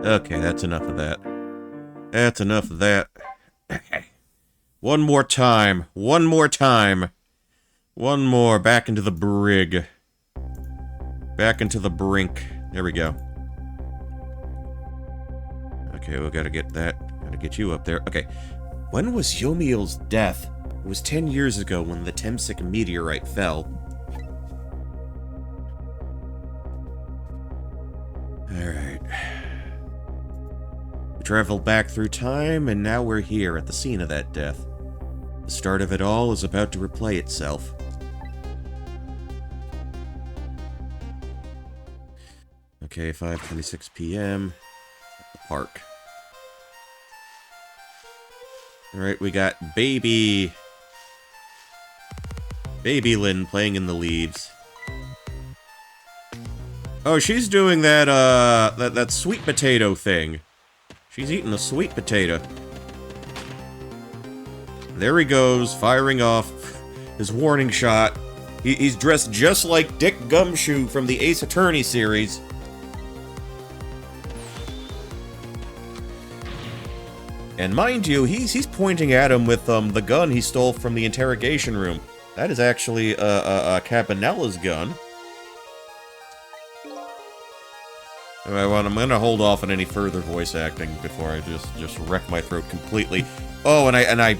Okay, that's enough of that. That's enough of that. Okay. One more time. One more time. One more. Back into the brig. Back into the brink. There we go. Okay, we gotta get that. Gotta get you up there. Okay. When was Yomiel's death? It was 10 years ago when the Temsik meteorite fell. Alright. We traveled back through time, and now we're here at the scene of that death. The start of it all is about to replay itself. Okay, 5:26 p.m. at the park. Alright, we got Baby Lynn playing in the leaves. Oh, she's doing that, that sweet potato thing. She's eating a sweet potato. There he goes, firing off his warning shot. He's dressed just like Dick Gumshoe from the Ace Attorney series. And mind you, he's pointing at him with the gun he stole from the interrogation room. That is actually Cabanella's gun. I'm gonna hold off on any further voice acting before I just wreck my throat completely. Oh, and I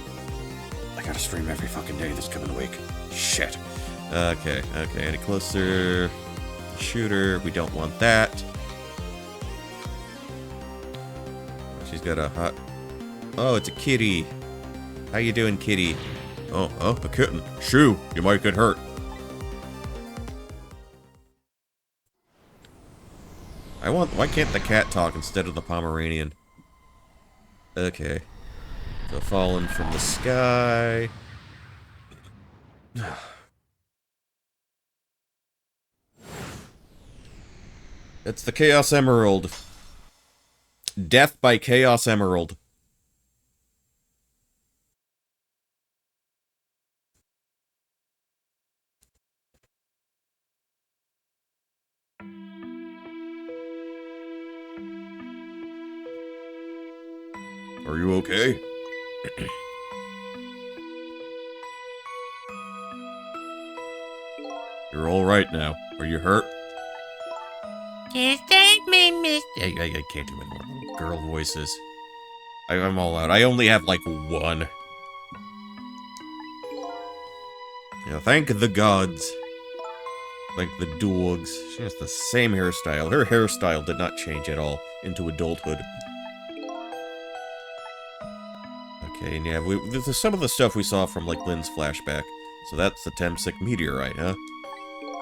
gotta stream every fucking day this coming week. Shit. Okay. Any closer? Shooter. We don't want that. She's got a hot. Oh, it's a kitty. How you doing, kitty? Oh, a kitten. Shoo, you might get hurt. Why can't the cat talk instead of the Pomeranian? Okay. So fallen from the sky. It's the Chaos Emerald. Death by Chaos Emerald. Are you okay? You're all right now. Are you hurt? Just take me, miss. I can't do any more girl voices. I'm all out. I only have like one. Yeah, thank the gods. Thank the dogs. She has the same hairstyle. Her hairstyle did not change at all into adulthood. Okay, and yeah, there's some of the stuff we saw from, like, Lynn's flashback. So that's the Temsik meteorite, huh?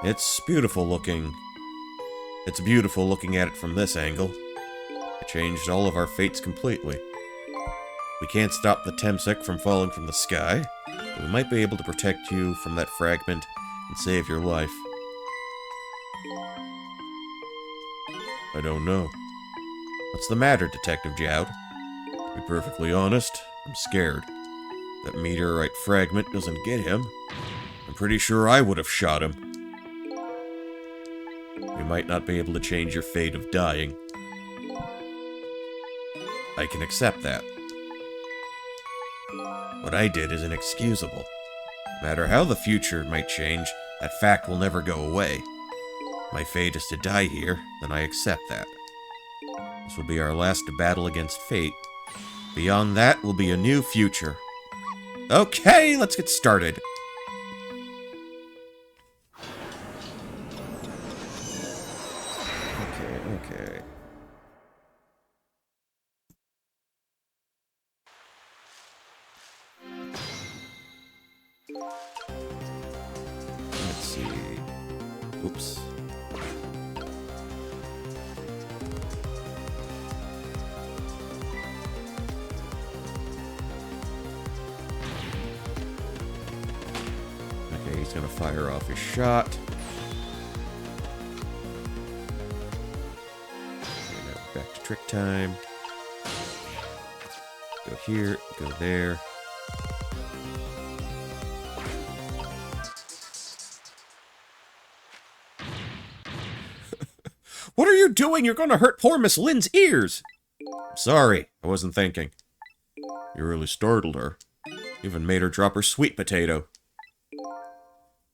It's beautiful looking. It's beautiful looking at it from this angle. It changed all of our fates completely. We can't stop the Temsik from falling from the sky, but we might be able to protect you from that fragment and save your life. I don't know. What's the matter, Detective Jowd? To be perfectly honest, I'm scared. That meteorite fragment doesn't get him. I'm pretty sure I would have shot him. We might not be able to change your fate of dying. I can accept that. What I did is inexcusable. No matter how the future might change, that fact will never go away. My fate is to die here, then I accept that. This will be our last battle against fate. Beyond that will be a new future. Okay, let's get started. Okay. Let's see. Oops. Okay, he's gonna fire off his shot. Okay, now back to trick time. Go here, go there. What are you doing? You're gonna hurt poor Miss Lynn's ears! Sorry, I wasn't thinking. You really startled her. Even made her drop her sweet potato.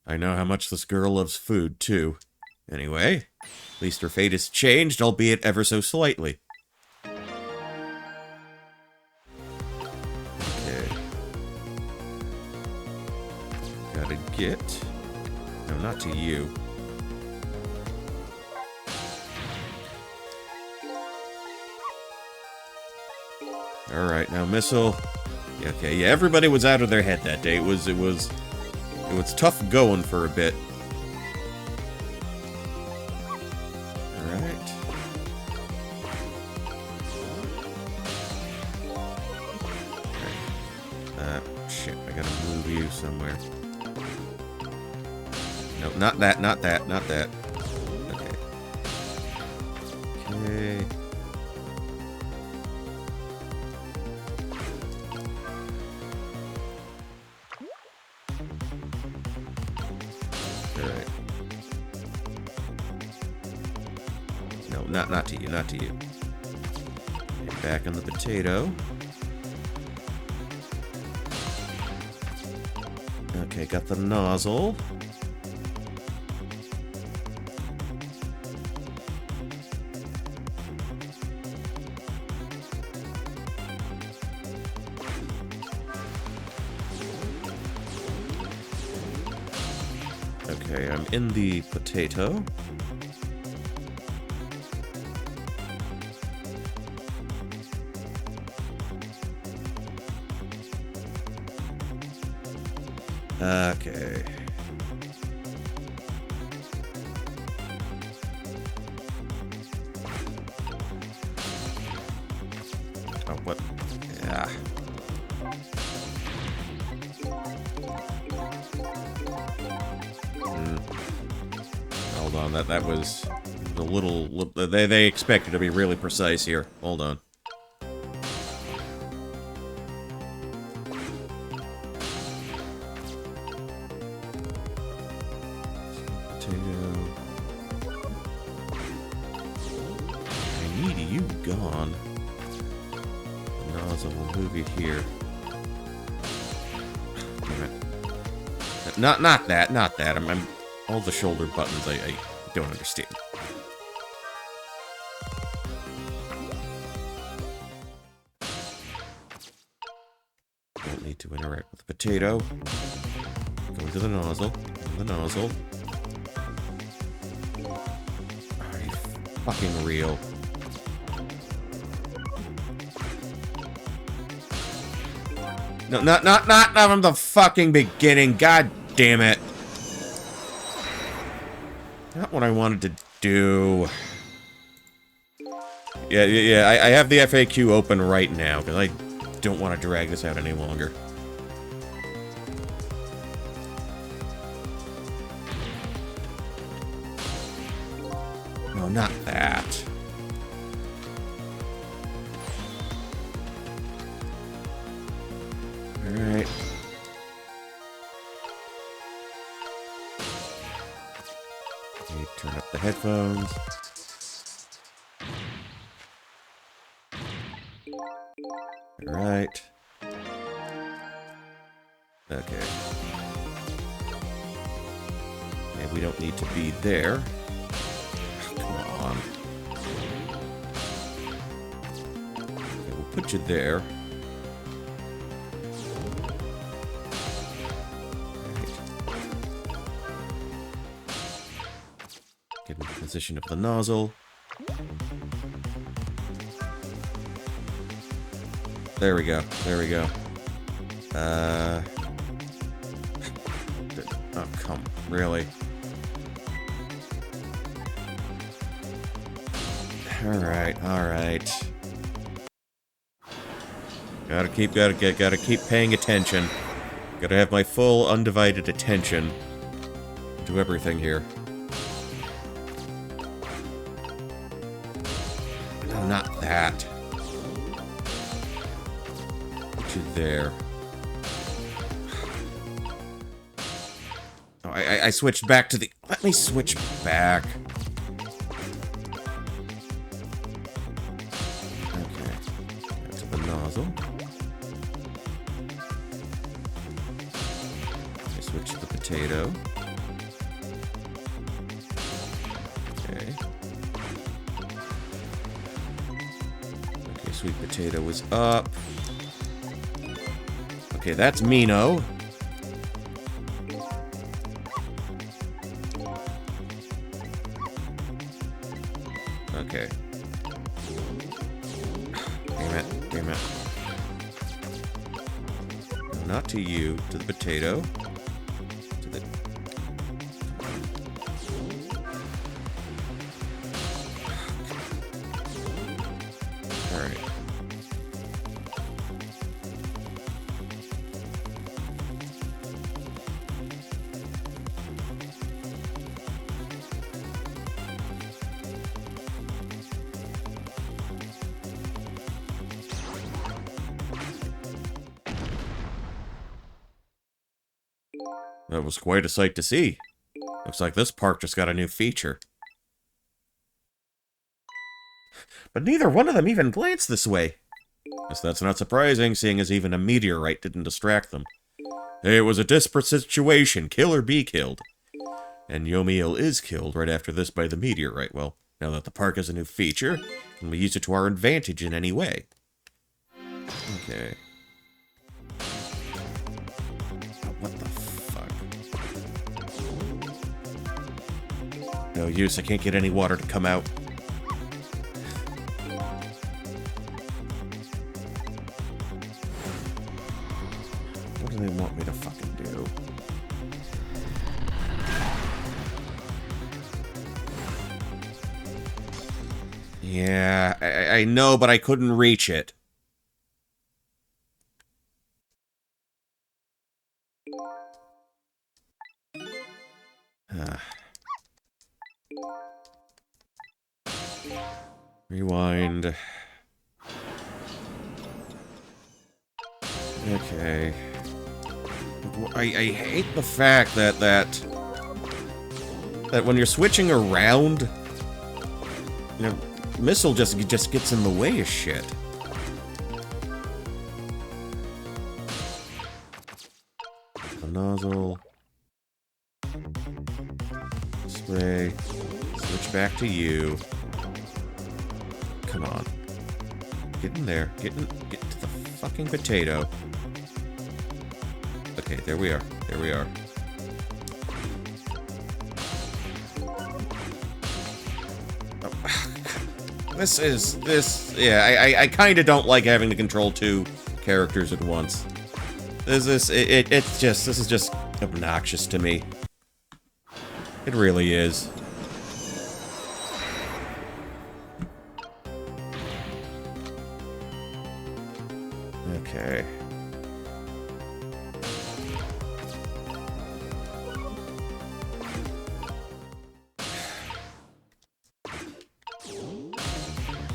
I know how much this girl loves food, too. Anyway, at least her fate has changed, albeit ever so slightly. Okay. Gotta get... No, not to you. Alright, now missile. Yeah, okay, yeah, everybody was out of their head that day. It was tough going for a bit. Alright. Shit, I gotta move you somewhere. No, not that, not that, not that. Okay. Okay. Alright. No, not to you, not to you. Get back on the potato. Okay, got the nozzle. Okay, I'm in the potato. Okay. Oh, what? Yeah. Hold on, that was a little... They expected to be really precise here. Hold on. I need you gone. The nozzle will move you here. Damn it. Not that. I'm all the shoulder buttons I don't understand. Don't need to interact with the potato. Go into the nozzle. The nozzle. Are you fucking real? No, not from the fucking beginning. God damn it. Not what I wanted to do. Yeah, I have the FAQ open right now, because I don't want to drag this out any longer. No, not that. Alright. Okay, turn up the headphones. Alright. Okay. And we don't need to be there. Come on. Okay, we'll put you there. Get in the position of the nozzle. There we go. There we go. Oh, come. Really? Alright, alright. Gotta keep paying attention. Gotta have my full, undivided attention to everything here. No, not that. Put you there. Oh, I switched back to the... Let me switch back. potato. Okay. Okay, sweet potato was up. Okay, that's Mino. Okay. Damn it. No, not to you, to the potato. To the... Alright. That was quite a sight to see. Looks like this park just got a new feature. But neither one of them even glanced this way. Guess that's not surprising, seeing as even a meteorite didn't distract them. It was a desperate situation, kill or be killed. And Yomiel is killed right after this by the meteorite. Well, now that the park has a new feature, can we use it to our advantage in any way? Okay. What the fuck? No use, I can't get any water to come out. What do they want me to fucking do? Yeah, I know, but I couldn't reach it. Rewind. Okay. I hate the fact that when you're switching around, you know, missile just gets in the way of shit. The nozzle. Spray. Switch back to you. Come on. Get in there. Get to the fucking potato. Okay, there we are. There we are. I kind of don't like having to control two characters at once. This is just obnoxious to me. It really is. Okay.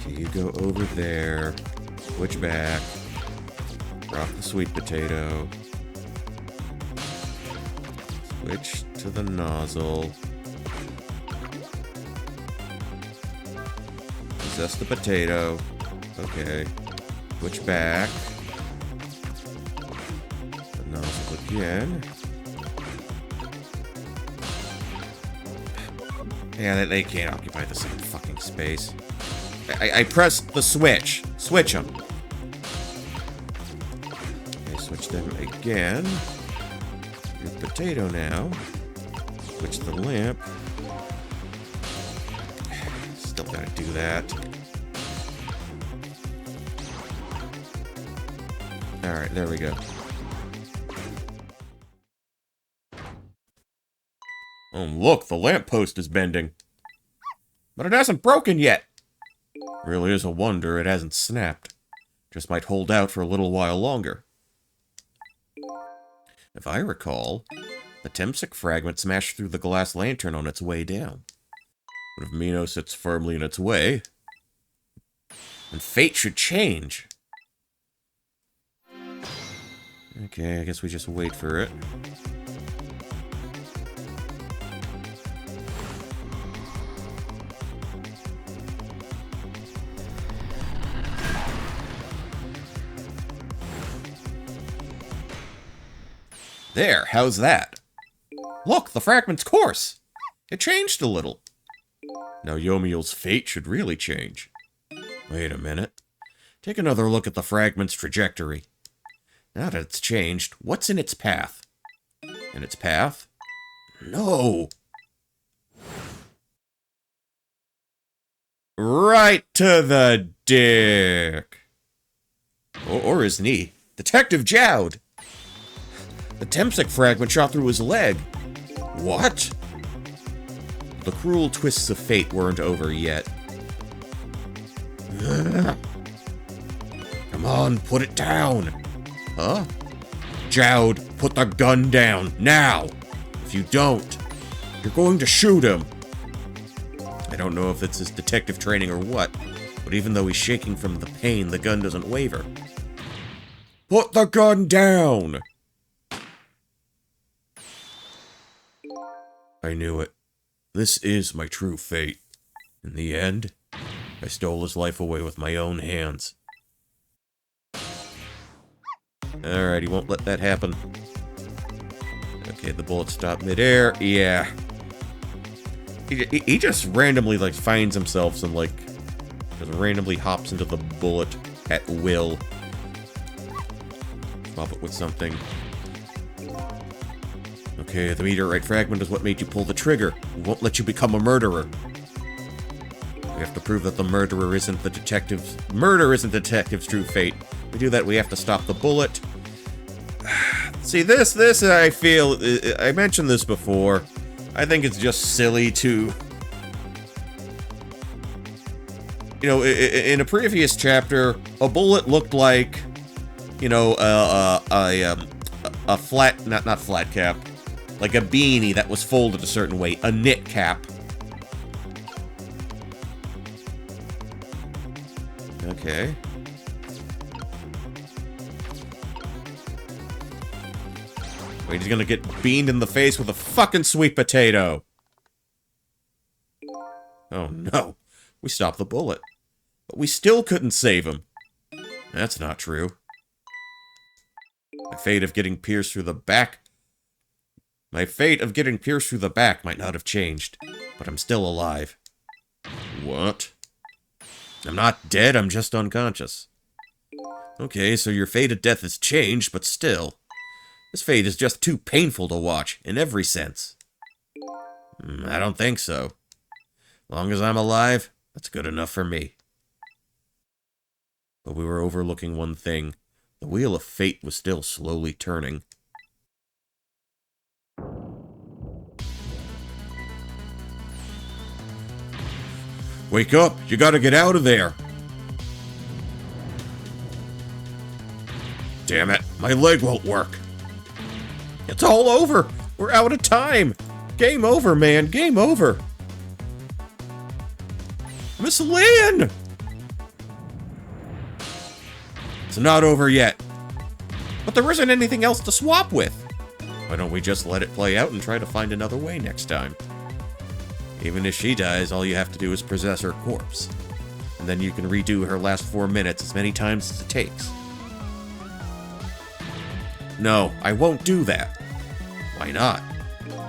You go over there, switch back, drop the sweet potato, switch to the nozzle, possess the potato, okay, switch back, the nozzle again. Yeah, they can't occupy the same fucking space. I pressed the switch. Switch them. Okay, switch them again. Your potato now. Switch the lamp. Still gotta do that. Alright, there we go. Oh, look, the lamppost is bending. But it hasn't broken yet. Really is a wonder it hasn't snapped. Just might hold out for a little while longer. If I recall, the Temsic fragment smashed through the glass lantern on its way down. But if Mino sits firmly in its way, then fate should change. Okay, I guess we just wait for it. There, how's that? Look, the fragment's course! It changed a little. Now Yomiel's fate should really change. Wait a minute. Take another look at the fragment's trajectory. Now that it's changed, what's in its path? In its path? No! Right to the dick! Or his knee. Detective Jowd! The Temsek fragment shot through his leg. What? The cruel twists of fate weren't over yet. Come on, put it down. Huh? Jowd, put the gun down, now! If you don't, you're going to shoot him. I don't know if it's his detective training or what, but even though he's shaking from the pain, the gun doesn't waver. Put the gun down! I knew it. This is my true fate. In the end, I stole his life away with my own hands. Alright, he won't let that happen. Okay, the bullet stopped midair. Yeah. He just randomly, like, finds himself and, like, just randomly hops into the bullet at will. Swap it with something. Okay, the meteorite fragment is what made you pull the trigger. We won't let you become a murderer. We have to prove that the murderer isn't the detective's... Murder isn't the detective's true fate. If we do that, we have to stop the bullet. See, this, I feel... I mentioned this before. I think it's just silly to... You know, in a previous chapter, a bullet looked like, you know, a flat... Not flat cap. Like a beanie that was folded a certain way. A knit cap. Okay. Wait, he's gonna get beamed in the face with a fucking sweet potato. Oh no. We stopped the bullet. But we still couldn't save him. That's not true. My fate of getting pierced through the back... My fate of getting pierced through the back might not have changed, but I'm still alive. What? I'm not dead, I'm just unconscious. Okay, so your fate of death has changed, but still. This fate is just too painful to watch, in every sense. I don't think so. As long as I'm alive, that's good enough for me. But we were overlooking one thing. The wheel of fate was still slowly turning. Wake up! You gotta get out of there! Damn it, my leg won't work. It's all over! We're out of time! Game over, man, game over! Miss Lynn! It's not over yet. But there isn't anything else to swap with. Why don't we just let it play out and try to find another way next time? Even if she dies, all you have to do is possess her corpse. And then you can redo her last 4 minutes as many times as it takes. No, I won't do that. Why not?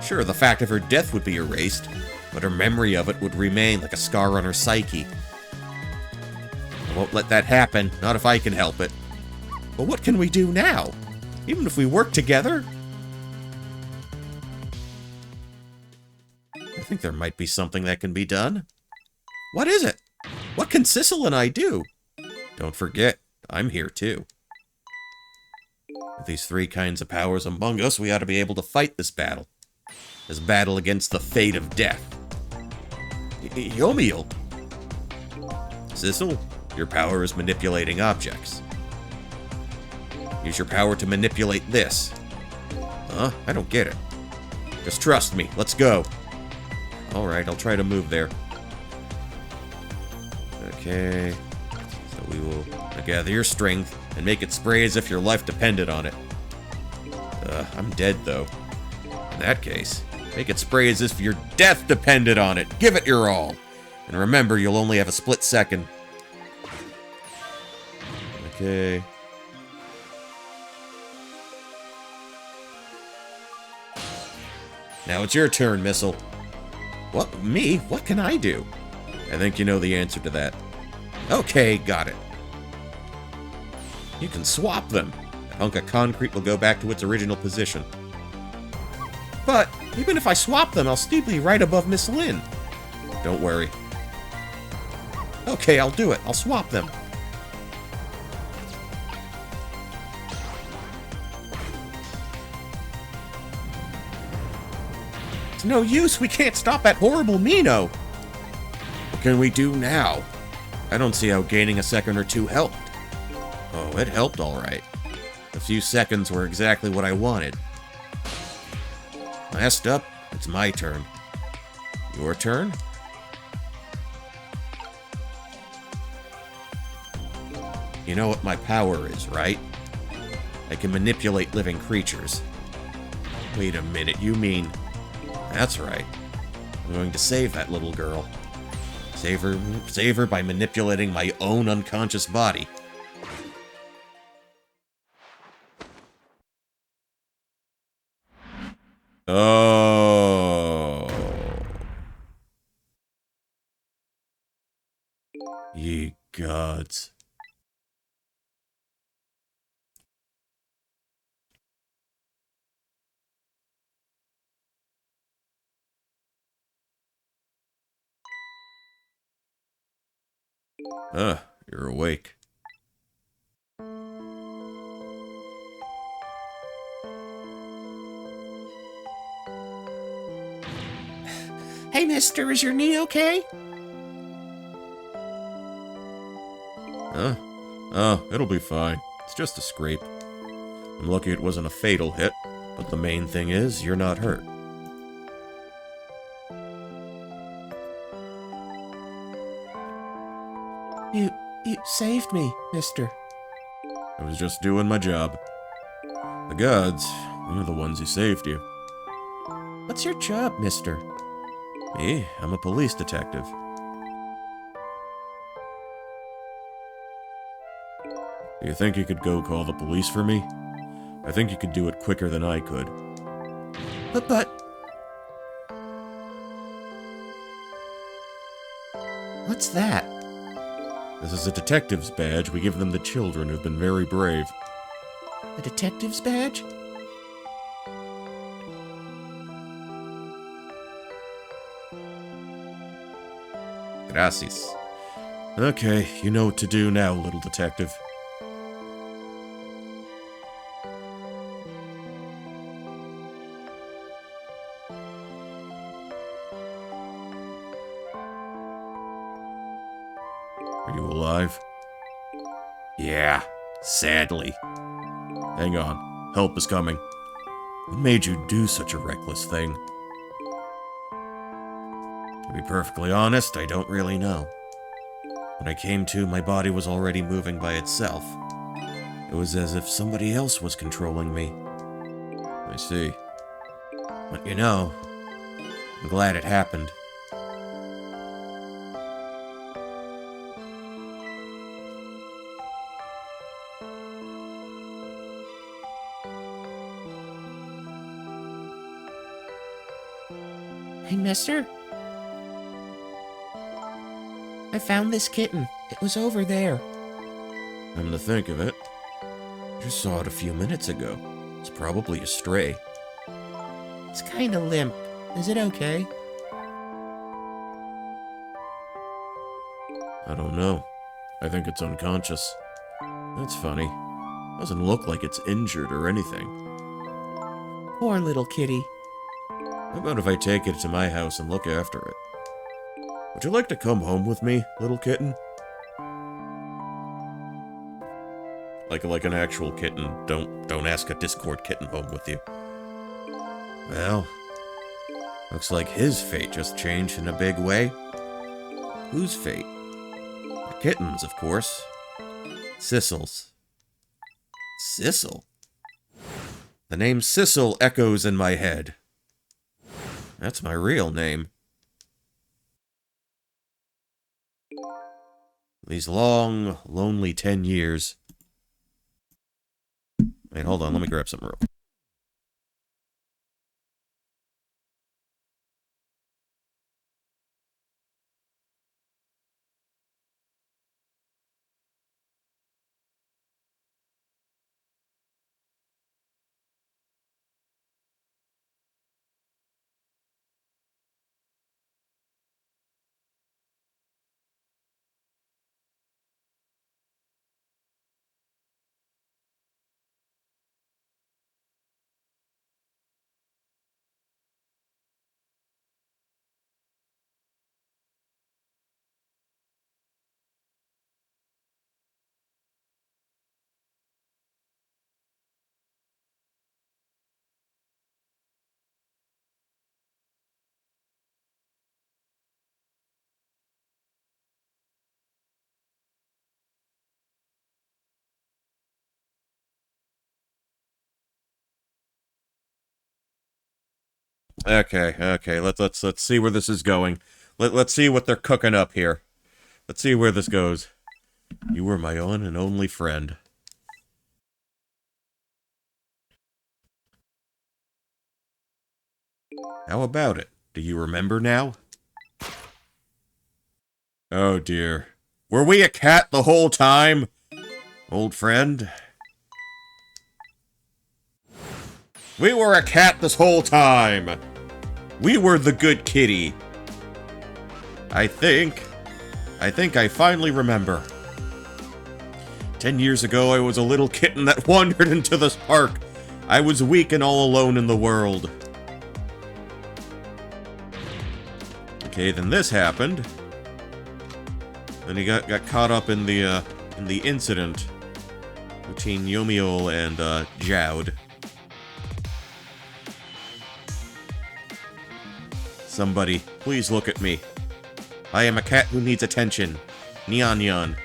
Sure, the fact of her death would be erased, but her memory of it would remain like a scar on her psyche. I won't let that happen, not if I can help it. But what can we do now? Even if we work together? I think there might be something that can be done. What is it? What can Sissel and I do? Don't forget, I'm here too. With these 3 kinds of powers among us, we ought to be able to fight this battle. This battle against the fate of death. Yomiel! Sissel, your power is manipulating objects. Use your power to manipulate this. Huh? I don't get it. Just trust me. Let's go. Alright, I'll try to move there. Okay. So we will gather your strength and make it spray as if your life depended on it. I'm dead, though. In that case, make it spray as if your death depended on it. Give it your all. And remember, you'll only have a split second. Okay. Now it's your turn, Missile. What, me? What can I do? I think you know the answer to that. Okay, got it. You can swap them. That hunk of concrete will go back to its original position. But even if I swap them, I'll still be right above Miss Lynn. Don't worry. Okay, I'll do it. I'll swap them. It's no use. We can't stop that horrible Mino. What can we do now? I don't see how gaining a second or two helped. Oh, it helped all right. A few seconds were exactly what I wanted. Last up, it's my turn. Your turn? You know what my power is, right? I can manipulate living creatures. Wait a minute, you mean... That's right. I'm going to save that little girl. Save her by manipulating my own unconscious body. Oh. Ye gods. You're awake. Hey, mister, is your knee okay? Oh, it'll be fine. It's just a scrape. I'm lucky it wasn't a fatal hit, but the main thing is, you're not hurt. You saved me, mister. I was just doing my job. The gods, they're the ones who saved you. What's your job, mister? Me? I'm a police detective. Do you think you could go call the police for me? I think you could do it quicker than I could. But... What's that? This is a detective's badge we give them to children who've been very brave. A detective's badge? Gracias. Okay, you know what to do now, little detective. Are you alive? Yeah, sadly. Hang on, help is coming. What made you do such a reckless thing? To be perfectly honest, I don't really know. When I came to, my body was already moving by itself. It was as if somebody else was controlling me. I see. But you know, I'm glad it happened. Hey, mister? I found this kitten. It was over there. Come to think of it, I just saw it a few minutes ago. It's probably a stray. It's kinda limp. Is it okay? I don't know. I think it's unconscious. That's funny. Doesn't look like it's injured or anything. Poor little kitty. How about if I take it to my house and look after it? Would you like to come home with me, little kitten? Like an actual kitten. Don't ask a Discord kitten home with you. Well, looks like his fate just changed in a big way. Whose fate? The kitten's, of course. Sissel's. Sissel? The name Sissel echoes in my head. That's my real name. These long, lonely 10 years. Wait, hold on, let me grab something real quick. Okay. Let's see where this is going. Let's see what they're cooking up here. Let's see where this goes. You were my one and only friend. How about it? Do you remember now? Oh dear. Were we a cat the whole time? Old friend? We were a cat this whole time! We were the good kitty. I think I finally remember. 10 years ago, I was a little kitten that wandered into this park. I was weak and all alone in the world. Okay, then this happened. Then he got caught up in the incident between Yomiel and Jowd. Somebody, please look at me. I am a cat who needs attention. Nyan Nyan.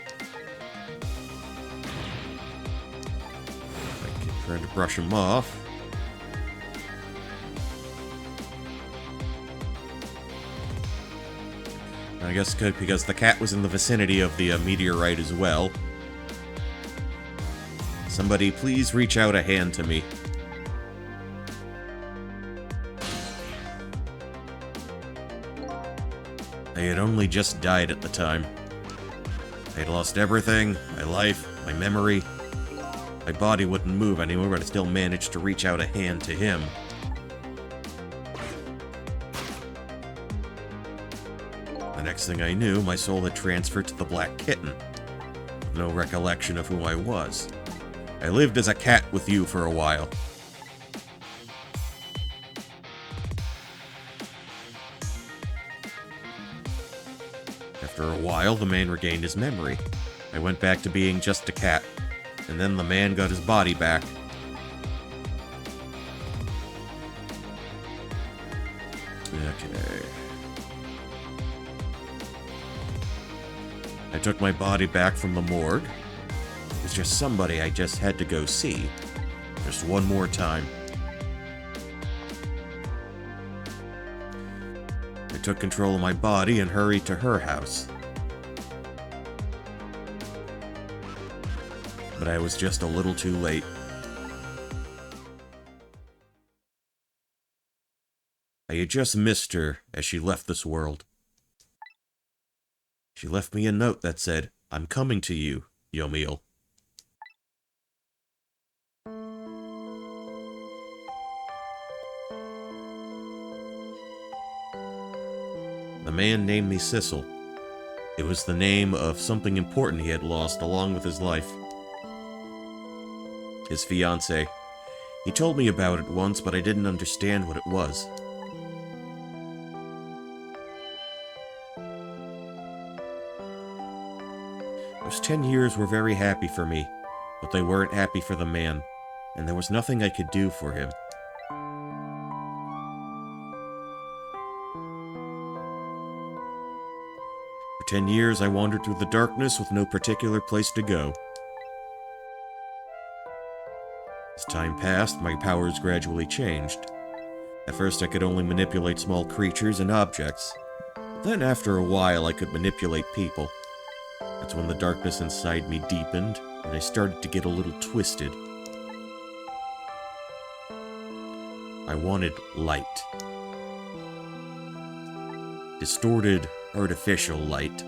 I keep trying to brush him off. I guess because the cat was in the vicinity of the meteorite as well. Somebody, please reach out a hand to me. I had only just died at the time. I had lost everything, my life, my memory. My body wouldn't move anymore, but I still managed to reach out a hand to him. The next thing I knew, my soul had transferred to the Black Kitten, with no recollection of who I was. I lived as a cat with you for a while. After a while, the man regained his memory. I went back to being just a cat, and then the man got his body back. Okay. I took my body back from the morgue. It was just somebody I just had to go see. Just one more time. I took control of my body and hurried to her house. But I was just a little too late. I had just missed her as she left this world. She left me a note that said, "I'm coming to you, Yomiel." The man named me Sissel. It was the name of something important he had lost along with his life. His fiancée. He told me about it once, but I didn't understand what it was. Those 10 years were very happy for me, but they weren't happy for the man, and there was nothing I could do for him. For 10 years, I wandered through the darkness with no particular place to go. As time passed, my powers gradually changed. At first, I could only manipulate small creatures and objects. Then, after a while, I could manipulate people. That's when the darkness inside me deepened, and I started to get a little twisted. I wanted light. Distorted, artificial light.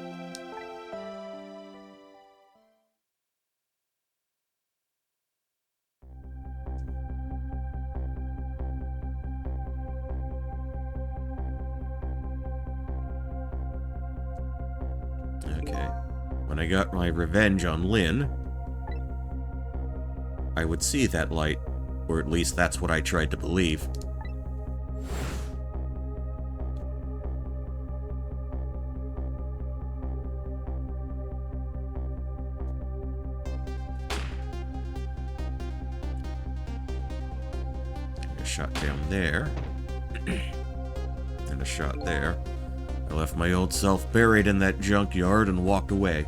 Okay. When I got my revenge on Lynn, I would see that light, or at least that's what I tried to believe. A shot down there, and a shot there. I left my old self buried in that junkyard and walked away.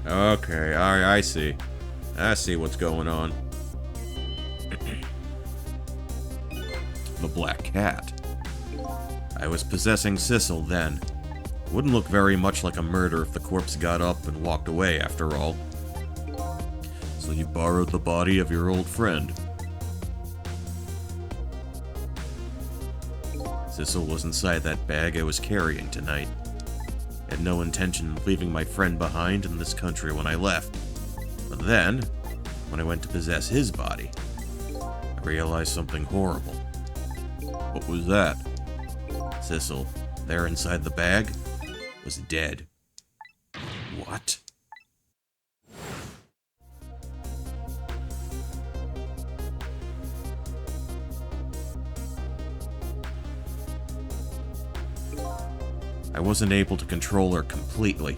Okay, I see. I see what's going on. The Black Cat. I was possessing Sissel then. Wouldn't look very much like a murder if the corpse got up and walked away after all. So you borrowed the body of your old friend. Sissel was inside that bag I was carrying tonight. I had no intention of leaving my friend behind in this country when I left. But then, when I went to possess his body, I realized something horrible. What was that? Sissel, there inside the bag, was dead. What? I wasn't able to control her completely.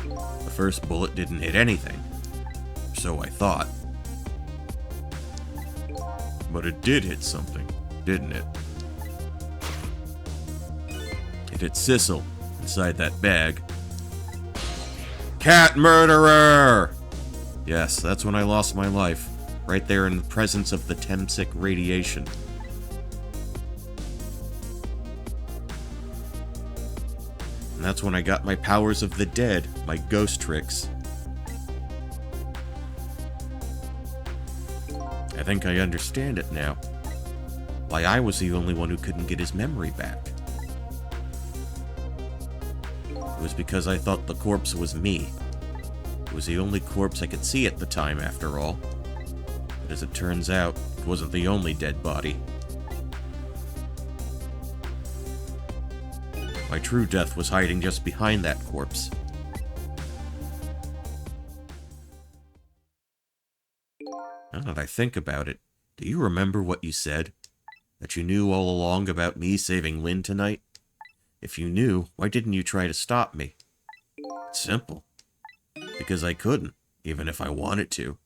The first bullet didn't hit anything, so I thought. But it did hit something, didn't it? It hit Sissel inside that bag. Cat murderer! Yes, that's when I lost my life, right there in the presence of the Temsic radiation. And that's when I got my powers of the dead, my ghost tricks. I think I understand it now. Why I was the only one who couldn't get his memory back. It was because I thought the corpse was me. It was the only corpse I could see at the time, after all. But as it turns out, it wasn't the only dead body. My true death was hiding just behind that corpse. Now that I think about it, do you remember what you said? That you knew all along about me saving Lynn tonight? If you knew, why didn't you try to stop me? It's simple. Because I couldn't, even if I wanted to.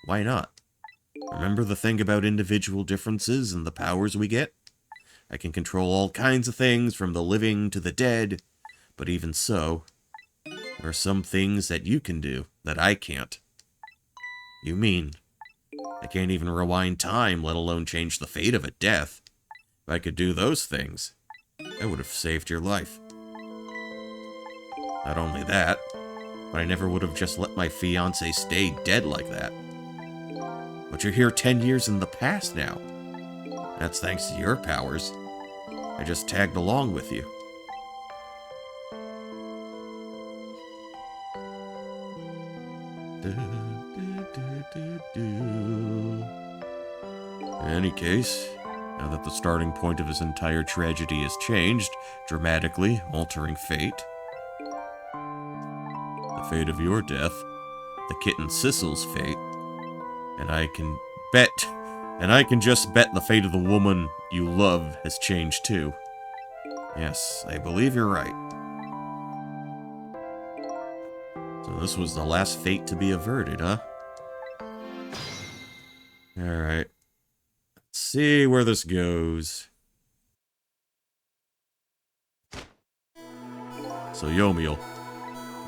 Why not? Remember the thing about individual differences and the powers we get? I can control all kinds of things, from the living to the dead, but even so, there are some things that you can do that I can't. You mean, I can't even rewind time, let alone change the fate of a death. If I could do those things, I would have saved your life. Not only that, but I never would have just let my fiancé stay dead like that. But you're here 10 years in the past now. That's thanks to your powers. I just tagged along with you. In any case, now that the starting point of his entire tragedy has changed, dramatically altering fate, the fate of your death, the kitten Sissel's fate, and I can just bet the fate of the woman you love has changed too. Yes, I believe you're right. So this was the last fate to be averted, huh? Alright. Let's see where this goes. So Yomiel,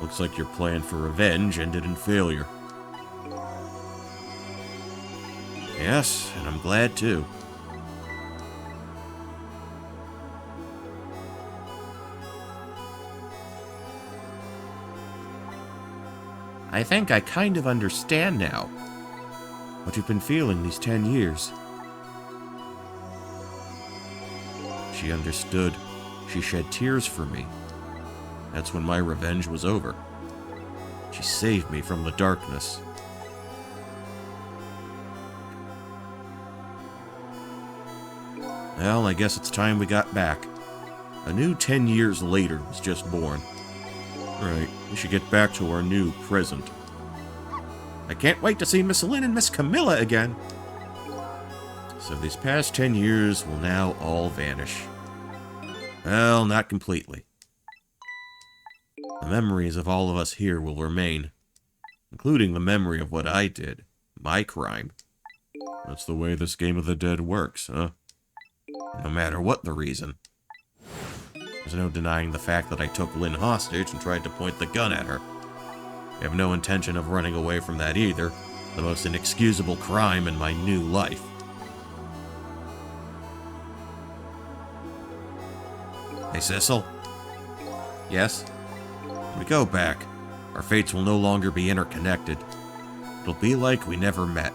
looks like your plan for revenge ended in failure. Yes, and I'm glad too. I think I kind of understand now what you've been feeling these 10 years. She understood. She shed tears for me. That's when my revenge was over. She saved me from the darkness. Well, I guess it's time we got back. A new 10 years later was just born. Right, we should get back to our new present. I can't wait to see Miss Lynn and Miss Camilla again. So these past 10 years will now all vanish. Well, not completely. The memories of all of us here will remain, including the memory of what I did, my crime. That's the way this Game of the Dead works, huh? No matter what the reason. There's no denying the fact that I took Lynn hostage and tried to point the gun at her. I have no intention of running away from that either. The most inexcusable crime in my new life. Hey, Sissel? Yes? When we go back, our fates will no longer be interconnected. It'll be like we never met.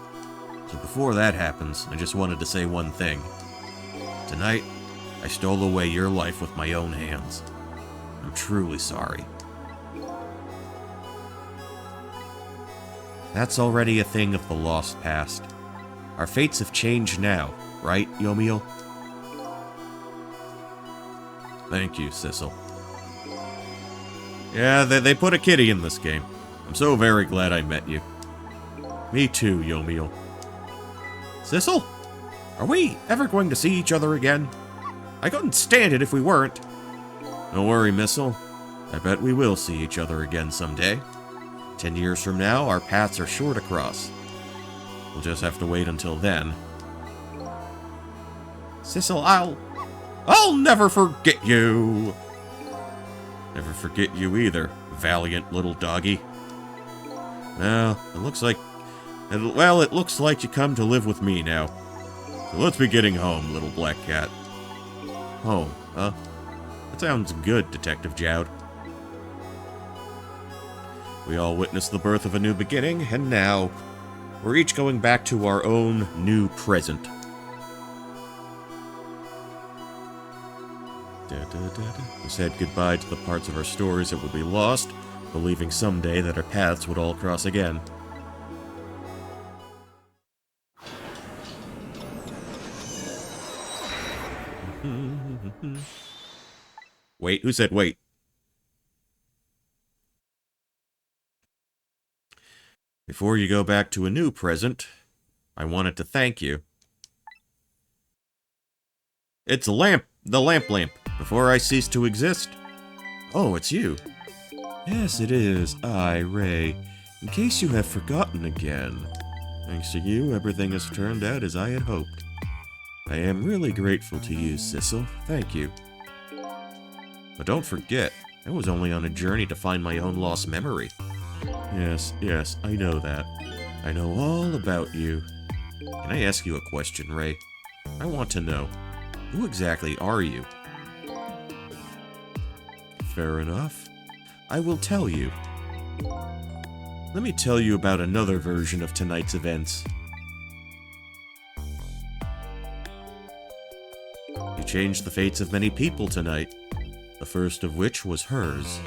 So before that happens, I just wanted to say one thing. Tonight, I stole away your life with my own hands. I'm truly sorry. That's already a thing of the lost past. Our fates have changed now, right, Yomiel? Thank you, Sissel. Yeah, they put a kitty in this game. I'm so very glad I met you. Me too, Yomiel. Sissel? Are we ever going to see each other again? I couldn't stand it if we weren't. Don't worry, Missile. I bet we will see each other again someday. 10 years from now, our paths are sure to cross. We'll just have to wait until then. Sissel, I'll never forget you! Never forget you either, valiant little doggy. Well, it looks like you come to live with me now. So let's be getting home, little black cat. Home, huh? That sounds good, Detective Jowd. We all witnessed the birth of a new beginning, and now we're each going back to our own new present. We said goodbye to the parts of our stories that would be lost, believing someday that our paths would all cross again. Wait, who said wait? Before you go back to a new present, I wanted to thank you. It's the lamp, before I cease to exist. Oh, it's you. Yes, it is, I, Ray. In case you have forgotten again. Thanks to you, everything has turned out as I had hoped. I am really grateful to you, Sissel. Thank you. But don't forget, I was only on a journey to find my own lost memory. Yes, I know that. I know all about you. Can I ask you a question, Ray? I want to know, who exactly are you? Fair enough. I will tell you. Let me tell you about another version of tonight's events. You changed the fates of many people tonight, the first of which was hers.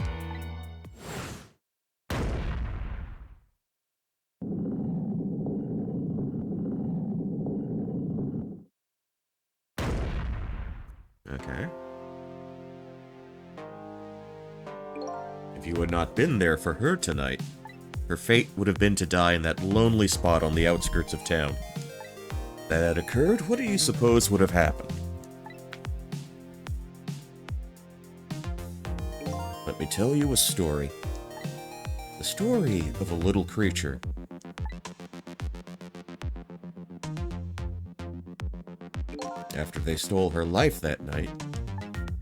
Okay. If you had not been there for her tonight, her fate would have been to die in that lonely spot on the outskirts of town. If that had occurred, what do you suppose would have happened? Let me tell you a story. The story of a little creature. After they stole her life that night,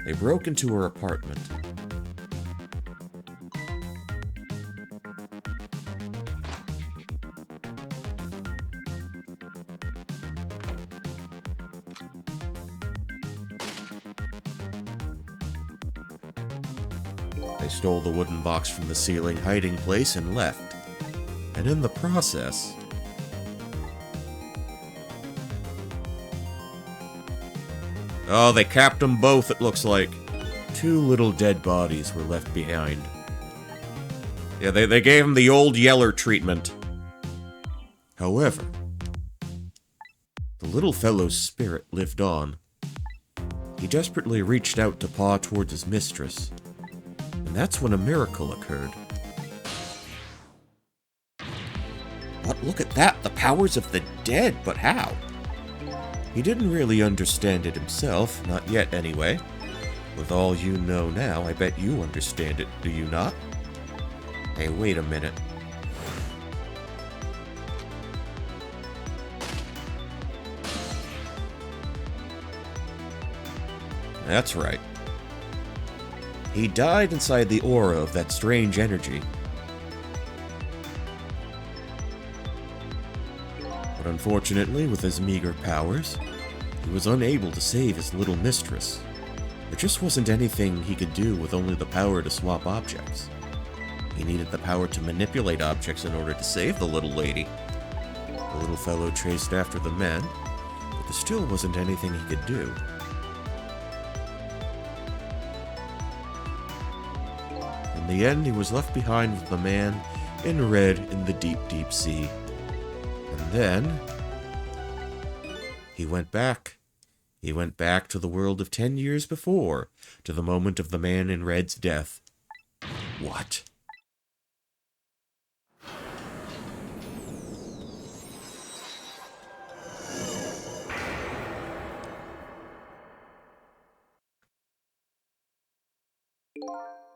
they broke into her apartment. They stole the wooden box from the ceiling hiding place and left. And in the process... Oh, they capped them both, it looks like. 2 little dead bodies were left behind. Yeah, they gave him the old Yeller treatment. However, the little fellow's spirit lived on. He desperately reached out to paw towards his mistress. And that's when a miracle occurred. But look at that, the powers of the dead, but how? He didn't really understand it himself, not yet anyway. With all you know now, I bet you understand it, do you not? Hey, wait a minute. That's right. He died inside the aura of that strange energy. But unfortunately, with his meager powers, he was unable to save his little mistress. There just wasn't anything he could do with only the power to swap objects. He needed the power to manipulate objects in order to save the little lady. The little fellow chased after the men, but there still wasn't anything he could do. In the end, he was left behind with the man in red in the deep, deep sea. And then he went back. He went back to the world of 10 years before, to the moment of the man in red's death. What?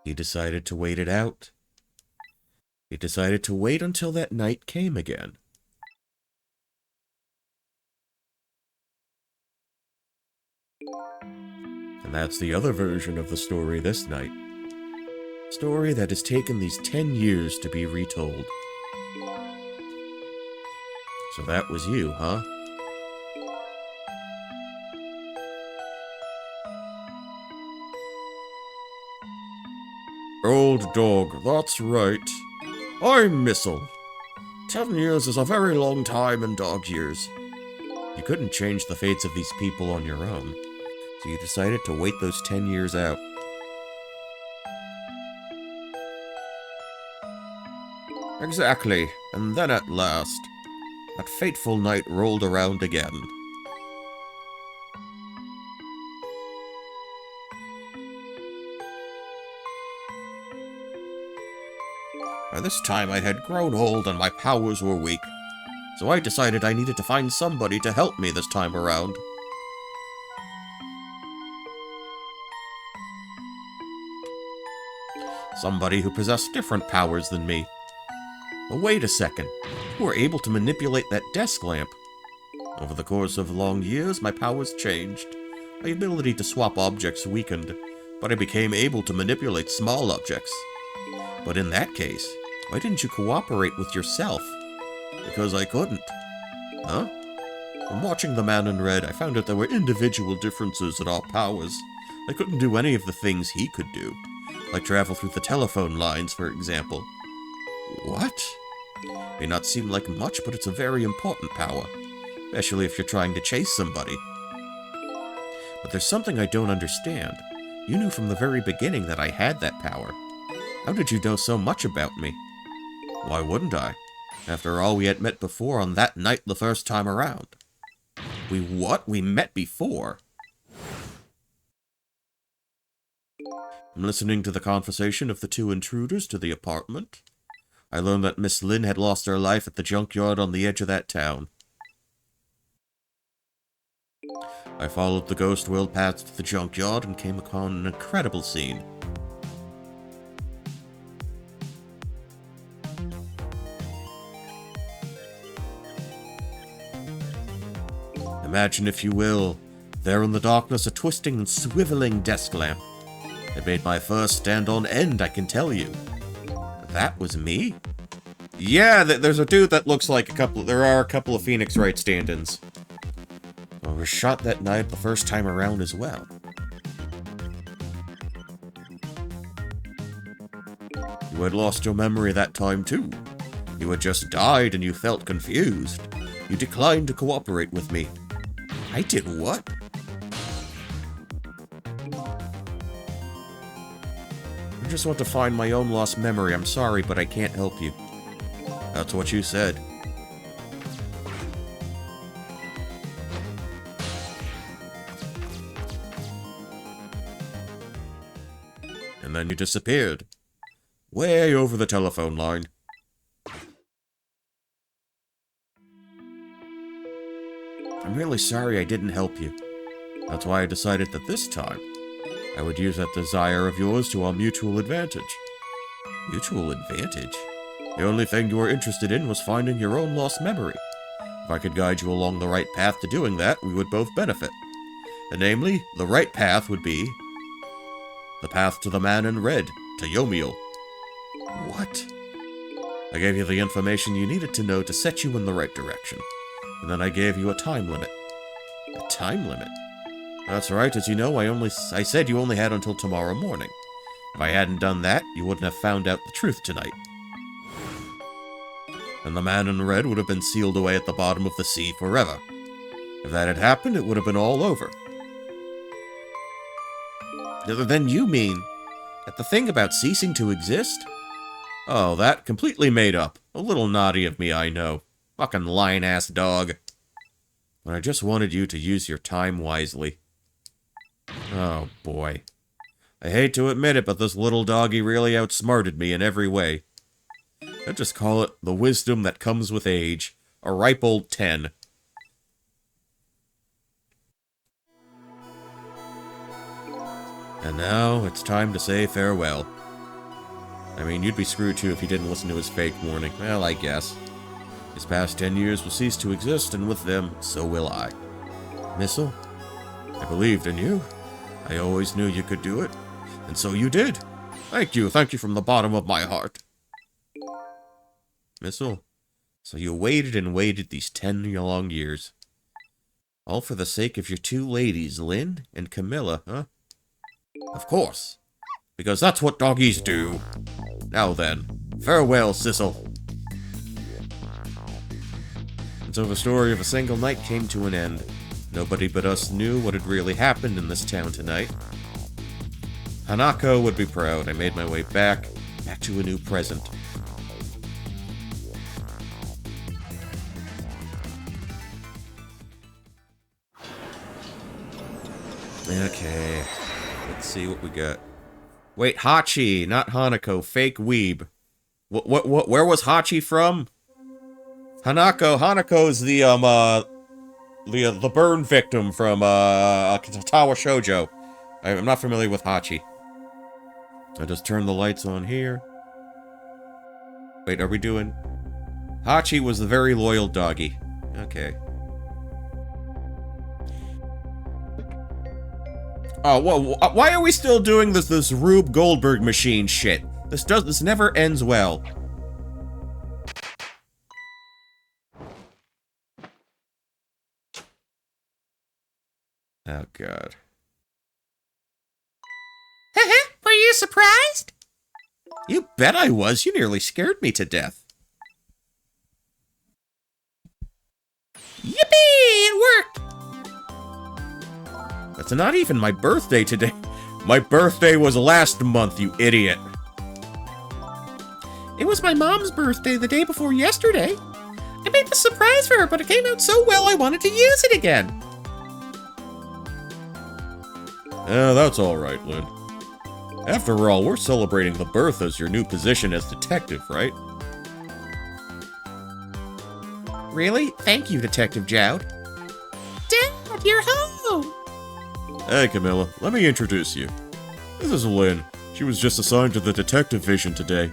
He decided to wait it out. He decided to wait until that night came again. And that's the other version of the story this night. Story that has taken these 10 years to be retold. So that was you, huh? Old dog, that's right. I'm Missile. 10 years is a very long time in dog years. You couldn't change the fates of these people on your own, so you decided to wait those 10 years out. Exactly, and then at last, that fateful night rolled around again. By this time I had grown old and my powers were weak, so I decided I needed to find somebody to help me this time around. Somebody who possessed different powers than me. But wait a second, you were able to manipulate that desk lamp. Over the course of long years, my powers changed. My ability to swap objects weakened, but I became able to manipulate small objects. But in that case, why didn't you cooperate with yourself? Because I couldn't. Huh? From watching The Man in Red, I found out there were individual differences in our powers. I couldn't do any of the things he could do, like travel through the telephone lines, for example. What? May not seem like much, but it's a very important power, especially if you're trying to chase somebody. But there's something I don't understand. You knew from the very beginning that I had that power. How did you know so much about me? Why wouldn't I? After all, we had met before on that night the first time around. We what? We met before? I'm listening to the conversation of the two intruders to the apartment. I learned that Miss Lynn had lost her life at the junkyard on the edge of that town. I followed the ghost world past the junkyard and came upon an incredible scene. Imagine, if you will, there in the darkness a twisting and swiveling desk lamp. It made my fur stand on end, I can tell you. That was me? Yeah, there's a dude that looks like there are a couple of Phoenix Wright stand-ins. I was shot that night the first time around as well. You had lost your memory that time too. You had just died and you felt confused. You declined to cooperate with me. I did what? I just want to find my own lost memory. I'm sorry, but I can't help you. That's what you said. And then you disappeared. Way over the telephone line. I'm really sorry I didn't help you. That's why I decided that this time, I would use that desire of yours to our mutual advantage. Mutual advantage? The only thing you were interested in was finding your own lost memory. If I could guide you along the right path to doing that, we would both benefit. And namely, the right path would be the path to the Man in Red, to Yomiel. What? I gave you the information you needed to know to set you in the right direction. And then I gave you a time limit. A time limit? That's right, as you know, I said you only had until tomorrow morning. If I hadn't done that, you wouldn't have found out the truth tonight. And the man in red would have been sealed away at the bottom of the sea forever. If that had happened, it would have been all over. Then you mean that the thing about ceasing to exist? Oh, that completely made up. A little naughty of me, I know. Fucking lying-ass dog. But I just wanted you to use your time wisely. Oh, boy. I hate to admit it, but this little doggy really outsmarted me in every way. I'd just call it the wisdom that comes with age. A ripe old 10. And now, it's time to say farewell. I mean, you'd be screwed too if you didn't listen to his fake warning. Well, I guess. His past 10 years will cease to exist, and with them, so will I. Missile, I believed in you. I always knew you could do it. And so you did. Thank you from the bottom of my heart. Missile, so you waited and waited these 10 long years. All for the sake of your two ladies, Lynn and Camilla, huh? Of course. Because that's what doggies do. Now then, farewell, Sissel. And so the story of a single night came to an end. Nobody but us knew what had really happened in this town tonight. Hanako would be proud. I made my way back to a new present. Okay, let's see what we got. Wait, Hachi, not Hanako, fake weeb. Where was Hachi from? Hanako's the burn victim from, Katawa Shoujo. I'm not familiar with Hachi. I just turned the lights on here. Wait, are we doing... Hachi was the very loyal doggy. Okay. Oh, why are we still doing this Rube Goldberg machine shit? This never ends well. Oh, God. Were you surprised? You bet I was. You nearly scared me to death. Yippee! It worked! That's not even my birthday today. My birthday was last month, you idiot. It was my mom's birthday the day before yesterday. I made this surprise for her, but it came out so well I wanted to use it again. That's alright, Lynn. After all, we're celebrating the birth as your new position as detective, right? Really? Thank you, Detective Jowd. Dad, you're home! Hey, Camilla, let me introduce you. This is Lynn. She was just assigned to the Detective Division today.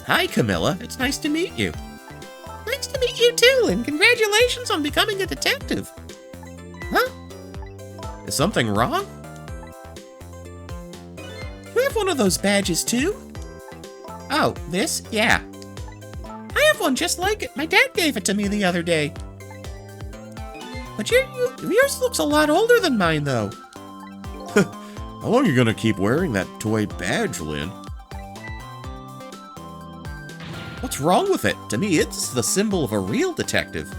Hi, Camilla. It's nice to meet you. Nice to meet you too, Lynn. Congratulations on becoming a detective. Huh? Is something wrong? You have one of those badges too? Oh, this? Yeah. I have one just like it. My dad gave it to me the other day. But yours looks a lot older than mine, though. How long are you gonna keep wearing that toy badge, Lynn? What's wrong with it? To me, it's the symbol of a real detective.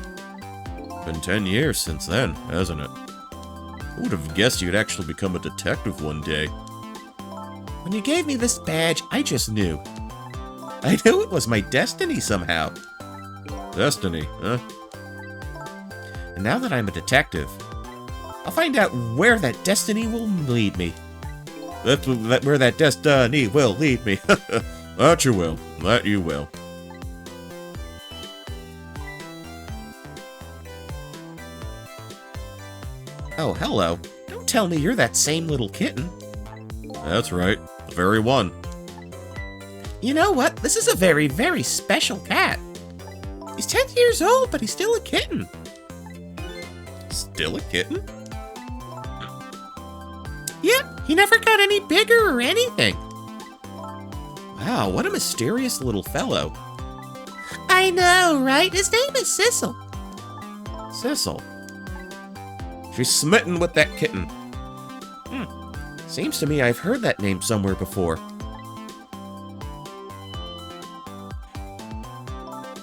Been 10 years since then, hasn't it? I would have guessed you'd actually become a detective one day. When you gave me this badge, I just knew. I knew it was my destiny somehow. Destiny, huh? And now that I'm a detective, I'll find out where that destiny will lead me. That's where that destiny will lead me. That you will. That you will. Oh, hello. Don't tell me you're that same little kitten. That's right. The very one. You know what? This is a very, very special cat. He's 10 years old, but he's still a kitten. Still a kitten? Yep, he never got any bigger or anything. Wow, what a mysterious little fellow. I I know, right? His name is Sissel. Sissel. She's smitten with that kitten. Seems to me I've heard that name somewhere before.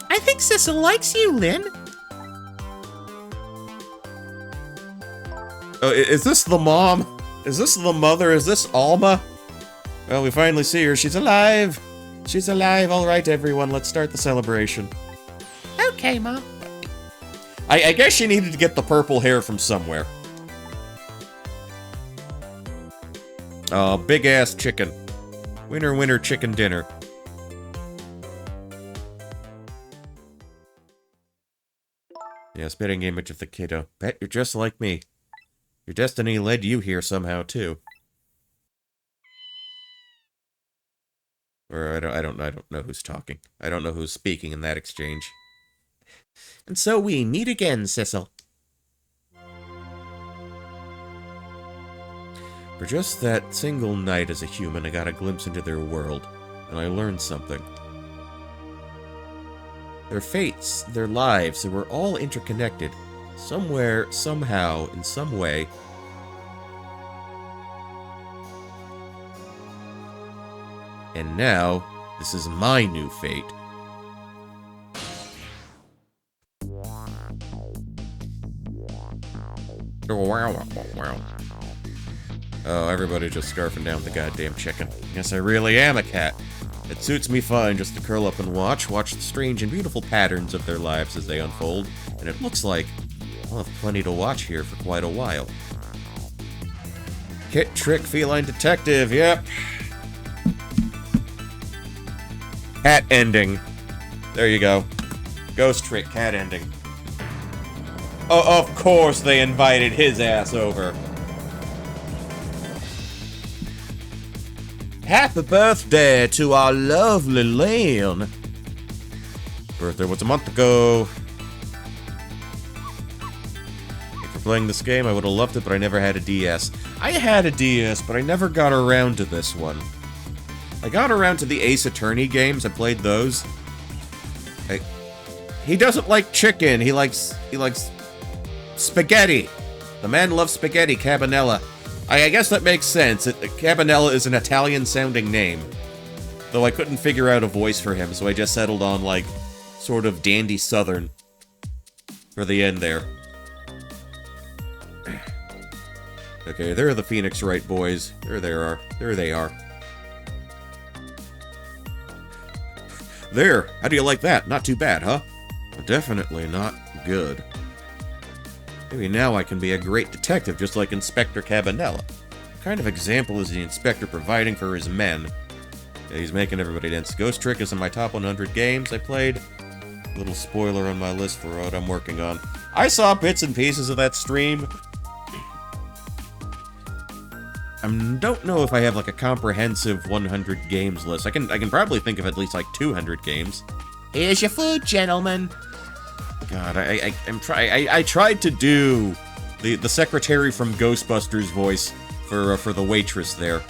I think Sissel likes you, Lynn. Oh, is this the mom? Is this the mother? Is this Alma? Well, we finally see her. She's alive. She's alive. All right, everyone. Let's start the celebration. Okay, Mom. I guess she needed to get the purple hair from somewhere. Oh, big-ass chicken. Winner, winner, chicken dinner. Yeah, spitting image of the kiddo. Bet you're just like me. Your destiny led you here somehow, too. Or I don't know who's talking. I don't know who's speaking in that exchange. And so we meet again, Sissel. For just that single night as a human, I got a glimpse into their world, and I learned something. Their fates, their lives, they were all interconnected. Somewhere, somehow, in some way. And now, this is my new fate. Oh, everybody just scarfing down the goddamn chicken. Yes, I really am a cat. It suits me fine just to curl up and watch the strange and beautiful patterns of their lives as they unfold, and it looks like I'll have plenty to watch here for quite a while. Kit Trick Feline Detective, yep. Cat ending. There you go. Ghost Trick cat ending. Oh, of course they invited his ass over. Happy birthday to our lovely Lynn. Birthday was a month ago. For playing this game, I would have loved it, but I never had a DS. I had a DS, but I never got around to this one. I got around to the Ace Attorney games. I played those. He doesn't like chicken. He likes spaghetti. The man loves spaghetti, Cabanella. I guess that makes sense. Cabanella is an Italian-sounding name. Though I couldn't figure out a voice for him, so I just settled on, like, sort of dandy southern for the end there. Okay, there are the Phoenix Wright boys. There they are. There they are. There! How do you like that? Not too bad, huh? Definitely not good. Maybe now I can be a great detective just like Inspector Cabanella. What kind of example is the Inspector providing for his men? Yeah, he's making everybody dance. Ghost Trick is in my top 100 games I played. A little spoiler on my list for what I'm working on. I saw bits and pieces of that stream. I don't know if I have like a comprehensive 100 games list. I can probably think of at least like 200 games. Here's your food, gentlemen. God, I tried to do the secretary from Ghostbusters voice for the waitress there.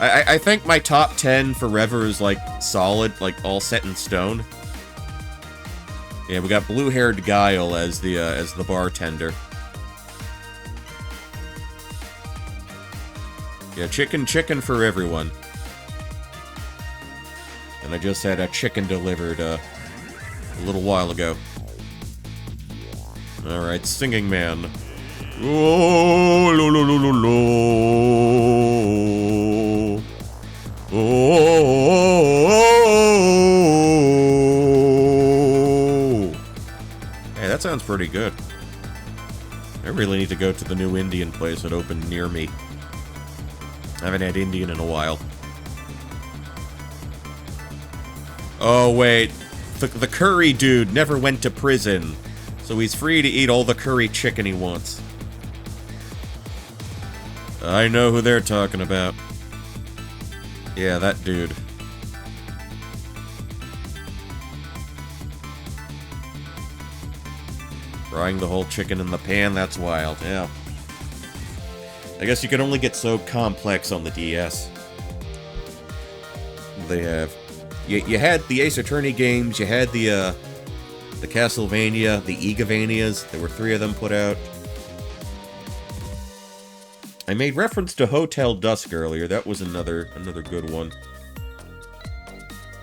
I think my top 10 forever is like solid, like all set in stone. Yeah, we got blue-haired Guile as the bartender. Yeah, chicken for everyone. And I just had a chicken delivered a little while ago. Alright, Singing Man. Oh, lo, lo, lo, lo, lo. Oh. Hey, that sounds pretty good. I really need to go to the new Indian place that opened near me. I haven't had Indian in a while. Oh, wait. The curry dude never went to prison, so he's free to eat all the curry chicken he wants. I know who they're talking about. Yeah, that dude. Frying the whole chicken in the pan, that's wild, yeah. I guess you can only get so complex on the DS. They have. You had the Ace Attorney games. You had the Castlevania, the Egavanias. There were 3 of them put out. I made reference to Hotel Dusk earlier. That was another good one.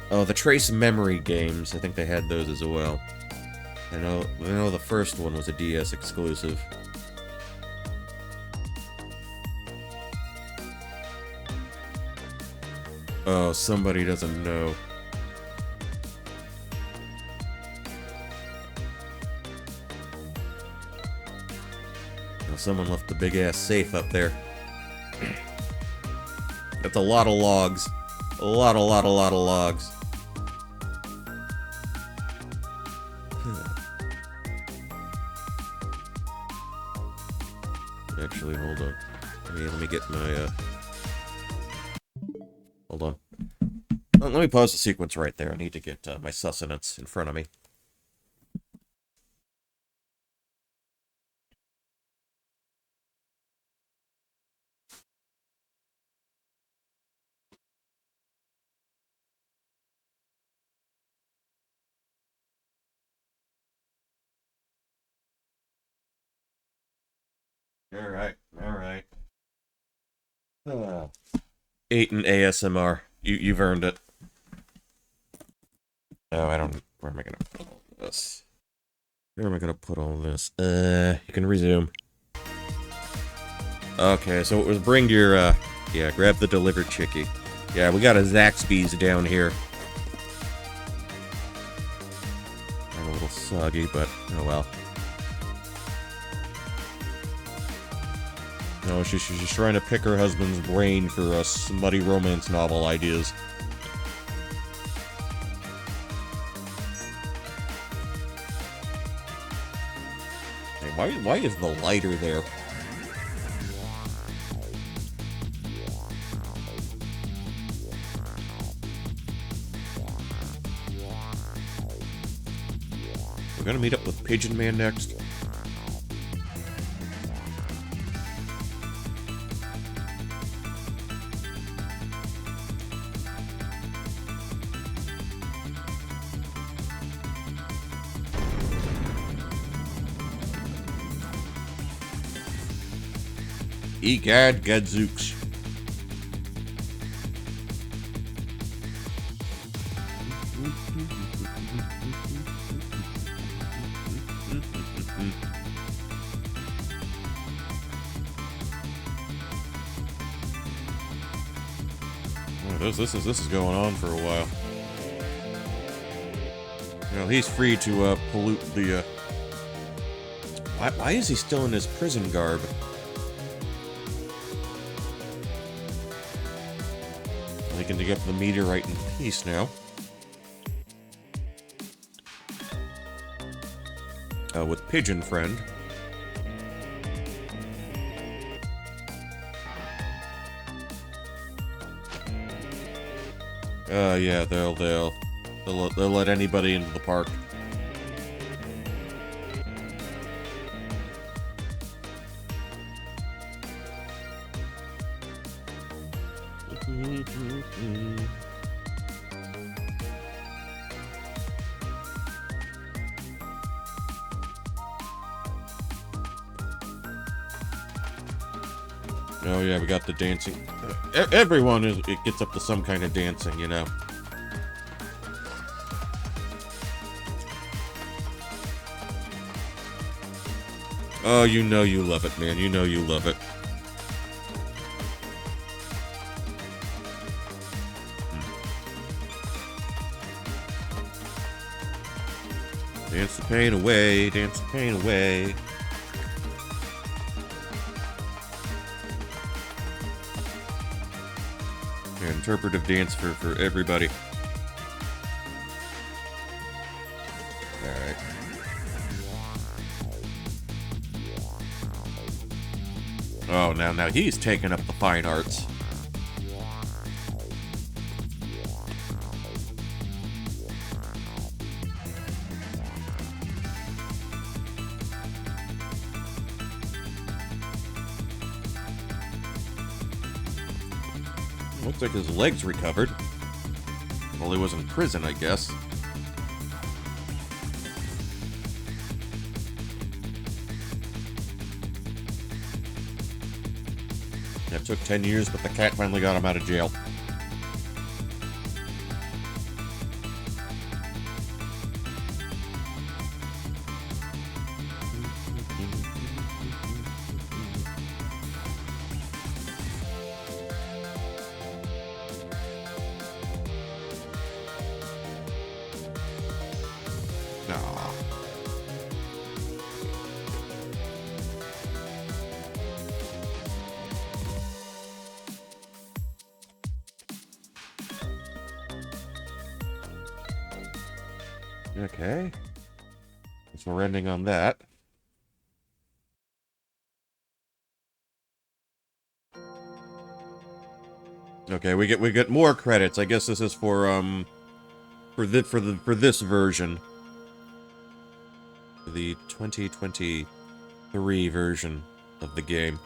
Oh, the Trace Memory games. I think they had those as well. I know the first one was a DS exclusive. Oh, somebody doesn't know. Oh, someone left the big-ass safe up there. That's a lot of logs. A lot of logs. Actually, hold on. Let me get my, Hold on. Let me pause the sequence right there. I need to get my sustenance in front of me. Alright. 8 in ASMR. You've earned it. Oh, I don't... Where am I gonna put all this? Where am I gonna put all this? You can resume. Okay, so it was bring your, yeah, grab the delivered chickie. Yeah, we got a Zaxby's down here. I'm a little soggy, but oh well. No, she's trying to pick her husband's brain for smutty romance novel ideas. Hey, why is the lighter there? We're gonna meet up with Pigeon Man next. Egad Gadzooks. Oh, this is going on for a while. You know, he's free to pollute the. Why is he still in his prison garb? They can dig up the meteorite in peace now. With Pigeon Friend. Yeah, they'll let anybody into the park. Oh yeah, we got the dancing. Everyone it gets up to some kind of dancing, you know. Oh, you know you love it, man. You know you love it. Dance the pain away, dance the pain away. Yeah, interpretive dance for everybody. Alright. Oh, now he's taking up the fine arts. Looks like his legs recovered. Well, he was in prison, I guess. It took 10 years, but the cat finally got him out of jail. Aw. Okay. Guess we're ending on that. Okay, we get more credits. I guess this is for this version. For the 2023 version of the game.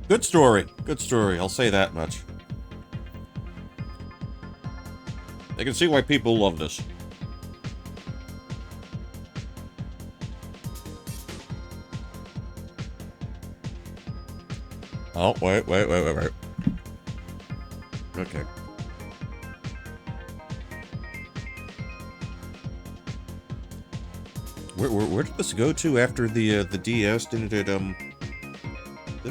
Good story. Good story. I'll say that much. I can see why people love this. Oh, wait. Okay. Where did this go to after the DS? Didn't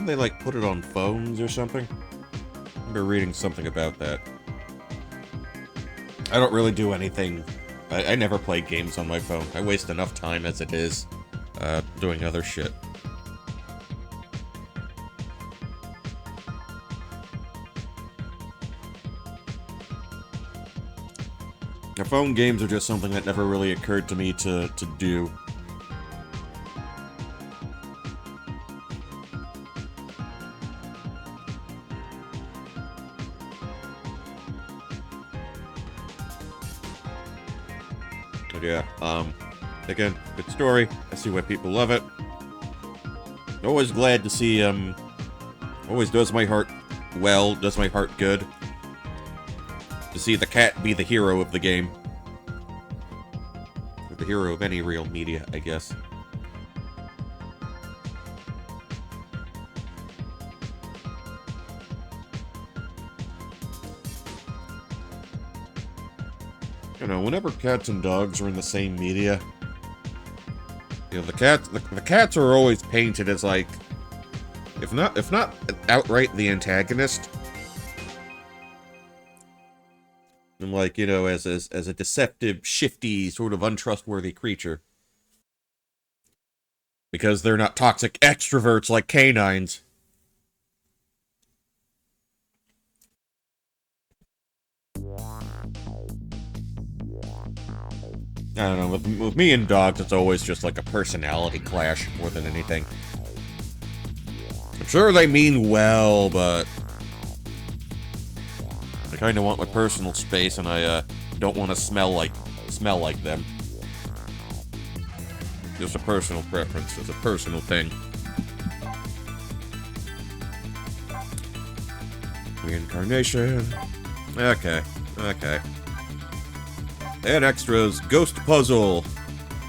they, like, put it on phones or something? I remember reading something about that. I don't really do anything. I never play games on my phone. I waste enough time as it is, doing other shit. Now, phone games are just something that never really occurred to me to do. But yeah, again, good story. I see why people love it. Always glad to see, always does my heart well, does my heart good. To see the cat be the hero of the game. Or the hero of any real media, I guess. You know, whenever cats and dogs are in the same media, you know, the cats are always painted as, like, if not outright the antagonist, and, like, you know, as a deceptive, shifty, sort of untrustworthy creature. Because they're not toxic extroverts like canines. I don't know, with me and dogs, it's always just like a personality clash more than anything. I'm sure they mean well, but I kind of want my personal space, and I don't want to smell like them. Just a personal preference. It's a personal thing. Reincarnation. Okay. And extras, Ghost Puzzle.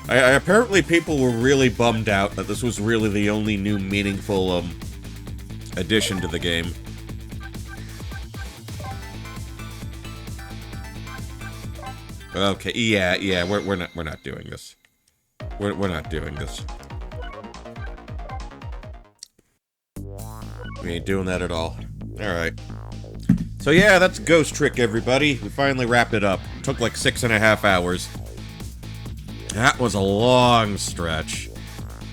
Apparently people were really bummed out that this was really the only new meaningful addition to the game. Okay, yeah, we're not doing this. We're not doing this. We ain't doing that at all. Alright. So yeah, that's Ghost Trick, everybody. We finally wrapped it up. Took like 6.5 hours. That was a long stretch.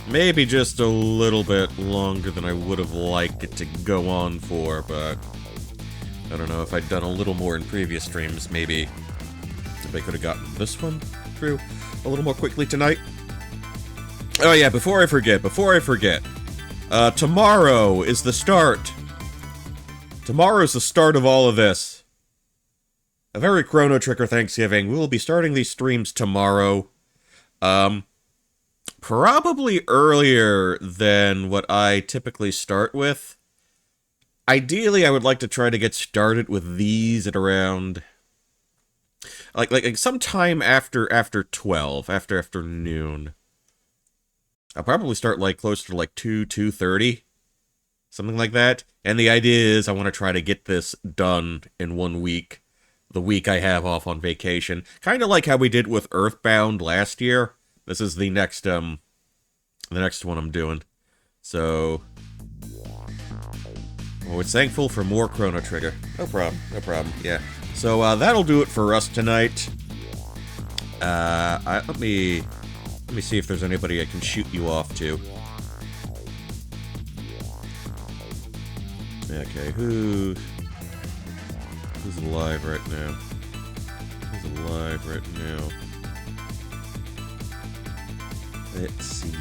Maybe just a little bit longer than I would have liked it to go on for, but I don't know, if I'd done a little more in previous streams, maybe if I could have gotten this one through a little more quickly tonight. Oh yeah, before I forget, tomorrow is the start. Tomorrow's the start of all of this. a very Chrono Trigger Thanksgiving. We will be starting these streams tomorrow. Probably earlier than what I typically start with. Ideally, I would like to try to get started with these at around like sometime after 12, after noon. I'll probably start like closer to like 2:30, something like that. And the idea is I want to try to get this done in 1 week, the week I have off on vacation. Kind of like how we did with Earthbound last year. This is the next one I'm doing. So, we're thankful for more Chrono Trigger. No problem, yeah. So, that'll do it for us tonight. Let me see if there's anybody I can shoot you off to. Okay, who's alive right now? Who's alive right now? Let's see.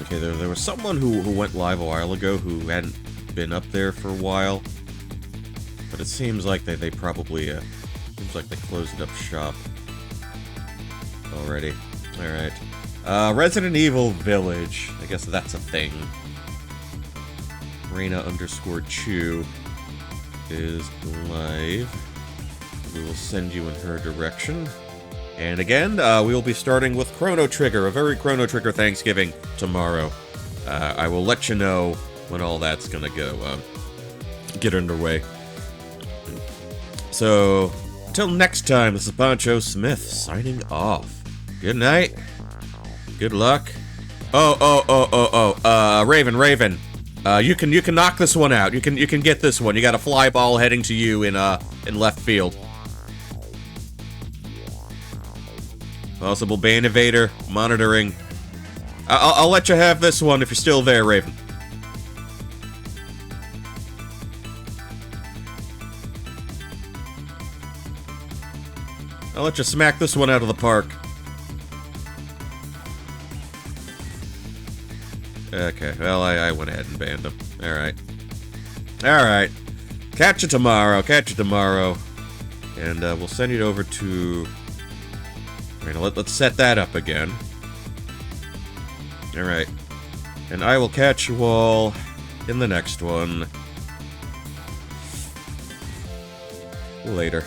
Okay, there was someone who went live a while ago who hadn't been up there for a while. But it seems like they probably, seems like they closed up shop already. Alright. Resident Evil Village. I guess that's a thing. Reina_Chu is live. We will send you in her direction. And again, we will be starting with Chrono Trigger, a very Chrono Trigger Thanksgiving tomorrow. I will let you know when all that's gonna go, get underway. So, until next time, this is Poncho Smith signing off. Good night. Good luck. Raven. You can knock this one out. You can get this one. You got a fly ball heading to you in left field. Possible Bane Evader monitoring. I'll let you have this one if you're still there, Raven. I'll let you smack this one out of the park. Okay, well, I went ahead and banned him. Alright. Alright. Catch you tomorrow. And we'll send it over to... Let's set that up again. Alright. And I will catch you all in the next one. Later.